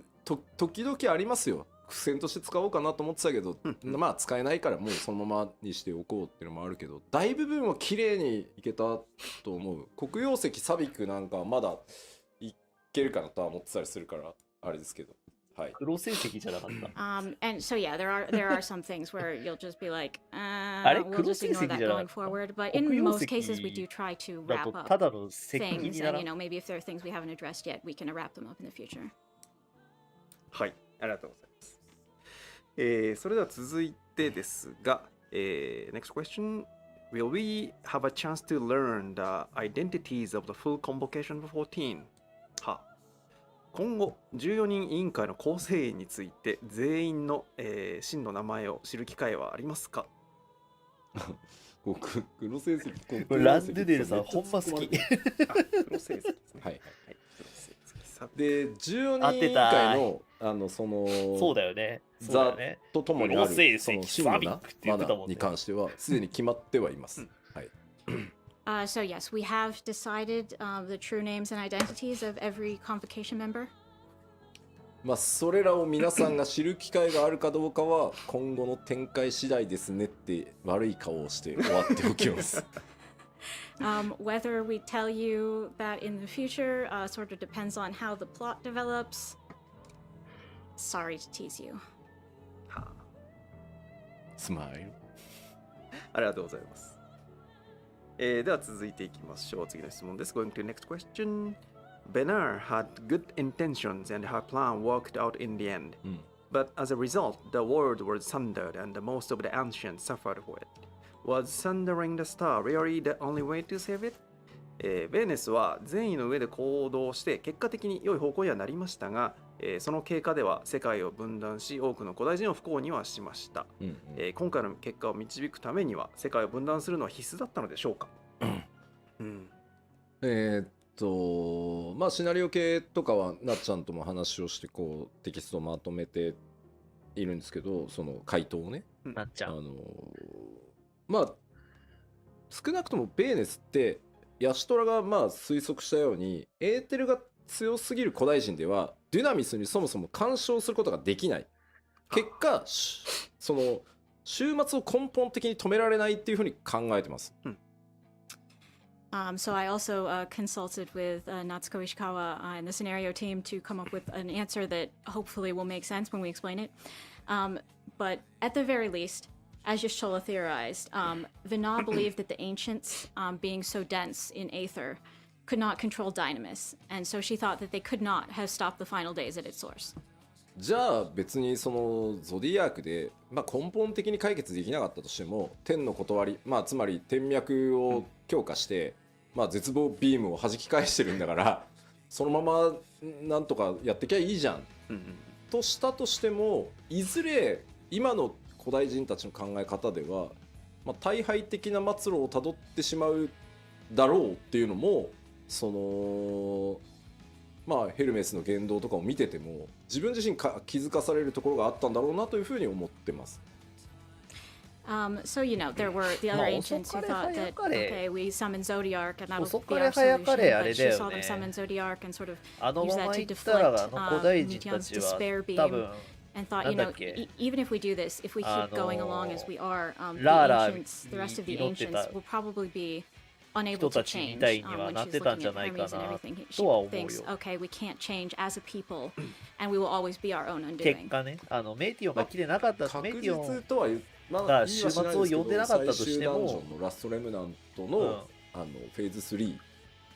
時々ありますよ。付箋として使おうかなと思ってたけど、まあ使えないからもうそのままにしておこうっていうのもあるけど大部分は綺麗にいけたと思う。黒曜石サビクなんかはまだいけるかなとは思ってたりするからあれですけど。はい。黒成績じゃなかった。And so yeah, there are some things where you'll just be like, we'll just ignore that going forward. But in most cases, we do try to wrap up ただの石碑 things, にな and ら you know maybe if there are things we haven't addressed yet, we can wrap them up in the future. はい、ありがとうございます。それでは続いてですが、next question. Will we have a chance to learn the identities of the full convocation for 14? は今後14人委員会の構成員について全員の、真の名前を知る機会はありますか？黒成績ランドゥデルさんほんま好き。黒成績ですね。はい。黒成績で14人委員会のそのそうだよね。座とともにあるその真の名に関してはすでに決まってはいます。はい。So yes, we have decided the true names and identities of every convocation member. まあそれらを皆さんが知る機会があるかどうかは今後の展開次第ですねって悪い顔をして終わっておきます。Whether we tell you that in the future sort of depends on how the plot develops. Sorry to tease you. スマイル。ありがとうございます。では続いていきましょう。次の質問です。Going to the next question. Benar had good intentions and her plan worked out in the end. But as a result, the world was sundered and most of the ancients suffered for it. Was sundering the star really the only way to save it? ベーネスは善意の上で行動して結果的に良い方向にはなりましたが、その経過では世界を分断し多くの古代人を不幸にはしました、今回の結果を導くためには世界を分断するのは必須だったのでしょうか、まあシナリオ系とかはなっちゃんとも話をしてこうテキストをまとめているんですけど、その回答をね、なっちゃんまあ少なくともベーネスってヤシトラがまあ推測したようにエーテルが強すぎる古代人ではデュナミスにそもそも干渉することができない。結果その終末を根本的に止められないっていうふうに考えてます。So I also consulted with Natsuko Ishikawa and the scenario team to come up with an answer that hopefully will make sense when we explain it. But at the very least, as Yashola theorized, Vina believed that the ancients, being so dense in aether, could not control Dynamis, and so she thought that they could not have stopped the final days at its source. じゃあ別にそのゾディアークで、まあ、根本的に解決できなかったとしても天の断り、まあ、つまり天脈を強化して、まあ、絶望ビームを弾き返してるんだからそのままなんとかやってきゃいいじゃん、としたとしてもいずれ今の古代人たちの考え方では、まあ、大敗的な末路をたどってしまうだろうっていうのもそのまあヘルメスの言動とかを見てても自分自身気づかされるところがあったんだろうなというふうに思ってます。So you know there were the other ancients who thought that okay we summon Zodiark and that'll be our 遅かれ早か solution, れあ but れ she だよ saw them ね。 summon Zodiark and sort of あの use ま that ま to 行ったら deflect 古代人 Mutian's たちは despair 多 beam 分 and thought な you んだ know っけ even if we do this, if we keep going along as we are, the ラーラ ancients, the rest of the に祈ってた ancients will probably be unable 人 to たちみ change たいには when なっ she's てたん looking じゃ at ないか Hermes and な everything. とは She 思う thinks よ。 okay we can't change as a people and we will always be our own 結 undoing. 果ね、メティオンが来てなかった、メ確ティオン実とは言まがあ言いはしないですけど終末を呼んでなかったとしても最終ダンジョンのラストレムナントの、フェーズ3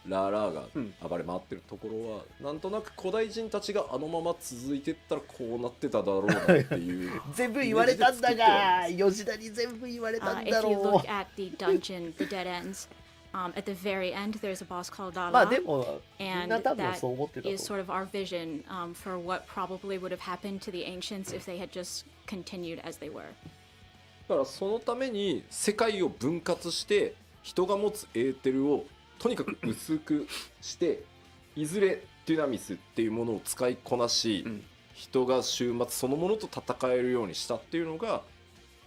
ラーラーが暴れ回ってるところは、なんとなく古代人たちがあのまま続いてったらこうなってただろうなっていう全部言われたんだが、吉田に全部言われたんだ If you ろ look at the dungeon, the dead ends, at the very end there's a boss called う。まあ Lala, でも、みん and な多分 that そう思ってたと is 思う。 sort of our vision for what probably would have happened to the ancients if they had just continued as they were. だからそのために世界を分割して人が持つエーテルをとにかく薄くしていずれデュナミスっていうものを使いこなし、人が終末そのものと戦えるようにしたっていうのが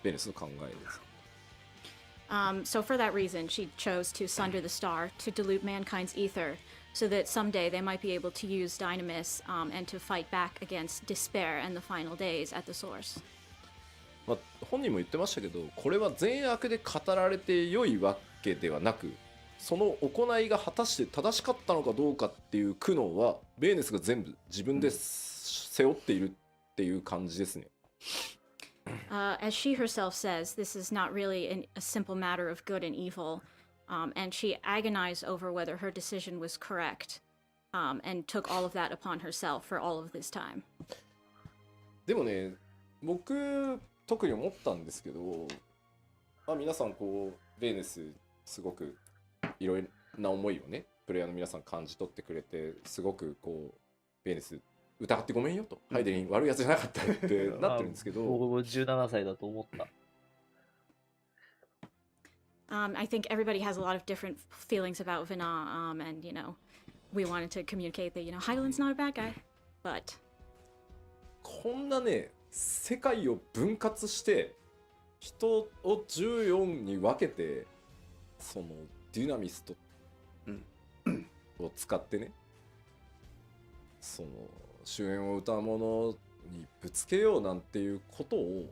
ベネスの考えです。So for that reason, she chose to sunder the star to dilute mankind's ether, so that someday they might be able to use Dynamis and to fight back against despair and the final days at the source. まあ、本人も言ってましたけど、これは善悪で語られて良いわけではなく、その行いが果たして正しかったのかどうかっていう苦悩はベーネスが全部自分で背負っているっていう感じですね。As she herself says, this is not really a simple matter of good and evil, and she agonized over whether her decision was correct, and took all of that upon herself for all of this time. でもね、僕特に思ったんですけど、まあ、皆さんこうベーネスすごくいろいろな思いをねプレイヤーの皆さん感じ取ってくれて、すごくこうベーネス疑ってごめんよと、ハイデリン悪いやつじゃなかったってなってるんですけど、僕も17歳だと思った。I think everybody has a lot of different feelings about Vina, and you know, we wanted to communicate that you know Hydaelyn's not a bad guy, but こんなね世界を分割して人を14に分けてそのデュナミストを使ってね、その終焉を歌うものにぶつけようなんていうことを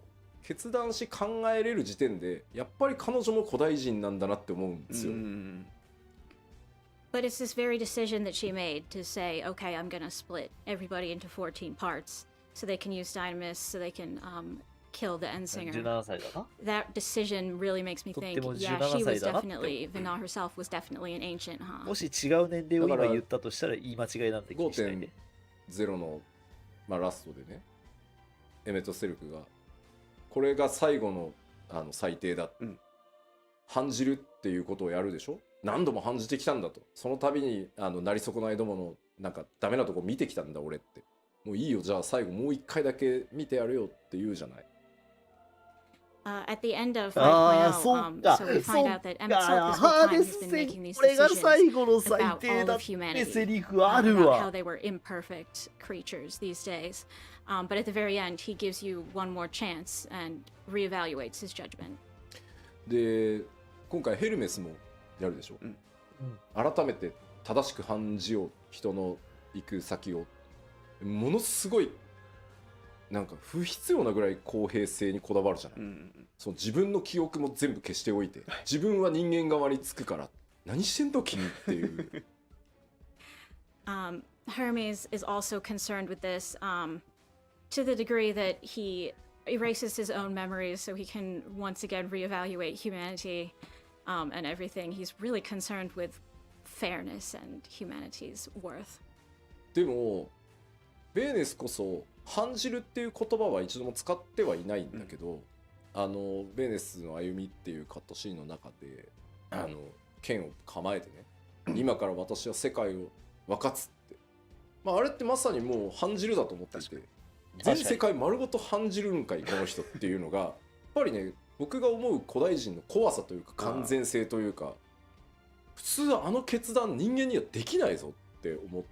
決断し考えれる時点でやっぱり彼女も古代人なんだなって思うんですよ。But it's this very decision that she made to say, okay, I'm gonna split everybody into 14 parts so they can use Dynamis, so they can kill the end singer. 17歳だな。 That decision really makes me think, とっても yeah, 17 she 歳 was だなって。 definitely, Vina herself was definitely an ancient, huh? もし違う年齢を今言ったとしたら言い間違いなんて気にしないで。 5.0 の、ラストでね、エメト・セルクがこれが最後の最低だ、判じるっていうことをやるでしょ。何度も判じてきたんだと。その度になり損ないどものなんかダメなとこ見てきたんだ俺って。もういいよ、じゃあ最後もう一回だけ見てやるよって言うじゃない。At the end of 5.0, so we find out that Emmett Silk this whole time has been making these decisions about all of humanity, about how they were imperfect creatures these days. But at the very end, he gives you one more chance and reevaluates his judgment. で、今回ヘルメスもやるでしょ。改めて正しく判じよう、人の行く先を。ものすごいなんか不必要なぐらい公平性にこだわるじゃない、その自分の記憶も全部消しておいて自分は人間側につくから何してんの君っていう。Hermes is also concerned with this to the degree that he erases his own memories so he can once again reevaluate humanity and everything. He's really concerned with fairness and humanity's worth. でもベーネスこそ判じるっていう言葉は一度も使ってはいないんだけど、ベーネスの歩みっていうカットシーンの中で剣を構えてね、今から私は世界を分かつって、あれってまさにもう判じるだと思っていて、全世界丸ごと判じるんかいこの人っていうのがやっぱりね、僕が思う古代人の怖さというか完全性というか、普通決断人間にはできないぞって思っ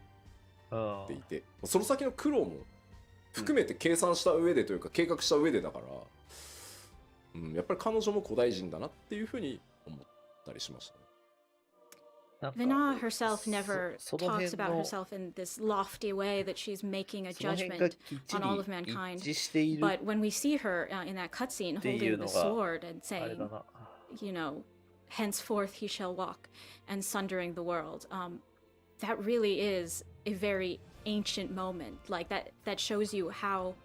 ていて、その先の苦労も含めて計算した上でというか計画した上でだから、やっぱり彼女も古代人だなっていうふうに思ったりしましたね。Vina herself never talks about herself in this lofty way that she's making a judgment on all of mankind. But when we see her in that cutscene holding the sword and saying, you know, henceforth he shall walk and sundering the world, that really is a very ancient moment. Like that shows you how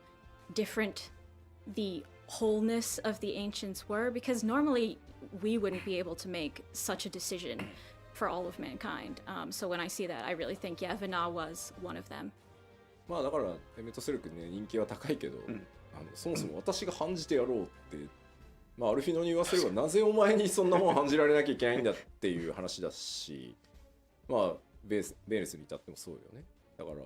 different the wholeness of the ancients were, because normally we wouldn't be able to make such a decision for all of mankind. So when I see that, I really think, yeah, Vina was one of them. だからエメトセルクね、人気は高いけど、そもそも私が判じてやろうって、アルフィノに言わせればなぜお前にそんなもん判じられなきゃいけないんだっていう話だし、ベーネスに至ってもそうよね。だから、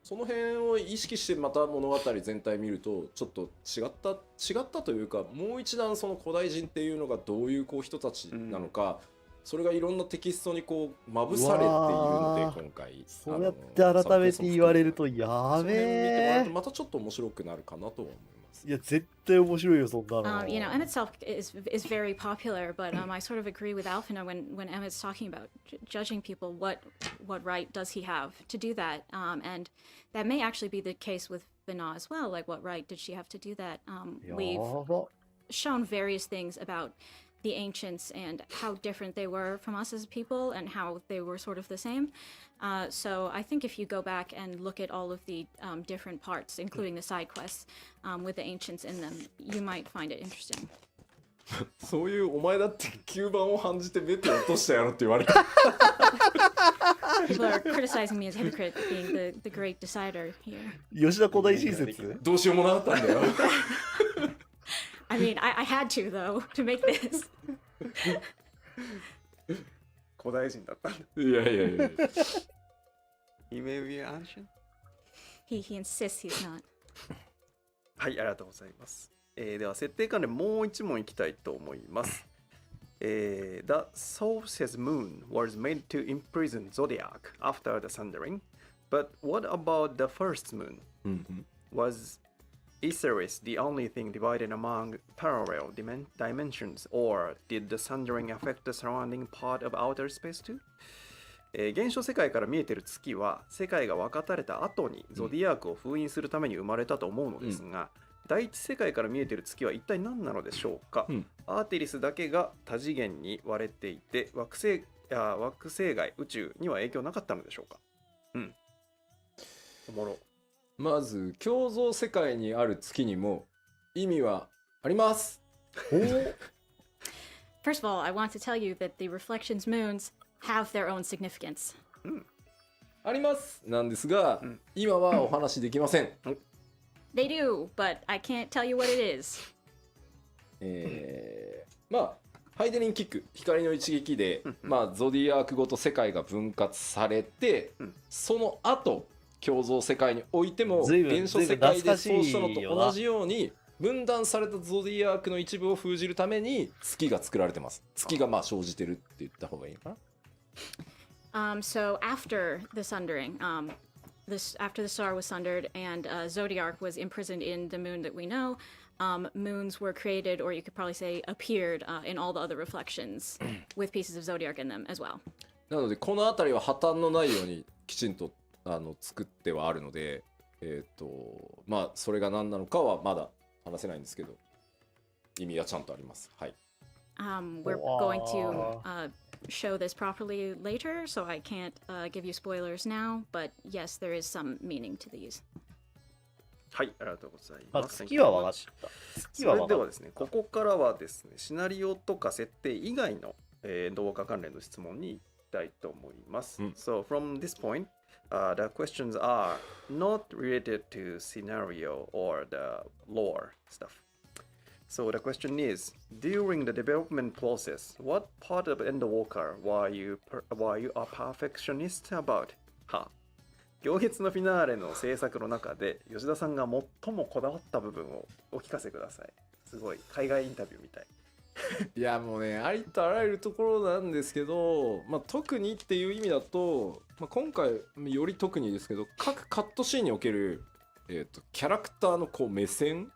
その辺を意識してまた物語全体見るとちょっと違ったというか、もう一段その古代人っていうのがどういう人たちなのか、それがいろんなテキストにまぶされているので、今回そうやって改めて言われるとやべえ、またちょっと面白くなるかなとは思います。いや絶対面白いよそんなの。You know, Emmett Self is very popular, but I sort of agree with Alfina when Emmett's talking about judging people. What right does he have to do that? And that may actually be the case with Vina as well. Like, what right did she have to do that? We've shown various things about the ancients and how different they were from us as people and how they were sort of the same. So I think if you go back and look at all of the different parts, including the side quests with the ancients in them, you might find it interesting. そういうお前だって9番を判じてベッド落としたやろって言われた。People are criticizing me as a hypocrite being the great decider here. 吉田古代親切どうしようもなかったんだよ。I mean, I had to though to make this. 古代人だったんだ。いや。He may be ancient? He insists he's not. はい、ありがとうございます。では設定関連もう一問いきたいと思います。The Solstice Moon was made to imprison Zodiac after the sundering, but what about the first moon? Was Iseris the only thing divided among parallel dimensions, or did the sundering affect the surrounding part of outer space too? 現象世界から見えてる月は世界が分かたれた後にゾディアークを封印するために生まれたと思うのですが、第一世界から見えている月は一体何なのでしょうか、アーティリスだけが多次元に割れていて惑星外宇宙には影響なかったのでしょうか。おもろ。まず共造世界にある月にも意味はあります。First of all, I want to tell you that the reflections moons have their own significance. ありますなんですが、今はお話できません。They do, but I can't tell you what it is. まあハイデリンキック光の一撃で、ゾディアークごと世界が分割されて、その後共造世界においても原初世界でそうしたのと同じように分断されたゾディアークの一部を封じるために月が作られてます。月が生じてるって言った方がいいのかな。So after the sundering, after the star was sundered and Zodiac was imprisoned in the moon that we know, moons were created, or you could probably say appeared in all the other reflections with pieces of Zodiac in them as well. なのでこの辺りは破綻のないようにきちんと作ってはあるので、それが何なのかはまだ話せないんですけど、意味はちゃんとあります。はい。We're going to show this properly later, so I can't give you spoilers now, but yes, there is some meaning to these. はい、ありがとうございます。月は分かった。それではですね、ここからはですね、シナリオとか設定以外の、動画関連の質問に行きたいと思います。So from this point, the questions are not related to scenario or the lore stuff. So the question is, during the development process, what part of Endwalker were you a perfectionist about? 行列のフィナーレの制作の中で吉田さんが最もこだわった部分をお聞かせください。すごい海外インタビューみたい。いやもうね、ありとあらゆるところなんですけど、特にっていう意味だと、今回より特にですけど、各カットシーンにおける、キャラクターの目線、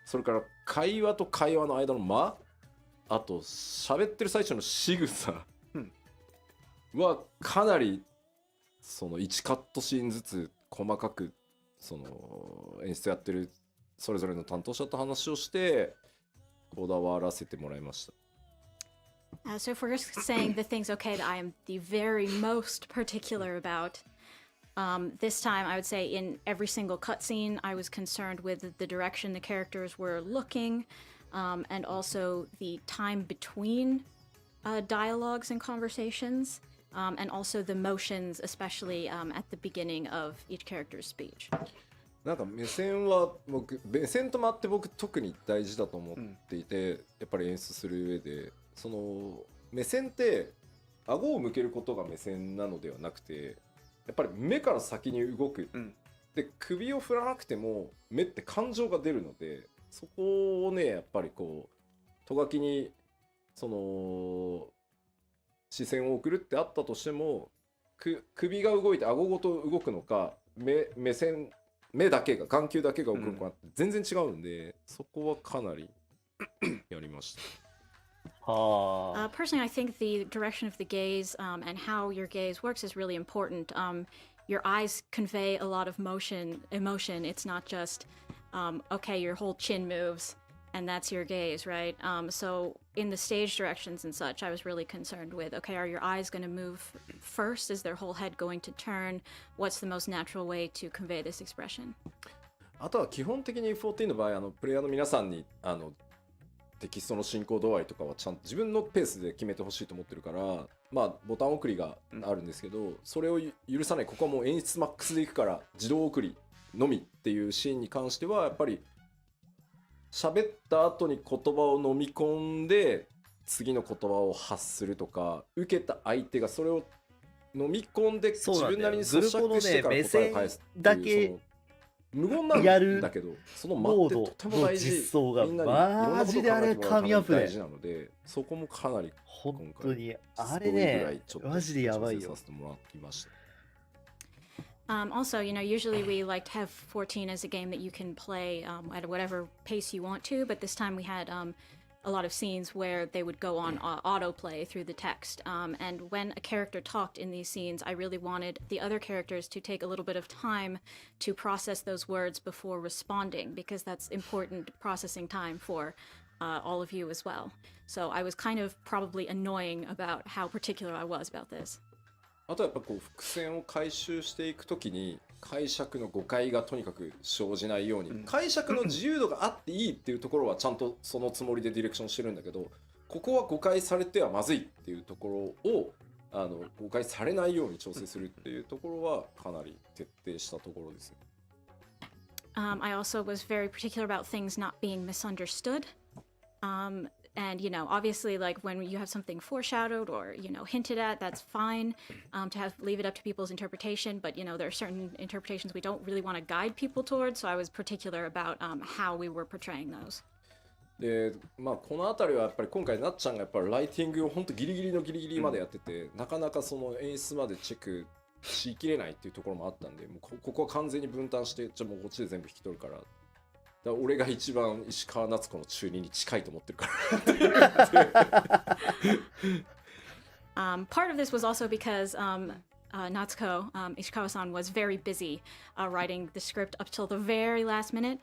それから会話と会話の間の間、あと喋ってる最初の仕草はかなりその1カットシーンずつ細かくその演出やってるそれぞれの担当者と話をしてこだわらせてもらいました。So if we're saying the things, okay, that I am the very most particular about, this time I would say in every single cutscene I was concerned with the direction the characters were looking, and also the time between dialogues and conversations, and also the motions, especially at the beginning of each character's speech. なんか目線と間って僕特に大事だと思っていて、やっぱり演出する上でその目線って顎を向けることが目線なのではなくて、やっぱり目から先に動く、で首を振らなくても目って感情が出るので、そこをねやっぱりこうとがきにその視線を送るってあったとしても、首が動いて顎ごと動くのか目だけが眼球だけが動くのかって全然違うんで、そこはかなりやりました。Personally, I think the direction of the gaze and how your gaze works is really important. Your eyes convey a lot of emotion. It's not just, okay, your whole chin moves and that's your gaze, right? So in the stage directions and such, I was really concerned with, okay, are your eyes going to move first? Is their whole head going to turn? What's the most natural way to convey this expression? あとは基本的に F14 の場合、プレイヤーの皆さんにテキストの進行度合いとかはちゃんと自分のペースで決めてほしいと思ってるから、ボタン送りがあるんですけど、それを許さない、ここはもう演出マックスでいくから自動送りのみっていうシーンに関してはやっぱり喋った後に言葉を飲み込んで次の言葉を発するとか、受けた相手がそれを飲み込んで自分なりに咀嚼してから答えを返すっていう、無言なんだけどその間ってとても大事、みんなにいろんなことを考えてもらうために大事なので、そこもかなり本当にあれねマジでやばいよ。Also, usually we like to have 14 as a game that you can play at whatever pace you want to, but this time we had a lot of scenes where they would go on autoplay through the text. And when a character talked in these scenes, I really wanted the other characters to take a little bit of time to process those words before responding, because that's important processing time for all of you as well. So I was kind of probably annoying about how particular I was about this. あとやっぱこう伏線を回収していくときに解釈の誤解がとにかく生じないように、解釈の自由度があっていいっていうところはちゃんとそのつもりでディレクションしてるんだけど、ここは誤解されてはまずいっていうところを誤解されないように調整するっていうところはかなり徹底したところですね。I also was very particular about things not being misunderstood. And, you know, obviously, like when you have something foreshadowed or, you know, hinted at, that's fine to leave it up to people's interpretation. But, you know, there are certain interpretations we don't really want to guide people towards. So I was particular about how we were portraying those. で、まあこのあたりはやっぱり今回なっちゃんがやっぱりライティングを本当ギリギリのギリギリまでやってて、なかなかその演出までチェックしきれないっていうところもあったんで、もうここは完全に分担して、じゃあもうこっちで全部引き取るから。だから俺が一番石川夏子の中二に近いと思ってるから。Part of this was also because Natsuko, Ishikawa-san, was very busy writing the script up till the very last minute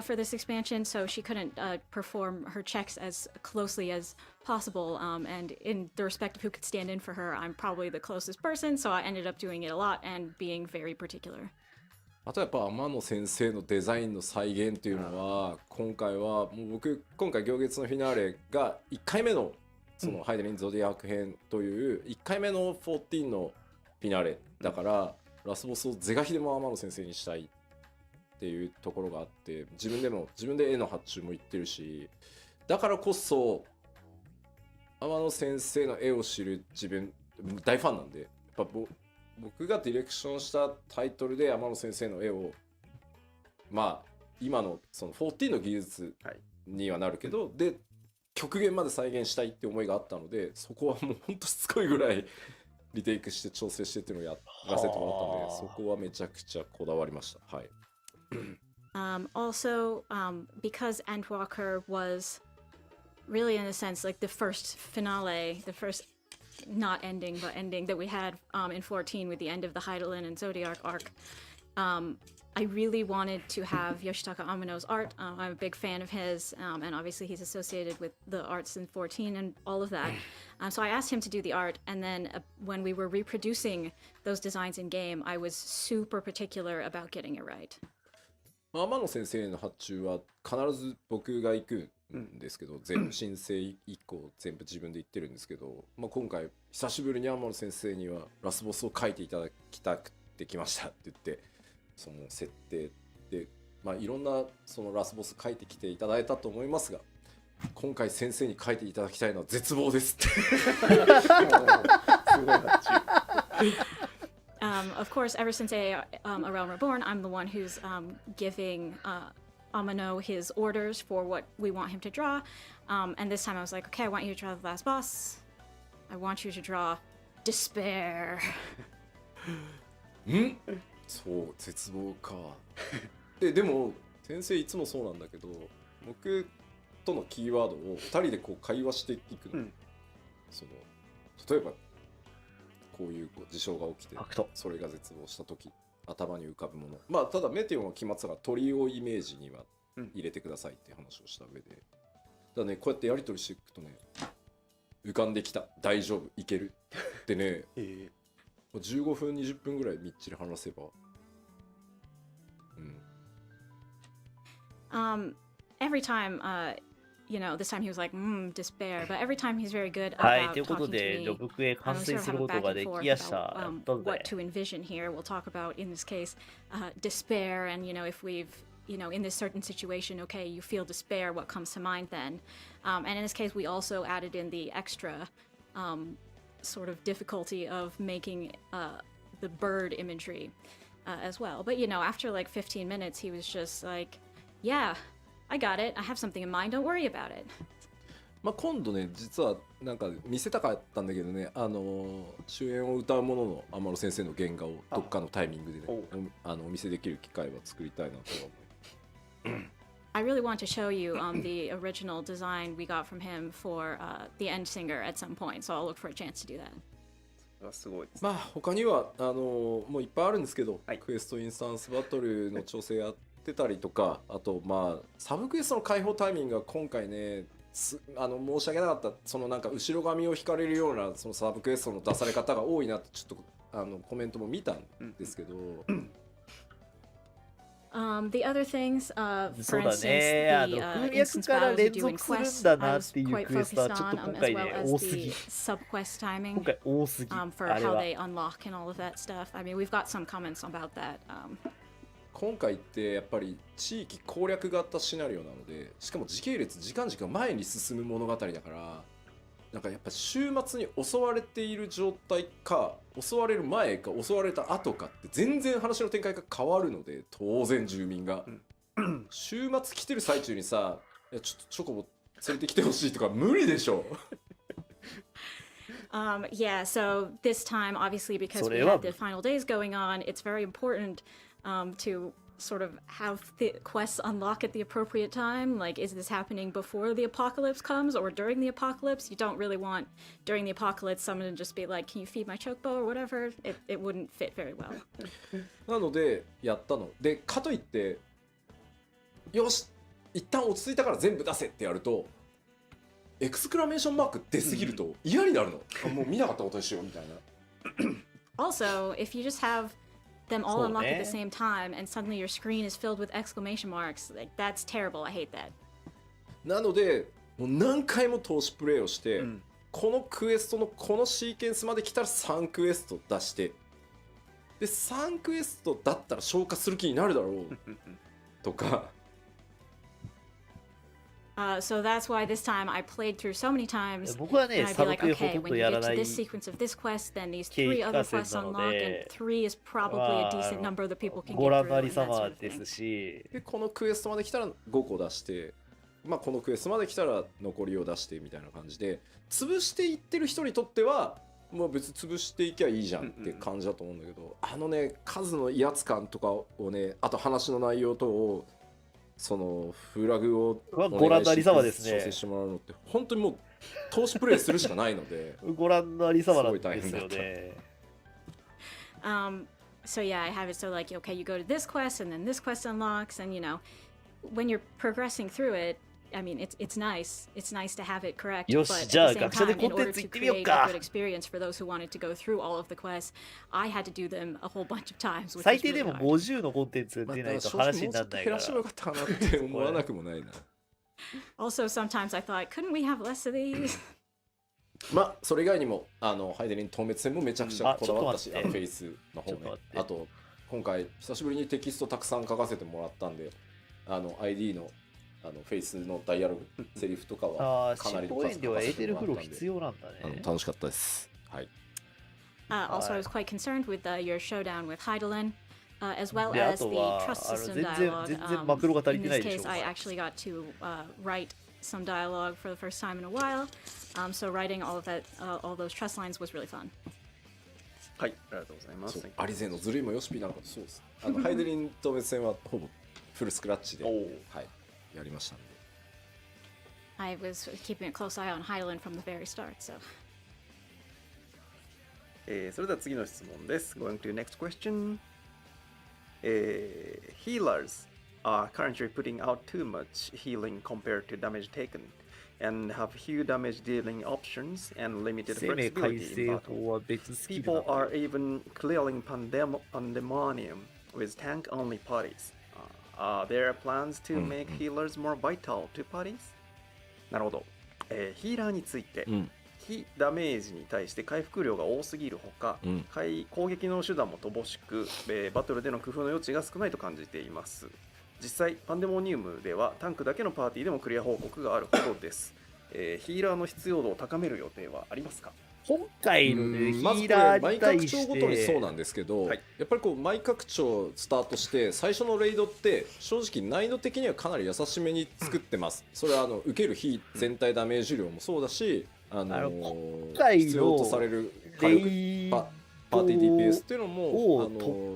for this expansion, so she couldn't perform her checks as closely as possible. And in the respect of who could stand in for her, I'm probably the closest person, so I ended up doing it a lot and being very particular. あとやっぱ天野先生のデザインの再現っていうのは今回はもう僕今回行月のフィナーレが1回目のそのハイデリン・ゾディアーク編という1回目の14のフィナーレだからラスボスを是が非でも天野先生にしたいっていうところがあって自分で絵の発注も言ってるしだからこそ天野先生の絵を知る自分大ファンなんでやっぱ僕がディレクションしたタイトルで天野先生の絵をまあ今のその14の技術にはなるけど、で極限まで再現したいって思いがあったのでそこはもうほんとしつこいぐらいリテイクして調整してっていうのをやらせてもらったのでそこはめちゃくちゃこだわりました。はい。Also, because Endwalker was really in a sense like the first finale, the first not ending but ending that we had in 14 with the end of the Heidelin and Zodiac arc. I really wanted to have Yoshitaka Amano's art. I'm a big fan of his, and obviously he's associated with the arts in 14 and all of that. So I asked him to do the art, and then when we were reproducing those designs in game, I was super particular about getting it right. 天野先生の発注は必ず僕が行くんですけど、全部申請以降全部自分で言ってるんですけど、まあ、今回久しぶりに天野先生にはラスボスを書いていただきたくてきましたって言ってその設定で、まあ、いろんなそのラスボス書いてきていただいたと思いますが今回先生に書いていただきたいのは絶望ですって。すごい発注。Of course, ever since around Reborn, I'm the one who's giving Amano his orders for what we want him to draw. And this time I was like, okay, I want you to draw the last boss. I want you to draw despair. そう絶望か。でも先生いつもそうなんだけど僕とのキーワードを2人でこう会話していくの、その例えばこういう事象が起きてそれが絶望した時頭に浮かぶもの、まあただメテオンは決まってたから鳥をイメージには入れてくださいっていう話をした上でだねこうやってやり取りしていくとね浮かんできた大丈夫いけるってね、15分20分ぐらいみっちり話せばEvery time you know, this time he was like, despair. But every time he's very good はい、 about ということ talking to で、 me. ジョブクエ We 完成 sort す of る have こ a とが back で and きや forth した。 about どうぞ what to envision here. We'll talk about, in this case, despair. And, you know, if we've, you know, in this certain situation, okay, you feel despair, what comes to mind then? And in this case, we also added in the extra sort of difficulty of making the bird imagery as well. But, you know, after like 15 minutes, he was just like, yeah, I got it. I have something in mind. Don't worry about it. まあ今度ね実はなんか見せたかったんだけどね主演を歌うものの天野先生の原画をどっかのタイミングでねお見せできる機会は作りたいなとは思 I really want to show you the original design we got from him for the end singer at some point, so I'll look for a chance to do that. すごいです。まあ他にはもういっぱいあるんですけど、はいクエストインスタンスバトルの調整やってたりとか、あとまあサブクエストの開放タイミングが今回ね申し訳なかった、そのなんか後ろ髪を引かれるようなそのサブクエストの出され方が多いなってちょっとコメントも見たんですけど、The other things, そ for うだ instance, ね。 the 風 instance 脈から battles 連 you do 続 in するん quests, だ I なっ was ていう quite クエストは focused ちょっと on, 今 as 回 well ね as 多す the ぎ。 sub-quest 今 timing 回多すぎ。 for あれ how は。 they unlock and all of that stuff. I mean, we've got some comments about that. 今回ってやっぱり地域攻略型シナリオなので、しかも時系列時間軸が前に進む物語だから、なんかやっぱ週末に襲われている状態か襲われる前か襲われた後かって全然話の展開が変わるので、当然住民が週末来てる最中にさ、いやちょっとチョコボ連れてきてほしいとか無理でしょ。Yeah, so this time, obviously, because そ we れは had the final days going on, it's very important to sort of have the quests unlock at the appropriate time. Like, is this happening before the apocalypse comes or during the apocalypse? You don't really want during the apocalypse someone to just be like, can you feed my chocobo or whatever? It wouldn't fit very well. なのでやったので、かといってよし一旦落ち着いたから全部出せってやるとエクスクラメーションマーク出すぎると嫌になるの。もう見なかったことにしようみたいな。Also, if you just have them all そう unlock at ね。 the same time and suddenly your screen is filled with exclamation marks, like that's terrible. I hate that. なのでもう何回も投資プレイをして、んこのクエストのこのシーケンスまで来たら3クエスト出して、で3クエストだったら消化する気になるだろうとか。So that's why this time I played through so many times. 僕は And ね、 I'd サ be ブ like, クエほ okay, とん when ど you や get ら to ない this sequence of this quest, then these 経 three 緯 other 化線 quests なの unlock, and で、 three is probably a decent number that people can ご get 覧 through のあり and that さ sort ま of で thing. すし、でこのクエストまで来たら5個出して、まあ、このクエストまで来たら残りを出してみたいな感じで潰していってる人にとってはもう別に潰していきゃいいじゃんって感じだと思うんだけど、あのね数の威圧感とかをね、あと話の内容とをそのフラグをご覧のありさまですね調整してもらうのって本当にもう投資プレイするしかないのでご覧のありさまなんですよすごい大変だね。So yeah, I have it so like, okay, you go to this quest and then this quest unlocks, and you know, when you're progressing through it, I mean, it's nice. It's nice to have it correct, よし、 but じゃあ at the same 学者で time, コ in ンテン order ツ行 to ってみよう create a か good。experience for those who wanted to go through all of the quests, I had to do them a whole bunch of times, which 最 was 低で really も hard. 50のコンテンツ出ないと話にならないから正直もうちょっと減らしてもよかったかなって思わなくもないな。 Also, sometimes I thought, couldn't we have less of these? まあそれ以外にもハイデリン透滅戦もめちゃくちゃこだわったし、あちょっと待ってフェイスの方ねちょっと待って。あと今回久しぶりにテキストたくさん書かせてもらったんで、ID のフェイスのダイアログセリフとかはああ、かなり執行園ではエーテルフロー必要なんだね。楽しかったです。はい。 Also, I was quite concerned with your showdown with Heidelin, as well で、あ as と the は trust system 全 dialogue. 然マクロが足り In てない this でしょ case, I actually got to write some dialogue for the first time in a while. So writing all of that, all those trust lines was really fun. はい、ありがとうございます。アリゼのずるいもよしぴなんかそうです。ハイデリン透滅戦はほぼフルスクラッチで、はい、やりましたんで。I was keeping a close eye on Heidelin from the very start. So. それでは次の質問です。Going to next question. Healers are currently putting out too much healing compared to damage taken, and have few damage dealing options and limited 生命改 flexibility 正 in battle. 法は別スキル People なの are even clearing pandemonium with tank-only parties. Are there plans to make healers more vital to parties? なるほど。ヒーラーについて、非ダメージに対して回復量が多すぎるほか、攻撃の手段も乏しく、バトルでの工夫の余地が少ないと感じています。実際、パンデモニウムではタンクだけのパーティーでもクリア報告があるほどです。ヒーラーの必要度を高める予定はありますか？今回のね、ヒまずこーラれ毎拡ーに対張ごとにそうして、なんですけど、はいやっぱりこう毎拡張スタートして最初のレイドって正直難易度的にはかなり優しめに作ってます。それは受ける非全体ダメージ量もそうだし、今回の必要とされる火レ力イパーティー DPS っていうのもを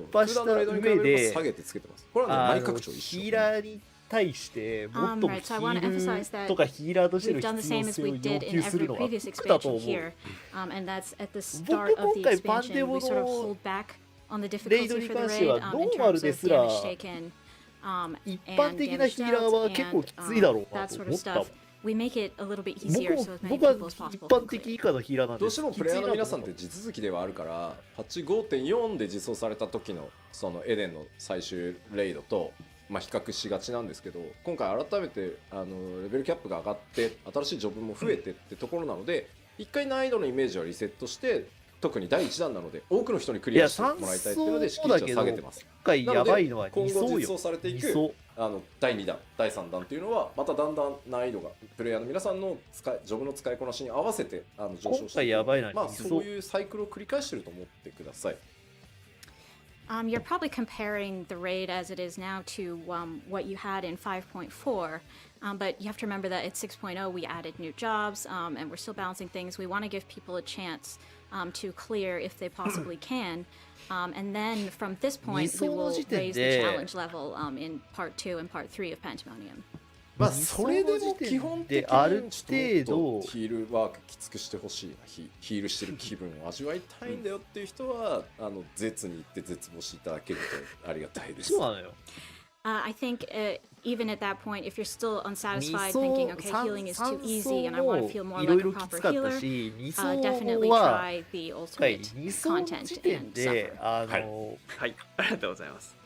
突破した普段のレイドに比べれば上で下げてつけてます。これはね毎拡張一緒。ヒーラーに対してもっとヒ Right, so I want to ー emphasize ル that とかヒーラーとしての we've done the 必要 same as 性を we 要 did in 求す every るのは previous 僕だと expansion 思う。 here, and that's at the 僕 start of the 今回パン expansion デモ we sort of の hold back on the レイド difficulty に for the 関して raid は in ノーマル terms で of すら damage taken 一 and 般的な damage ヒーラーは dealt 結構 and きついだろうな that と sort 思 of ったもん。 stuff. We make it a little bit easier so as many 僕は people as 一 possible 般 can 的 clear. 以下のヒーラーなんでどうしてもプレイヤーの皆さんってきついなと思地続きではあるからパッチ 5.4 で実装された時のそのエデンの最終レイドと、まあ、比較しがちなんですけど、今回改めてレベルキャップが上がって新しいジョブも増えてってところなので、一回難易度のイメージはリセットして、特に第1弾なので多くの人にクリアしてもらいたいっていうので敷地を下げてます。今回やばいのは今2層よ。後実装されていく2層第2弾第3弾っていうのはまただんだん難易度がプレイヤーの皆さんのジョブの使いこなしに合わせて上昇していく。今回やばいのはまあ2層そういうサイクルを繰り返してると思ってください。You're probably comparing the raid as it is now to what you had in 5.4, but you have to remember that at 6.0 we added new jobs and we're still balancing things. We want to give people a chance to clear if they possibly can. And then from this point, we will raise the challenge level in part 2 and part 3 of Pandemonium. まあそれでも基本的にある程度ちょっとヒールワークきつくしてほしいな、ヒールしてる気分を味わいたいんだよっていう人は絶に行って絶望していただけるとありがたいです。そうなのよ。I think even at that point, if you're still unsatisfied, 2層 thinking, okay, healing is too 3 easy 層 and I want to も feel more いろい like ろ a き proper つかった healer, し、2層 definitely は try the 今回 ultimate 2層の時 content 点 and で suffer. はい、ありがとうございます。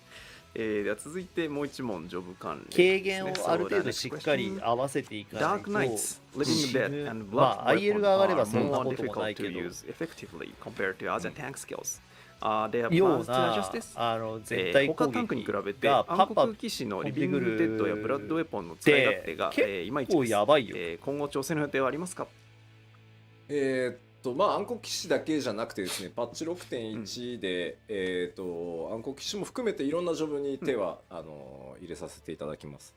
では続いてもう一問ジョブ関連ですね。軽減をある程度しっかり合わせていかない Dark と、 Nights, Living Dead, and ま Blood あ IL が上がれ Weapon ば are そんな more こともな difficult いけ to ど、 use effectively compared to other tank skills. They have よう plans to な adjust this. 全体攻他タンクに比べて撃がパッパ暗黒騎士のリビングデッドやブラッドウェポンの使い勝手がいまいち結構です。やばいよ。今後調整の予定はありますか？まあ暗黒騎士だけじゃなくてですね、パッチ 6.1 で、暗黒騎士も含めていろんなジョブに手は、入れさせていただきます。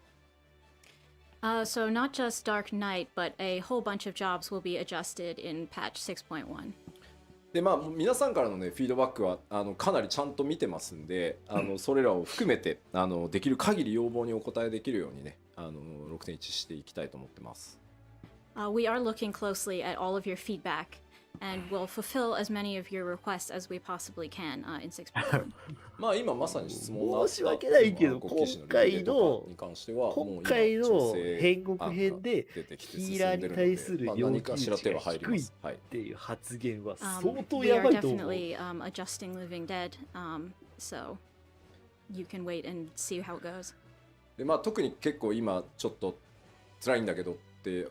So not just Dark Knight, but a whole bunch of jobs will be adjusted in patch 6.1. でまあ皆さんからのねフィードバックはかなりちゃんと見てますんで、それらを含めてできる限り要望にお応えできるようにね6.1 していきたいと思ってます。We are looking closely at all of your feedback and will fulfill as many of your requests as we possibly can in 6.1. まあ今まさに質問があった申し訳ないけど暗黒騎士の今回のリレーとかに関してはもう今今回の調整変国編で出てきてヒーラーに対するまあ要何かしら求値が手は入り低いっます。はい。ていう発言は Um, 相当 we や are ばいと思う。 definitely adjusting Living Dead, so you can wait and see how it goes. でまあ特に結構今ちょっと辛いんだけどって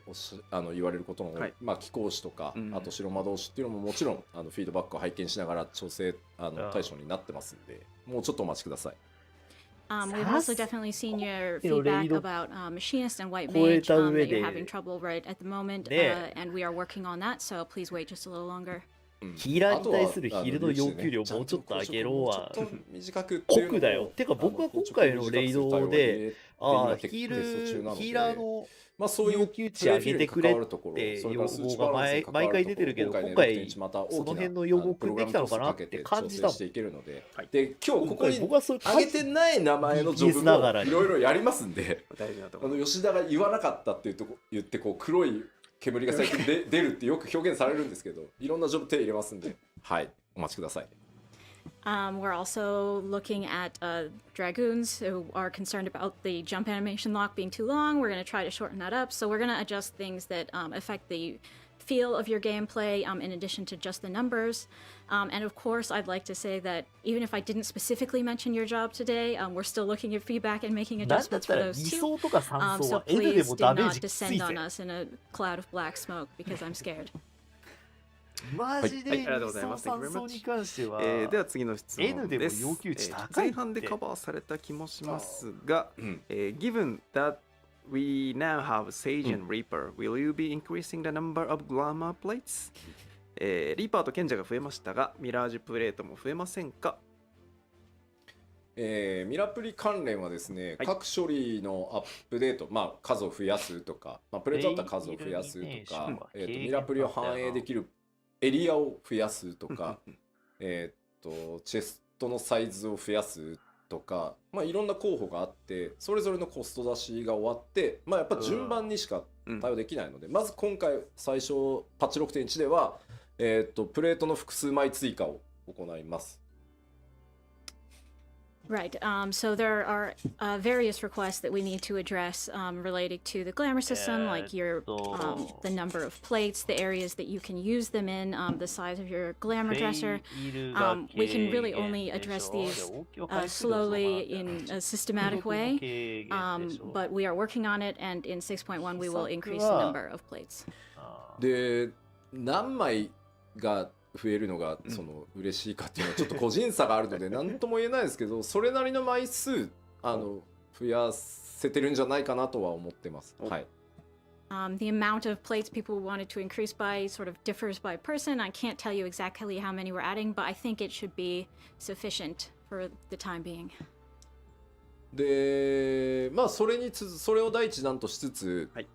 言われることも、はいまあ貴公子とか、うんあと白魔導士っていうのももちろんフィードバックを拝見しながら調整対象になってますんで、もうちょっとお待ちください。We've also definitely seen your You know, feedback Lady about Machinist and White 超え Mage た that 上 you're で having trouble right at the moment, ね and we are working on that, so please wait just a little longer. ヒーラーに対するヒールの要求量もうちょっと上げろはちょっと短くっていうのも酷だよ。てか僕は今回のレイドでヒーラーのまあそういう要求値上げてくれってそれから数値要望がバランスに関わるところ毎回出てるけど今回ね今回6.1また大きなその辺の要望組んできたのかなってプログラム感じたもん調整していけるので、はいで今日ここに僕はそういう上げてない名前のジョブ BTS ながらにもいろいろやりますんで、大事なところ。吉田が言わなかったっていうとこ言ってこう黒い煙が最近で出るってよく表現されるんですけど、いろんなジョブ手入れますんで、はいお待ちください。We're also looking at Dragoons who are concerned about the jump animation lock being too long. We're going to try to shorten that up. So we're going to adjust things that affect the feel of your gameplay in addition to just the numbers. And of course, I'd like to say that even if I didn't specifically mention your job today, we're still looking at feedback and making なんだっ adjustments た for ら those 2 too. 層とか3層 So は N で please も do ダメー not ジきつ descend い on ぜ。 us in a cloud of black smoke because I'm scared. マジではいありがとうご2層ざいます3層に関してはでは次の質問 N でもです。要求値高いって前半でカバーされた気もしますが、Given that we now have Sage and Reaper, will you be increasing the number of glamour plates? リーパーと賢者が増えましたが、ミラージュプレートも増えませんか？ミラプリ関連はですね、はい各処理のアップデート、まあ、数を増やすとか、まあ、プレートだったら数を増やすとか、ミラプリを反映できるエリアを増やすとか、チェストのサイズを増やすとか、まあ、いろんな候補があってそれぞれのコスト出しが終わって、まあ、やっぱ順番にしか対応できないので、まず今回最初パッチ 6.1 では、プレートの複数枚追加を行います。Right. So there are various requests that we need to address related to the glamour system, like the number of plates, the areas that you can use them in, the size of your glamour dresser. We can really only address these slowly in a systematic way, but we are working on it, and in 6.1 we will increase the number of plates. で、何枚が増えるのが嬉しいかっていうのはちょっと個人差があるので何とも言えないですけど、それなりの枚数増やせてるんじゃないかなとは思ってます。はい。The amount of plates people wanted to increase by sort of differs by person. I can't tell you exactly how many we're adding, but I think it should be sufficient for the time being. で、まあそれを第一弾としつつ、はい、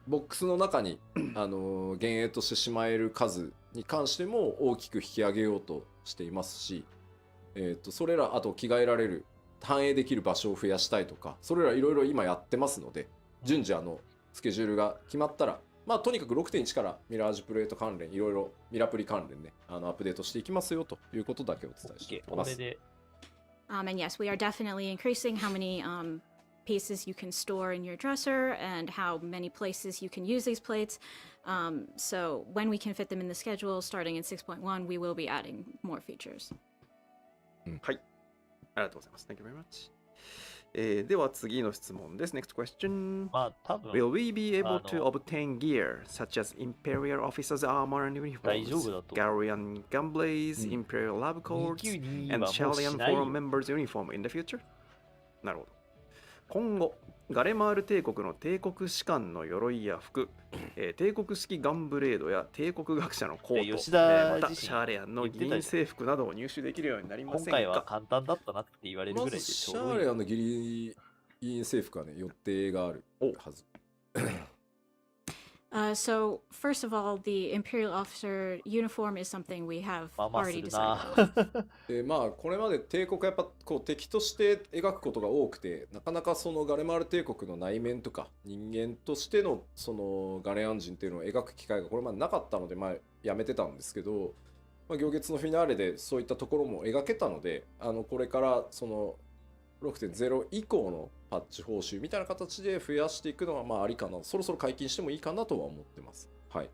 ボックスの中に幻影としてしまえる数に関しても大きく引き上げようとしていますし、それらあと着替えられる反映できる場所を増やしたいとか、それらいろいろ今やってますので、順次スケジュールが決まったら、まあとにかく 6.1 からミラージュプレート関連いろいろミラプリ関連ねアップデートしていきますよということだけお伝えしています。And yes, we are definitely increasing how many pieces you can store in your dresser and how many places you can use these plates. So when we can fit them in the schedule starting in 6.1, we will be adding more features. はい、ありがとうございます。Thank you very much. では次の質問です。Next question. Will we be able to obtain gear such as Imperial officers' armor and uniforms, Galrian Gunblades, Imperial lab coats, and Chalian forum members' uniform in the future? なるほど。今後、ガレマール帝国の帝国士官の鎧や服、帝国式ガンブレードや帝国学者のコート、またシャーレアンの議員制服などを入手できるようになりませんか。今回は簡単だったなって言われるぐらいでシャーレアンの議員制服はね、予定があるはず。So first of all, the Imperial officer uniform is something we have already decided on. まあこれまで帝国やっぱこう敵として描くことが多くて、なかなかそのガレマール帝国の内面とか人間としてのそのガレアン人っていうのを描く機会がこれまでなかったので、まあやめてたんですけど、まあ、行月のフィナーレでそういったところも描けたので、これからその 6.0 以降のパッチ報酬みたいな形で増やしていくのはまあありかな、そろそろ解禁してもいいかなとは思ってます。はい。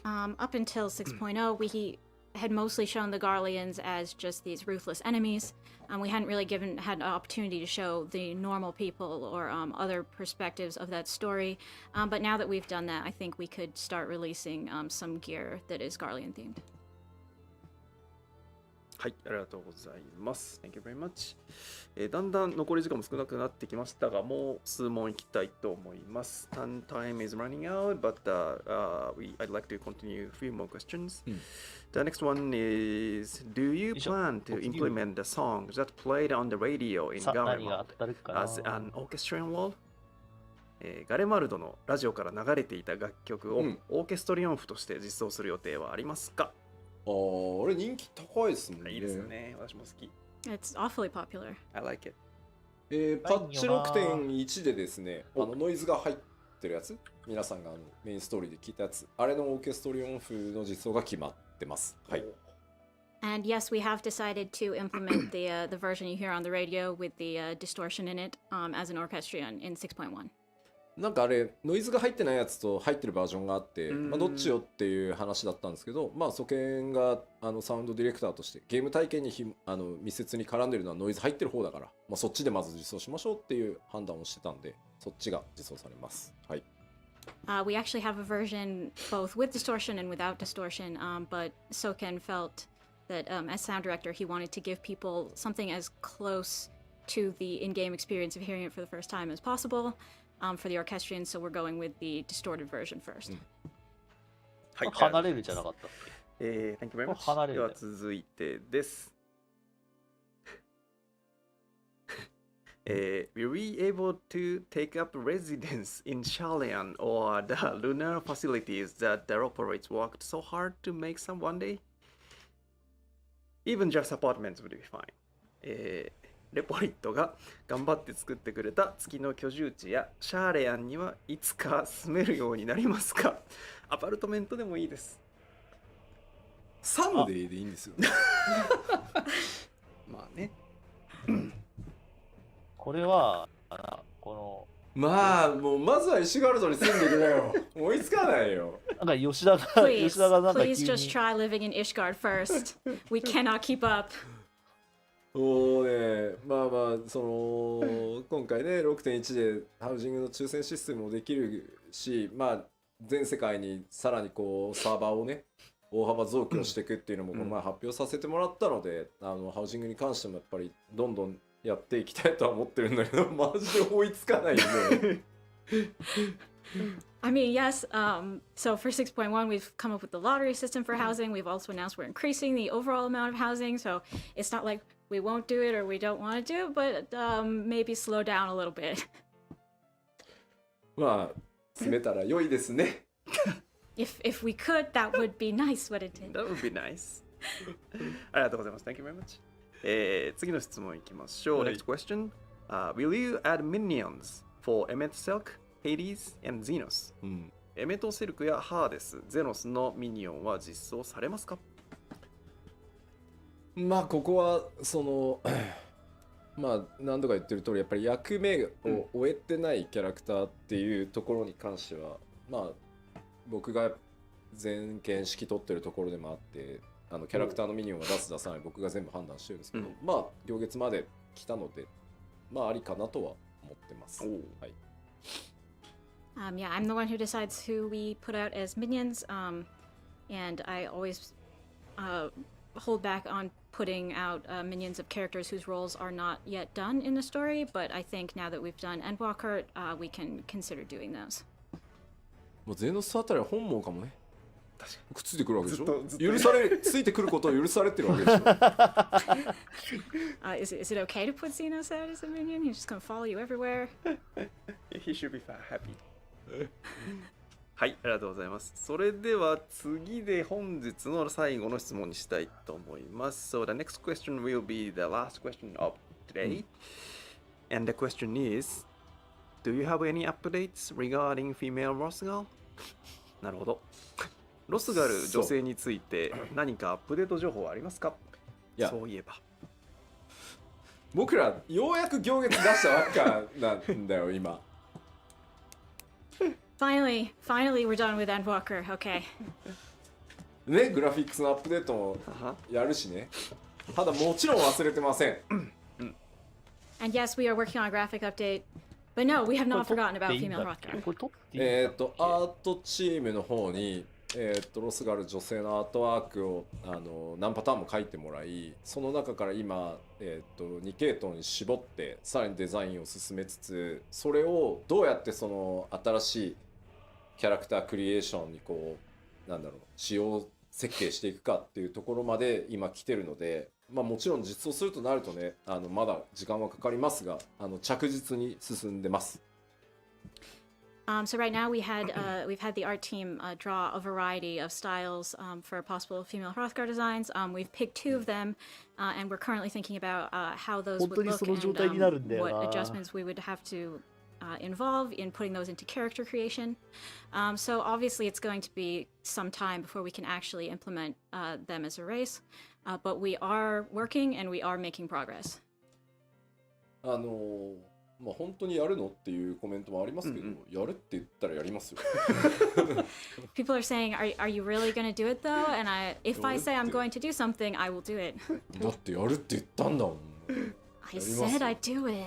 Up until 6.0, we had mostly shown the Garleans as just these ruthless enemies. We hadn't really had an opportunity to show the normal people or other perspectives of that story. But now that we've done that, I think we could start releasing some gear that is Garlean themed. はい、ありがとうございます。Thank you very much. だんだん残り時間も少なくなってきましたが、もう数問いきたいと思います。Time is running out, but I'd like to continue a few more questions. The next one is, do you plan to implement the songs that played on the radio in Garlemald as an orchestrion wall? ガレマルドのラジオから流れていた楽曲をオーケストリオンフとして実装する予定はありますか？あれ人気高いですもんね。いいですよね。私も好き。It's awfully popular. I like it. パッチ 6.1 でですね、ノイズが入ってるやつ、皆さんがメインストーリーで聞いたやつ、あれのオーケストリオン風の実装が決まってます。はい。And yes, we have decided to implement the version you hear on the radio with the distortion in it as an orchestrion in 6.1. なんかあれノイズが入ってないやつと入ってるバージョンがあって、まあ、どっちよっていう話だったんですけど、まあソケンがサウンドディレクターとしてゲーム体験に密接に絡んでるのはノイズ入ってる方だから、まあ、そっちでまず実装しましょうっていう判断をしてたんで、そっちが実装されます。はい。We actually have a version both with distortion and without distortion, but Soken felt that as sound director he wanted to give people something as close to the in-game experience of hearing it for the first time as possible.For the orchestrion, so we're going with the distorted version first. はい、離れるじゃなかったっけ？Thank you very much. では続いてです。Were we able to take up residence in Shalian or the lunar facilities that the operates worked so hard to make some one day? Even just apartments would be fine. レポリットが頑張って作ってくれた月の居住地やシャーレアンにはいつか住めるようになりますか？アパルトメントでもいいです。サムデーでいいんですよね。まあね。これは、こまあもうまずは石ガルドに住んでくれよ。追いつかないよ。の、なんか吉田が、 Please, 吉田がなんか急 please に just try living in Ishgard first. We cannot keep up. もうね、まあまあその今回ね 6.1 でハウジングの抽選システムもできるし、まあ全世界にさらにこうサーバーをね大幅増強していくっていうのもこの前発表させてもらったので、ハウジングに関してもやっぱりどんどんやっていきたいとは思ってるんだけど、マジで追いつかないんで。I mean, yes. So for 6.1, we've come up with the lottery system for housing. We've also announced we're increasing the overall amount of housing. So it's not like we won't do it or we don't want to do it, but maybe slow down a little bit. まあ詰めたら良いですね。If we could, that would be nice, wouldn't it? That would be nice. ありがとうございます。Thank you very much. 次の質問いきましょう。はい Next question. Will you add minions for Emmet Silk, Hades, and Xenos? エメット・セルクやハーデス、ゼノスのミニオンは実装されますか？まあここはそのまあ何度か言ってる通りやっぱり役目を終えてないキャラクターっていうところに関しては、まあ僕が全権指揮取ってるところでもあって、キャラクターのミニオンが出す出さない僕が全部判断してるんですけど、まあ行月まで来たのでまあありかなとは思ってます。はい。Yeah, I'm the one who decides who we put out as minions, and I always hold back on putting out minions of characters whose roles are not yet done in the story, but I think now that we've done Endwalker, we can consider doing those. もうゼノスあたりは本望かもね。確かくっついてくるわけでしょ。ずっと許されついてくることを許されてるわけでしょ。Is it okay to put Xenos out as a minion? He's just gonna follow you everywhere. He should be happy. はい、ありがとうございます。それでは次で本日の最後の質問にしたいと思います。So the next question will be the last question of today. And the question is, do you have any updates regarding female Rossignol? なるほど。ロスガル女性について何かアップデート情報はありますか？いや、そういえば。僕らようやく行月出したばっかなんだよ今。Finally, we're done with Endwalker. Okay. ね、グラフィックスのアップデートもやるしね。ただもちろん忘れてません。And yes, we are working on a graphic update. But no, we have not forgotten about female Hrothgar. これ撮っていいんだっけ？アートチームの方に、ロスガル女性のアートワークを何パターンも書いてもらい、その中から今、2系統に絞ってさらにデザインを進めつつ、それをどうやってその新しいキャラクタークリエーションにこうなんだろう仕様設計していくかっていうところまで今来てるので、まあもちろん実装するとなるとね、まだ時間はかかりますが、着実に進んでます。So right now we've had the art team draw a variety of styles for possible female Hrothgar designs. We've picked two of them, and we're currently thinking about how those would look and what adjustments we would have to involve in putting those into character creation. So obviously it's going to be some time before we can actually implement them as a race, but we are working and we are making progress. まあ本当にやるのっていうコメントもありますけど、やるって言ったらやりますよ。People are saying, are you really going to do it though? And if I say I'm going to do something, I will do it. だってやるって言ったんだもん。I said I'd do it.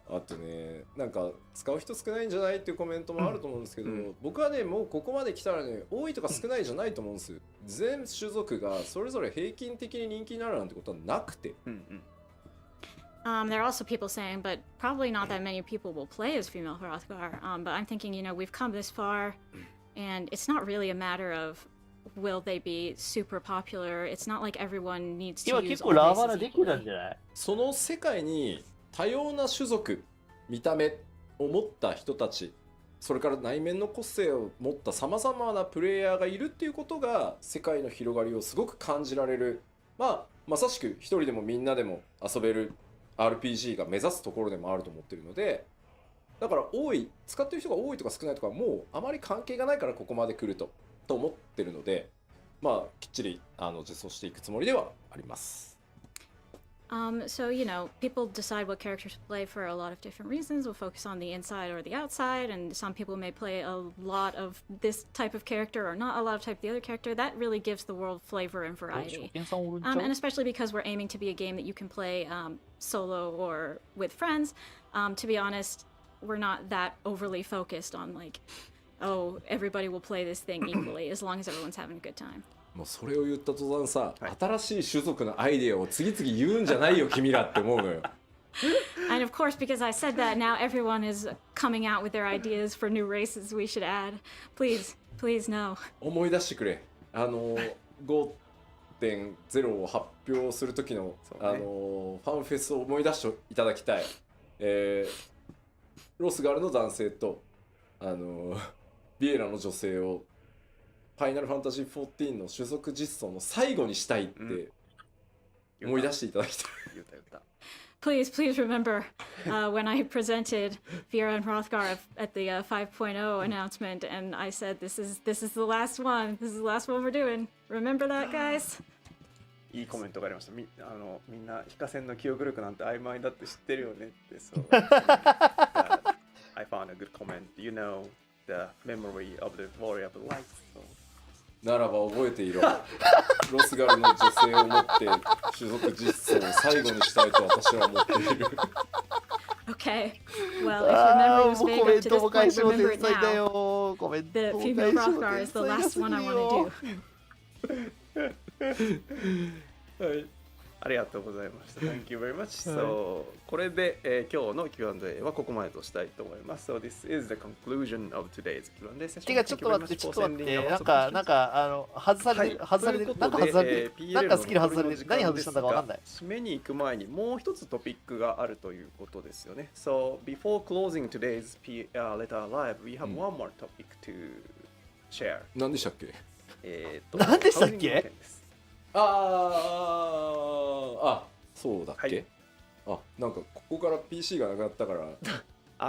あとね、なんか使う人少ないんじゃないっていうコメントもあると思うんですけど、僕はねもうここまで来たらね多いとか少ないじゃないと思うんですよ。全種族がそれぞれ平均的に人気になるなんてことはなくて。There are also people saying, but probably not that many people will play as female Hrothgar. But I'm thinking, we've come this far, and it's not really a matter of will they be super popular. It's not like everyone needs to 今 use 結 all 構ラーバラ races できるん equally. じゃない？その世界に多様な種族、見た目を持った人たち、それから内面の個性を持ったさまざまなプレイヤーがいるっていうことが世界の広がりをすごく感じられるまさしく一人でもみんなでも遊べる RPG が目指すところでもあると思ってるので、だから使ってる人が多いとか少ないとかもうあまり関係がないからここまで来ると思ってるので、きっちり実装していくつもりではあります。So, people decide what characters to play for a lot of different reasons. We'll focus on the inside or the outside, and some people may play a lot of this type of character or not a lot of type of the other character. That really gives the world flavor and variety. And especially because we're aiming to be a game that you can play solo or with friends. To be honest, we're not that overly focused on everybody will play this thing equally as long as everyone's having a good time. もうそれを言った途端さ、新しい種族のアイデアを次々言うんじゃないよ君らって思うのよ。And of course, because I said that, now everyone is coming out with their ideas for new races we should add. Please no. 思い出してくれ。5.0 を発表する時の、ファンフェスを思い出していただきたい。ロスガルの男性とビエラの女性をファイナルファンタジー14の種族実装の最後にしたいって思い出していただきたい。Please remember when I presented Vera and Hrothgar at the 5.0 announcement, and I said, "This is the last one. This is the last one we're doing. Remember that, guys?" いいコメントがありました。みんな非化線の記憶力なんて曖昧だって知ってるよねってそう。I found a good comment. You know the memory of the warrior of life. ならば覚えていろ。ロスガルの女性を持って種族実装を最後にしたいと私は思っている。Okay. Well, if your memory was vague up to this point, remember it now. The female Hrothgar is the last one I want to do. はい。ありがとうございました。Thank you very much. So, これで、今日の Q&A はここまでとしたいと思います。So, this is the conclusion of today's Q&A session. 違う、ちょっと待って、なんか、外されてる、なんかスキル外されてる、何外したんだかわかんない。締めに行く前にもう一つトピックがあるということですよね。So, before closing today's letter live, we have one more topic to share. 何でしたっけ？何でしたっけ？そうだっけ、なんかここから PC がなくなったから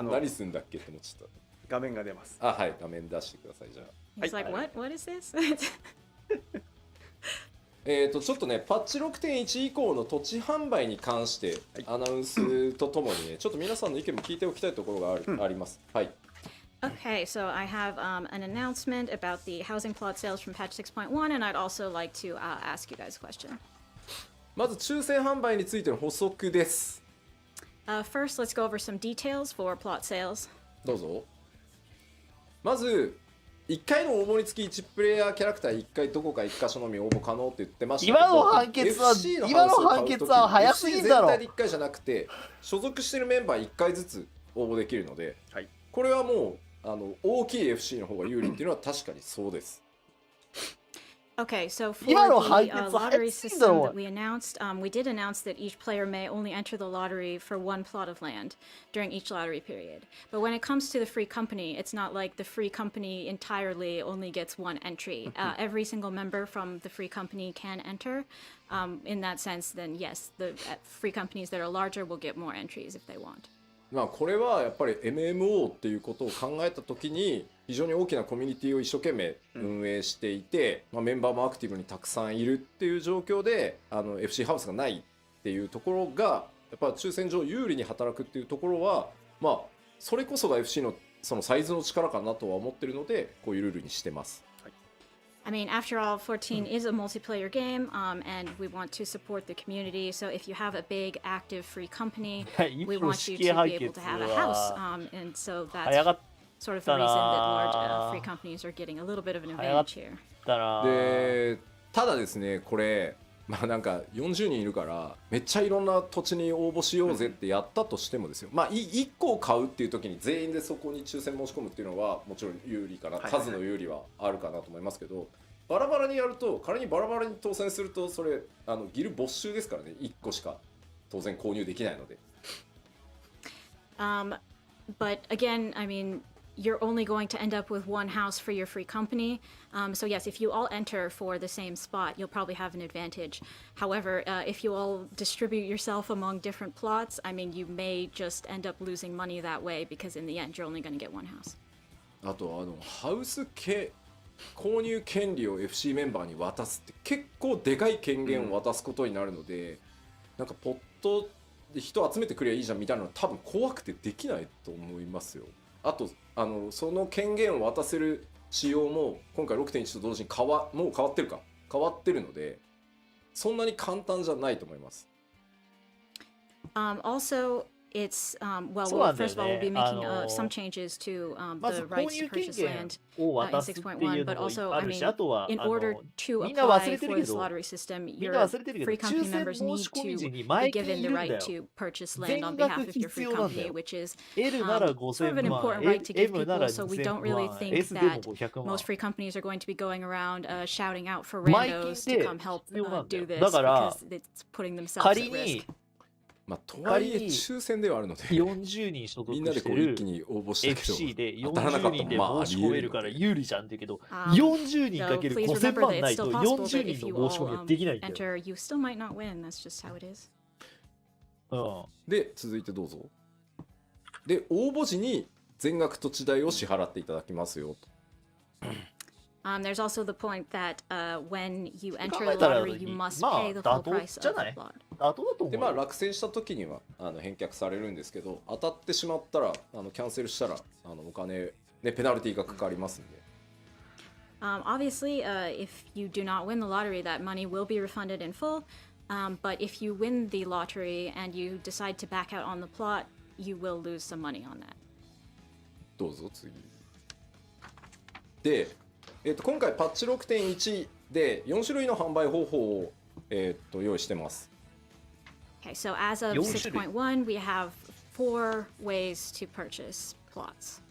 何すんだっけって思っちゃった。画面が出ます。はい、画面出してください。じゃあ He's like, what is this? ちょっとね、パッチ 6.1 以降の土地販売に関してアナウンスとともにね、ちょっと皆さんの意見も聞いておきたいところがあります。はい。Okay, so I have an announcement about the housing plot sales from patch 6.1, and I'd also like to ask you guys a question. まず抽選販売についての補足です。First, let's go over some details for plot sales. どうぞ。まず1回の応募につき1プレイヤーキャラクター1回どこか1箇所のみ応募可能って言ってましたけど、今の判決は早すぎんだろ。 FC 全体で1回じゃなくて所属してるメンバー1回ずつ応募できるので、これはもう大きい FC の方が有利っていうのは確かにそうです。Okay, so for the lottery system that we announced, we did announce that each player may only enter the lottery for one plot of land during each lottery period. But when it comes to the free company, it's not like the free company entirely only gets one entry. Every single member from the free company can enter. In that sense, then yes, the free companies that are larger will get more entries if they want. これはやっぱり MMO っていうことを考えた時に非常に大きなコミュニティを一生懸命運営していて、メンバーもアクティブにたくさんいるっていう状況でFC ハウスがないっていうところがやっぱ抽選上有利に働くっていうところはそれこそが FC のそのサイズの力かなとは思ってるのでこういうルールにしてます。I mean, after all, 14 is a multiplayer game, and we want to support the community. So if you have a big, active, free company, we want you to be able to have a house. And so that's sort of the reason that large free companies are getting a little bit of an advantage here. で、ただですね、これ、なんか40人いるからめっちゃいろんな土地に応募しようぜってやったとしてもですよ、1個を買うっていう時に全員でそこに抽選申し込むっていうのはもちろん有利かな、数の有利はあるかなと思いますけど、バラバラにやると仮にバラバラに当選するとそれギル没収ですからね。1個しか当然購入できないので。But again, I mean, you're only going to end up with one house for your free company. So yes, if you all enter for the same spot, you'll probably have an advantage. However, if you all distribute yourself among different plots, I mean, you may just end up losing money that way because in the end, you're only going to get one house. あとハウス購入権利を FC メンバーに渡すって結構でかい権限を渡すことになるので、なんかポットで人集めてくればいいじゃんみたいなのは多分怖くてできないと思いますよ。あとその権限を渡せる仕様も今回 6.1 と同時にもう変わってるので、そんなに簡単じゃないと思います。Also, it's well, そうなんだよね。 first of all, we'll be making some changes to まず the 購 rights 入 to 権 purchase 限 land を in 渡すっていう 6.1, の but も also, あ I る mean, し、あとは in order to みんな忘 apply れてる for け this ど、 lottery system, みんな your 忘れてるけど、 free 抽 company 選 members 申 need し込み時 to に be 毎件 given い the るん right だよ。 to purchase 全 land on 額 behalf of your 必 free 要なんだ company, よ。which is L なら sort of an 5000万、important right to give M な people, ら so we don't 2000 really 万、 think S でも that 500万。 most free companies are going to be going around shouting out for 毎 randos 件 to で come help 必要なんだ do よ。 this だから、 because it's putting themselves 仮 at に risk. まあとはいえ抽選ではあるので40人所みんなで属してるこう一気に応募したけ FC でど当たらなか40人でったもまあ申し込めるから有利じゃんって言うけど、 Um, 40人かけ though, る please 5000 remember 万 that な it's いと still possible 40 that if 人 you の申し込 all みはできないんだよ。 enter, you still might not win. That's just how it is. で続いてどうぞ。で応募時に全額土地代を支払っていただきますよと。There's also the point that when you 考 enter え the たら lottery, you must まあ pay the 妥 full 当 price じゃ of な the い？ plot. 妥当だと思うでよ。落選した時には返却されるんですけど、当たってしまったらキャンセルしたらお金ねペナルティがかかりますんで。Obviously, if you do not win the lottery, that money will be refunded in full. But if you win the lottery and you decide to back out on the plot, you will lose some money on that. どうぞ次。で、今回パッチ 6.1 で4種類の販売方法を、用意してます。Okay, so as of 6.1, we have 4 ways to purchase plots.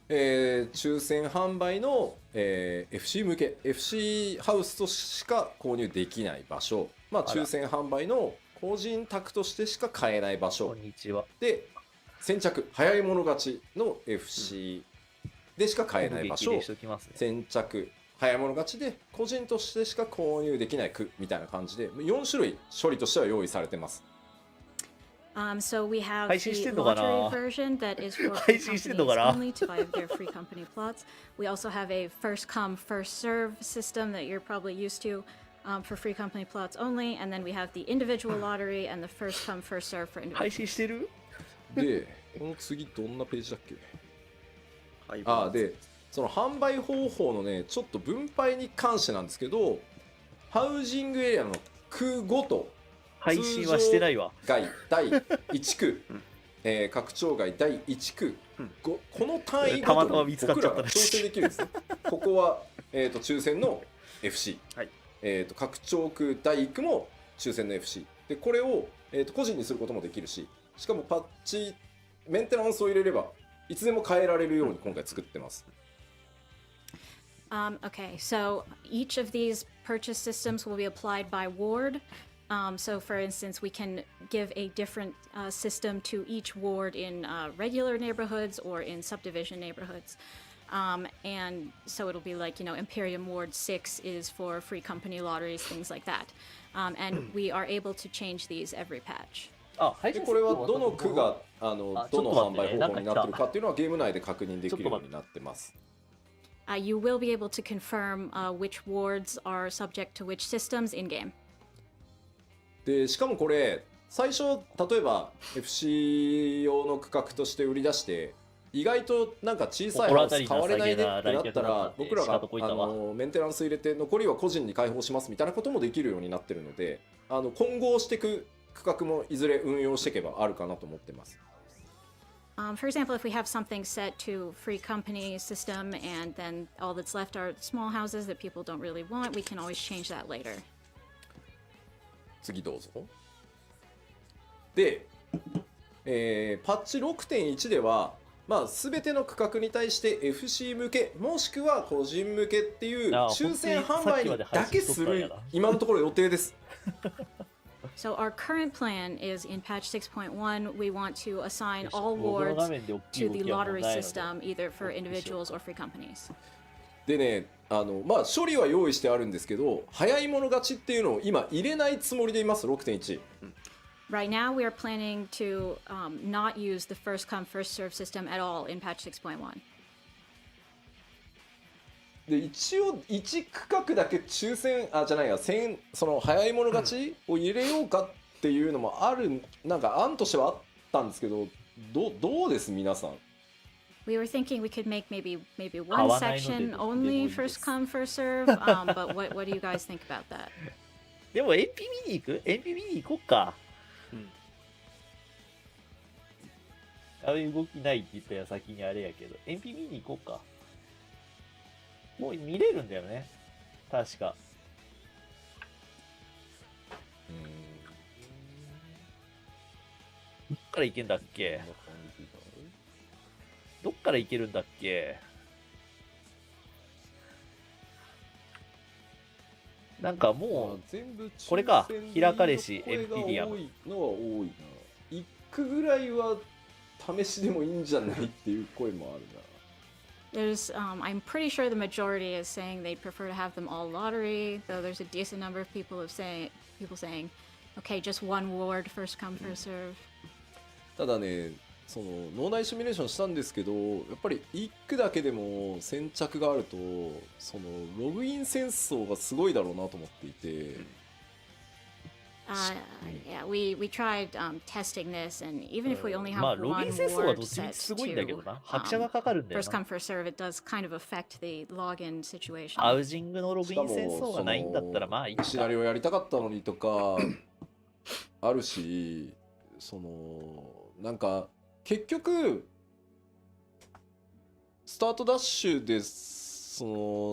抽選販売の、FC 向け FC ハウスとしか購入できない場所、まあ、抽選販売の個人宅としてしか買えない場こ所んにちは。で先着早い者勝ちの FC でしか買えない場所、激励しときますね。先着早い者勝ちで個人としてしか購入できない区みたいな感じで4種類処理としては用意されてます。So we have 配信して the んのかな？ lottery version that is for 配 free 信してんの companies かな？ only to buy their free company plots. We also have a first come, first serve system that you're probably used to for free company plots only. And then we have the individual lottery and the first come, first serve for 配 individual. 信してる？でこの次どんなページだっけ？はいでその販売方法のねちょっと分配に関してなんですけど、ハウジングエリアの区ごと配信はしてないわ。街第1区、拡張街第1区、この単位たまたまごとに見つかっちゃった僕らが調整できるんですね。ここは、抽選の FC、はい拡張区第1区も抽選の FC でこれを、個人にすることもできるし、しかもパッチメンテナンスを入れればいつでも変えられるように今回作ってます。Okay, so each of these purchase systems will be applied by ward. So, for instance, we can give a different system to each ward in regular neighborhoods or in subdivision neighborhoods. And so it'll be like, Imperial Ward 6 is for free company lotteries, things like that. And we are able to change these every patch. でこれはどの区がどの販売方法になってるかっていうのはゲーム内で確認できるようになってます。You will be able to confirm which wards are subject to which systems in game. でしかもこれ最初例えば FC 用の区画として売り出して意外となんか小さいハウス買われないでってなったら僕らがメンテナンス入れて残りは個人に開放しますみたいなこともできるようになってるので混合していく区画もいずれ運用していけばあるかなと思ってます。For example, if we have something set to free company system and then all that's left are small houses that people don't really want, we can always change that later. 次どうぞ。で、パッチ 6.1 では、全ての区画に対して FC 向けもしくは個人向けっていう抽選販売にだけする今のところ予定です。So our current plan is in patch 6.1, we want to assign よし all 僕の wards 画面で大きい to 動 the きはもう lottery ないので system, either for 大きくしよう individuals or free companies. でねまあ処理は用意してあるんですけど、早い者勝ちっていうのを今入れないつもりでいます。 6.1 Right now, we are planning to not use the first come, first serve system at all in patch 6.1. で一応1区画だけ抽選じゃないやその早い者勝ちを入れようかっていうのもある、なんか案としてはあったんですけど、どうです皆さん。 We were thinking we could make maybe one 買わないので section でも only いいです first come, first serve, but what do you guys think about that? でも MP 見に行く？ MP 見に行こっか。ああいう動きないって言ったら先にあれやけど、MP 見に行こうか。もう見れるんだよね。確か。どっから行けんだっけ？どっから行けるんだっけ？なんかもう、全部これか抽選で開かれしいいの声がエンピリアム多いのは多いな。1区ぐらいは試しでもいいんじゃないっていう声もあるな。There's, I'm pretty sure the majority is saying they'd prefer to have them all lottery, though there's a decent number of people saying, okay, just one ward, first come, first serve. ただね、その脳内シミュレーションしたんですけど、やっぱり1区だけでも先着があると、そのログイン戦争がすごいだろうなと思っていて。Yeah, we tried testing this, and even if we only まあ have ログ one イン戦争はど ward っちみ set ちすごいんだけど to な。拍車がかかるんだよ first な。 come, first serve, it does kind of affect the login situation. ハウジングのログイン戦争がないんだったらまあいいか。シナリオやりたかったのにとかあるし、なんか結局スタートダッシュで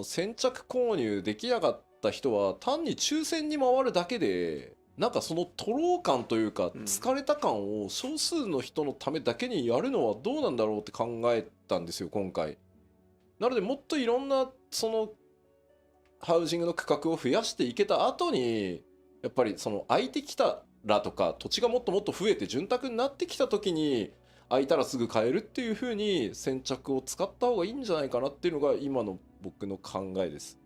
先着購入できなかった人は単に抽選に回るだけで、なんかその徒労感というか疲れた感を少数の人のためだけにやるのはどうなんだろうって考えたんですよ今回。なのでもっといろんなそのハウジングの区画を増やしていけた後に、やっぱりその空いてきたらとか土地がもっともっと増えて潤沢になってきた時に空いたらすぐ買えるっていう風に先着を使った方がいいんじゃないかなっていうのが今の僕の考えです。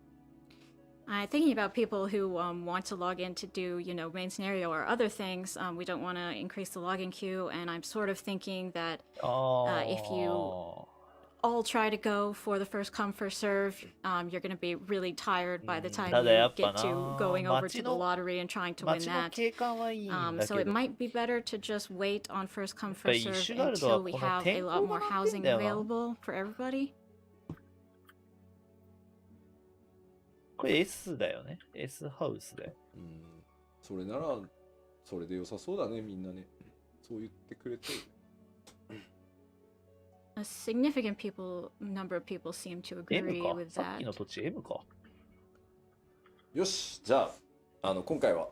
Thinking about people who want to log in to do, main scenario or other things, we don't want to increase the login queue, and I'm sort of thinking that if you all try to go for the first come, first serve, you're going to be really tired by the time you get to going over to the lottery and trying to win 街の that. 景観はいいんだ So け it ど、 might be better to just wait on first come, やっぱり first イシュ serve ガルドは until we この have 天 a 候 lot が more なってん housing だよな。 available for everybody. これ S だよね。S ハウスだよ。それならそれで良さそうだね、みんなね。そう言ってくれて。A significant number of people seem to M agree か with さっ that. きの土地 M か。よし、じゃあ今回は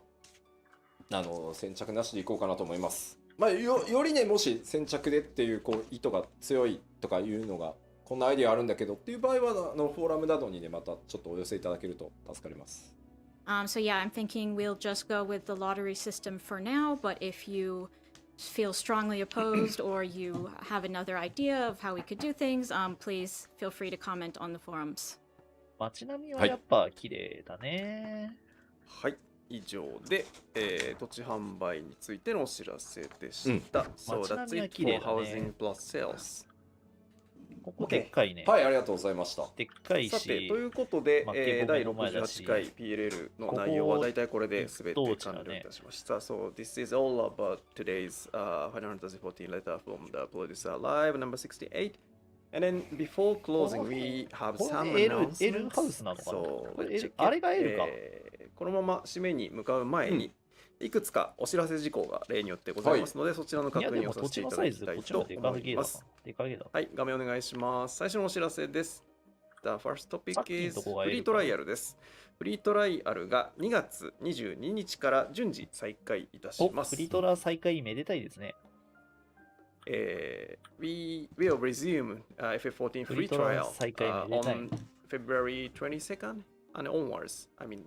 先着なしでいこうかなと思います。まあよりね、もし先着でっていう意図が強いとかいうのがこんなアイディアあるんだけどっていう場合はフォーラムなどにねまたちょっとお寄せいただけると助かります。So yeah, I'm thinking we'll just go with the lottery system for now, but if you feel strongly opposed or you have another idea of how we could do things, please feel free to comment on the forums. 街並みはやっぱ綺麗だね。はい、以上で、土地販売についてのお知らせでした。So 街 that's 並みは it 綺 for 麗だね。 housing plus sales。ここでっかいね。はい、ありがとうございました。でっかいし。さて、ということで、まあ第結構目の前だし68回 PLL の内容は大体これで全て完了いたしました。So this is all about today's Final Fantasy 14 letter from the producer live number 68. And then before closing, we have こ some れ L announcements. ハウスなのかな。 So これ let's L check あれが L か。このまま締めに向かう前に、いくつかお知らせ事項が例によってございますので、そちらのいやでも確認をさ土地のサイせていただきズこっちのたいとでかげだな思います。。でかげだ。はい、画面お願いします。最初のお知らせです。The first さっ topic きの is とこがフ L リートライアルです。フリートライアルが2月22日から順次再開いたしお、ます。フリートラ再開めでたいですね。We will resume FF14 フリ free ートラ trial 再開めでたい。 on February 22nd and onwards. I mean,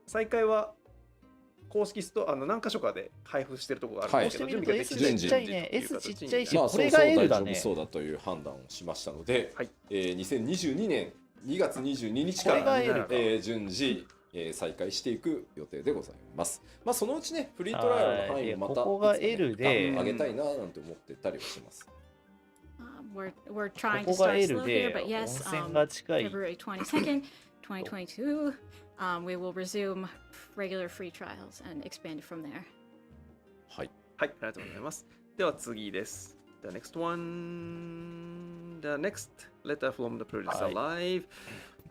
再開は公式ストア何箇所かで配布してるところがあるんですけど、こうしてみると S ちっちゃいね。S ちっちゃいし、まあこれが L だね。そうだという判断をしましたので、はい2022年2月22日かこれがら L か順次再開していく予定でございます。まあそのうちねフリートライアルの範囲をまたここが L で上げたいななんて思ってたりはします。We're trying こ to こが start L slow で here, but 温 yes, 泉が近い。 February 22nd, 2022, we will resume regular free trials and expand from there. はい。はい、ありがとうございます。では次です。The next one, the next letter from the producer live.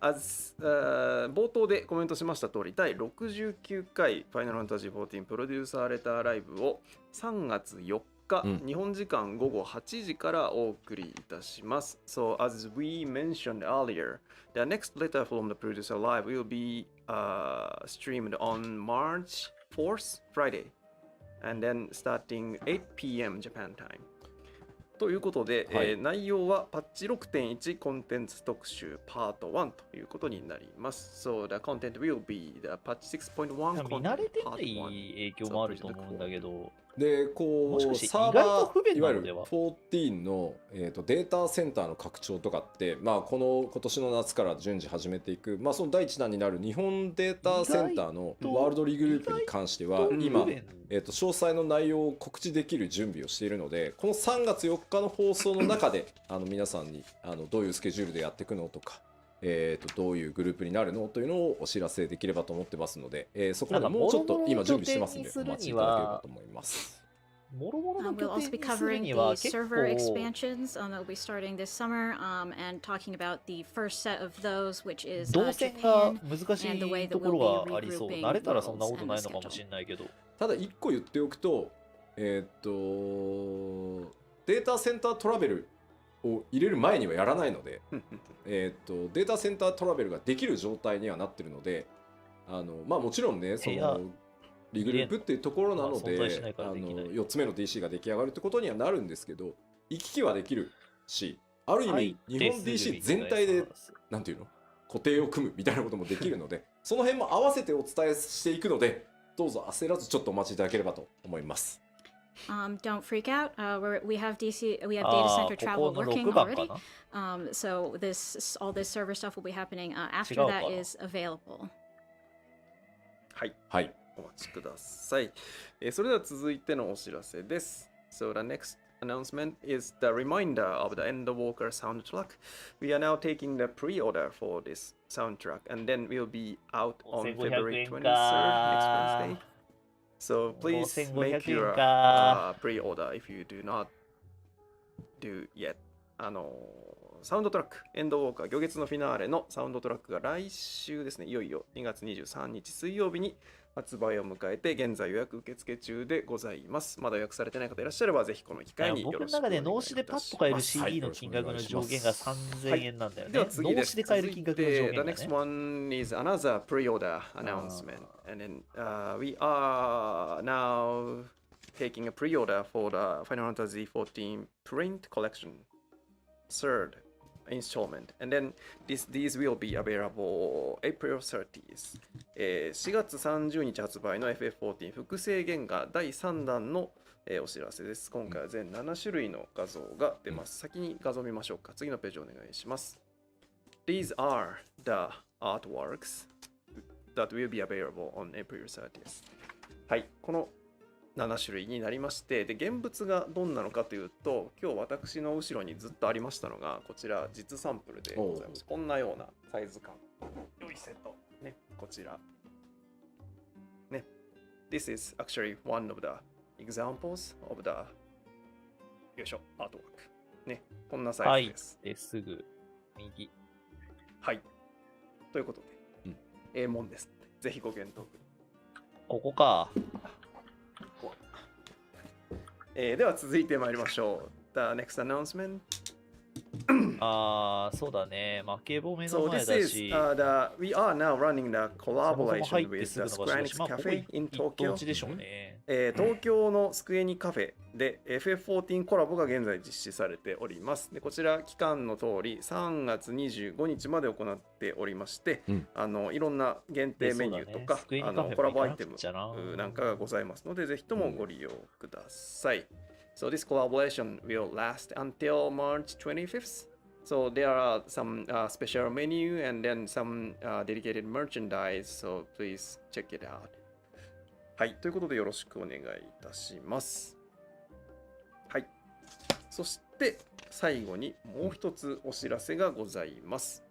As 冒頭でコメントしました通り、第69回 Final Fantasy XIV プロデューサーレターライブを3月4日、日本時間午後8時からお送りいたします。So, as we mentioned earlier, the next letter from the producer live will be streamed on March 4th, Friday, and then starting 8 p.m. Japan time. ということで、内容はパッチ 6.1 コンテンツ特集パート1ということになります。So the content will be the patch 6.1 見慣れてない影響もあると思うんだけど、でこうサーバーいわゆる14の、データセンターの拡張とかって、まあ、今年の夏から順次始めていく、まあ、その第一弾になる日本データセンターのワールドリーグループに関しては今、詳細の内容を告知できる準備をしているので、この3月4日の放送の中で皆さんにどういうスケジュールでやっていくのとか、どういうグループになるのというのをお知らせできればと思ってますので、そこまでもうちょっと今準備してますのでお待ちいただければと思います。もろもろの We'll 拠 also be 点にする covering には the 結 server 構 expansions that will be starting this summer, and talking about the first set of those, which is 動線が Japan 難し and the way い that とこ we'll ろ be がありそう。 regrouping 慣れたらそんな roles こと and ない the のかもし schedule. れないけど。ただ1個言っておくと、データセンタートラベルを入れる前にはやらないので、データセンタートラベルができる状態にはなってるので、まあもちろんね、そのリグループっていうところなので、4つ目の DC が出来上がるってことにはなるんですけど、行き来はできるし、ある意味日本 DC 全体でなんていうの固定を組むみたいなこともできるので、その辺も合わせてお伝えしていくので、どうぞ焦らずちょっとお待ちいただければと思います。Don't freak out. We have data center travel working already. So all this server stuff will be happening after that is available. はい。はい。お待ちください。それでは続いてのお知らせです。So the next announcement is the reminder of the Endwalker soundtrack. We are now taking the pre-order for this soundtrack, and then we'll be out on February 23rd, next Wednesday. So please make your pre-order if you do not do yet. サウンドトラック、エンドウォーカー、魚月のフィナーレのサウンドトラックが来週ですね、いよいよ2月23日水曜日に発売を迎えて、現在予約受付中でございます。まだ予約されてない方いらっしゃれば、ぜひこの機会によろしくお願いいたします。僕の中で脳死でパッと買える CD の金額の上限が3000円なんだよね。脳死で買える金額の上限がね。The next one is another pre-order announcement. And then we are now taking a pre-order for the Final Fantasy XIV print collection. Third installment, and then these will be available April 30th. 4月30日発売の FF14 複製原画第3弾のお知らせです。今回は全7種類の画像が出ます。先に画像見ましょうか。次のページお願いします。These are the artworks that will be available on April 30th. はい、この7種類になりまして、で現物がどんなのかというと、今日私の後ろにずっとありましたのがこちら実サンプルでございます。こんなようなサイズ感、良いセットね、こちらね。This is actually one of the examples of the よいしょアートワークね、こんなサイズです。はい、ですぐ右。はい。ということで、もんですので、ぜひご検討ください。ここか。では続いてまいりましょう。The next announcement. そうだね。負け褒めの So 前 this だ is し、 we are now running the そもそも collaboration 入って with すぐ the の場所 Square だし、 Enix まあ、ここ Cafe in 一 Tokyo 等地でしょうね。東京のスクエニカフェで FF14 コラボが現在実施されております。でこちら期間の通り3月25日まで行っておりまして、いろんな限定メニューとか、コラボアイテムなんかがございますので、ぜひともご利用ください。So this collaboration will last until March 25th. So there are some special menu and then some dedicated merchandise. So please check it out. はい、ということでよろしくお願いいたします。はい。そして最後にもう一つお知らせがございます。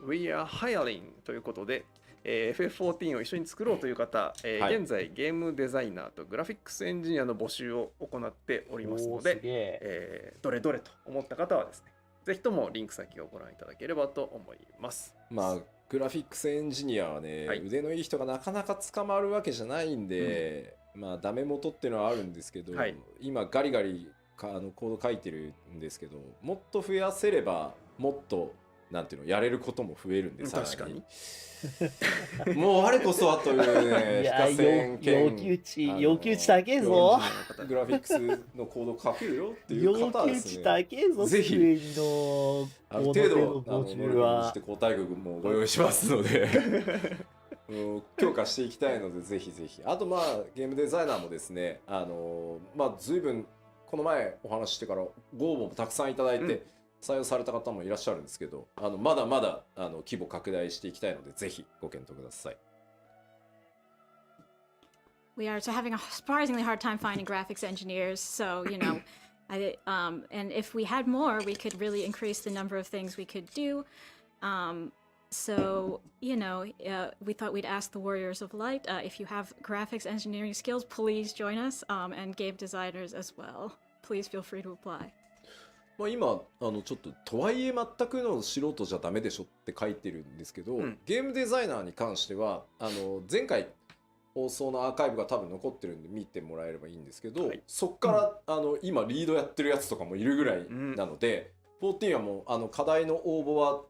We are hiring ということで、FF14 を一緒に作ろうという方、現在ゲームデザイナーとグラフィックスエンジニアの募集を行っておりますので、どれどれと思った方はですね、ぜひともリンク先をご覧いただければと思います。まあグラフィックスエンジニアはね、腕のいい人がなかなか捕まるわけじゃないんで、まあダメ元っていうのはあるんですけど、今ガリガリコード書いてるんですけど、もっと増やせればもっとなんていうのやれることも増えるんで、確かにもう我こそはというね、要求値高えぞ。グラフィックスのコード書けるよっていう方はですね、要求値高えぞ。ぜひある程度ノルにして交代局もご用意しますので強化していきたいので、ぜひぜひ。あとまあゲームデザイナーもですね、まあ随分この前お話してからご応募もたくさんいただいて、採用された方もいらっしゃるんですけど、まだまだ規模拡大していきたいので、ぜひご検討ください。We are having a surprisingly hard time finding graphics engineers, so you know, and if we had more, we could really increase the number of things we could do. So you know, we thought we'd ask the Warriors of Light if you have graphics engineering skills, please join us, and game designers as well. Please feel free to apply. まあ今ちょっととはいえ全くの素人じゃダメでしょって書いてるんですけど、ゲームデザイナーに関しては前回放送のアーカイブが多分残ってるんで見てもらえればいいんですけど、そっから今リードやってるやつとかもいるぐらいなので、14はもう課題の応募は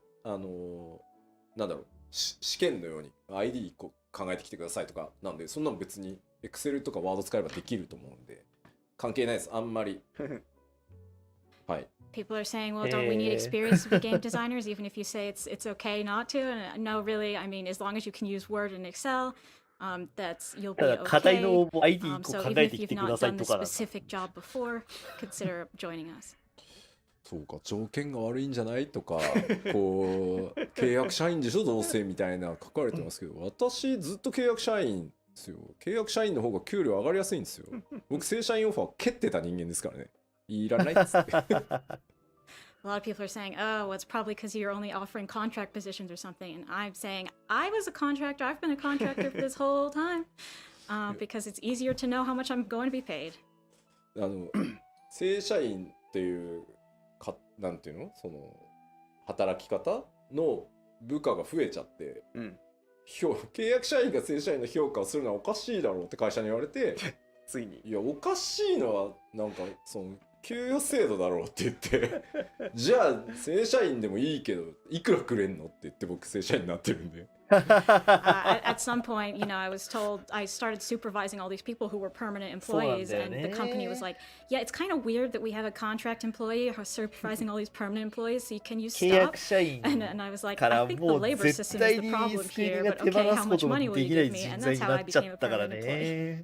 なんだろう、試験のように ID 考えてきてくださいとかなんで、そんなの別に Excel とか Word 使えばできると思うんで関係ないです、あんまり。はい。People are saying, well, don't we need experience to be game designers, even if you say it's okay not to? And no, really, I mean, as long as you can use Word and Excel, that's you'll be okay. 課題の応募 ID 1個 So 考 even え if てき you've てく not ださい done と the かなんだ。 specific job before, consider joining us. そうか、条件が悪いんじゃないとか、こう契約社員でしょどうせみたいな書かれてますけど、私ずっと契約社員ですよ。契約社員の方が給料上がりやすいんですよ。僕正社員オファー蹴ってた人間ですからね。いらないっつって。A lot of people are saying, oh, well, it's probably because you're only offering contract positions or something. And I'm saying, I was a contractor. I've been a contractor for this whole time because it's easier to know how much I'm going to be paid. 正社員っていうなんていうの、その働き方の部下が増えちゃって、契約社員が正社員の評価をするのはおかしいだろうって会社に言われてついにいやおかしいのはなんかその給与制度だろうって言ってじゃあ正社員でもいいけどいくらくれんのって言って僕正社員になってるんで。At some point, you know, I was told I started supervising all these people who were permanent employees, and the company was like, "Yeah, it's kind of weird that we have a contract employee supervising all these permanent employees. So can you stop?" And I was like, "I think the labor system is the problem here, but okay, how much money will you give me?" And that's how I became a permanent employee.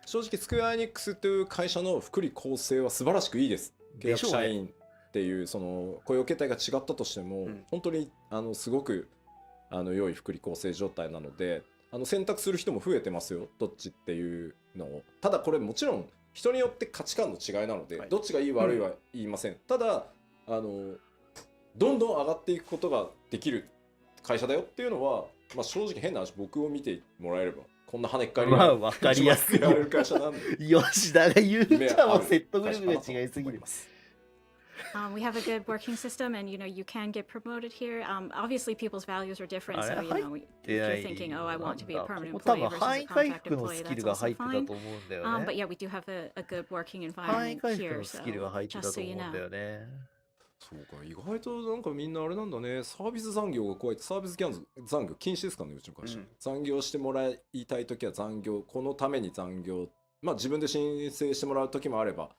正直スクエアエニックスという会社の福利厚生は素晴らしくいいです。契約社員っていうその雇用形態が違ったとしても、本当にすごく良い福利厚生状態なので選択する人も増えてますよ、どっちっていうのを。ただこれもちろん人によって価値観の違いなので、どっちがいい悪いは言いません。ただどんどん上がっていくことができる会社だよっていうのは、まあ、正直変な話僕を見てもらえればこんな跳ねっ返りが分かりやすいよ。やれる会社なんで吉田が言うじゃん、もう説得力が違いすぎる。We have a good working system, and you can get promoted here. Obviously, people's values are different, so if you're thinking, oh, I want to be a permanent 多 employee 分 versus 範 a 囲回 contract 復の employee, スキル that's が also 入ってた fine. と思うんだよ But ね。 yeah, we do have a good working 範囲 environment 回復 here, のスキルが so 入ってた just と so you 思うんだ know. よね。そうか、意外となんかみんなあれなんだね、サービス残業が加えてサービス残業禁止ですかね、うちの会社、残業してもらいたいときは残業、このために残業、まあ自分で申請してもらうときもあれば、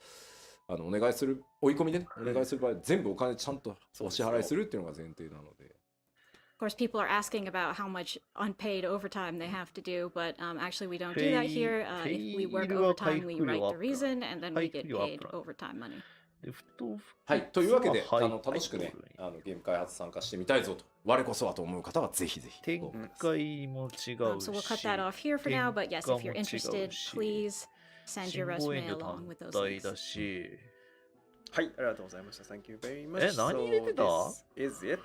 お願いする、追い込みでね、お願いする場合、全部お金ちゃんとお支払いするっていうのが前提なので。Of course, people are asking about how much unpaid overtime they have to do, but actually we don't do that here. If we work overtime, we write the reason, and then we get paid overtime money. はい、というわけで、楽しくね、ゲーム開発参加してみたいぞと、我こそはと思う方はぜひぜひ。展開も違うし。So we'll cut that off here for now, but yes, if you're interested, please send your resume along with those 大 links. だし。はい、ありがとうございました。Thank you very much. 何入れてた So this is it.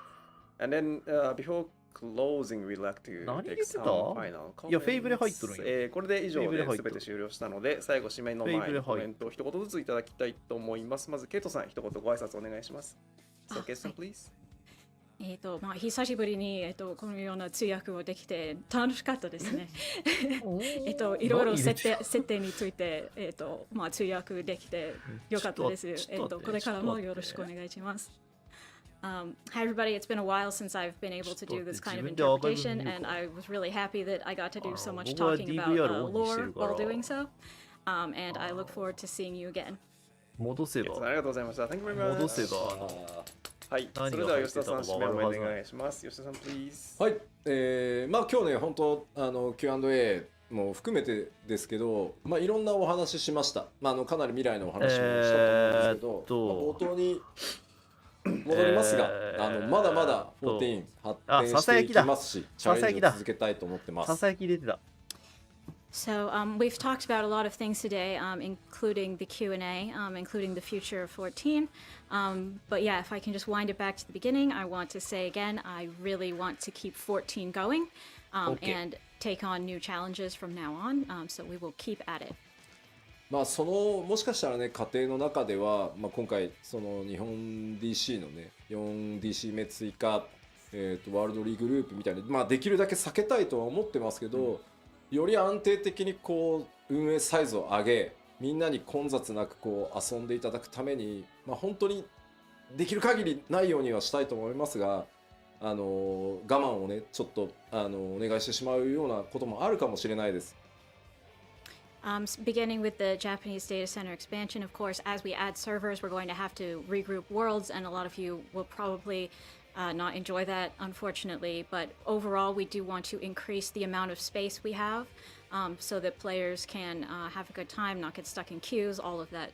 And then before closing, we'd like to 何入 take れてた some final comments. いやフェイブレ入っとるんよこれで以上フェイブレ入っとるで全て終了したので、最後締めの前フェイブレ入っとるにコメントを一言ずついただきたいと思います。まずケイトさん、一言ご挨拶お願いします。So ケイトさん、please. 久しぶりに、このような通訳をできて楽しかったですね。いろいろ設定について、通訳できてよかったです。これからもよろしくお願いします。Hi everybody, it's been a while since I've been able to do this kind of interpretation, and I was really happy that I got to do so much talking about lore while doing so. And I look forward to seeing you again. 戻せありば。がとうございました。Thank you very much. 戻せば。はい、それでは吉田さん、締めのお願いします。吉田さん、please。はい、まあ今日ね、本当Q&A も含めてですけど、まあいろんなお話しました。まあかなり未来のお話もしたと思うんですけど、冒頭に戻りますが、まだまだ14発展していきますし、チャレンジを続けたいと思ってます。ささやき出てた。So we've talked about a lot of things today, including the Q&A, including the future of 14. But yeah, if I can just wind it back to the beginning, I want to say again, I really want to keep 14 going and take on new challenges from now on. So we will keep at it. まあもしかしたらね、家庭の中では、まあ、今回その日本 DC のね 4DC 目追加、ワールドリーグループみたいに、まあ、できるだけ避けたいとは思ってますけど、より安定的にこう運営サイズを上げ、みんなに混雑なくこう遊んでいただくために、まあ、本当にできる限りないようにはしたいと思いますが、我慢をねちょっとお願いしてしまうようなこともあるかもしれないです。Beginning with the Japanese data center expansion, of course, as we add servers, we're going to have to regroup worlds, and a lot of you will probably not enjoy that, unfortunately. But overall, we do want to increase the amount of space we have so that players can have a good time, not get stuck in queues, all of that.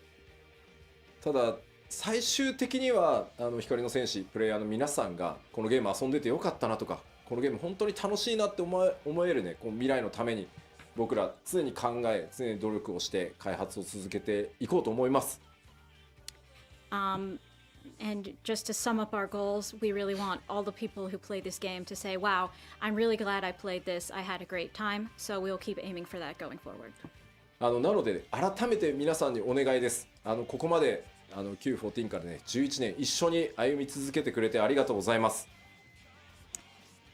ただ、最終的には光の戦士プレイヤーの皆さんがこのゲーム遊んでてよかったなとか、このゲーム本当に楽しいなって思えるね、こう未来のために僕ら常に考え、常に努力をして開発を続けていこうと思います。And just to sum up our goals, we really want all the people who play this game to say, wow, I'm really glad I played this. I had a great time. So we'll keep aiming for that going forward. なので、改めて皆さんにお願いです。ここまでQ14 からね、11年一緒に歩み続けてくれてありがとうございます。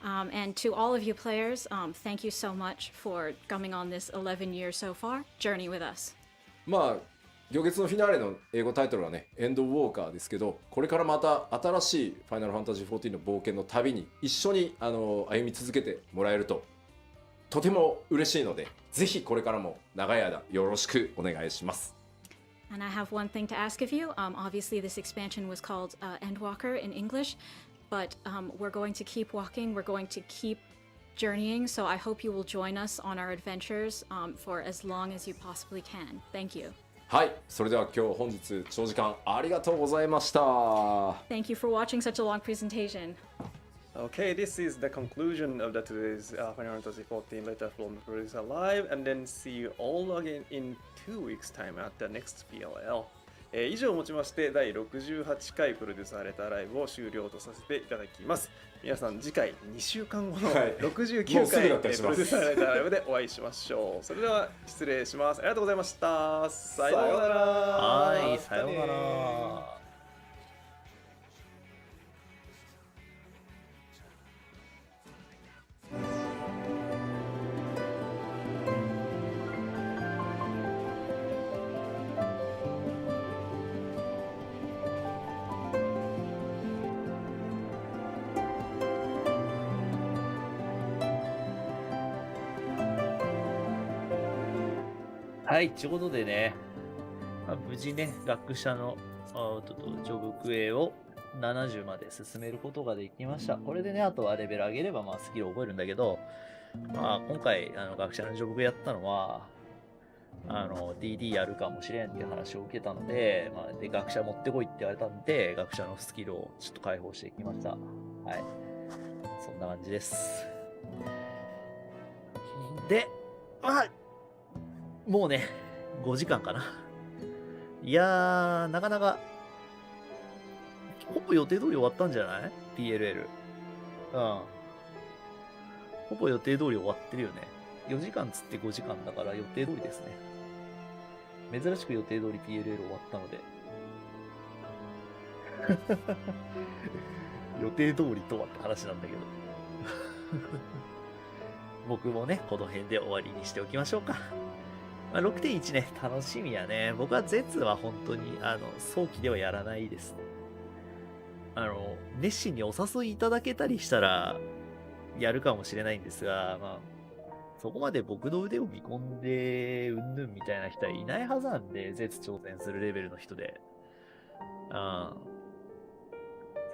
And to all of you players, thank you so much for coming on this 11 years so far journey with us. まあ行月のフィナーレの英語タイトルはね、エンドウォーカーですけど、これからまた新しいファイナルファンタジー14の冒険の旅に一緒に歩み続けてもらえるととても嬉しいので、ぜひこれからも長い間よろしくお願いします。And I have one thing to ask of you. Obviously, this expansion was called Endwalker in English. But we're going to keep walking, we're going to keep journeying, so I hope you will join us on our adventures for as long as you possibly can. Thank you. はい、それでは今日本日長時間ありがとうございました。Thank you for watching such a long presentation. Okay, this is the conclusion of today's Final Fantasy 14 letter from the producer live, and then see you all again in 2 weeks time at the next PLL. 以上をもちまして第68回プロデュースされたライブを終了とさせていただきます。皆さん次回2週間後の69回、プロデュースされたライブでお会いしましょう。それでは失礼します。ありがとうございました。さようなら。はい、さようなら。はい、ということでね、無事ね、学者のジョブクエを70まで進めることができました。これでね、あとはレベル上げれば、スキルを覚えるんだけど、今回、学者のジョブクエやったのは、DD やるかもしれんっていう話を受けたので、で、学者持ってこいって言われたんで、学者のスキルをちょっと解放していきました。はい。そんな感じです。で、もうね、5時間かな。いやー、なかなか、ほぼ予定通り終わったんじゃない ?PLL。ほぼ予定通り終わってるよね。4時間つって5時間だから予定通りですね。珍しく予定通り PLL 終わったので。予定通りとはって話なんだけど。僕もね、この辺で終わりにしておきましょうか。6.1 ね、楽しみやね。僕は Z は本当に、早期ではやらないです。熱心にお誘いいただけたりしたら、やるかもしれないんですが、そこまで僕の腕を見込んで、うんぬんみたいな人はいないはずなんで、Z 挑戦するレベルの人で。さ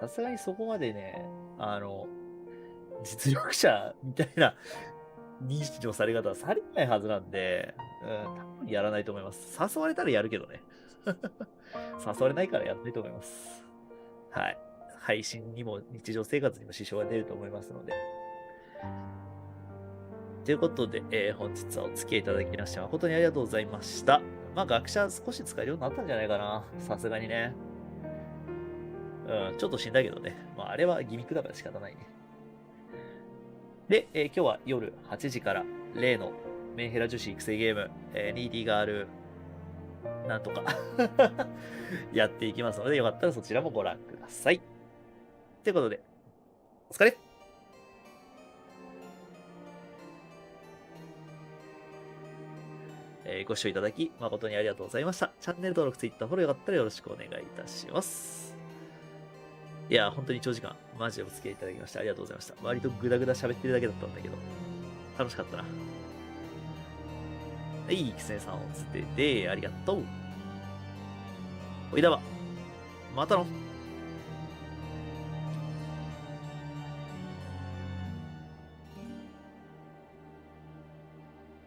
すがにそこまでね、実力者みたいな認識のされ方はされないはずなんで、多分やらないと思います。誘われたらやるけどね。誘われないからやらないと思います。はい。配信にも日常生活にも支障が出ると思いますので。ということで、本日はお付き合いいただきまして誠にありがとうございました。学者少し使えるようになったんじゃないかな。さすがにね。ちょっと死んだけどね。あれはギミックだから仕方ないね。で、今日は夜8時から例のメンヘラ女子育成ゲーム、ニーディーガール、なんとかやっていきますので、よかったらそちらもご覧ください。ということで、お疲れ。ご視聴いただき誠にありがとうございました。チャンネル登録、Twitter、フォローよかったらよろしくお願いいたします。いや、本当に長時間、マジでお付き合いいただきましてありがとうございました。割とグダグダ喋ってるだけだったんだけど、楽しかったな。はい、キツネさんをつってて、ありがとう。おいだわ。またの。